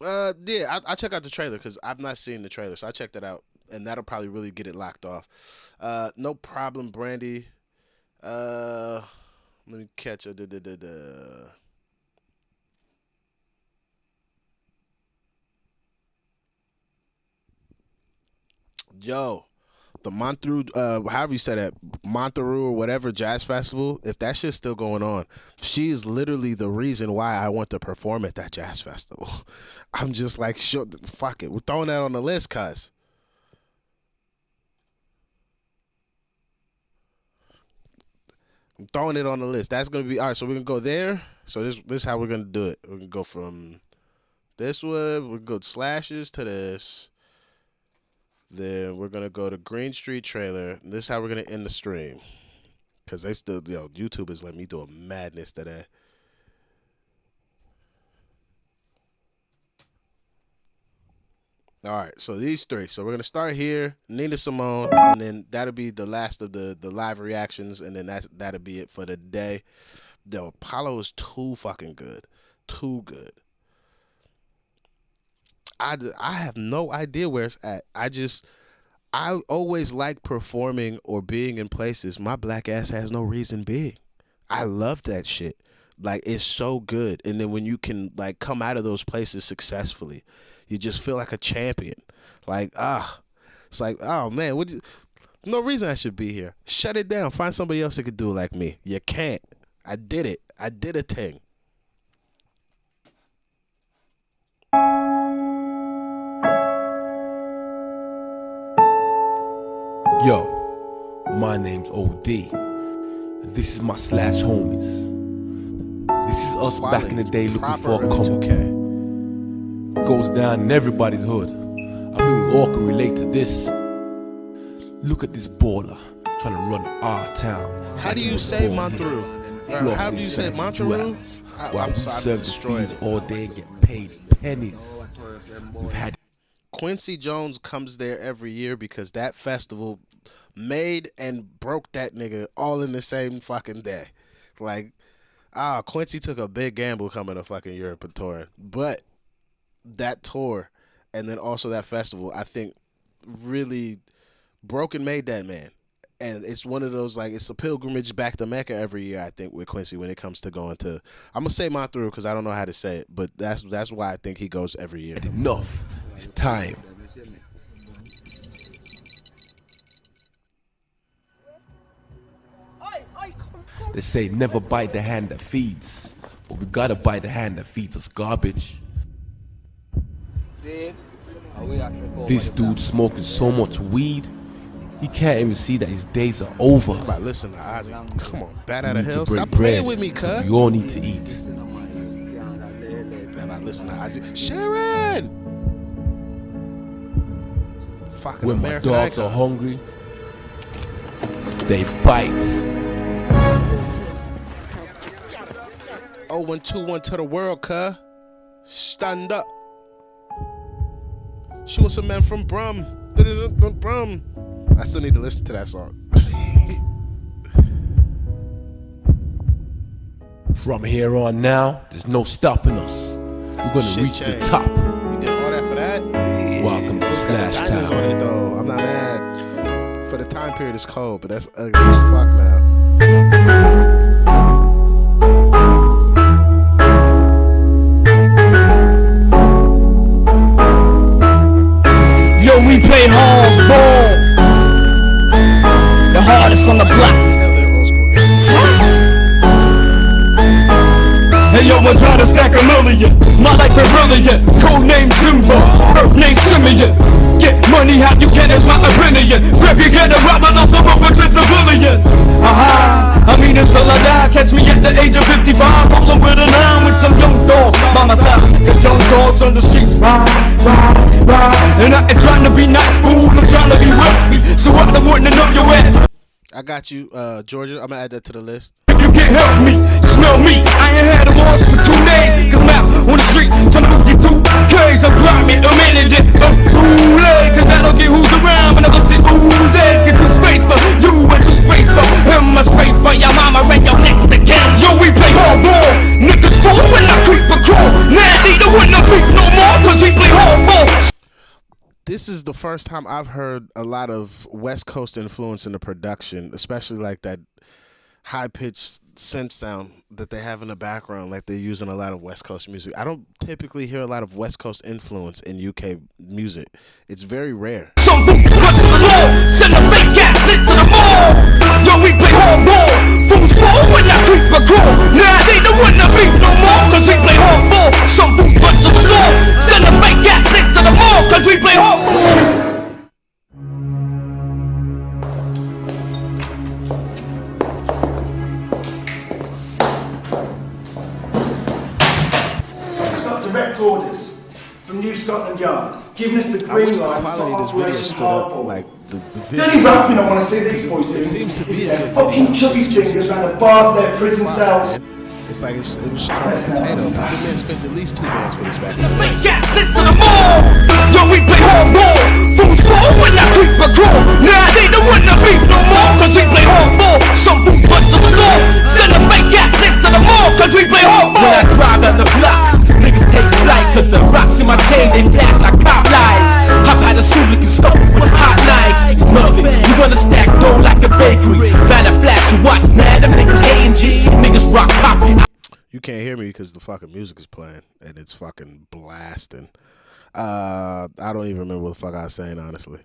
Yeah, I check out the trailer because I've not seen the trailer, so I checked it out, and that'll probably really get it locked off. No problem, Brandy. Let me catch a Yo, the Montreux, however you say that, Montreux or whatever jazz festival, if that shit's still going on, she is literally the reason why I want to perform at that jazz festival. I'm just like, sure, fuck it. We're throwing that on the list, cuz. I'm throwing it on the list. That's going to be, all right, so we're going to go there. So this is how we're going to do it. We're going to go from this one, we're going to go slashes to this. Then we're going to go to Green Street trailer. This is how we're going to end the stream. Because they still, YouTube is letting me do a madness today. All right, so these 3. So we're going to start here, Nina Simone, and then that'll be the last of the live reactions, and then that'll be it for the day. Yo, Apollo is too fucking good. Too good. I have no idea where it's at. I always like performing or being in places my black ass has no reason being. I love that shit. Like, it's so good. And then when you can, like, come out of those places successfully, you just feel like a champion. Like, it's like, oh man, no reason I should be here. Shut it down. Find somebody else that could do it like me. You can't. I did it. I did a thing.
Yo, my name's OD, and this is my slash homies. This is us back in the day looking for a come up. Goes down in everybody's hood. I think we all can relate to this. Look at this baller trying to run our town.
How do you say Montreux? How do you say Montreux?
I'm sorry, destroyed all day and get paid pennies. We've had
Quincy Jones comes there every year because that festival made and broke that nigga all in the same fucking day. Like, Quincy took a big gamble coming to fucking Europe and touring. But that tour and then also that festival, I think, really broke and made that man. And it's one of those, like, it's a pilgrimage back to Mecca every year, I think, with Quincy when it comes to going to, I'm going to say Montreux because I don't know how to say it, but that's why I think he goes every year.
Enough. It's time. They say never bite the hand that feeds, but we gotta bite the hand that feeds us garbage. This dude smoking so much weed, he can't even see that his days are over.
Listen to Ozzy. Come on, bat out of hell. Stop
bread.
playing with me, cuz.
We all need to eat.
Listen to Ozzy. Sharon! Fucking
When
American
my dogs
icon.
are hungry, they bite.
0121 to the world, cuh. Stand up. She wants a man from Brum. Brum. I still need to listen to that song.
From here on now, there's no stopping us. We're gonna reach the top.
You did all that for that? Hey.
Welcome to Slash
Diamonds
Town.
on it, though. I'm not mad. For the time period, it's cold, but that's ugly as fuck now.
Yo, we play hardball, the hardest on the block. Hey yo, I'm trying to stack a million. My life is brilliant. Code name Simba, birth name Simeon. Get money how you can, it's my opinion. Grab you get a robber off the road with civilians. Aha, I mean until I die. Catch me at the age of 55, rolling with a 9 with some young dog by my side. Cause young dogs on the streets ride. And I ain't trying to be nice, fool, I'm trying to be wealthy. So I don't want to know your ass.
I got you, Georgia. I'm gonna add that to the list.
You can't help me, smell me. I ain't had a horse for 2 days. Cause I'm out on the street trying to move these 2Ks. I'm grimy, I'm in it, I'm Kool-Aid. Cause I don't get who's around, but I don't see who's ass. Get too space for you and too space for him. A space for your mama and your next again. Yo, we play hardball. Niggas fall when I creep a crawl. Now they don't want to beat no more cause we play hardball.
This is the first time I've heard a lot of West Coast influence in the production, especially like that high-pitched synth sound that they have in the background, like they're using a lot of West Coast music. I don't typically hear a lot of West Coast influence in UK music. It's very rare.
Some boots run to the law, send a fake cat slid to the mall. Yo, we play hardball. Fools fall when I creep a crawl. Nah, they don't wanna beat no more, cause we play hardball. Some boots run to the law, send a fake cat slid to the mall, cause we play hardball.
Direct orders from New Scotland Yard, giving us the green light for Operation Hardball.
Like the
The only rapping I want to see these boys doing is their fucking chubby fingers around the bars of their prison cells.
It's like it was shot on a potato. The man spent at least 2 bands for this back.
Fake cats lit to the mall. Yo, we play hardball. Fools fall when I creep a crawl. Nah, they don't wanna beat no more, cause we play hardball. Some boots run to the law. Send a fake cats lit to the mall, cause we play hardball. When I drive at the block, niggas take flight, cause the rocks in my chain, they flash like cop lights. I've had a suit looking stuffed with hot nights. It's nothing, you gonna stack dough like a bakery. Man, a flash to watch, man, them niggas hating G. Niggas rock popping.
You can't hear me because the fucking music is playing and it's fucking blasting. I don't even remember what the fuck I was saying, honestly.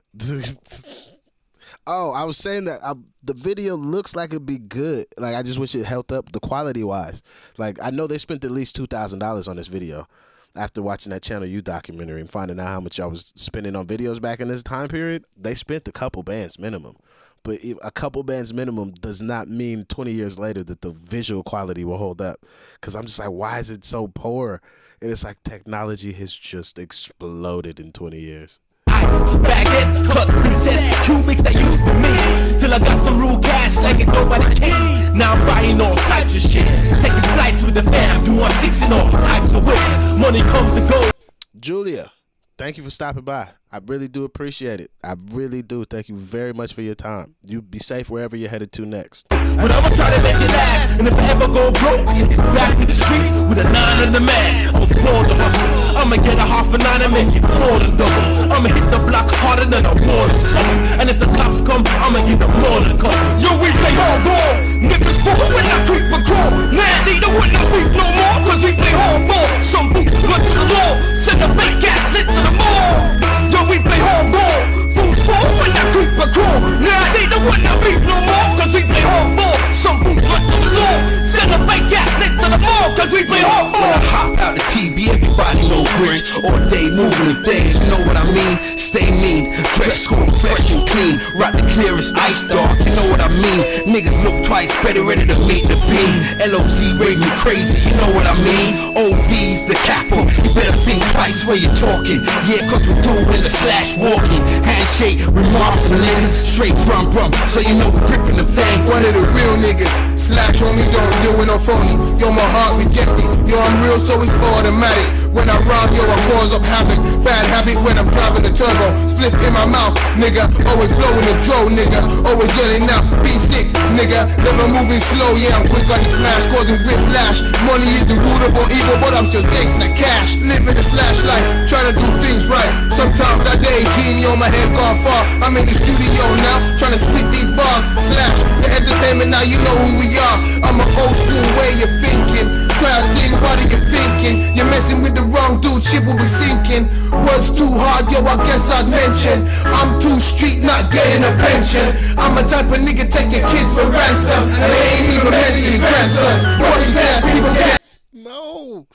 Oh, I was saying that the video looks like it'd be good. Like, I just wish it held up the quality wise. Like, I know they spent at least $2,000 on this video after watching that Channel U documentary and finding out how much I was spending on videos back in this time period. They spent a couple bands minimum. But a couple bands minimum does not mean 20 years later that the visual quality will hold up. Because I'm just like, why is it so poor? And it's like technology has just exploded in 20 years.
Baguettes, cut, princess, cubics that used for me. Till I got some real cash like it nobody can. Now I'm buying all types of shit. Taking flights with the fam, doing 6 and all types of whips. Money comes and goes.
Julia, thank you for stopping by. I really do appreciate it. I really do. Thank you very much for your time. You be safe wherever you're headed to next.
But I'ma try to make it last. And if I ever go broke, it's back to the streets with a 9 in the mask. I was born to hustle. I'ma get a half a 9 and make it more than double. I'ma hit the block harder than a water summer. And if the cops come, I'ma get them more than cover. Yo, we play hardball. Niggas fall when I creep and crawl. Now they don't want to creep no more, cause we play hardball. Some boots run to the law. Send the fake cats lit to the mall. Yo, we play hardball. Fools fall when I creep and crawl. Now they don't want to beat no more, cause we play hardball. Some boots run to the law. Send the fake cats lit to the mall, cause we play hardball.
When I hop out the TV, everybody know Grinch. All day moving the things, you know what I mean? Stay mean, dress code fresh and clean. Rock the clearest ice dark, you know what I mean? Niggas look twice, better ready to meet the beam. LOC rave me crazy, you know what I mean? OD's the capo, you better think twice when you're talking. Yeah, cause we're doing the slash walking. Handshake, remarks and niggas straight from Brum, so you know we're gripping the thing.
One of the real niggas, slash homie, don't do it no phony. Yo, my heart rejected, yo, I'm real so it's automatic. When I rhyme, yo, I cause up havoc. Bad habit when I'm driving the turbo. Split in my mouth, nigga, always blowing the dro, nigga. Always yelling out, B6, nigga. Never moving slow, yeah, I'm quick on the smash, causing whiplash. Money is the root of all evil, but I'm just gangsta cash. Living the slash life, trying to do things right. Sometimes I daydream, yo, my head gone far. I'm in the studio now, trying to spit these bars. Slash, the entertainment, now you know who we are. I'm an old school way of thinking. Try to think, what are you thinking? You're messing with the wrong dude, shit will be sinking. Words too hard, yo, I guess I'd mention. I'm too street, not getting a pension. I'm a type of nigga, take your kids for ransom. And they ain't even meant to be grandson. Working class people get.
No.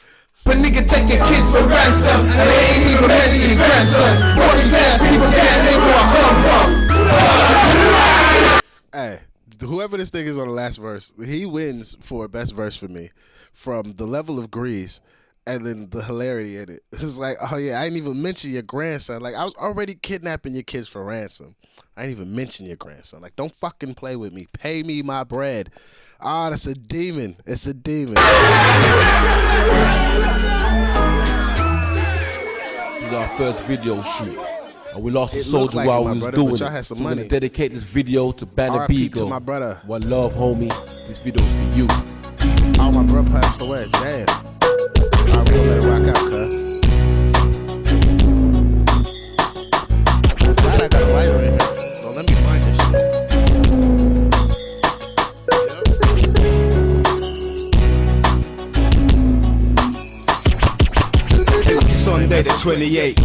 But nigga take your kids for ransom, and they ain't even mentally grandson. Working class people can't live where I come from.
Hey, whoever this thing is on the last verse, he wins for best verse for me, from the level of grease, and then the hilarity in it. It's like, oh yeah, I didn't even mention your grandson. Like, I was already kidnapping your kids for ransom. I didn't even mention your grandson. Like, don't fucking play with me. Pay me my bread. Ah, that's a demon. It's a demon.
This is our first video shoot. And we lost a soldier
like
while
it,
we was
brother,
doing
but y'all
it.
had some
So we're
money.
gonna dedicate this video to Banner
RIP
Beagle.
to my brother.
One love, homie. This video's for you.
Oh, my brother passed away. Damn. All right, we gonna let it rock out, cuz. I'm glad I got a lighter in here. So let me find this shit.
It was Sunday the 28th.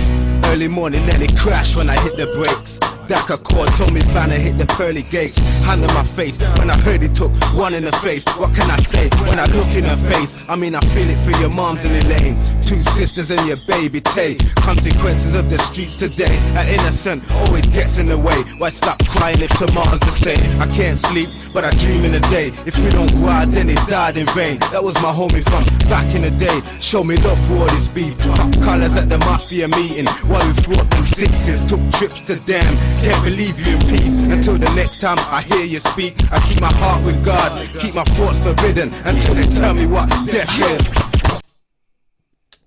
Early morning, then it crashed when I hit the brakes. Daka cord told me Banner hit the pearly gates. Hand in my face when I heard it took one in the face. What can I say when I look in her face? I mean, I feel it for your moms in the lane. Two sisters and your baby Tay. Consequences of the streets today. An innocent always gets in the way. Why stop crying if tomorrow's the same? I can't sleep, but I dream in the day. If we don't ride, then it died in vain. That was my homie from back in the day. Show me love for all this beef. Pop collars at the mafia meeting while we fought them sixes. Took trips to damn. Can't believe you in peace. Until the next time I hear you speak, I keep my heart with God. Keep my thoughts forbidden until they tell me what death is.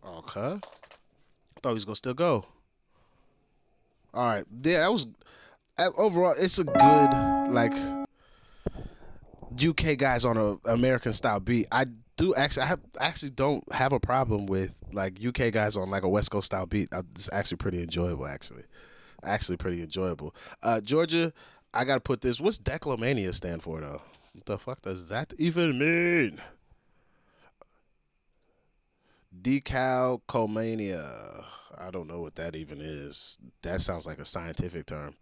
Okay. I thought he was gonna still go. All right. Yeah, that was overall. It's a good like UK guys on a American style beat. I actually don't have a problem with like UK guys on like a West Coast style beat. It's actually pretty enjoyable. Actually pretty enjoyable. Georgia, I gotta put this. What's Declomania stand for though? What the fuck does that even mean? Decalcomania. I don't know what that even is. That sounds like a scientific term.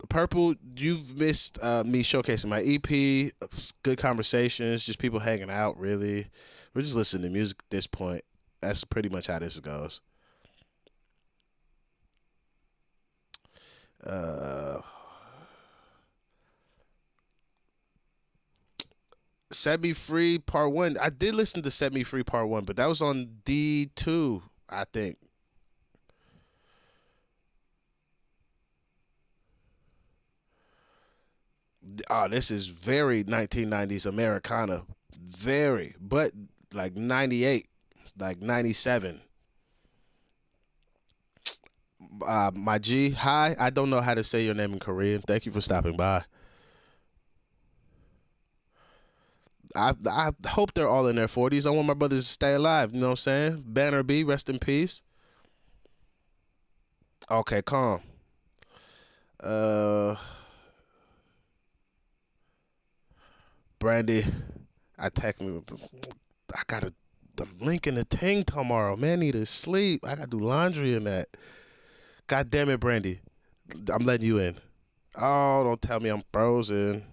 Purple, you've missed me showcasing my EP. Good conversations, just people hanging out, really. We're just listening to music at this point. That's pretty much how this goes. Set Me Free Part 1. I did listen to Set Me Free Part 1, but that was on D2, I think. Oh, this is very 1990s Americana. Very. But like 98, like 97. My G, hi. I don't know how to say your name in Korean. Thank you for stopping by. I hope they're all in their 40s. I want my brothers to stay alive. You know what I'm saying? Banner B, rest in peace. Okay, calm. Brandy, I got the link in the ting tomorrow. Man, need to sleep. I got to do laundry in that. God damn it, Brandy. I'm letting you in. Oh, don't tell me I'm frozen.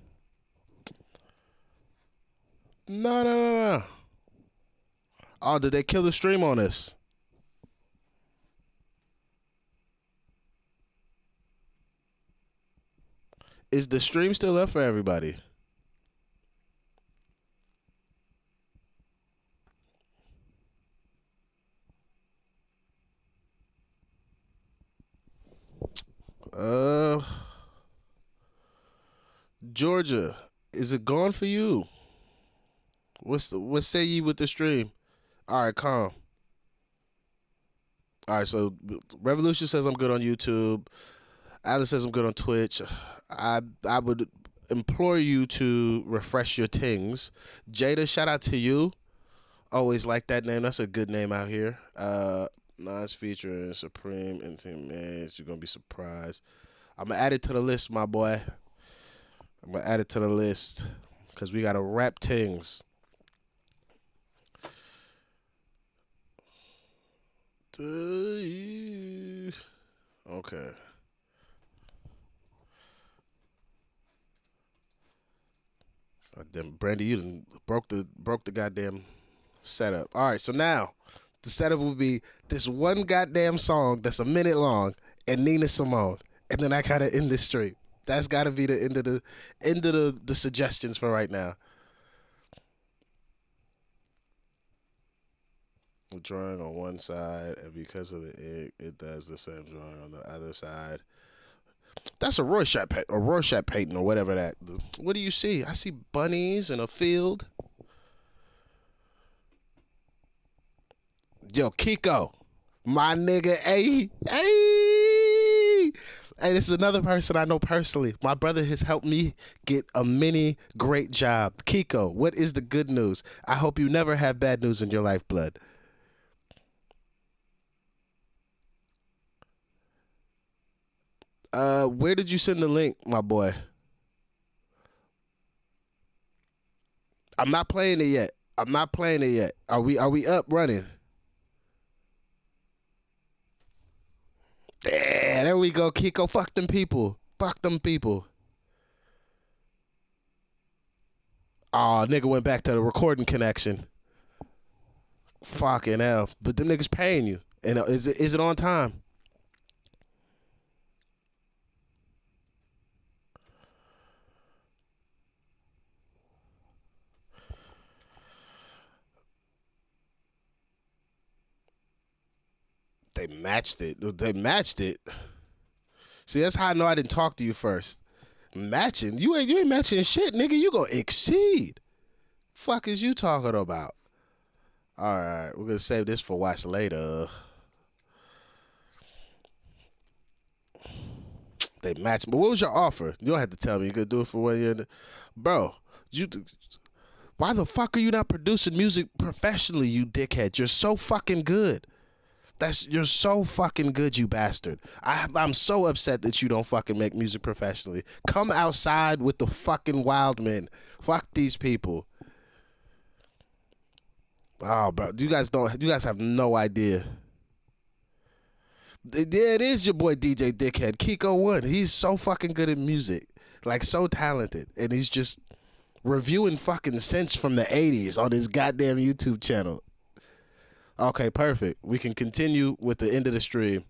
No. Oh, did they kill the stream on us? Is the stream still up for everybody? Georgia, is it gone for you? What say ye with the stream? All right, calm. All right, so Revolution says I'm good on YouTube. Alice says I'm good on Twitch. I would implore you to refresh your tings. Jada, shout out to you. Always like that name. That's a good name out here. Nas featuring Supreme Intimate. You're gonna be surprised. I'm gonna add it to the list, my boy. I'm gonna add it to the list because we gotta rap tings. Okay. Damn, Brandy, you done broke the goddamn setup. All right, so now the setup will be this one goddamn song that's a minute long and Nina Simone, and then I gotta end this stream. That's gotta be the end of the suggestions for right now. The drawing on one side, and because of the ink, it does the same drawing on the other side. That's a Rorschach painting or whatever that. What do you see? I see bunnies in a field. Yo, Kiko, my nigga, hey. Hey, this is another person I know personally. My brother has helped me get a mini great job. Kiko, what is the good news? I hope you never have bad news in your life, blood. Where did you send the link, my boy? I'm not playing it yet. Are we up running? Yeah, there we go, Kiko. Fuck them people. Oh, nigga went back to the recording connection. Fucking hell. But them niggas paying you. And is it on time? They matched it. See, that's how I know I didn't talk to you first. Matching? You ain't matching shit, nigga. You gonna exceed. Fuck is you talking about? All right, we're gonna save this for watch later. They matched. But what was your offer? You don't have to tell me. You could do it for 1 year. Bro, why the fuck are you not producing music professionally, you dickhead? You're so fucking good. You're so fucking good, you bastard. I'm so upset that you don't fucking make music professionally. Come outside with the fucking wild men. Fuck these people. Oh, bro, you guys have no idea. Yeah, it is your boy DJ Dickhead, Kiko One. He's so fucking good at music, like so talented, and he's just reviewing fucking synths from the 80s on his goddamn YouTube channel. Okay, perfect. We can continue with the end of the stream.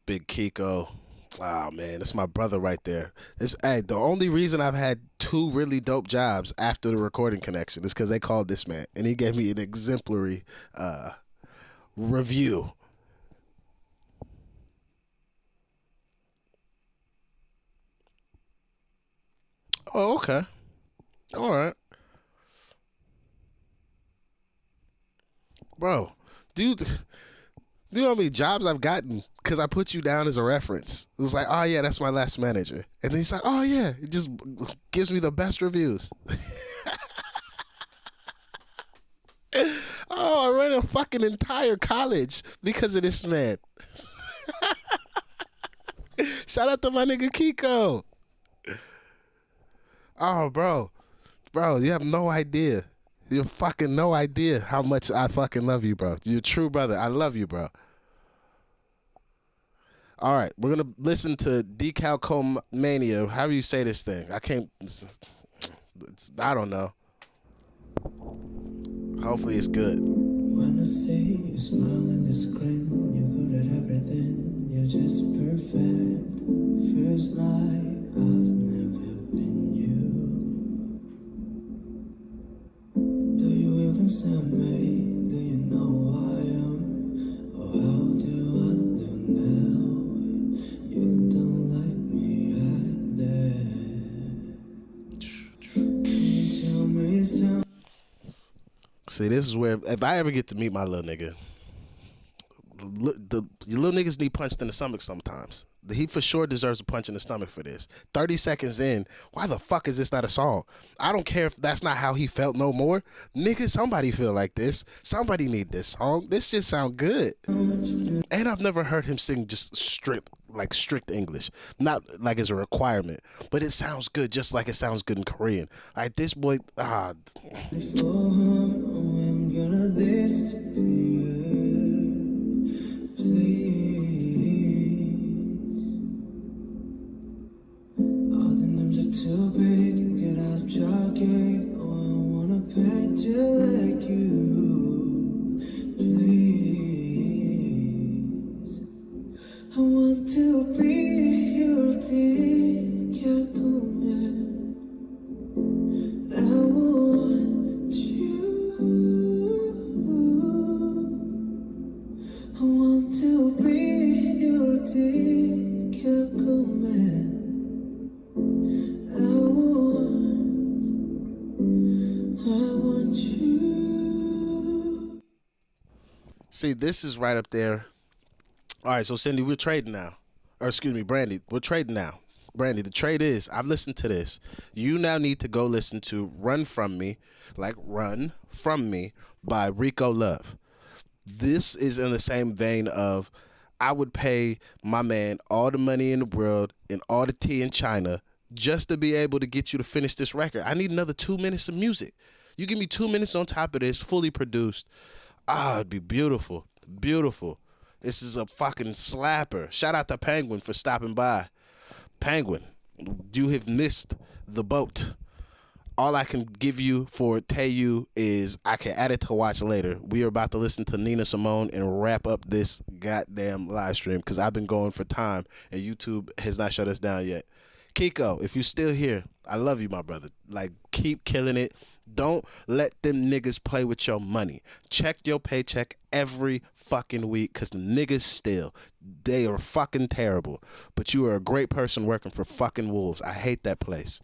Big Kiko. Oh, man, that's my brother right there. The only reason I've had 2 really dope jobs after the recording connection is because they called this man, and he gave me an exemplary review. Oh, okay. All right. Bro, dude, do you know how many jobs I've gotten because I put you down as a reference? It was like, oh, yeah, that's my last manager. And then he's like, oh, yeah, it just gives me the best reviews. Oh, I ran a fucking entire college because of this man. Shout out to my nigga Kiko. Oh, bro, you have no idea. You have fucking no idea how much I fucking love you, bro. You're a true brother. I love you, bro. All right, we're going to listen to Decalcomania. How do you say this thing? I don't know. Hopefully it's good.
When I see you smiling this grin, you're good at everything. You're just perfect. First night I've never been you. Do you even send me? Do you know who I am? Or how do I look now? You don't like me at that. Can you tell me something?
See, this is where, if I ever get to meet my little nigga, your little niggas need punched in the stomach sometimes. He for sure deserves a punch in the stomach for this. 30 seconds in, why the fuck is this not a song? I don't care if that's not how he felt no more. Nigga, somebody feel like this. Somebody need this song. This shit sound good. And I've never heard him sing just strict English. Not like it's a requirement, but it sounds good just like it sounds good in Korean. Like this boy, See, this is right up there. All right, so Cindy, we're trading now. Or excuse me, Brandy, we're trading now. Brandy, the trade is I've listened to this. You now need to go listen to Run From Me, like Run From Me by Rico Love. This is in the same vein of I would pay my man all the money in the world and all the tea in China just to be able to get you to finish this record. I need another 2 minutes of music. You give me 2 minutes on top of this, fully produced. Ah, it'd be beautiful. Beautiful. This is a fucking slapper. Shout out to Penguin for stopping by. Penguin, you have missed the boat. All I can give you for Taeyu is I can add it to watch later. We are about to listen to Nina Simone and wrap up this goddamn live stream because I've been going for time and YouTube has not shut us down yet. Kiko, if you're still here, I love you, my brother. Like, keep killing it. Don't let them niggas play with your money. Check your paycheck every fucking week because the niggas still, they are fucking terrible. But you are a great person working for fucking wolves. I hate that place.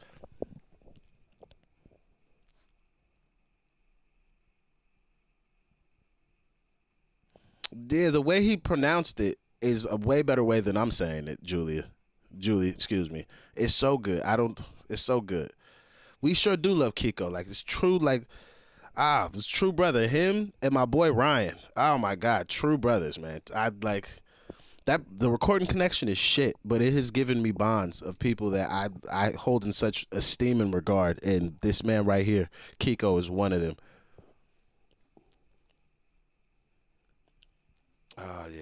Yeah, the way he pronounced it is a way better way than I'm saying it, Julie, excuse me. It's so good. It's so good. We sure do love Kiko. Like, it's true, this true brother. Him and my boy Ryan. Oh my God, true brothers, man. I like that. The recording connection is shit, but it has given me bonds of people that I hold in such esteem and regard. And this man right here, Kiko, is one of them. Oh, yeah.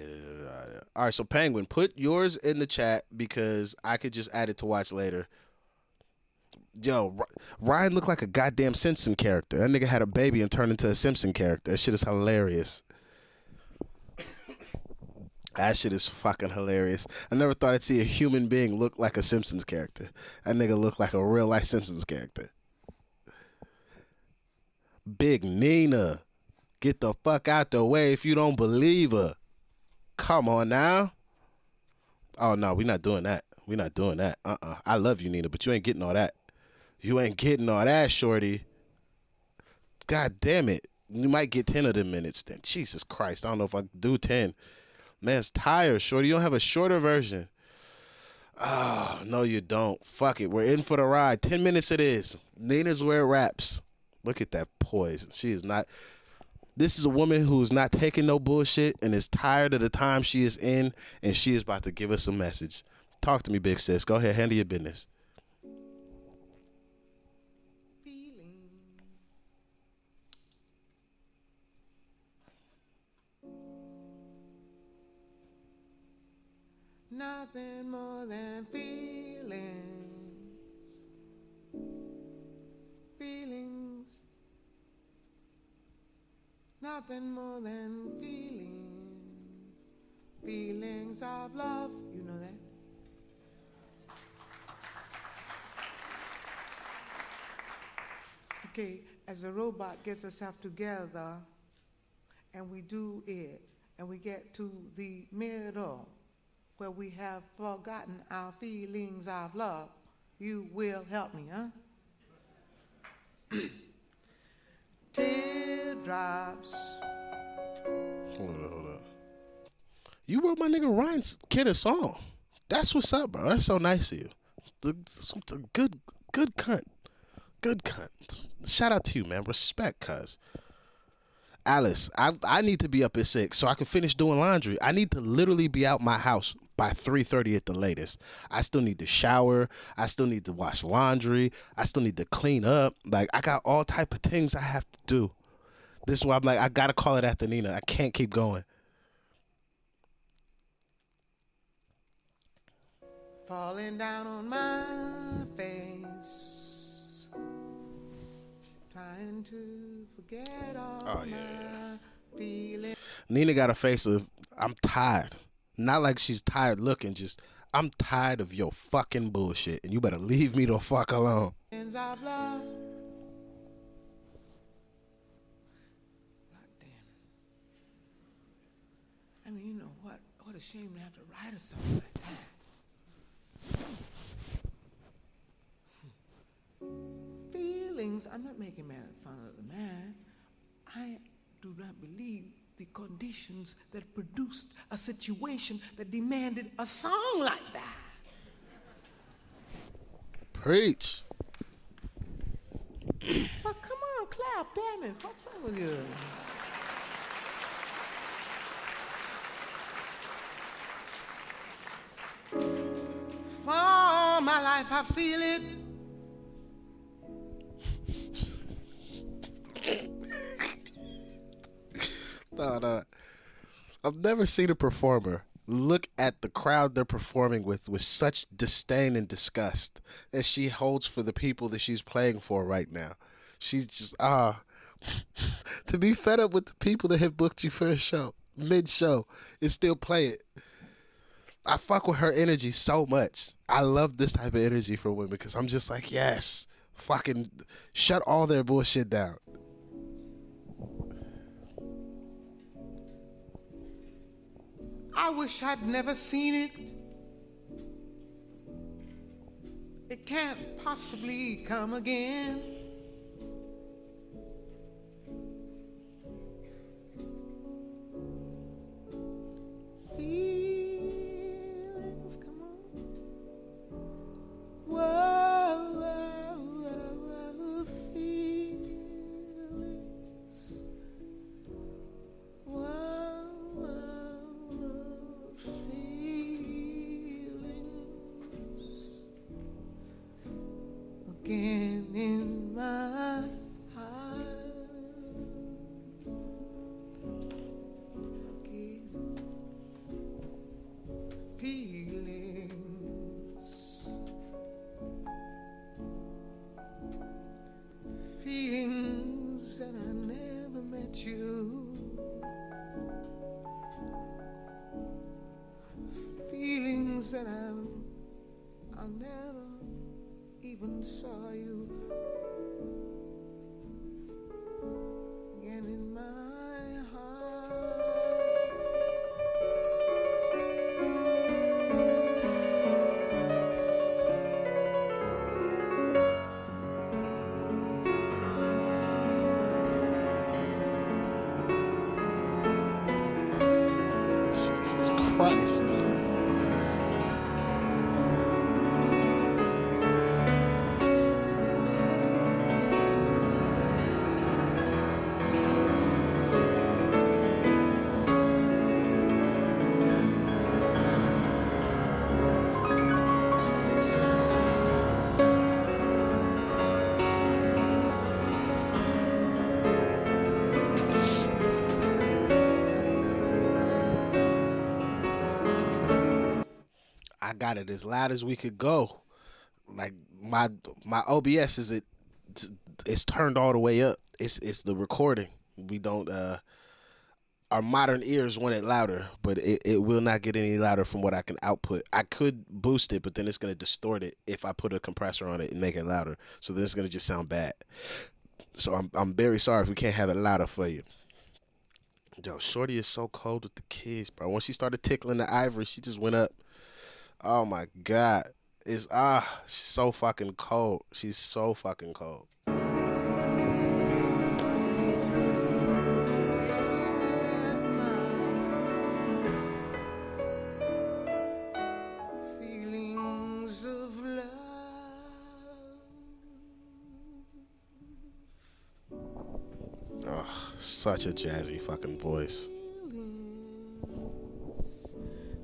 All right, so Penguin, put yours in the chat because I could just add it to watch later. Yo, Ryan looked like a goddamn Simpson character. That nigga had a baby and turned into a Simpson character. That shit is hilarious. That shit is fucking hilarious. I never thought I'd see a human being look like a Simpsons character. That nigga looked like a real life Simpsons character. Big Nina. Get the fuck out the way if you don't believe her. Come on now. Oh, no, we're not doing that. We're not doing that. I love you, Nina, but you ain't getting all that. You ain't getting all that, shorty. God damn it. You might get 10 of them minutes then. Jesus Christ. I don't know if I can do 10. Man's tired, shorty. You don't have a shorter version. Oh, no, you don't. Fuck it. We're in for the ride. 10 minutes it is. Nina's where it wraps. Look at that poise. She is not. This is a woman who is not taking no bullshit and is tired of the time she is in, and she is about to give us a message. Talk to me, big sis. Go ahead. Handle your business.
Nothing more than feelings. Feelings. Nothing more than feelings. Feelings of love. You know that? Okay, as a robot gets herself together and we do it and we get to the middle where we have forgotten our feelings of love, you will help me, huh? Teardrops.
Hold up. You wrote my nigga Ryan's kid a song. That's what's up, bro. That's so nice of you. Good cunt. Good cunt. Shout out to you, man. Respect, cuz. Alice, I need to be up at 6 so I can finish doing laundry. I need to literally be out my house by 3:30 at the latest. I still need to shower. I still need to wash laundry. I still need to clean up. Like, I got all type of things I have to do. This is why I'm like, I got to call it after Nina. I can't keep going.
Falling down on my face, trying to forget all my feelings.
Nina got a face of, I'm tired. Not like she's tired looking, just, I'm tired of your fucking bullshit, and you better leave me the fuck alone.
Of love. God damn. I mean, you know what? What a shame to have to write a song like that. Feelings. I'm not making fun of the man. I do not believe the condition conditions that produced a situation that demanded a song like that.
Preach.
But come on, clap, damn it. What's wrong with you? For all my life I feel it.
No. I've never seen a performer look at the crowd they're performing with such disdain and disgust as she holds for the people that she's playing for right now. She's just, to be fed up with the people that have booked you for a show, mid-show, and still play it. I fuck with her energy so much. I love this type of energy from women because I'm just like, yes, fucking shut all their bullshit down.
I wish I'd never seen it. It can't possibly come again. Feelings, come on. Whoa, whoa, whoa, whoa, feelings. Whoa, whoa, feelings. Again in my heart. Again. Feelings that I never met you. Feelings that I never even saw you. Again in my
Jesus Christ. I got it as loud as we could go. Like my OBS it's turned all the way up. It's the recording. We don't our modern ears want it louder, but it will not get any louder from what I can output. I could boost it, but then it's gonna distort it if I put a compressor on it and make it louder. So then it's gonna just sound bad. So I'm very sorry if we can't have it louder for you. Yo, Shorty is so cold with the kids, bro. Once she started tickling the ivory, she just went up. Oh my God. She's so fucking cold. She's so fucking cold.
Feelings of love.
Oh, such a jazzy fucking voice.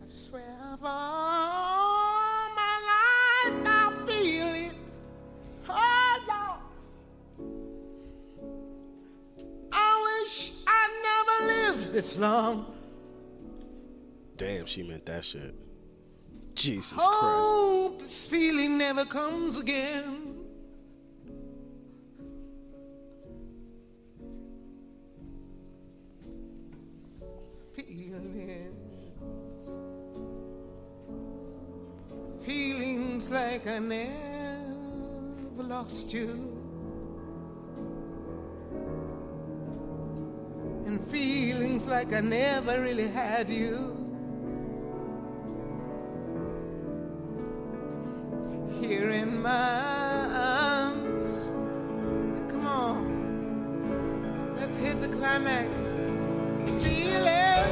I swear for all my life I feel it. Oh Lord, I wish I never lived this long.
Damn, she meant that shit. Jesus Christ.
Hope this feeling never comes again. Feelings like I never lost you, and feelings like I never really had you. Here in my arms, come on, let's hit the climax. Feeling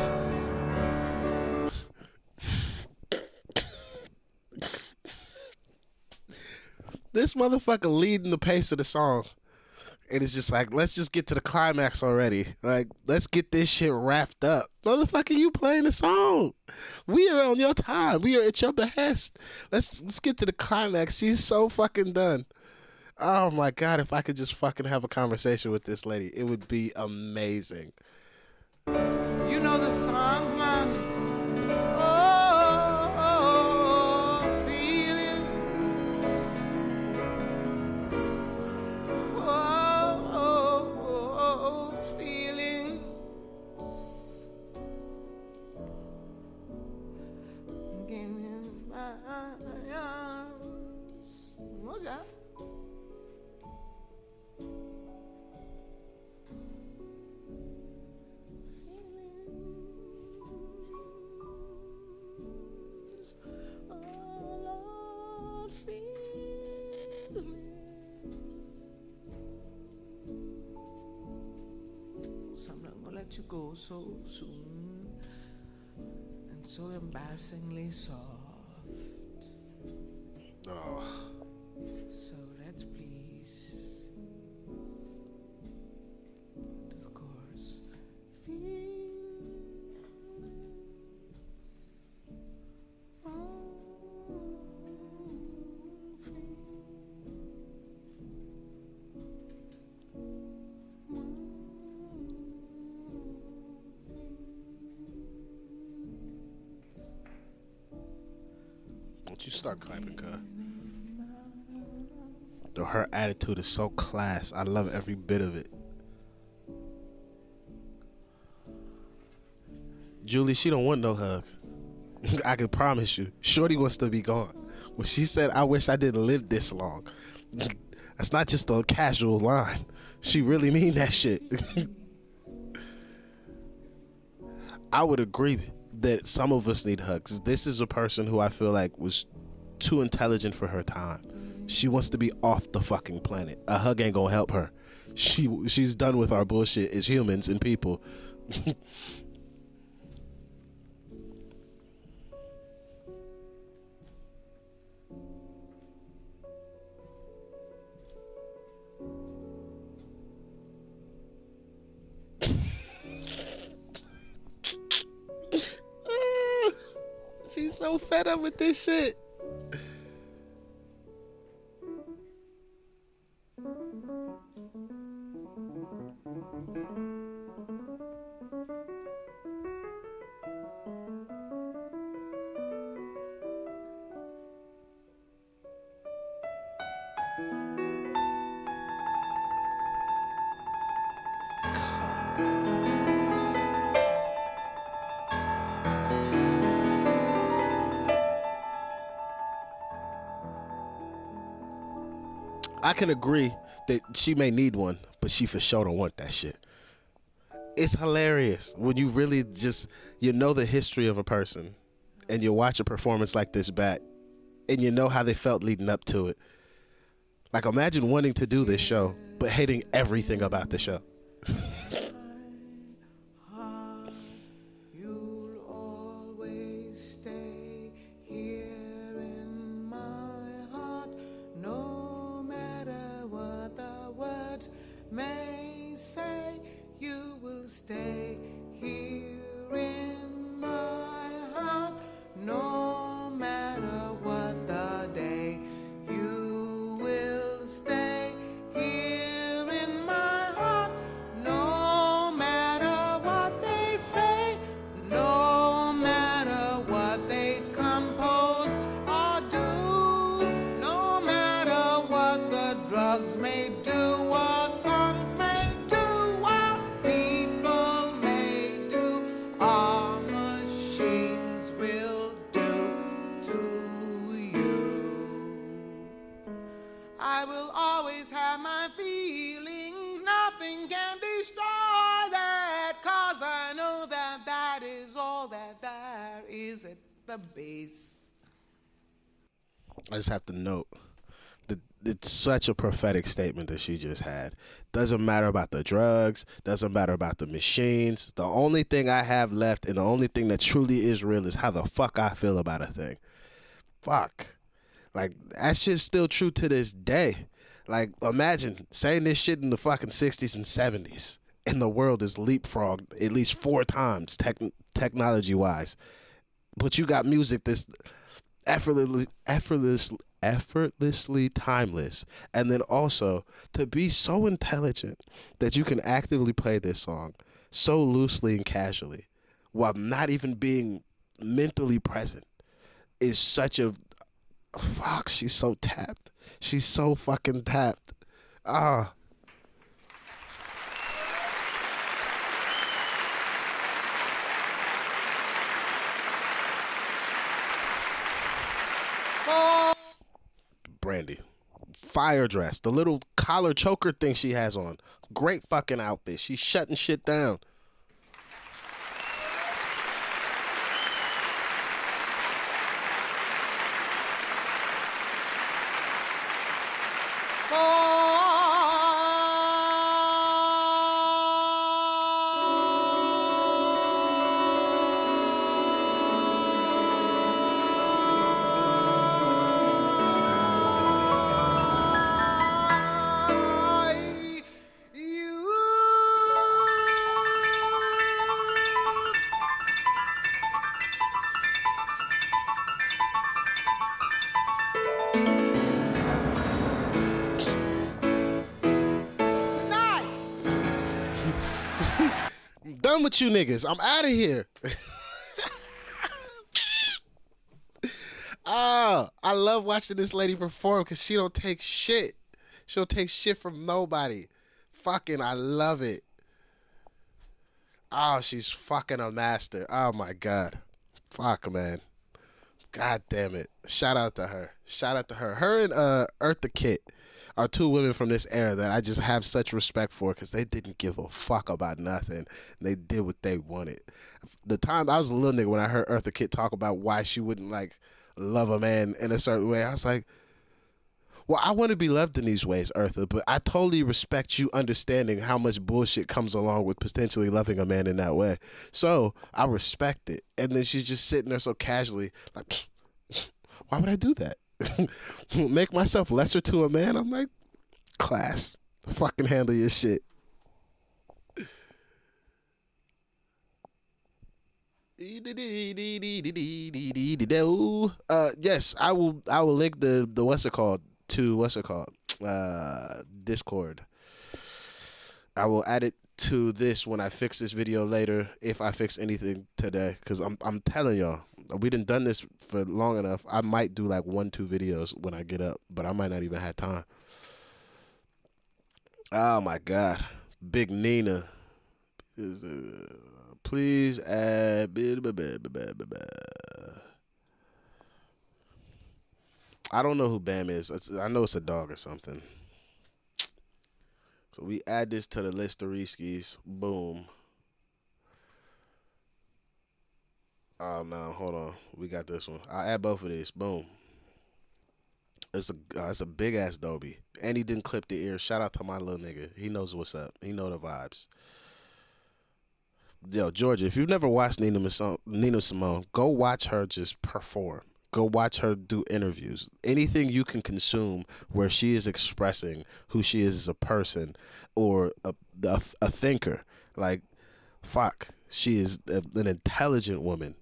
This motherfucker leading the pace of the song. And it's just like, let's just get to the climax already. Like, let's get this shit wrapped up. Motherfucker, you playing the song. We are on your time. We are at your behest. Let's get to the climax. She's so fucking done. Oh my God, if I could just fucking have a conversation with this lady, it would be amazing.
You know the song, man. You go so soon and so embarrassingly soft.
Oh.
So let's please do the chorus.
Don't you start clapping, cuz. Though her attitude is so class. I love every bit of it. Julie, she don't want no hug. I can promise you. Shorty wants to be gone. When she said, I wish I didn't live this long, that's not just a casual line. She really mean that shit. I would agree that some of us need hugs. This is a person who I feel like was too intelligent for her time. She wants to be off the fucking planet. A hug ain't gonna help her. She's done with our bullshit as humans and people. She's so fed up with this shit. I can agree that she may need one, but she for sure don't want that shit. It's hilarious when you really just, you know the history of a person and you watch a performance like this back and you know how they felt leading up to it. Like, imagine wanting to do this show, but hating everything about the show.
May say you will stay here in my heart, no matter what the day. You will stay here in my heart, no matter what they say, no matter what they compose or do, no matter what the drugs may do. I will always have my feelings. Nothing can destroy that, 'cause I know that that is all that there is at the base.
I just have to note that it's such a prophetic statement that she just had. Doesn't matter about the drugs, doesn't matter about the machines. The only thing I have left and the only thing that truly is real is how the fuck I feel about a thing. Fuck. Like, that shit's still true to this day. Like, imagine saying this shit in the fucking 60s and 70s, and the world is leapfrogged at least 4 times technology-wise. But you got music that's effortlessly timeless. And then also, to be so intelligent that you can actively play this song so loosely and casually while not even being mentally present is such a... Fuck, she's so tapped. She's so fucking tapped. Ah. Brandy. Fire dress. The little collar choker thing she has on. Great fucking outfit. She's shutting shit down. I'm done with you niggas. I'm out of here. I love watching this lady perform because she don't take shit. She don't take shit from nobody. Fucking, I love it. Oh, she's fucking a master. Oh my God. Fuck, man. God damn it. Shout out to her. Shout out to her. Her and Eartha Kitt are 2 women from this era that I just have such respect for because they didn't give a fuck about nothing. They did what they wanted. The time I was a little nigga when I heard Eartha Kitt talk about why she wouldn't like love a man in a certain way, I was like, well, I want to be loved in these ways, Eartha, but I totally respect you understanding how much bullshit comes along with potentially loving a man in that way. So I respect it. And then she's just sitting there so casually, like, why would I do that? Make myself lesser to a man? I'm like, class. Fucking handle your shit. Yes, I will link the what's it called to Discord. I will add it to this when I fix this video later, if I fix anything today, because I'm telling y'all, we done this for long enough. I might do like 1-2 videos when I get up, but I might not even have time. Oh my God, Big Nina is please add. I don't know who Bam is. I know it's a dog or something. So we add this to the list of Reeskis. Boom. Oh no, hold on. We got this one. I'll add both of these. Boom. It's a big ass Dobie. And he didn't clip the ear. Shout out to my little nigga. He knows what's up. He know the vibes. Yo, Georgia, if you've never watched Nina Simone, go watch her just perform. Go watch her do interviews. Anything you can consume where she is expressing who she is as a person or a thinker. Like, fuck. She is an intelligent woman.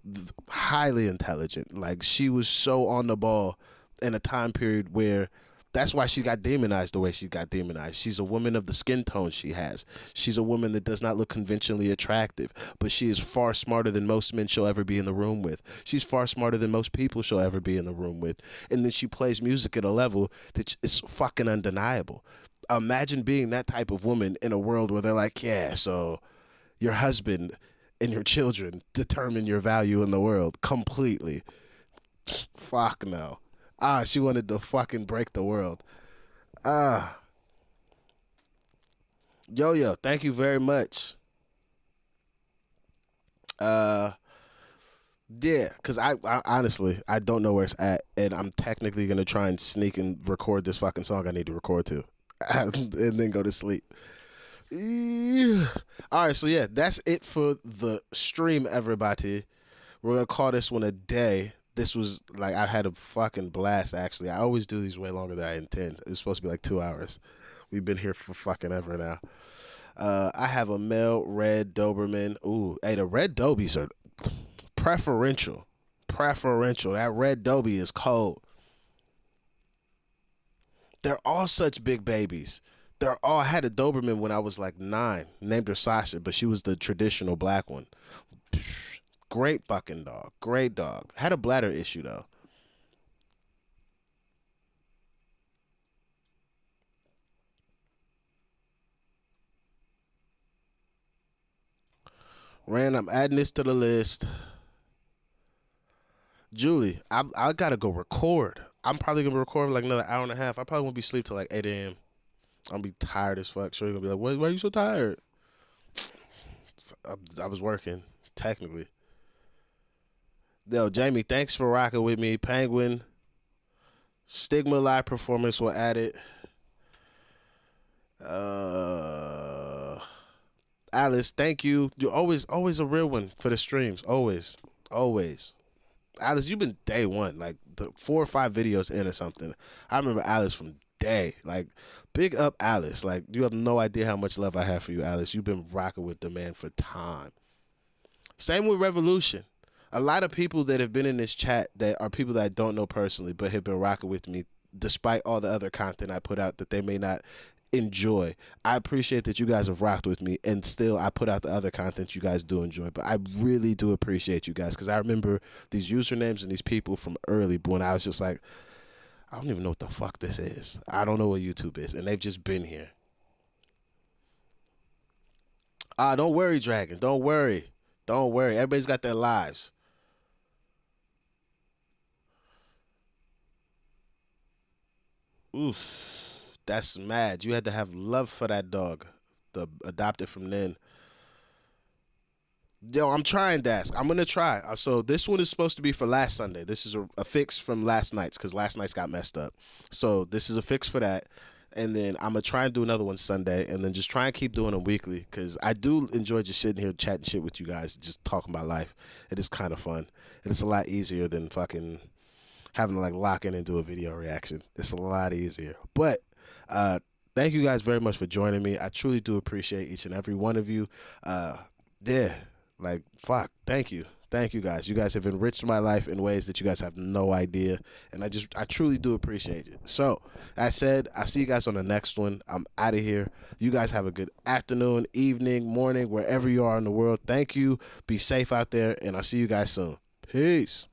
Highly intelligent. Like, she was so on the ball in a time period where that's why she got demonized the way she got demonized. She's a woman of the skin tone she has. She's a woman that does not look conventionally attractive, but she is far smarter than most men she'll ever be in the room with. She's far smarter than most people she'll ever be in the room with. And then she plays music at a level that is fucking undeniable. Imagine being that type of woman in a world where they're like, yeah, so your husband and your children determine your value in the world completely. Fuck no. She wanted to fucking break the world. Yo, thank you very much. Yeah, because I honestly, I don't know where it's at, and I'm technically going to try and sneak and record this fucking song I need to record to, and then go to sleep. All right, so yeah, that's it for the stream, everybody. We're going to call this one a day. this was like I had a fucking blast. Actually, I always do these way longer than I intend. It was supposed to be like 2 hours. We've been here for fucking ever now. I have a male red Doberman. Ooh, hey, the red Dobies are preferential. That red Dobie is cold. They're all such big babies. I had a Doberman when I was like 9. Named her Sasha, but she was the traditional black one. Great fucking dog. Great dog. Had a bladder issue though. Rand, I'm adding this to the list. Julie, I gotta go record. I'm probably gonna record for like another hour and a half. I probably won't be asleep till like 8 a.m. I'm gonna be tired as fuck. Sure, you're gonna be like, why are you so tired? I was working, technically. Yo, Jamie, thanks for rocking with me. Penguin, Stigma live performance will add it. Alice, thank you. You're always a real one for the streams. Always. Alice, you've been day one, like the 4 or 5 videos in or something. I remember Alice from day. Like, big up Alice. Like, you have no idea how much love I have for you, Alice. You've been rocking with the man for time. Same with Revolution. A lot of people that have been in this chat that are people that I don't know personally, but have been rocking with me despite all the other content I put out that they may not enjoy. I appreciate that you guys have rocked with me, and still I put out the other content you guys do enjoy. But I really do appreciate you guys, because I remember these usernames and these people from early when I was just like, I don't even know what the fuck this is. I don't know what YouTube is, and they've just been here. Don't worry, Dragon. Don't worry. Everybody's got their lives. Oof, that's mad. You had to have love for that dog, the adopted from then. Yo, I'm trying, Dask. I'm gonna try. So this one is supposed to be for last Sunday. This is a fix from last night's, because last night's got messed up. So this is a fix for that. And then I'm gonna try and do another one Sunday, and then just try and keep doing them weekly, because I do enjoy just sitting here chatting shit with you guys, just talking about life. It is kind of fun, and it's a lot easier than fucking having to like lock in and do a video reaction. It's a lot easier. But thank you guys very much for joining me. I truly do appreciate each and every one of you. Like, fuck, thank you guys. You guys have enriched my life in ways that you guys have no idea, and I truly do appreciate it. So as said, I'll see you guys on the next one. I'm out of here. You guys have a good afternoon, evening, morning, wherever you are in the world. Thank you. Be safe out there, and I'll see you guys soon. Peace.